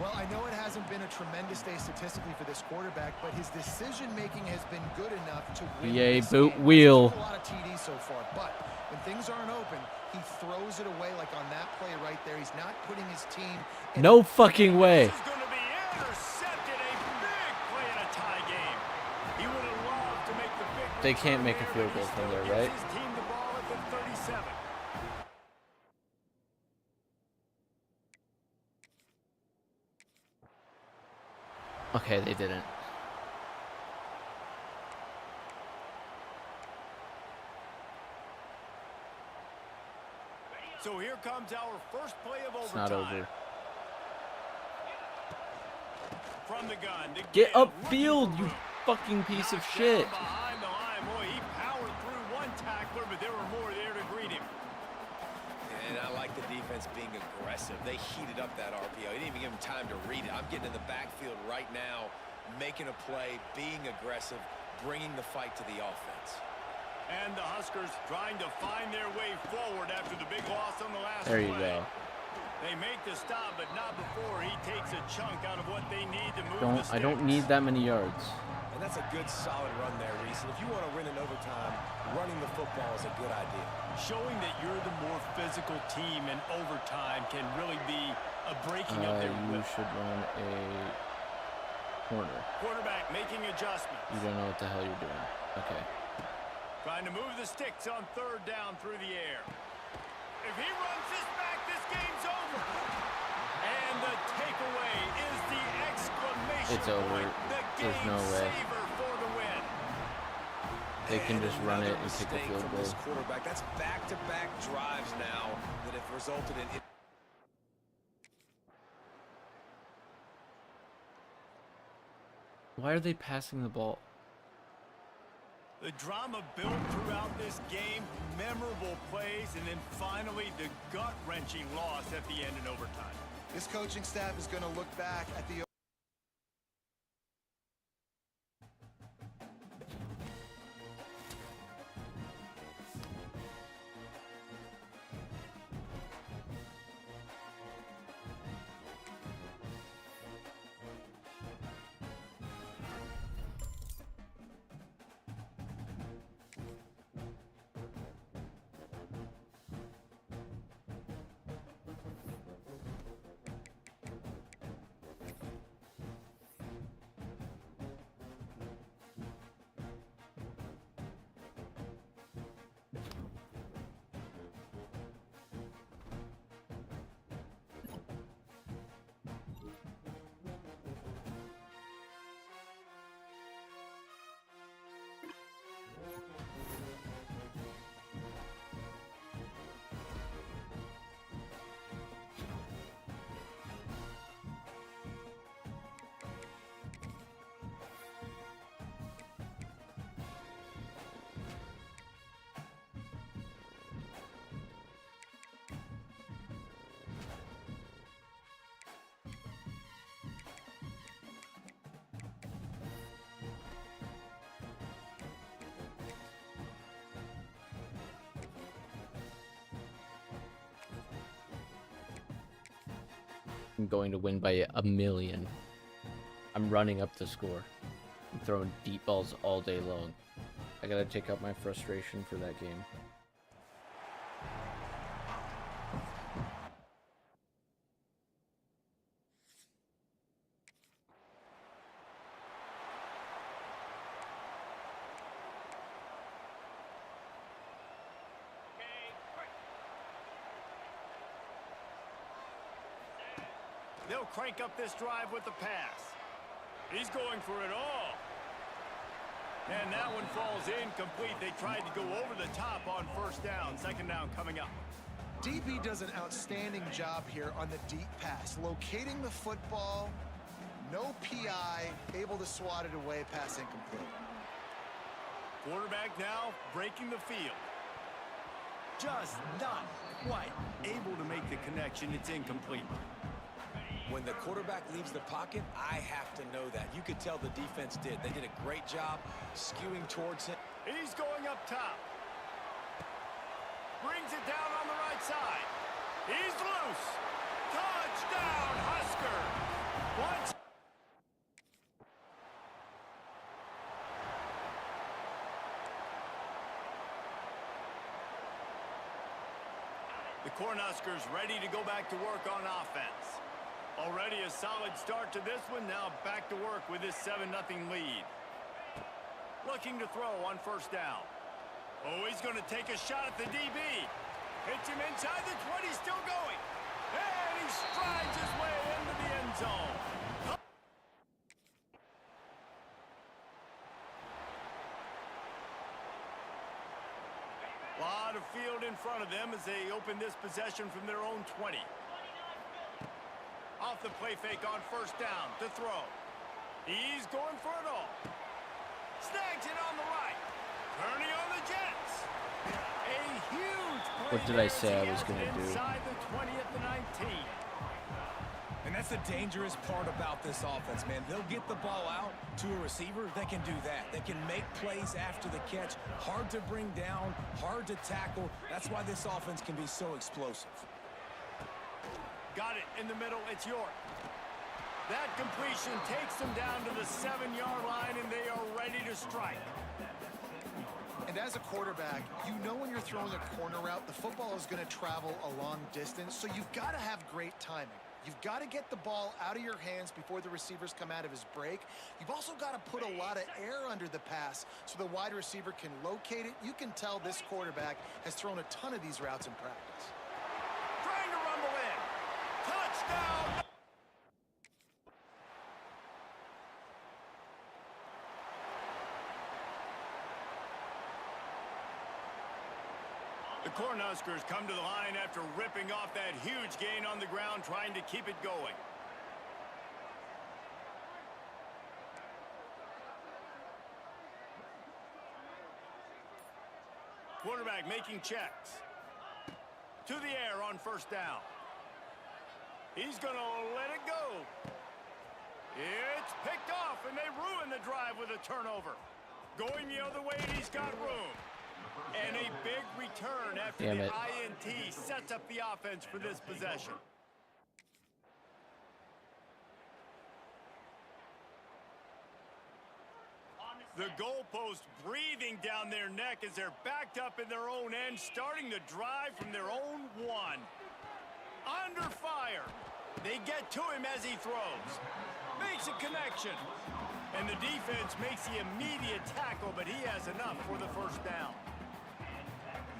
Well, I know it hasn't been a tremendous day statistically for this quarterback, but his decision-making has been good enough to win Yay, this boot game. wheel. He's thrown a lot of TDs so far, but when things aren't open, he throws it away like on that play right there. He's not putting his team in No fucking way. This is going to be intercepted. A big play in a tie game. He would have loved to make the big They can't return make a there, field but goal he from still there, gives right? his team the ball at the 37. Okay, they didn't. So here comes our first play of overtime. It's not over. From the gun. The Get give, upfield, looking you for room. fucking piece of Knocked shit. down behind the line. Boy, he powered through one tackler, but there were more there to greet him. And I like the defense being aggressive. They heated up that RPO. He didn't even give him time to read it. I'm getting in the backfield right now, making a play, being aggressive, bringing the fight to the offense. And the Huskers trying to find their way forward after the big loss on the last There play. you go. They make the stop, but not before he takes a chunk out of what they need to move the sticks. I don't need that many yards. And that's a good, solid run there, Reese. And if you want to win in overtime, running the football is a good idea. Showing that you're the more physical team in overtime can really be a breaking of their You will. should run a corner. Quarterback making adjustments. You don't know what the hell you're doing. Okay. Trying to move the sticks on third down through the air. If he runs this back, this game's over. And the takeaway is the exclamation It's over. point. The There's game no way. saver for the win. They can just run it and kick a Mistake field from goal. this quarterback. That's back-to-back drives now that have resulted in. Why are they passing the ball? The drama built throughout this game, memorable plays, and then finally the gut-wrenching loss at the end in overtime. This coaching staff is going to look back at the I'm going to win by a million. I'm running up the score. I'm throwing deep balls all day long. I gotta take out my frustration for that game. They'll crank up this drive with the pass. He's going for it all. And that one falls incomplete. They tried to go over the top on first down. Second down coming up. DB does an outstanding job here on the deep pass, locating the football, no PI, able to swat it away, pass incomplete. Quarterback now breaking the field. Just not quite able to make the connection. It's incomplete. When the quarterback leaves the pocket, I have to know that. You could tell the defense did. They did a great job skewing towards him. He's going up top. Brings it down on the right side. He's loose. Touchdown, Husker. Once. The Cornhuskers ready to go back to work on offense. Already a solid start to this one. Now back to work with this 7-0 lead. Looking to throw on first down. Oh, he's going to take a shot at the DB. Hits him inside the 20, still going. And he strides his way into the end zone. Lot of field in front of them as they open this possession from their own 20. Off the play fake on first down to throw. He's going for it all. Snags it on the right. Turning on the Jets. A huge play. What did I say I was going to do? Inside the 20 at the 19. And that's the dangerous part about this offense, man. They'll get the ball out to a receiver. They can do that. They can make plays after the catch. Hard to bring down, hard to tackle. That's why this offense can be so explosive. Got it in the middle. It's York. That completion takes them down to the 7-yard line, and they are ready to strike. And as a quarterback, you know when you're throwing a corner route, the football is going to travel a long distance, so you've got to have great timing. You've got to get the ball out of your hands before the receivers come out of his break. You've also got to put a lot of air under the pass so the wide receiver can locate it. You can tell this quarterback has thrown a ton of these routes in practice. Trying to rumble in. Touchdown! The Cornhuskers come to the line after ripping off that huge gain on the ground, trying to keep it going. Quarterback making checks. To the air on first down. He's going to let it go. It's picked off, and they ruin the drive with a turnover. Going the other way, and he's got room. And a big return after the INT sets up the offense for this possession. The goalpost breathing down their neck as they're backed up in their own end, starting the drive from their own 1. Under fire. They get to him as he throws. Makes a connection. And the defense makes the immediate tackle, but he has enough for the first down.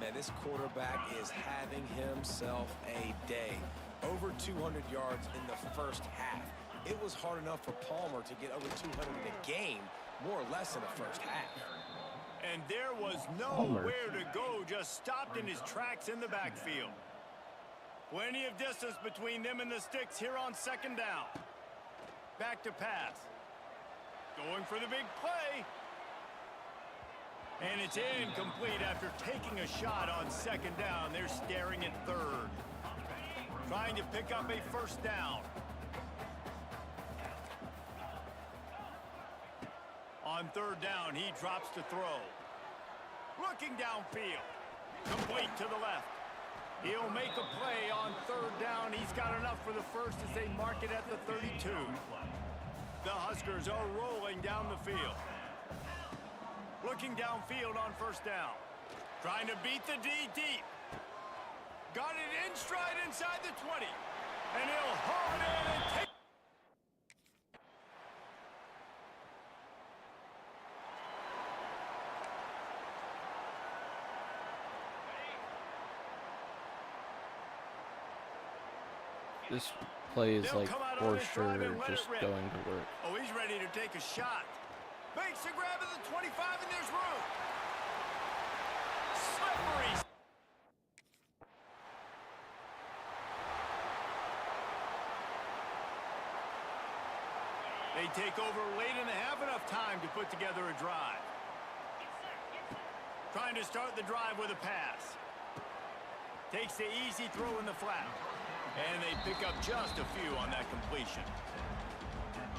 Man, this quarterback is having himself a day. Over 200 yards in the first half. It was hard enough for Palmer to get over 200 in a game, more or less in the first half. And there was nowhere to go, just stopped in his tracks in the backfield. Plenty of distance between them and the sticks here on second down. Back to pass. Going for the big play. And it's incomplete after taking a shot on second down. They're staring at third. Trying to pick up a first down. On third down, he drops to throw. Looking downfield. Complete to the left. He'll make a play on third down. He's got enough for the first as they mark it at the 32. The Huskers are rolling down the field. Looking downfield on first down. Trying to beat the D deep. Got it in stride inside the 20. And he'll haul it in and take. This play is like for sure just going to work. Oh, he's ready to take a shot. Makes a grab at the 25, and there's room. Slippery. They take over late and have enough time to put together a drive. Trying to start the drive with a pass. Takes the easy throw in the flat. And they pick up just a few on that completion.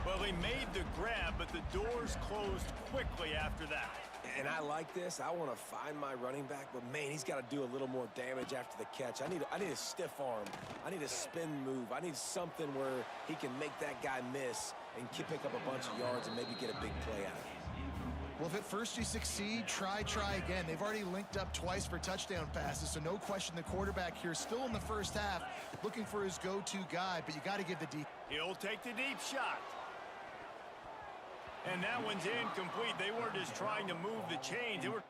Well, he made the grab, but the doors closed quickly after that. And I like this. I want to find my running back, but man, he's got to do a little more damage after the catch. I need a stiff arm. I need a spin move. I need something where he can make that guy miss and pick up a bunch of yards and maybe get a big play out of it. Well, if at first you succeed, try again. They've already linked up twice for touchdown passes, so no question the quarterback here still in the first half looking for his go-to guy, but you got to give the deep. He'll take the deep shot. And that one's incomplete. They weren't just trying to move the chains. They were...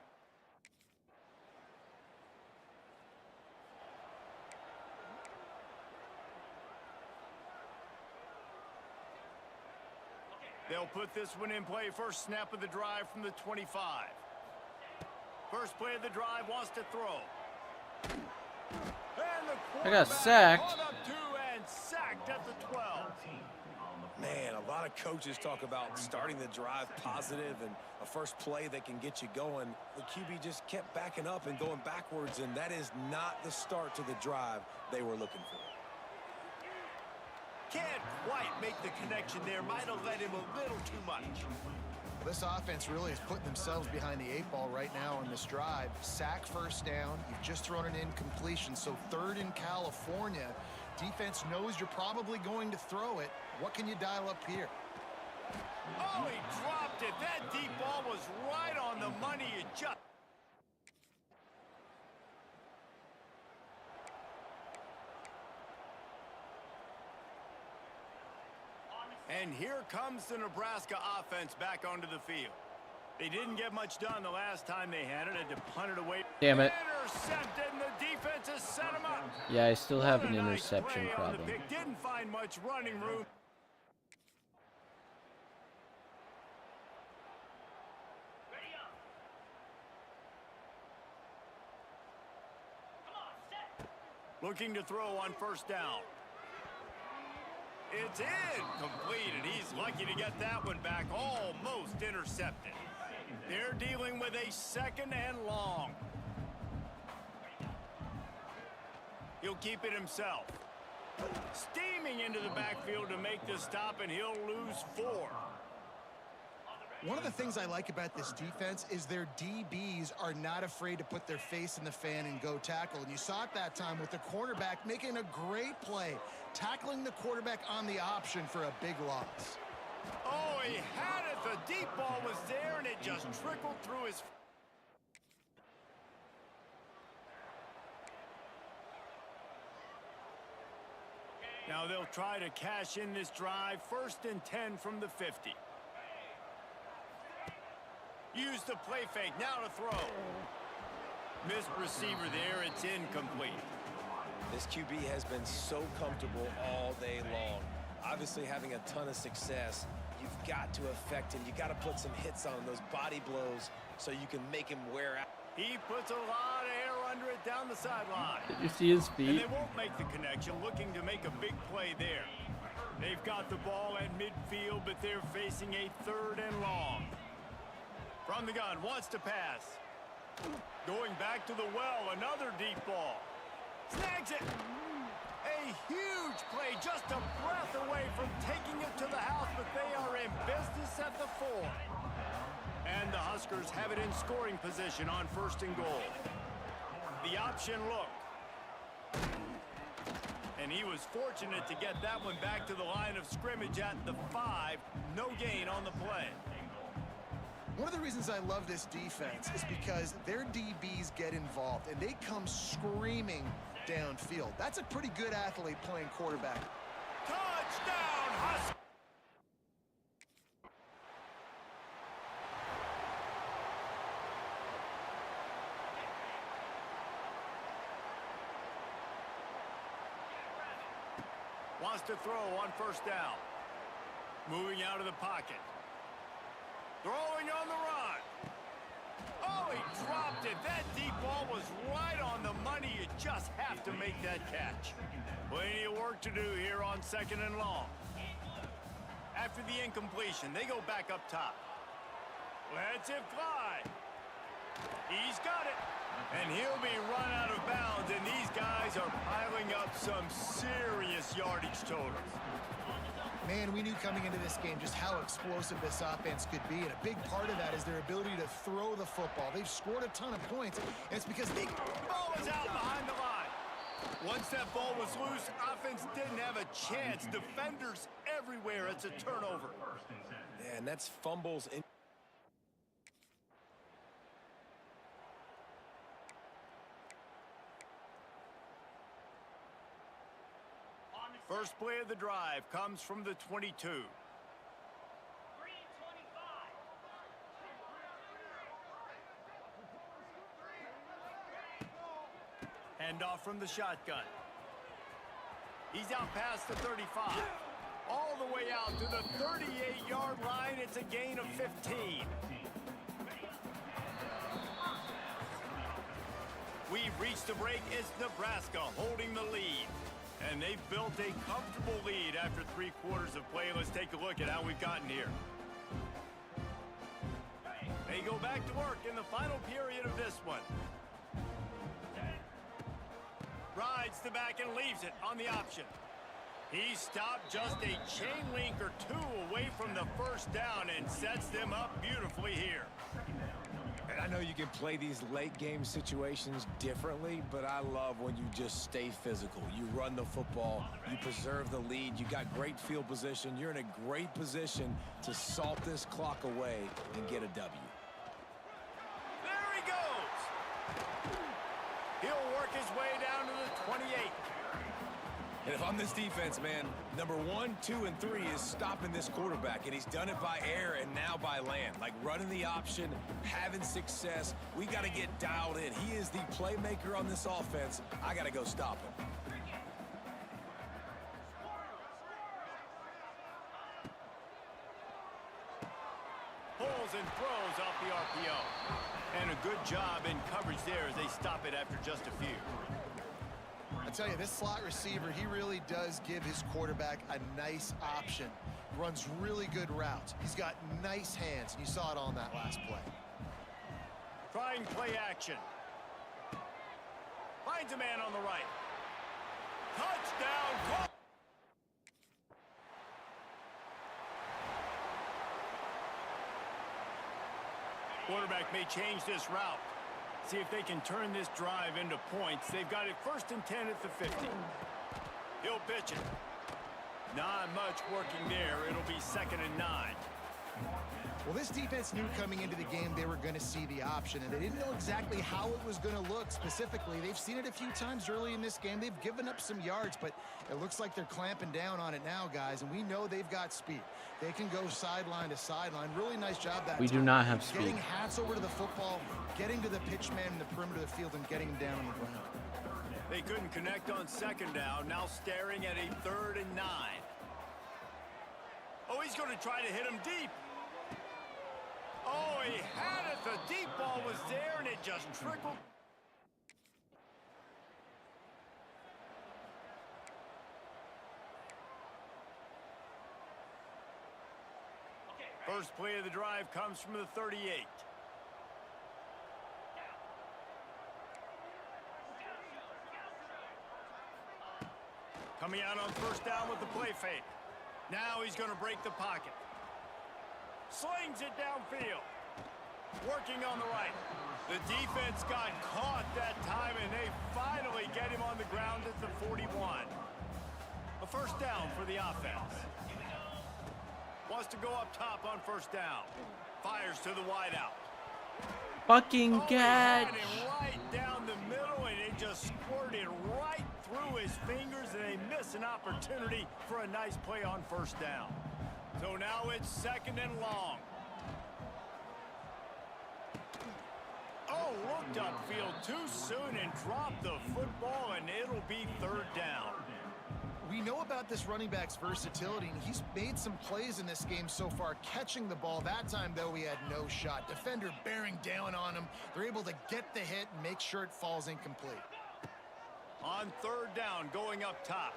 They'll put this one in play. First snap of the drive from the 25. First play of the drive, wants to throw. And the I got sacked. On up two and sacked at the 12. Man, a lot of coaches talk about starting the drive positive and a first play that can get you going. The QB just kept backing up and going backwards, and that is not the start to the drive they were looking for. Can't quite make the connection there. Might have led him a little too much. This offense really is putting themselves behind the 8-ball right now on this drive. Sack first down. You've just thrown an incompletion, so third in California. Defense knows you're probably going to throw it. What can you dial up here? Oh, he dropped it. That deep ball was right on the money. It just... And here comes the Nebraska offense back onto the field. They didn't get much done the last time they had it. Had to punt it away. Damn it. Intercepted, and the defense has set him up. Yeah, I still have What an a nice interception play on the problem. pick. Didn't find much running room. Looking to throw on first down. It's incomplete, and he's lucky to get that one back. Almost intercepted. They're dealing with a 2nd and long. He'll keep it himself. Steaming into the backfield to make the stop, and he'll lose 4. One of the things I like about this defense is their DBs are not afraid to put their face in the fan and go tackle. And you saw it that time with the quarterback making a great play, tackling the quarterback on the option for a big loss. Oh, he had it. The deep ball was there, and it just trickled through his... Now they'll try to cash in this drive. 1st and 10 from the 50. Use the play fake, now to throw. Missed receiver there, it's incomplete. This QB has been so comfortable all day long. Obviously having a ton of success. You've got to affect him. You got to put some hits on him, those body blows, so you can make him wear out. He puts a lot of air under it down the sideline. Did you see his And feet? they won't make the connection, looking to make a big play there. They've got the ball at midfield, but they're facing a 3rd and long. From the gun, wants to pass. Going back to the well, another deep ball. Snags it. A huge play, just a breath away from taking it to the house, but they are in business at the 4. And the Huskers have it in scoring position on 1st and goal. The option look. And he was fortunate to get that one back to the line of scrimmage at the 5. No gain on the play. One of the reasons I love this defense is because their DBs get involved and they come screaming downfield. That's a pretty good athlete playing quarterback. Touchdown, Huskers! Wants to throw on 1st down. Moving out of the pocket. Throwing on the run. Oh, he dropped it. That deep ball was right on the money. You just have to make that catch. Plenty of work to do here on 2nd and long. After the incompletion, they go back up top. Lets it fly. He's got it. And he'll be run out of bounds, and these guys are piling up some serious yardage totals. Man, we knew coming into this game just how explosive this offense could be, and a big part of that is their ability to throw the football. They've scored a ton of points, and it's because they... Ball is out behind the line. Once that ball was loose, offense didn't have a chance. Defenders everywhere. It's a turnover. Yeah, and that's fumbles in. First play of the drive comes from the 22. Handoff from the shotgun. He's out past the 35. All the way out to the 38-yard line. It's a gain of 15. We've reached the break. It's Nebraska holding the lead. And they've built a comfortable lead after 3 quarters of play. Let's take a look at how we've gotten here. They go back to work in the final period of this one. Rides the back and leaves it on the option. He stopped just a chain link or 2 away from the 1st down and sets them up beautifully here. And I know you can play these late game situations differently, but I love when you just stay physical. You run the football, you preserve the lead, you got great field position, you're in a great position to salt this clock away and get a W. There he goes. He'll work his way down to the 28. And if I'm this defense, man, number 1, 2, and 3 is stopping this quarterback, and he's done it by air and now by land. Like running the option, having success. We got to get dialed in. He is the playmaker on this offense. I got to go stop him. Pulls and throws off the RPO. And a good job in coverage there as they stop it after just a few. I tell you, this slot receiver, he really does give his quarterback a nice option. Runs really good routes. He's got nice hands, and you saw it on that last play. Trying play action. Finds a man on the right. Touchdown call. Quarterback may change this route. See if they can turn this drive into points. They've got it 1st and 10 at the 50. He'll pitch it. Not much working there. It'll be 2nd and 9. Well, this defense knew coming into the game they were going to see the option, and they didn't know exactly how it was going to look specifically. They've seen it a few times early in this game. They've given up some yards, but it looks like they're clamping down on it now, guys, and we know they've got speed. They can go sideline to sideline. Really nice job that We time. do not have speed. Getting hats over to the football, getting to the pitch man in the perimeter of the field, and getting him down on the ground. They couldn't connect on 2nd down. Now staring at a 3rd and 9. Oh, he's going to try to hit him deep. Oh, he had it. The deep ball was there, and it just trickled. First play of the drive comes from the 38. Coming out on 1st down with the play fake. Now he's going to break the pocket. Slings it downfield. Working on the right. The defense got caught that time, and they finally get him on the ground at the 41. A 1st down for the offense. Wants to go up top on 1st down. Fires to the wideout. Fucking Oh, catch. he had it right down the middle, and it just squirted right through his fingers, and they miss an opportunity for a nice play on 1st down. So now it's 2nd and long. Oh, looked upfield too soon and dropped the football, and it'll be 3rd down. We know about this running back's versatility, and he's made some plays in this game so far, catching the ball. That time, though, he had no shot. Defender bearing down on him. They're able to get the hit and make sure it falls incomplete. On 3rd down, going up top.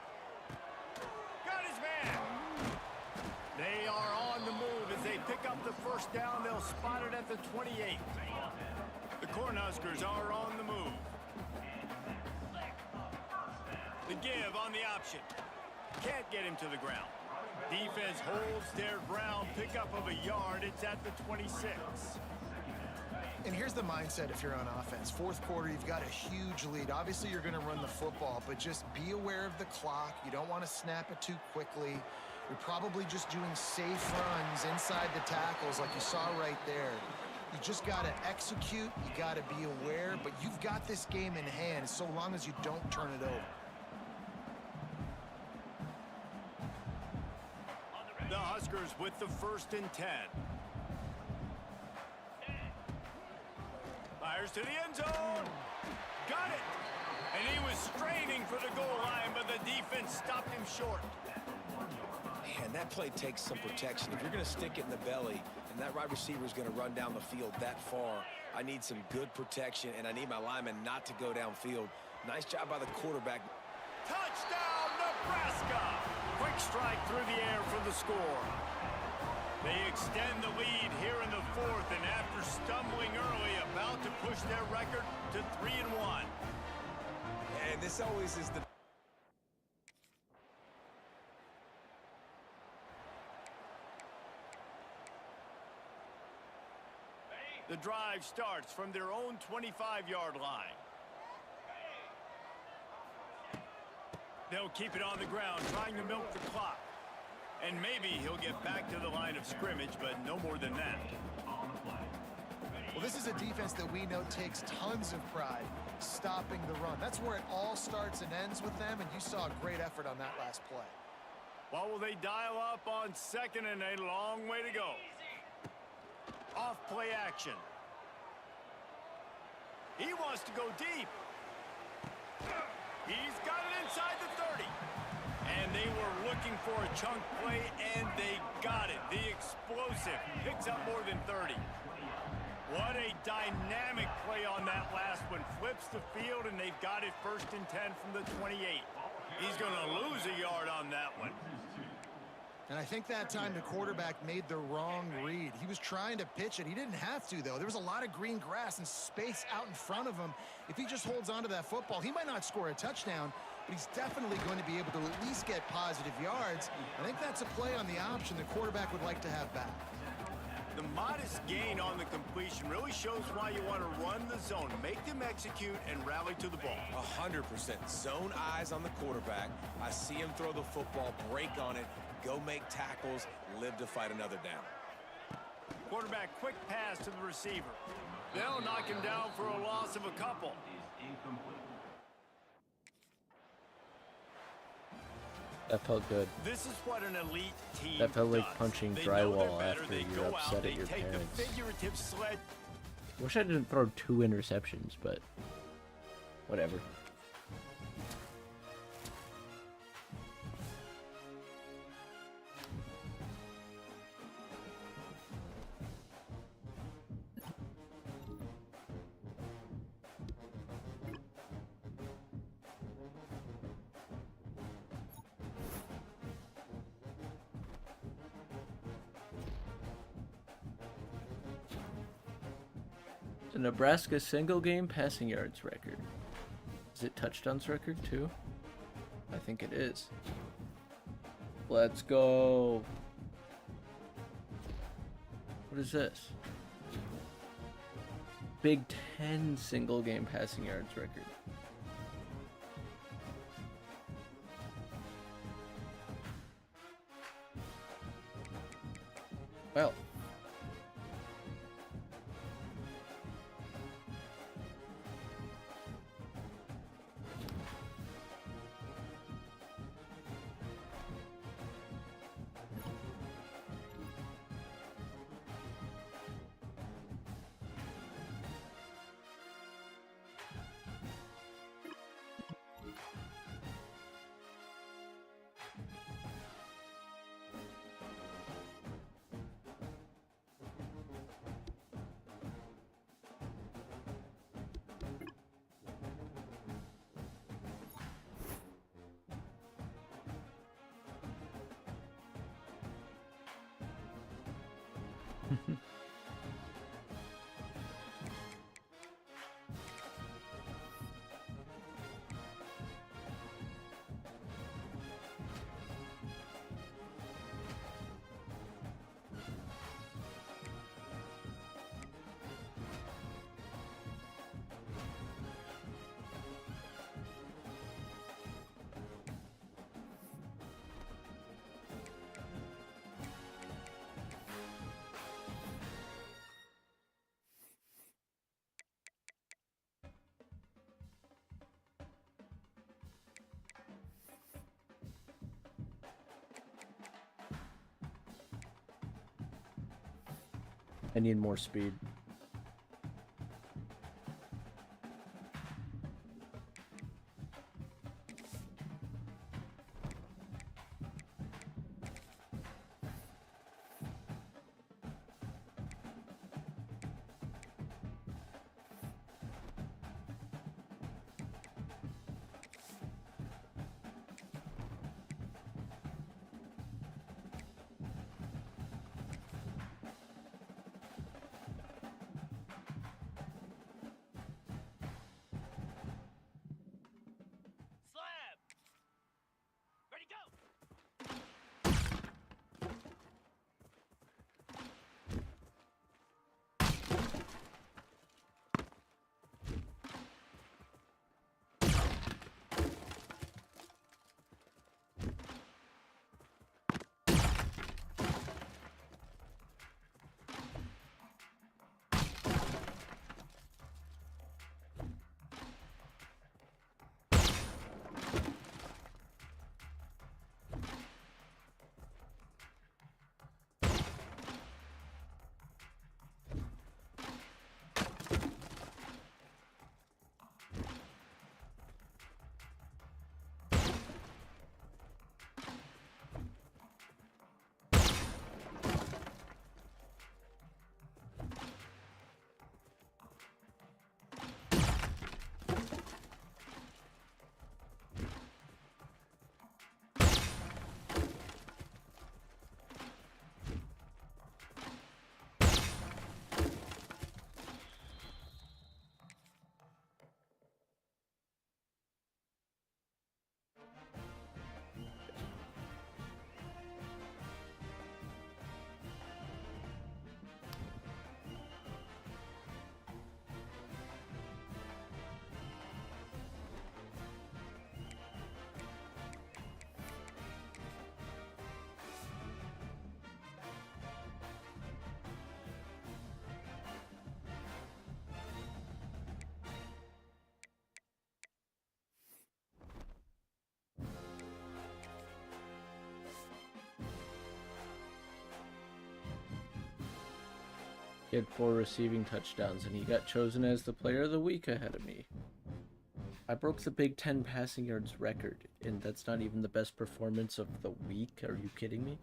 Got his man. They are on the move as they pick up the 1st down. They'll spot it at the 28. The Cornhuskers are on the move. The give on the option. Can't get him to the ground. Defense holds their ground. Pickup of a yard. It's at the 26. And here's the mindset if you're on offense. 4th quarter, you've got a huge lead. Obviously, you're going to run the football, but just be aware of the clock. You don't want to snap it too quickly. You're probably just doing safe runs inside the tackles like you saw right there. You just got to execute. You got to be aware, but you've got this game in hand so long as you don't turn it over. The Huskers with the 1st and 10. Fires to the end zone. Got it. And he was straining for the goal line, but the defense stopped him short. Man, that play takes some protection. If you're going to stick it in the belly and that right receiver is going to run down the field that far, I need some good protection, and I need my lineman not to go downfield. Nice job by the quarterback. Touchdown, Nebraska! Quick strike through the air for the score. They extend the lead here in the 4th, and after stumbling early, about to push their record to 3-1. And this always is the... The drive starts from their own 25-yard line. They'll keep it on the ground, trying to milk the clock. And maybe he'll get back to the line of scrimmage, but no more than that. Well, this is a defense that we know takes tons of pride stopping the run. That's where it all starts and ends with them, and you saw a great effort on that last play. What will they dial up on second and a long way to go? Off play action. He wants to go deep. He's got it inside the 30. And they were looking for a chunk play, and they got it. The explosive picks up more than 30. What a dynamic play on that last one. Flips the field, and they've got it 1st and 10 from the 28. He's going to lose a yard on that one. And I think that time the quarterback made the wrong read. He was trying to pitch it. He didn't have to, though. There was a lot of green grass and space out in front of him. If he just holds on to that football, he might not score a touchdown, but he's definitely going to be able to at least get positive yards. I think that's a play on the option the quarterback would like to have back. The modest gain on the completion really shows why you want to run the zone. Make them execute and rally to the ball. 100%. Zone eyes on the quarterback. I see him throw the football, break on it, go make tackles, live to fight another down. Quarterback quick pass to the receiver. They'll knock him down for a loss of a couple. That felt good. This is what an elite team That felt like does. punching They know drywall they're better. after They you're go upset out, at they your take parents. a figurative sled. Wish I didn't throw 2 interceptions, but whatever. The Nebraska single game passing yards record. Is it touchdowns record too? I think it is. Let's go. What is this? Big Ten single game passing yards record. Well. I need more speed. He had 4 receiving touchdowns, and he got chosen as the player of the week ahead of me. I broke the Big Ten passing yards record, and that's not even the best performance of the week. Are you kidding me?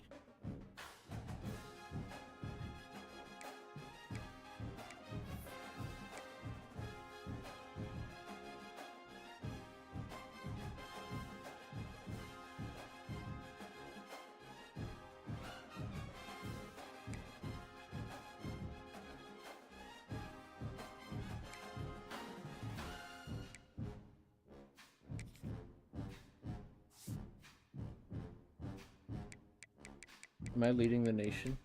Am I leading the nation?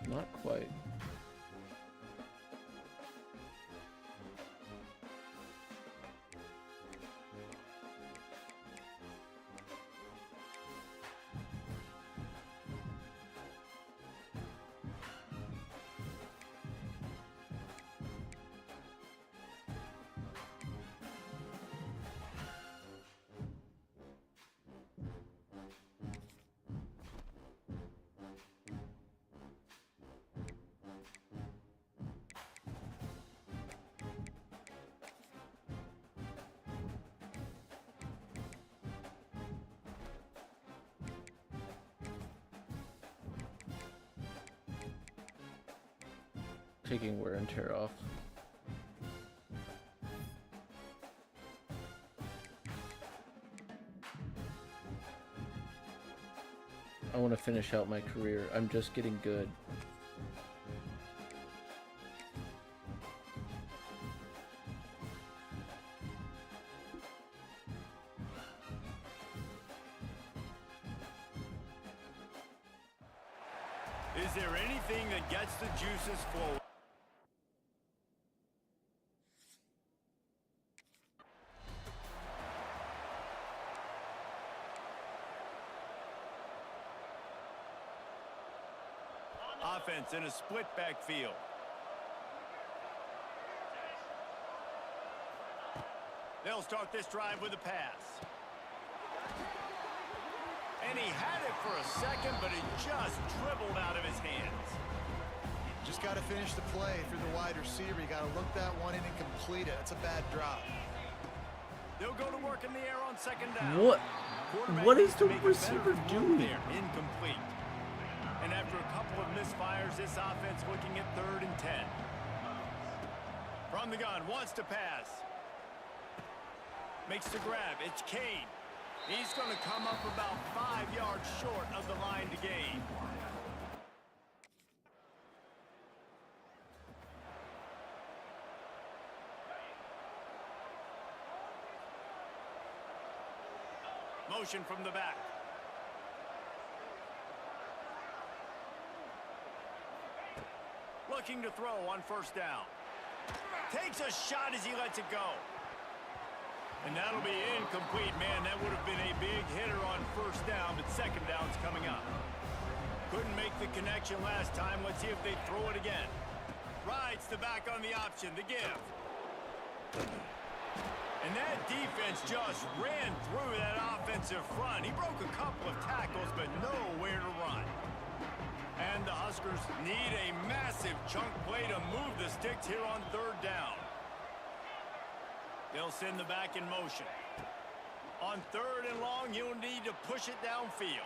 Not quite. Taking wear and tear off. I want to finish out my career. I'm just getting good. Is there anything that gets the juices flowing? Offense in a split backfield. They'll start this drive with a pass. And he had it for a second, but it just dribbled out of his hands. Just got to finish the play through the wide receiver. You got to look that one in and complete it. That's a bad drop. They'll go to work in the air on second down. What is the receiver doing? There, incomplete. And after a couple of misfires, this offense looking at 3rd and 10. From the gun, wants to pass. Makes the grab. It's Kane. He's going to come up about 5 yards short of the line to gain. Motion from the back. Looking to throw on 1st down. Takes a shot as he lets it go. And that'll be incomplete, man. That would have been a big hitter on 1st down, but 2nd down's coming up. Couldn't make the connection last time. Let's see if they throw it again. Rides the back on the option, the give. And that defense just ran through that offensive front. He broke a couple of tackles, but nowhere to run. And the Huskers need a massive chunk play to move the sticks here on 3rd down. They'll send the back in motion. On 3rd and long, you'll need to push it downfield.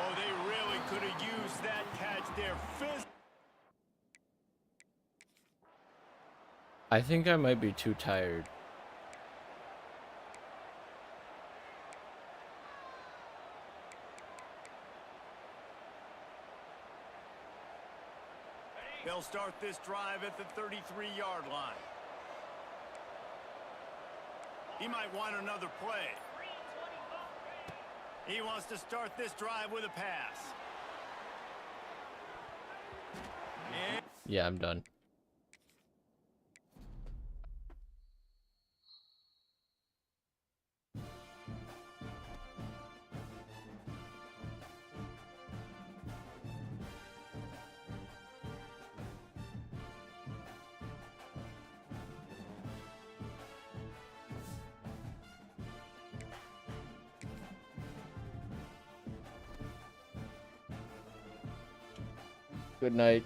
Oh, they really could have used that catch there. I think I might be too tired. They'll start this drive at the 33-yard line. He might want another play. He wants to start this drive with a pass. And Yeah, I'm done. Good night.